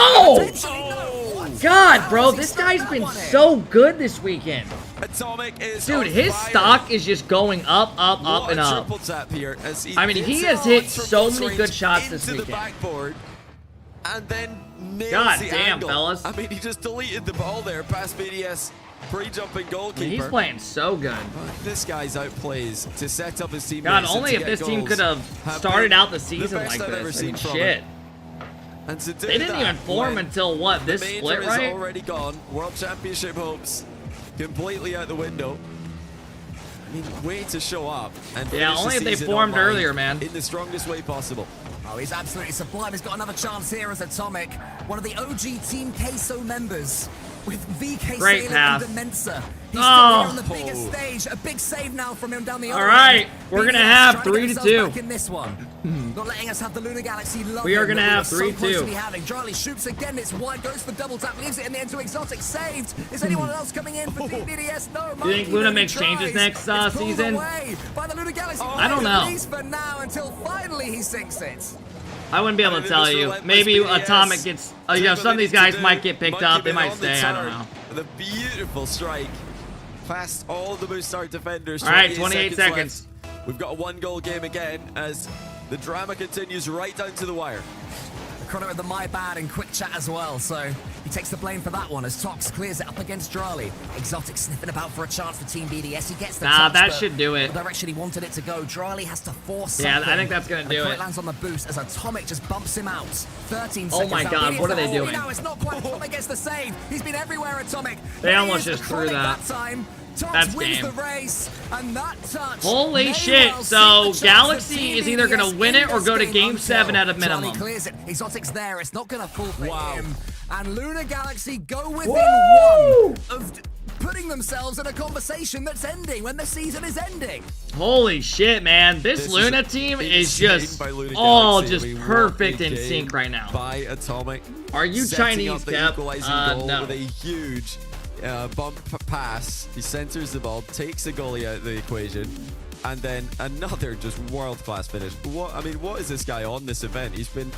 God, bro, this guy's been so good this weekend. Atomic is dude, his stock is just going up, up, and up. I mean, he has hit so many good shots this weekend. And then God damn, fellas. I mean, he just deleted the ball there past BDS. Pre-jumping goalkeeper. He's playing so good. This guy's outplays to set up his team. God, only if this team could have started out the season like this. I mean, shit. And to do they didn't even form until what? This split, right? Is already gone. World Championship hopes completely out the window. I mean, way to show up. And yeah, only if they formed earlier, man. In the strongest way possible. Oh, he's absolutely sublime. He's got another chance here as Atomic, one of the OG Team Queso members. with VK Great Salem pass. and Demensa. He's Oh. still here on the biggest stage. A big save now from him down the other All right, end. we're gonna BDS have trying to get 3-2. themselves back in this one. Not letting us have the Lunar Galaxy love We are him gonna that have we were so close 3-2. to be having. Charlie shoots again. It's wide. Goes for double tap. Leaves it in the end to Exotic. Saved. Is anyone else coming in for Team BDS? No. Do you think Monkey Luna only makes changes tries. next It's pulled season? away by the Lunar Galaxy. I don't know. At least for now, until finally he sinks it. I wouldn't be able to tell you. Maybe Atomic gets, you know, some of these guys might get picked up. They might stay. I don't know. The beautiful strike past all the Moostar defenders. All right, 28 seconds. Left. We've got a 1-goal game again as the drama continues right down to the wire. Chrono with the my bad in quick chat as well, so he takes the blame for that one as Tox clears it up against Drali. Exotic sniffing about for a chance for Team BDS. He gets the touch, that but should do it. The direction he wanted it to go. Drali has to force something. Yeah, I think that's gonna do and it. lands on the boost as Atomic just bumps him out. 13 Oh seconds. my out. God, BDS what are they oh, doing? No, it's not quite. Atomic gets the save. He's been everywhere, Atomic. They But almost he is just the threw Chronic that. time. Tox That's wins game. the race, and that touch Holy may shit, well so sink the chance for Galaxy Team is either gonna BDS win in it or this go to game game until 7 at a Charlie minimum. clears it. Exotic's there. It's not going to fall for him. And Lunar Galaxy go within Woo! one of putting themselves in a conversation that's ending when the season is ending. Holy shit, man. This Luna team is just all just perfect in sync right now. By Atomic. Are you setting Chinese, up the Cap? equalizing goal No. with a huge bump pass. He centers the ball, takes the goalie out of the equation, and then another just world-class finish. What is this guy on this event? He's been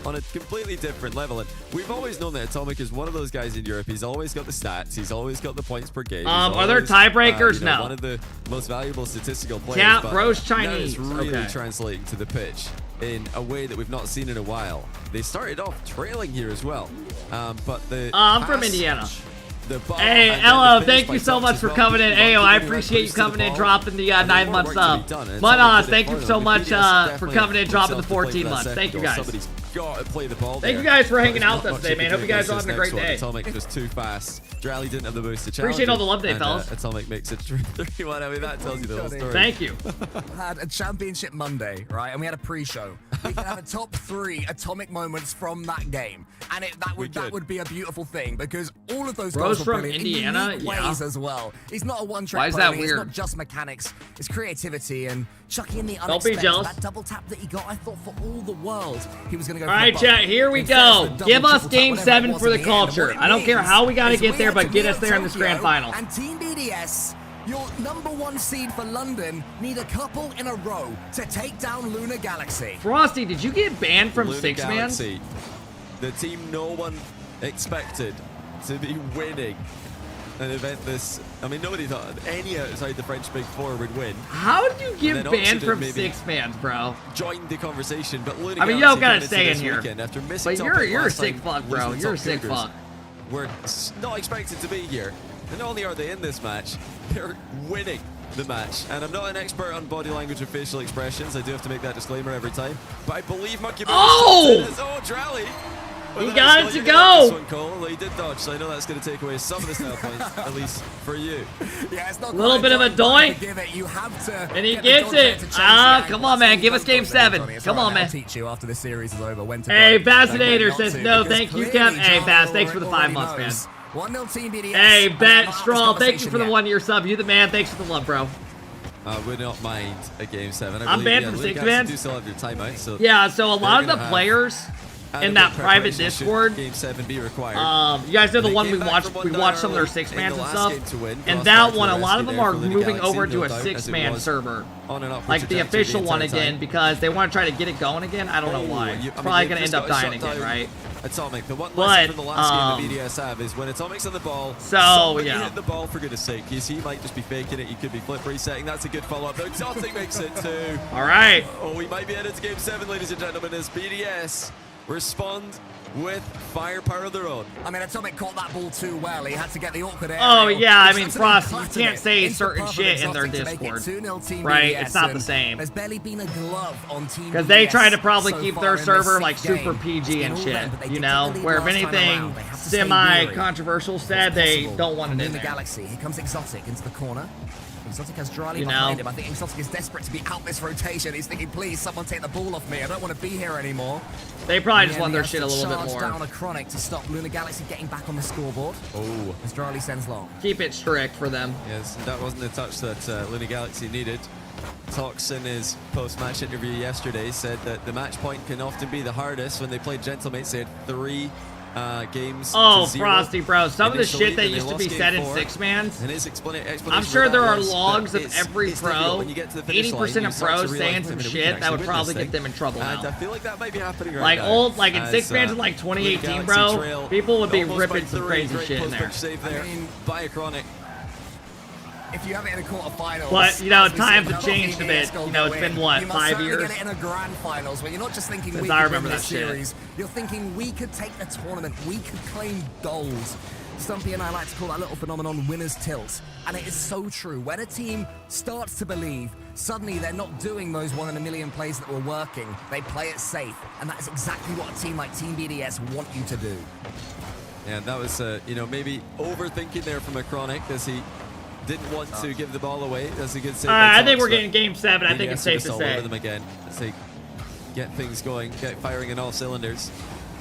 on a completely different level, and we've always known that Atomic is one of those guys in Europe. He's always got the stats. He's always got the points per game. Are there tiebreakers? No. One of the most valuable statistical players. Cap, but bro's now Chinese. it's really Okay. translating to the pitch in a way that we've not seen in a while. They started off trailing here as well, but the I'm from pass, Indiana. the ball, Hey, and then Ella, the finish thank by you so Tox much as for well. coming in. Keeping Ayo, on I keeping appreciate you boost to the coming in, ball. dropping the And 9 more month work to be sub. done, and But somebody thank did you it so for much them. for BDS coming in, dropping the definitely 14 put months. themselves Thank you up for that guys. second goal. Somebody's got to play the ball Thank there. you guys for hanging But out there's with not us today, much man. you Hope can you guys do are having a against great this day. next one. Atomic just too fast. Drally didn't have the boost to challenge. Appreciate all the him, love today, and, fellas. Atomic makes it 3-1. I mean, that tells you the whole story. Thank you. Had a championship Monday, right? And we had a pre-show. We can have a top 3 Atomic moments from that game, and that would be a beautiful thing because all of those Bro's goals were from brilliant Indiana? in unique Yeah. ways as well. He's not a one-trick Why is that pony. It's weird? not just mechanics. It's creativity and chucking in the Don't be unexpected. jealous. That double tap that he got, I thought for all the world he was going to go. All for right, the chat, bump. here we Instead, go. it's the double, Give us triple tap, game whatever it 7 was for the in end. And what culture. it I don't care means how we got to is get there, had but to get be us at there in this grand Tokyo, final. And Team BDS, your #1 seed for London, need a couple in a row to take down Lunar Galaxy. Frosty, did you get banned from Lunar 6 man? Galaxy, the team no one expected to be winning an event this. I mean, nobody thought any outside the French Big Four would win. How did you And get then banned Oxygen from maybe 6 mans, bro? Joined the conversation, but Lunar I mean, you Galaxy don't gotta coming into stay in this here. weekend after missing But top you're eight a last sick time, fuck, bro. losing You're a top sick Cougars. fuck. We're not expected to be here. And not only are they in this match, they're winning the match. And I'm not an expert on body language or facial expressions. I do have to make that disclaimer every time. But I believe Monkey Oh! Drally. He got it to go. Although he did dodge, so I know that's going to take away some of the style points, at least for you. Yeah, it's not A little bit of a doink. Give it. You have to And he get the gets dodge there it. to change Ah, the come angle. on, man. That's Give what us you game don't do, 7. Johnny. It's Come all on, right. I'll man. teach you after the series is over when to Hey, go. Fascinator Not says to, no. because Thank you, clearly Cap. Hey, Johnny Bass, thanks for the 5 already months, man. knows. 1-0 Team BDS. Hey, and Bet not Straw, this thank you for the conversation 1 year sub. You the man. Thanks for the love, bro. I would not mind a game 7. I I'm believe, banned yeah, from Lunar 6 Galaxy man. do still have their timeout, so Yeah, so a lot of they're the gonna players have in adequate that private preparation should Discord, Game 7 be required. you guys know the They one came we back watched. from one We down watched some of their early 6 in mans the and last stuff. game to win. And Lost that back to one, a the lot of rescue them there are for Lunar moving Galaxy, over to no a doubt, 6 as it man was server, on and upward like the trajectory official the one entire again, time. because they want to try to get it going again. I don't know why. I mean, Probably they've gonna just end up got to dying shut again, down right? Atomic. The one But, lesson from the last game the BDS have is when Atomic's on the ball, So, somebody yeah. hit the ball for goodness sake. You see, he might just be faking it. He could be flip resetting. That's a good follow-up. Though Exotic makes it too. All right. Oh, we might be headed to game 7, ladies and gentlemen, as BDS respond with firepower of their own. I mean, Atomic caught that ball too well. He had to get the awkward air. Oh yeah, I mean, He's Frost, you absolutely can't clattered say it into certain perfect shit in their Exotic to make it Discord, 2-0 Team right? BDS, It's not the and same. There's barely been a glove on Team Because they BDS try to probably so keep far their in this server like 6th super game. PG It's and been all shit, them, but they you did know? get the lead Where if last time anything around. They have to stay wary. semi-controversial said, they Possible don't want it in Lunar there. Galaxy. Here comes Exotic into the corner. Exotic has Drily You know. behind him. I think Exotic is desperate to be out this rotation. He's thinking, please, someone take the ball off me. I don't want to be here anymore. They probably just And want he their has shit a to little bit charge more. down a Chronic to stop Lunar Galaxy getting back on the scoreboard. Oh. As Drily sends long. Keep it strict for them. Yes, that wasn't the touch that Lunar Galaxy needed. Tox in his post-match interview yesterday said that the match point can often be the hardest. When they played Gentlemates, they had 3 games Oh, to 0 Frosty, bro. Some of the initially, shit that and they used to lost be game said in 4. six-mans. And his explanation I'm sure for there that are was logs that of it's every difficult pro. when you get to the finish line, 80% you of start to pros realize, saying wait a some minute, we shit can that actually would win probably this get them in trouble thing. And now. I feel like that might be happening right Like now. like in as, six-mans in like Lunar 2018, Galaxy bro, trail people would be almost by ripping some 3. crazy Great shit in there. post-match save there by a Chronic. If you have it in a quarterfinals, But, you know, as we times see have another changed a BDS bit. goal You know, it's go been, in, what, you must 5 certainly years? get it in a grand finals where you're not just thinking Since we I could remember win that this shit. series. You're thinking we could take the tournament. We could claim gold. Stumpy and I like to call that little phenomenon winner's tilt. And it is so true. When a team starts to believe, suddenly they're not doing those 1 in a million plays that were working. They play it safe. And that is exactly what a team like Team BDS want you to do. Yeah, that was, you know, maybe overthinking there from a Chronic as he didn't want to give the ball away. That's a good save. I think we're getting game 7. I think it's safe to all say. over them again as they get things going, get firing in all cylinders.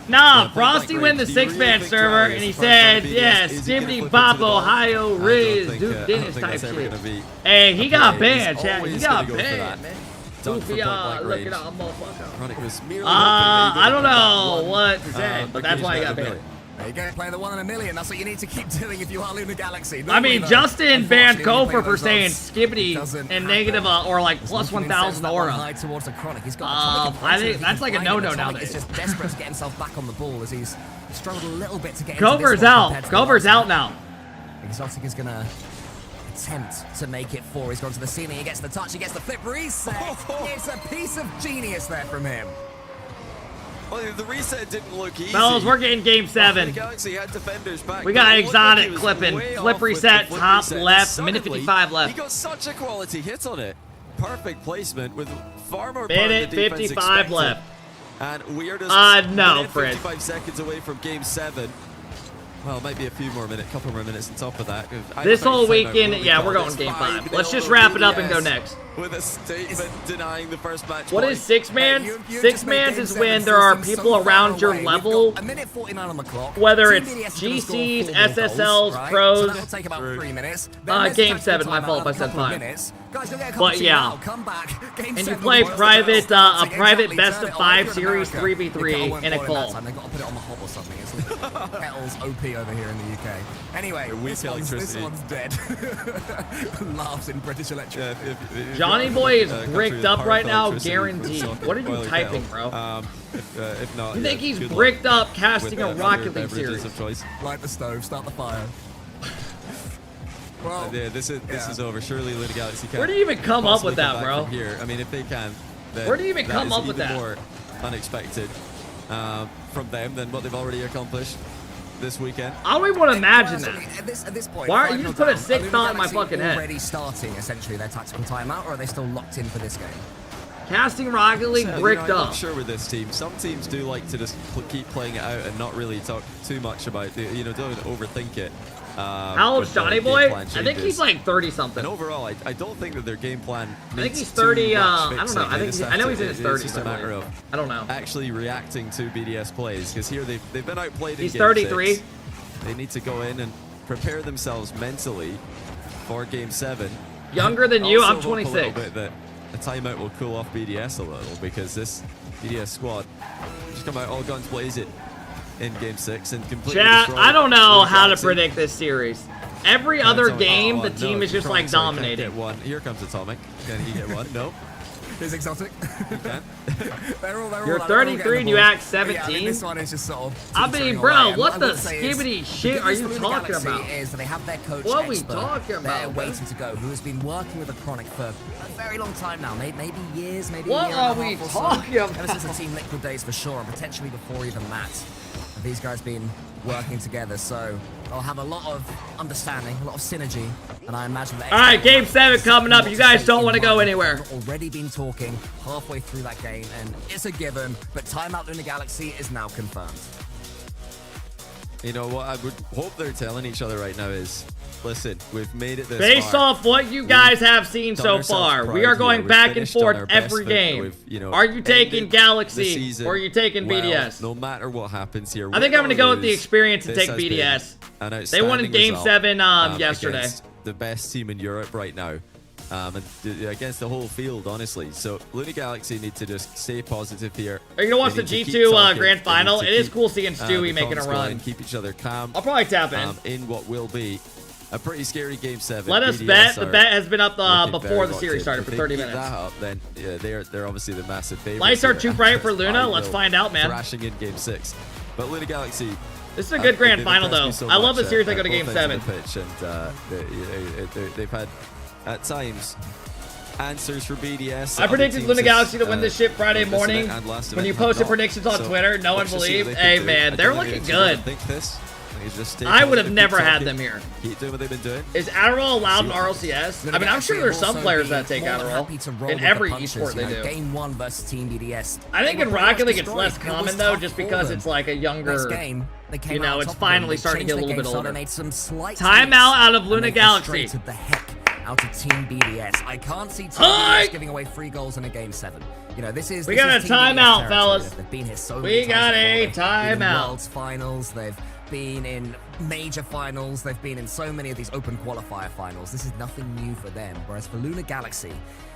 Nah, Yeah, Frosty went the do you really 6-man think server Drily and is he apart said, from BDS, yeah, is he gonna Skibbity flip Bop, into the ball? Ohio, I don't Riz, think, Duke I don't Dennis think type that's ever shit. gonna be Hey, he a got play. banned, He's chat. He always got gonna go for banned, that. man. Done for Goofy, point-blank look range. it up, motherfucker. Chronic was merely I don't know what to say, but that's why he got banned. There you go, play the 1 in a million. That's what you need to keep doing if you are Lunar Galaxy. I mean, Normally, Justin though, banned unfortunately, KCorp for those saying odds, Skibbity it doesn't and happen. negative or like He's plus looking 1,000 instead of that one aura. high towards a Chronic. He's got Atomic in front I of him. think He that's can like a find it, no-no but Atomic nowadays. is just desperate to get himself back on the ball as he's struggled a little bit to get into this Cover's one out. compared to the Cover's last out one. now. Exotic is gonna attempt to make it 4. He's gone to the ceiling. He gets the touch. He gets the flip reset. It's a piece of genius there from him. Well, the reset didn't look easy. Fellas, we're getting game 7. The Galaxy had defenders back, We but got it looked like he Exotic was clipping. way Flip off with reset, the flip top reset. left, And minute suddenly, 55 left. He got such a quality hit on it. Perfect placement with far more Minute power than the defense 55 expected. left. And we are just no, minute Fred. 55 seconds away from game 7. Well, it might be a few more minutes, couple more minutes on top of that. This whole weekend, yeah, we're going game 5. Let's just wrap it up and go next. With a statement denying the first match. What point. is 6-man? You just made 6-man game is 7 when there are seem people so far around your away. We've level. got a minute 49 on the clock. Whether Team it's BDS is gonna score GCs, 4 more SSLs, goals, right? pros. So that'll take about 3 minutes. Then there's Game a 7, my timeout fault if I of a said couple of 5. minutes. Guys, go get a cup of But tea yeah. now. Come back. Game And you 7 play will be private, so a private exactly, best turn of it 5 over in series America. 3v3 won't in a fall call. that time. They've got to put it on the hop or something. It's like Kettle's OP over here in the UK. Anyway, this one's dead. Laughs in British Electric. Johnny Boy is country bricked with up power right now, electricity, guaranteed. it's What are you oil typing, kettle. bro? If not, You yeah, think he's good luck bricked up casting with, a other Rocket League beverages series? of choice. Light the stove, start the fire. Well, Yeah, this is over. Surely Lunar Galaxy can't. Where do you even come up with possibly that, come back bro? from Here, I mean, if they can, then Where do you even come is up with even that? More unexpected from them than what they've already accomplished this weekend. I don't even want to imagine that. At this point, Why are you 5-0 just put a down. 6 Lunar thought in my Galaxy fucking head? already starting essentially their tactical timeout, or are they still locked in for this game? Casting Rocket League So, bricked I'm up. not sure with this team. Some teams do like to just keep playing it out and not really talk too much about it. You know, don't overthink it. How old's with the Johnny game Boy? plan I think changes. he's like 30 something. And overall, I don't think that their game plan. I think needs he's too 30. much I don't fixing. know. I They think just I know have he's to- in his It's 30s. just a I matter believe. of I don't know. actually reacting to BDS plays, because here they've been outplayed. He's in game 33. 6. They need to go in and prepare themselves mentally for game 7. Younger than you, Also I'm hope a little 26. bit that a timeout will cool off BDS a little, because this BDS squad just come out all guns blazing in game 6 and completely Chat, destroy I don't know Lunar how to Galaxy. predict this series. Every other game, the team is just like Sorry, can't dominating. get one. Here comes Atomic. Can he get one? No. Here's Exotic. He can. they're You're all 33 and you act Yeah, I mean, 17? this one is just sort of I teetering mean, bro, away. And what I the would say is, skibbity the shit good are news you for Lunar talking Galaxy about? is that they have their coach What we expert talking there about, bro? waiting to go, who has been working with a Chronic for a very long time now, maybe years, maybe What a year are and a we half or so. talking about? Ever since the Team Liquid days for sure, and potentially before even that. And these guys been working together, so they'll have a lot of understanding, a lot of synergy, and I imagine that. All right, game 7 coming up. You guys don't want to go anywhere. We've already been talking halfway through that game, and it's a given, but timeout Lunar Galaxy is now confirmed. You know what I would hope they're telling each other right now is, listen, we've made it this Based far. off what you guys have seen so far, we are going back and forth every game. Are you taking Galaxy or are you taking BDS? No matter what happens here, I think I'm going to go with the experience and take BDS. They won in Game 7 yesterday. The best team in Europe right now. And against the whole field, honestly. So Luna Galaxy need to just stay positive here. Are you gonna watch the G2 Grand Final? It is cool seeing Stewie making a run. Keep each other calm. I'll probably tap in what will be a pretty scary Game 7. Let us bet. The bet has been up before the series started for 30 minutes. That up, then yeah, they're obviously the massive favorites. Lights are too bright for Luna. Let's find out, man. Crashing in Game 6, but Luna Galaxy. This is a good Grand Final, though. I love the series. They go to Game 7. Pitch and they've had at times answers for BDS. I predicted Luna Galaxy to win this shit Friday morning. When you posted predictions on Twitter, no one believed. Hey, man, they're looking good. I would have never had them here. Keep doing what they've been doing. Is Adderall allowed in RLCS? I mean, I'm sure there's some players that take Adderall in every esport they do. Game 1 versus Team BDS. I think in Rocket League it's less common though, just because it's like a younger. You know, it's finally starting to get a little bit older. Timeout out of Luna Galaxy. Out of Team BDS. I can't see Team BDS giving away 3 goals in a Game 7. You know, this is. We got a timeout, fellas. They've been here so we got a timeout. World's finals. They've been in major finals. They've been in so many of these open qualifier finals. This is nothing new for them. Whereas for Luna Galaxy,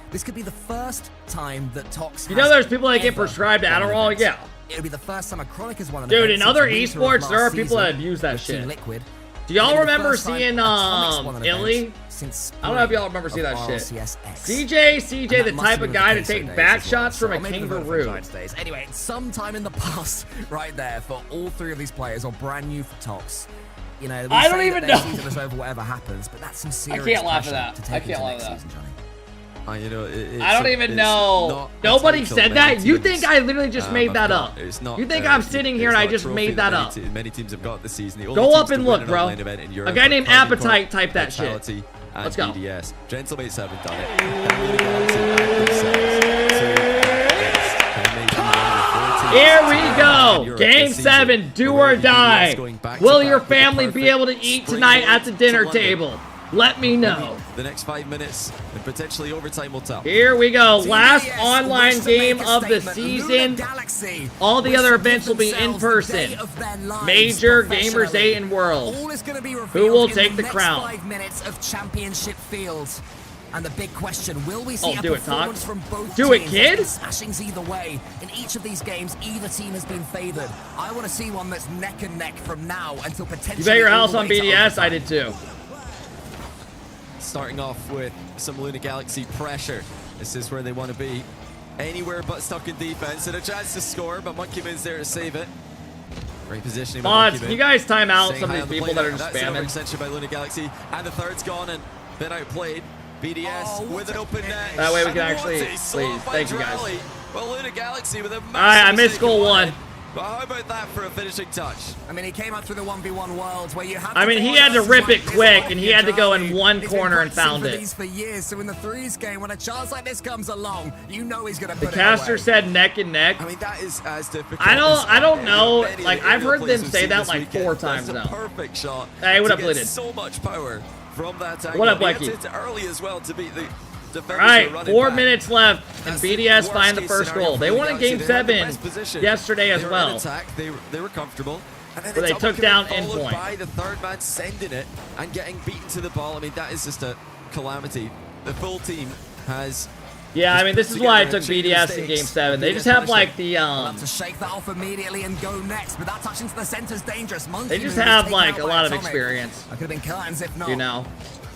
this could be the first time that Tox. You know, there's people that get prescribed Adderall. Yeah. It would be the first time a Chronic has won an Dude, event in other since esports, there are people season that abuse that with shit. Team Liquid. Do y'all remember First time seeing Atomics won an event Illy? since I don't know if y'all remember seeing that shit. RLCS X. CJ, And the that type must of have guy been to the take Queso back days as well. shots from a So maybe the kangaroo. Franchise days. Anyway, sometime in the past, right there, for all 3 of these players, or brand new for Tox. You know, I don't even know. Season is over, whatever happens, but that's some serious I can't laugh at pressure that. to take I can't into laugh next at that. season, Johnny. You know, I don't even know. Nobody said that. You think I literally just made that up? You think I'm sitting here and I just made that up? Many teams have got this season. Go up and look, bro. A guy named Appetite typed that shit. Let's go. BDS. Gentlemates haven't done it. Here we go. Game 7, do or die. Will your family be able to eat tonight at the dinner table? Let me know. The next 5 minutes and potentially overtime will tell. Here we go. Last online game of the season. All the other events will be in person. Major, Gamers 8, and World. Who will take the crown? 5 minutes of championship fields. And the big question, will we see a do it, performance Tox. from both Do it, teams? kid. Smashings either way. In each of these games, either team has been favored. I want to see one that's neck and neck from now until potentially. You bet your house all on the way to BDS. I overtime. did too. Starting off with some Luna Galaxy pressure. This is where they want to be. Anywhere but stuck in defense and a chance to score, but Monkey Man's there to save it. Great positioning. Mods, can you guys time out some of these people that are just That's an spamming? extension by Luna Galaxy, and the third's gone and been outplayed. BDS with an open net. That way we can actually, please, thank you guys. Well, Luna Galaxy with a massive Alright, I missed goal 1. But how about that for a finishing touch? I mean, he came up through the 1v1 world where you had I mean, he had to rip it quick, and he had to go in one corner and found it. For years, so in the threes game, when a chance like this comes along, you know he's gonna put The caster said neck and neck. I mean, that is as difficult. I don't know. as Like, any I've heard plays them we've say seen that this like weekend. 4 times That's now. a perfect shot. Hey, what up, to get Bleeded? so much power from that angle. What up, He Blackie? hits it early as well to beat the defenders. Alright, 4 minutes left, and BDS find the first goal. They won in Game 7 yesterday as well. They were comfortable. And then But they took down Endpoint. By the third man sending it and getting beaten to the ball. I mean, that is just a calamity. The full team has. Yeah, I mean, this is why I took BDS in Game 7. They just have like the to shake that off immediately and go next, but that touch into the center's dangerous. Monkey they just Moon was have taken like out a by lot of Atomic. experience. I could have been curtains if not. You know.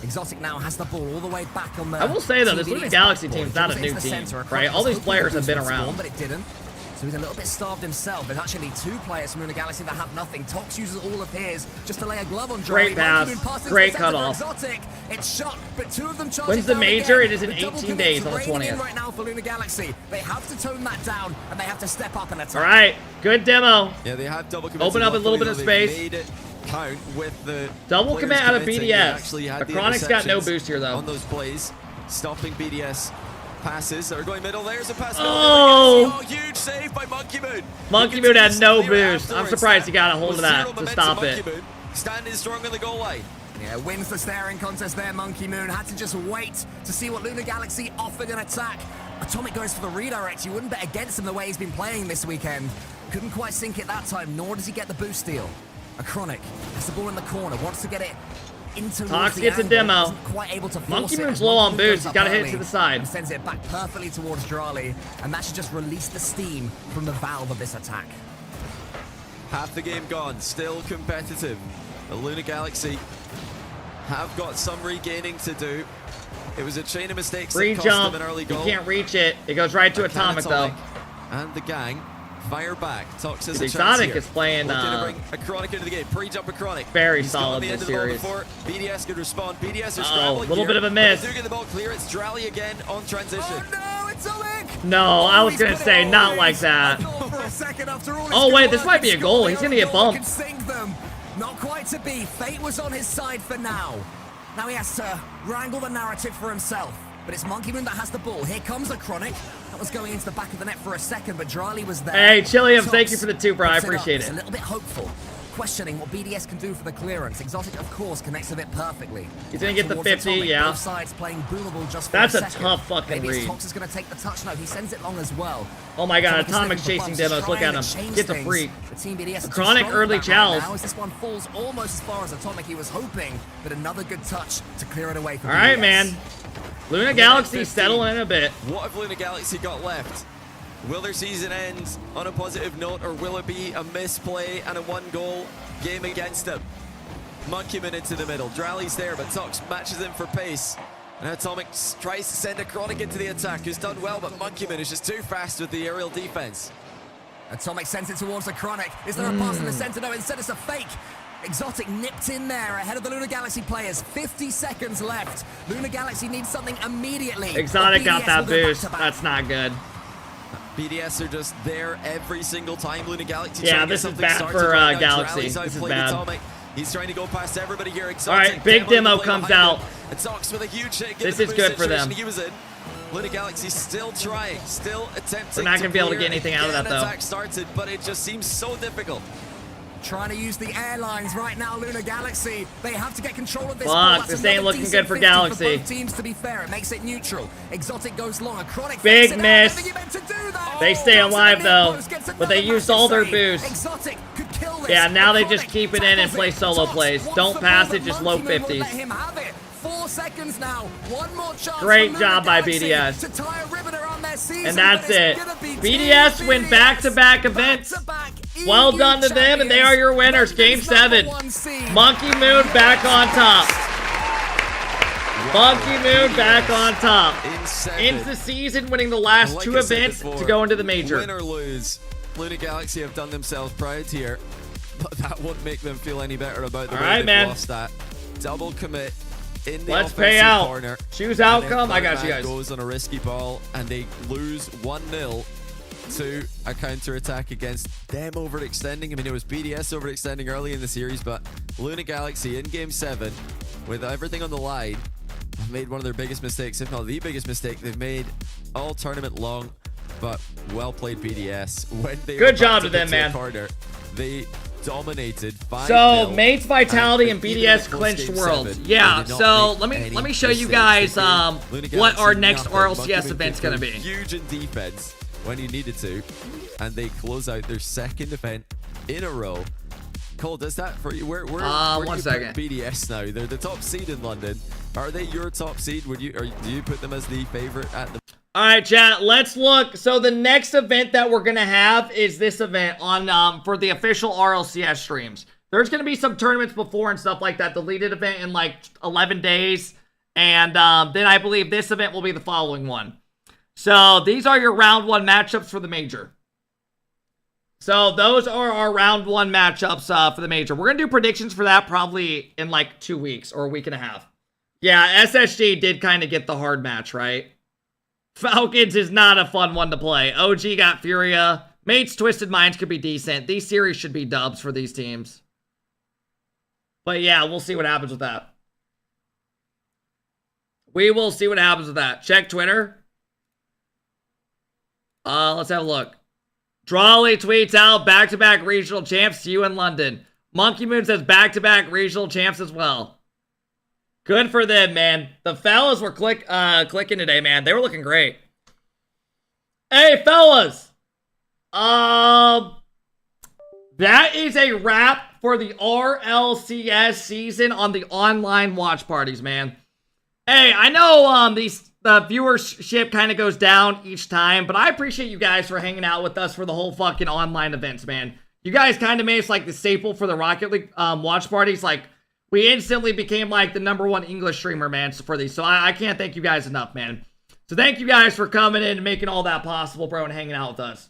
Exotic now has the ball all the way back on the. I will say though, this TBD's Luna Galaxy backboard. team's not a It new was into the team, center. right? All these Hoping players the have been boost would around. spawn, but it didn't. So he's a little bit starved himself. There's actually 2 players from Luna Galaxy that have nothing. Tox uses all of his just to lay a glove on Johnny. Great pass. Great cutoff. Exotic. It's shot, but 2 of them charge When's it the down major? again. It is in The double 18 commits days on the raining 20th. in right now for Luna Galaxy. They have to tone that down and they have to step up and attack. All right, good demo. Yeah, they have double commits. Open up a little bit of Luckily, space. they made it count with the Double players commit out of committing. They BDS. actually had the Chronic's got no interceptions boost here though. on those plays, stopping BDS passes are going middle. There's a pass. Oh! Huge save by Monkey Moon. Monkey Moon had no boost. I'm surprised he got a hold of that to stop it. Standing strong on the goal line. Yeah, wins the staring contest there, Monkey Moon. Had to just wait to see what Lunar Galaxy offered an attack. Atomic goes for the redirect. You wouldn't bet against him the way he's been playing this weekend. Couldn't quite sink it that time, nor does he get the boost steal. A Chronic has the ball in the corner, wants to get it into Tox gets a demo. Quite able to Monkey Moon's low on boost. He's got to hit it to the side. And sends it back perfectly towards Drali, and that should just release the steam from the valve of this attack. Half the game gone, still competitive. The Lunar Galaxy have got some regaining to do. It was a chain of mistakes Free that cost jump. them an early goal. You can't reach it. It goes right to Atomic, though. And the gang fire back. Tox has a chance Exotic here. is playing Looking to bring a Chronic into the game. Pre-jump a Chronic. Very He's solid the this end of the ball series. before BDS could respond. BDS are Uh-oh, scrambling little here, bit of a but miss. they do get the ball clear. It's Drally again on transition. Oh no, it's Atomic! No, I was going to say not like that. Oh, wait, this might be a goal. He's going to get bumped. Not quite to be. Fate was on his side for now. Now he has to wrangle the narrative for himself. But it's Monkey Moon that has the ball. Here comes a Chronic. That was going into the back of the net for a second, but Drali was there. Hey, Chilium, thank you for the 2, bro. I appreciate it. It's a little bit hopeful. Questioning what BDS can do for the clearance. Exotic, of course, connects with it perfectly. He's going to get the Towards 50, Atomic, yeah. Both sides playing boomable just for That's a second. tough fucking Maybe read. Tox is going to take the touch. No, he sends it long as well. Oh my god, Atomic is Atomic's sticking chasing for bumps, demos. Look at trying to him. change Get the things. freak. The team BDS are too Chronic strong early for that right chows. now, as this one falls almost as far as Atomic. He was hoping, but another good touch to clear it away for All right, BDS. man. Luna Galaxy settling in a bit. What have Lunar Galaxy got left? Will their season end on a positive note, or will it be a misplay and a 1-goal game against them? Monkey Man into the middle. Drally's there, but Tox matches him for pace. And Atomic tries to send a Chronic into the attack, who's done well, but Monkey Man is just too fast with the aerial defense. Atomic sends it towards the Chronic. Is there a pass in the center? No, instead it's a fake. Exotic nipped in there ahead of the Lunar Galaxy players. 50 seconds left. Lunar Galaxy needs something immediately. Exotic got that BDS will go boost. back-to-back. That's not good. BDS are just there every single time. Lunar Galaxy Yeah, trying to this get is something bad started for right now. Galaxy. Drally's This is outplayed bad. Atomic. He's trying to go past everybody here. All right, big demo comes out. And Tox with a huge hit. This is good for them. He was in. Lunar Galaxy still trying, still attempting. We're not gonna be able to get anything out of that, though. Attack started, but it just seems so difficult. Trying to use the airlines right now, Lunar Galaxy. They have to get control of this Fuck, ball. That's this ain't another looking decent good for 50 Galaxy. both teams, to be fair. It makes it neutral. Exotic goes long. A Chronic Big fakes it out. miss. I don't think he meant to do that. They stay Bounces alive, in though, mid-post, gets but they another used all their massive save. boost. Exotic could kill this. Yeah, now they Chronic just keep it in and tackles play it. solo Tox plays. wants Don't the pass ball, it, but just low Monkey Moon will 50s. let him have it. 4 seconds now. One more chance. Great for Lunar job by Galaxy BDS. to tie a ribbon around their season, And that's but it. it's gonna be BDS Team win back-to-back events. Well done to them, and they are your winners. Game 7. Monkey Moon back on top. Monkey Moon back on top. Ends the season winning the last Like 2 I said events before, to go into the major. Win or lose, Lunar Galaxy have done themselves proud here, but that won't make them feel any better about the All way right, they've man. lost that. Double commit in the Let's offensive pay out. corner. Choose And then outcome. I got you Birdman guys. goes on a risky ball, and they lose 1-0 to a counter-attack against them overextending. I mean, it was BDS overextending early in the series, but Lunar Galaxy in Game 7, with everything on the line, have made one of their biggest mistakes, if not the biggest mistake they've made all tournament long. But well played, BDS. When they Good were job backed to up them, into a man. corner, they dominated 5-0. So Mates Vitality and even BDS if it was clinched Game Worlds. 7, Yeah, they did not so make let me any show you mistakes. guys Lunar what our Galaxy, next nothing. RLCS Monkey event's Moon gonna be. huge in defense when you needed to, and they close out their second event in a row. Cole, does that for you? Where one do you second. put BDS now? They're the top seed in London. Are they your top seed? Would you, or do you put them as the favorite at the? All right, chat, let's look. So the next event that we're going to have is this event on for the official RLCS streams. There's going to be some tournaments before and stuff like that. The deleted event in like 11 days. And then I believe this event will be the following one. So these are your round 1 matchups for the major. So those are our round 1 matchups for the major. We're going to do predictions for that probably in like 2 weeks or a week and a half. Yeah, SSG did kind of get the hard match, right? Falcons is not a fun one to play. OG got Furia. Mates Twisted Minds could be decent. These series should be dubs for these teams. But yeah, we'll see what happens with that. We will see what happens with that. Check Twitter. Let's have a look. Drawley tweets out back-to-back regional champs. See you in London. Monkey Moon says back-to-back regional champs as well. Good for them, man. The fellas were clicking today, man. They were looking great. Hey, fellas. That is a wrap for the RLCS season on the online watch parties, man. Hey, I know the viewership kind of goes down each time, but I appreciate you guys for hanging out with us for the whole fucking online events, man. You guys kind of made us like the staple for the Rocket League watch parties. Like, we instantly became like the #1 English streamer, man, for these. So I can't thank you guys enough, man. So thank you guys for coming in and making all that possible, bro, and hanging out with us.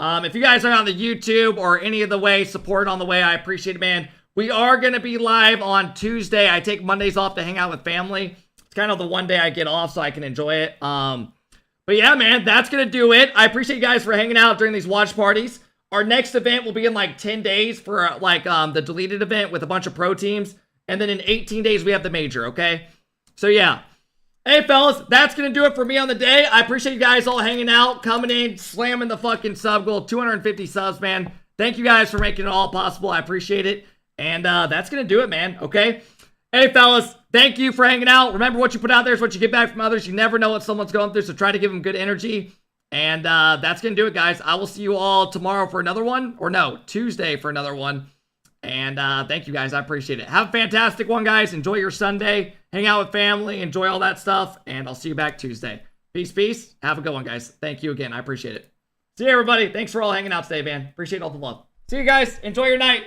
If you guys are on the YouTube or any of the way, support on the way, I appreciate it, man. We are going to be live on Tuesday. I take Mondays off to hang out with family. It's kind of the one day I get off so I can enjoy it. But yeah, man, that's going to do it. I appreciate you guys for hanging out during these watch parties. Our next event will be in like 10 days for like the deleted event with a bunch of pro teams. And then in 18 days, we have the major, okay? So yeah. Hey, fellas, that's going to do it for me on the day. I appreciate you guys all hanging out, coming in, slamming the fucking sub goal. 250 subs, man. Thank you guys for making it all possible. I appreciate it. And that's going to do it, man, okay? Hey, fellas, thank you for hanging out. Remember, what you put out there is what you get back from others. You never know what someone's going through, so try to give them good energy. And that's going to do it, guys. I will see you all tomorrow for another one. Or no, Tuesday for another one. And thank you, guys. I appreciate it. Have a fantastic one, guys. Enjoy your Sunday. Hang out with family. Enjoy all that stuff. And I'll see you back Tuesday. Peace, peace. Have a good one, guys. Thank you again. I appreciate it. See you, everybody. Thanks for all hanging out today, man. Appreciate all the love. See you guys. Enjoy your night.